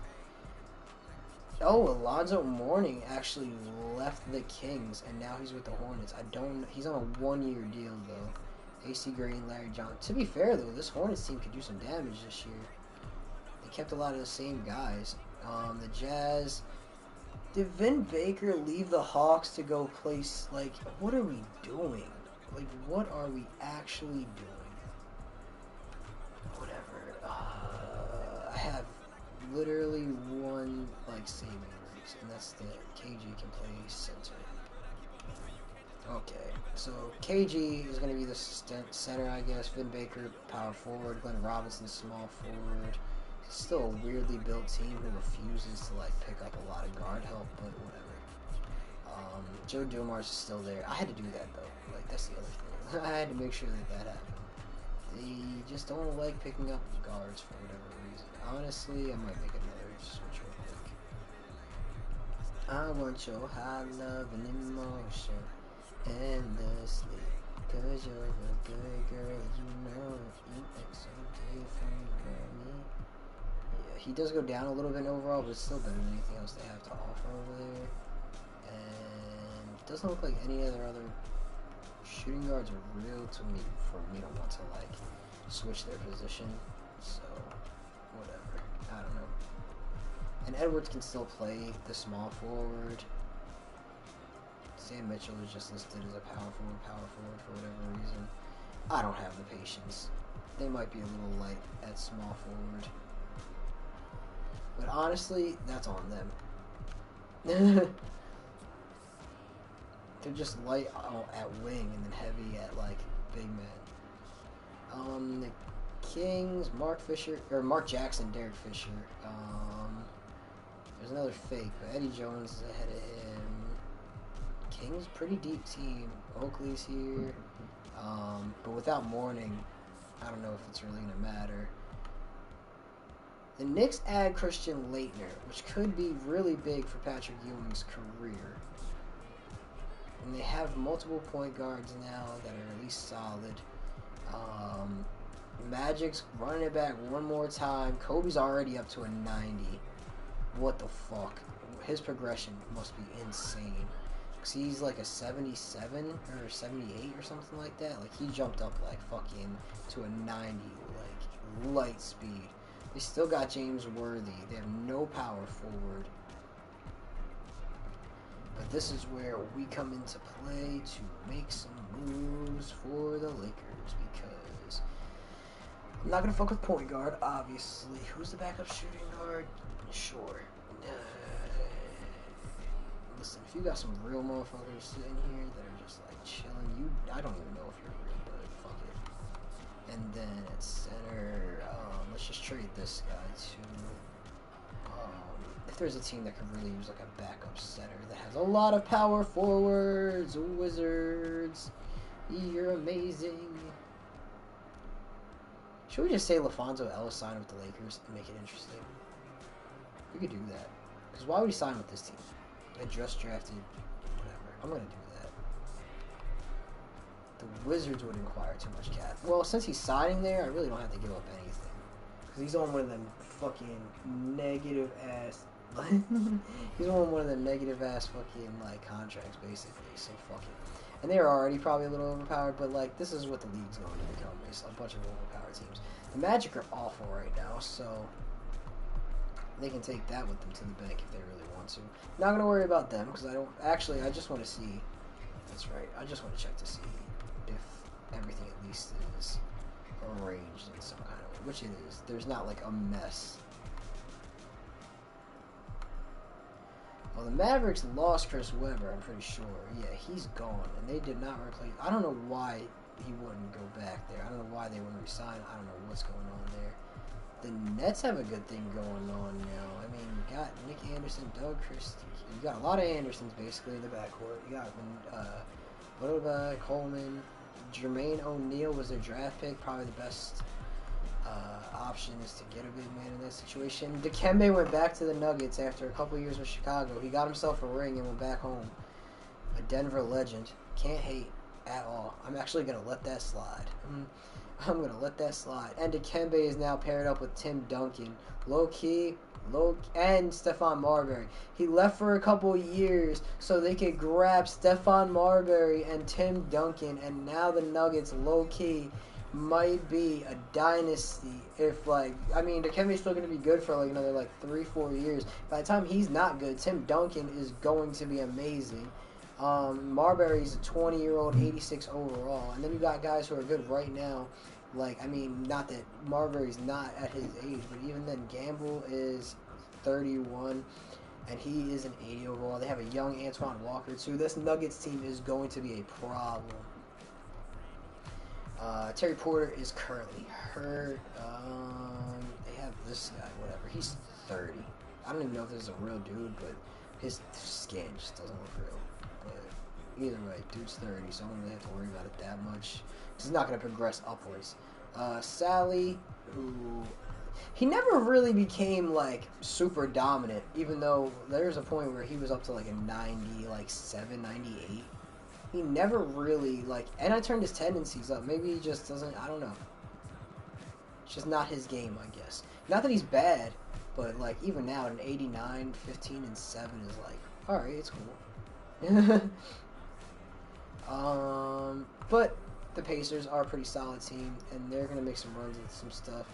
Oh, Alonzo Mourning actually left the Kings, and now he's with the Hornets. He's on a 1-year deal, though. AC Gray and Larry Johnson. To be fair, though, this Hornets team could do some damage this year. They kept a lot of the same guys. The Jazz. Did Vin Baker leave the Hawks to go place, like, what are we doing? Like, what are we actually doing? Whatever. I have literally one, like, saving grace, and that's that KG can play center. Okay, so KG is going to be the center, I guess. Vin Baker, power forward. Glenn Robinson, small forward. It's still a weirdly built team who refuses to, like, pick up a lot of guard help, but whatever. Joe Dumars is still there. I had to do that though. Like that's the other thing. I had to make sure that happened. They just don't like picking up guards for whatever reason. Honestly, I might make another switch real quick. I want your high love and emotion endlessly. Cause you're a good girl, you know it. You act so different from me. Yeah, he does go down a little bit overall, but it's still better than anything else they have to offer over there. And it doesn't look like any other shooting guards are real to me for me to want to like switch their position. So whatever. I don't know. And Edwards can still play the small forward. Sam Mitchell is just listed as a power forward for whatever reason. I don't have the patience. They might be a little light at small forward. But honestly, that's on them. They're just light at wing and then heavy at like big men. The Kings, Mark Jackson, Derek Fisher. There's another fake, but Eddie Jones is ahead of him. Kings, pretty deep team. Oakley's here. But without Mourning, I don't know if it's really going to matter. The Knicks add Christian Laettner, which could be really big for Patrick Ewing's career. And they have multiple point guards now that are at least solid. Magic's running it back one more time. Kobe's already up to a 90. What the fuck? His progression must be insane. Because he's like a 77 or 78 or something like that. Like, he jumped up like fucking to a 90, like, light speed. They still got James Worthy. They have no power forward. But this is where we come into play to make some moves for the Lakers, because I'm not going to fuck with point guard, obviously. Who's the backup shooting guard? Sure. Listen, if you got some real motherfuckers sitting here that are just like chilling, I don't even know if you're real, but fuck it. And then at center, let's just trade this guy to, if there's a team that could really use like a backup center that has a lot of power forwards, Wizards, you're amazing. Should we just say LaFonso Ellis sign with the Lakers and make it interesting? We could do that. Because why would he sign with this team? I just drafted, whatever. I'm going to do that. The Wizards would require too much cap. Well, since he's signing there, I really don't have to give up anything. Because he's on one of them fucking negative ass... he's on one of the negative ass fucking, like, contracts, basically. So, fuck it. And they're already probably a little overpowered, but, like, this is what the league's going to become. It's a bunch of overpowered teams. The Magic are awful right now, so... they can take that with them to the bank if they really want to. Not going to worry about them, because I don't... actually, I just want to see... that's right. I just want to check to see if everything at least is arranged in some kind of way. Which it is. There's not, like, a mess. Well, the Mavericks lost Chris Webber, I'm pretty sure. Yeah, he's gone. And they did not replace... I don't know why he wouldn't go back there. I don't know why they wouldn't resign. I don't know what's going on there. The Nets have a good thing going on now. I mean, you got Nick Anderson, Doug Christie. You got a lot of Andersons, basically, in the backcourt. You got Boba, Coleman. Jermaine O'Neal was their draft pick. Probably the best options to get a big man in that situation. Dikembe went back to the Nuggets after a couple years with Chicago. He got himself a ring and went back home. A Denver legend. Can't hate at all. I'm actually going to let that slide. I'm going to let that slide. And Dikembe is now paired up with Tim Duncan. Low-key, and Stephon Marbury. He left for a couple years so they could grab Stephon Marbury and Tim Duncan, and now the Nuggets, low-key, might be a dynasty if, like, I mean, Dikembe's still going to be good for, like, another, like, 3-4 years. By the time he's not good, Tim Duncan is going to be amazing. Marbury's a 20-year-old, 86 overall. And then you got guys who are good right now. Like, I mean, not that Marbury's not at his age, but even then, Gamble is 31, and he is an 80 overall. They have a young Antoine Walker, too. This Nuggets team is going to be a problem. Terry Porter is currently hurt. They have this guy, whatever. He's 30. I don't even know if this is a real dude, but his skin just doesn't look real. But either way, dude's 30, so I don't really have to worry about it that much. He's not going to progress upwards. Sally, who... He never really became, like, super dominant, even though there's a point where he was up to, like, a 97, 98. He never really, like... And I turned his tendencies up. Maybe he just doesn't... I don't know. It's just not his game, I guess. Not that he's bad, but, like, even now, an 89, 15, and 7 is, like, alright, it's cool. But the Pacers are a pretty solid team, and they're going to make some runs with some stuff.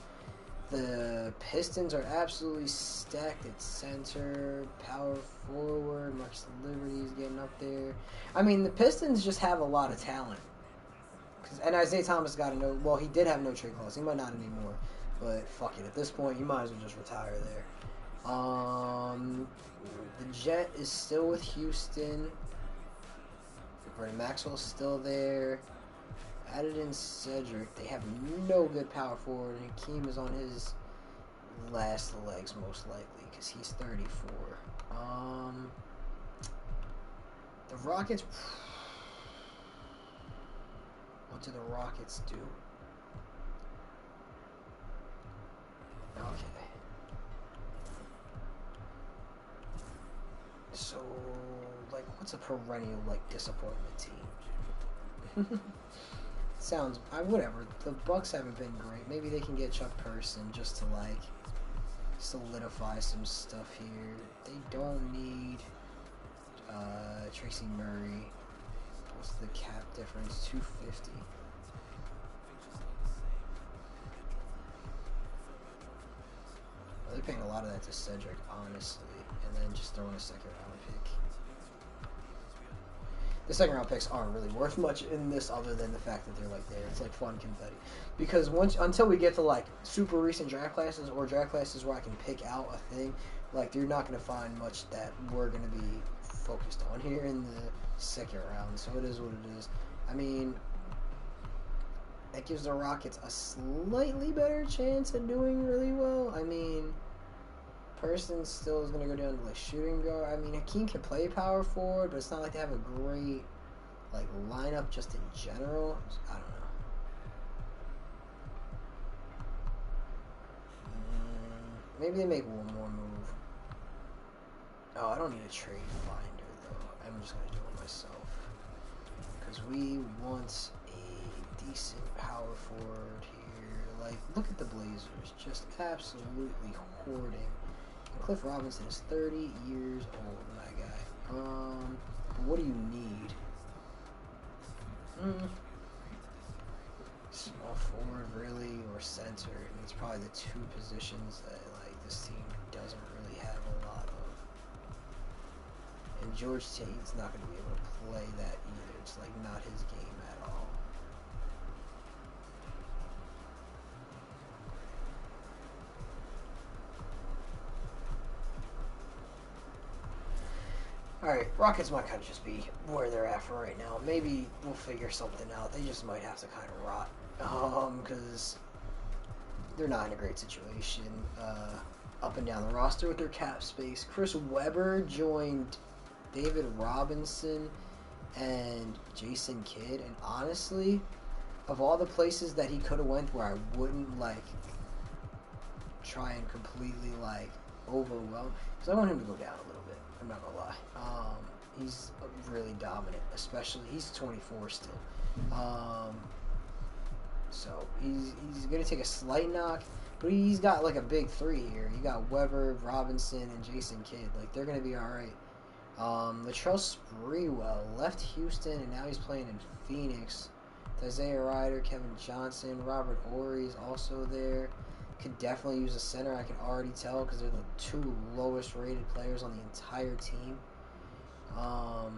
The Pistons are absolutely stacked at center, power forward, Marcus Liberty's getting up there. I mean, the Pistons just have a lot of talent. And Isaiah Thomas got a no... Well, he did have no trade clause. He might not anymore. But fuck it. At this point, you might as well just retire there. The Jet is still with Houston. Gordon Maxwell's still there. Added in Cedric. They have no good power forward. And Hakeem is on his last legs, most likely, because he's 34. The Rockets... What do the Rockets do? Okay. So, like, what's a perennial, like, disappointment team? Sounds, whatever. The Bucks haven't been great. Maybe they can get Chuck Person just to, like, solidify some stuff here. They don't need Tracy Murray. What's the cap difference? 250. They're paying a lot of that to Cedric, honestly, and then just throwing a second round pick. The second round picks aren't really worth much in this, other than the fact that they're like there. It's like fun confetti. Because until we get to like super recent draft classes or draft classes where I can pick out a thing, like you're not gonna find much that we're gonna be focused on here in the second round. So it is what it is. I mean, that gives the Rockets a slightly better chance at doing really well. I mean, Person still is going to go down to like shooting guard. I mean, Hakeem can play power forward, but it's not like they have a great like lineup just in general. I don't know. Maybe they make one more move. Oh, I don't need a trade finder though. I'm just going to do it myself. Because we want a decent power forward here. Like, look at the Blazers. Just absolutely hoarding. And Cliff Robinson is 30 years old, my guy. What do you need? Small forward, really, or center. I mean, it's probably the two positions that, like, this team doesn't really have a lot of. And George Tate's not going to be able to play that either. It's, like, not his game at all. Alright, Rockets might kind of just be where they're at for right now. Maybe we'll figure something out. They just might have to kind of rot. Because they're not in a great situation up and down the roster with their cap space. Chris Webber joined David Robinson and Jason Kidd. And honestly, of all the places that he could have went where I wouldn't, like, try and completely, like, overwhelm. Because I want him to go down a little bit. I'm not gonna lie. He's really dominant, especially he's 24 still. So he's gonna take a slight knock, but he's got like a big three here. You got Weber, Robinson, and Jason Kidd. Like they're gonna be all right. Latrell Sprewell left Houston and now he's playing in Phoenix. Isaiah Ryder, Kevin Johnson, Robert Horry is also there. Could definitely use a center. I can already tell because they're the two lowest rated players on the entire team. I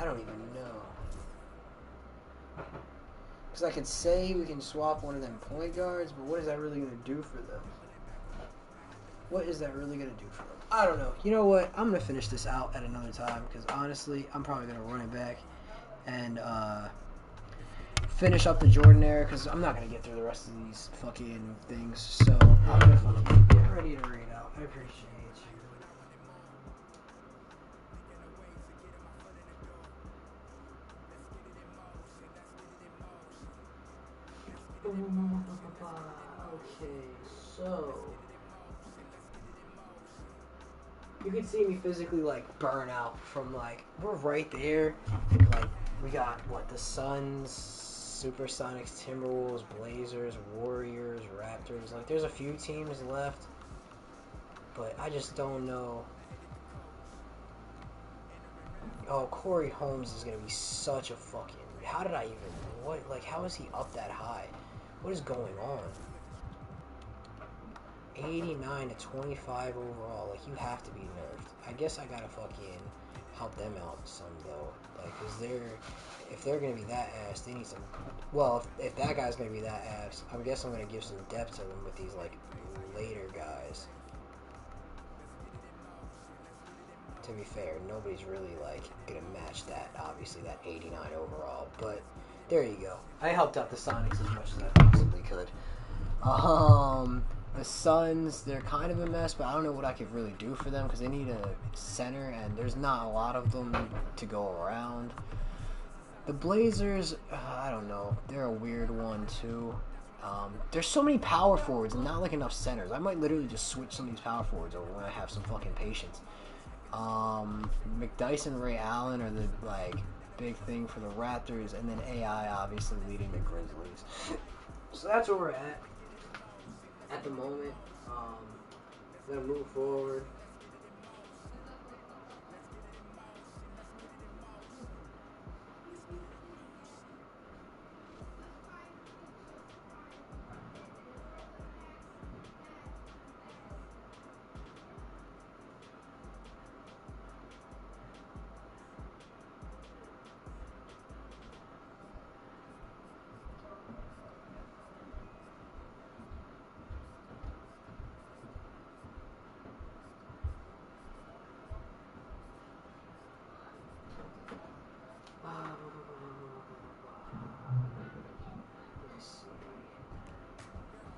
don't even know. Because I could say we can swap one of them point guards, but what is that really going to do for them? What is that really going to do for them? I don't know. You know what? I'm going to finish this out at another time because honestly, I'm probably going to run it back and finish up the Jordan era because I'm not going to get through the rest of these fucking things. So I'm going to fucking get rid appreciate you. Okay, so you can see me physically like burn out from like we're right there. Like we got what the Suns, Supersonics, Timberwolves, Blazers, Warriors, Raptors. Like there's a few teams left, but I just don't know. Oh, Corey Holmes is gonna be such a fucking. How did I even? What? Like, how is he up that high? What is going on? 89 to 25 overall. Like, you have to be nerfed. I guess I gotta fucking help them out some though. Like, cause if they're gonna be that ass, they need some. Well, if that guy's gonna be that ass, I guess I'm gonna give some depth to them with these like later guys. To be fair, nobody's really like gonna match that. Obviously, that 89 overall. But there you go. I helped out the Sonics as much as I possibly could. The Suns, they're kind of a mess, but I don't know what I could really do for them because they need a center, and there's not a lot of them to go around. The Blazers, I don't know. They're a weird one too. There's so many power forwards and not like enough centers. I might literally just switch some of these power forwards over when I have some fucking patience. McDyess and Ray Allen are the like big thing for the Raptors, and then AI obviously leading the Grizzlies. So that's where we're at the moment. Gonna move forward.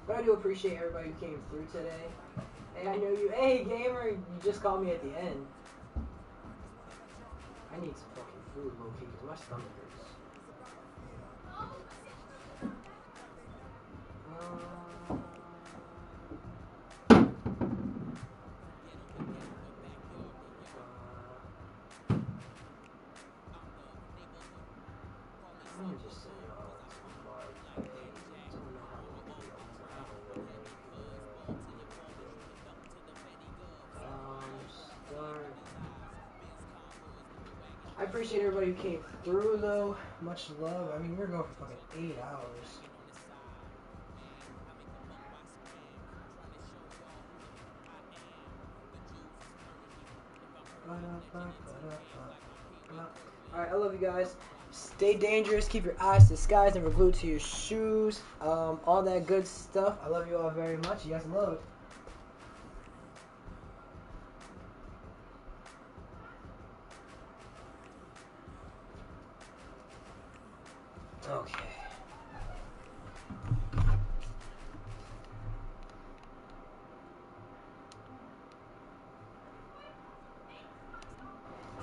But I do appreciate everybody who came through today. Hey, I know you. Hey, gamer, you just called me at the end. I need some fucking food, low-key, because my stomach hurts. Let me just say, I appreciate everybody who came through, though. Much love. I mean, we're going for fucking 8 hours. Alright, I love you guys. Stay dangerous. Keep your eyes to the skies. Never glued to your shoes. All that good stuff. I love you all very much. You guys love it. Okay.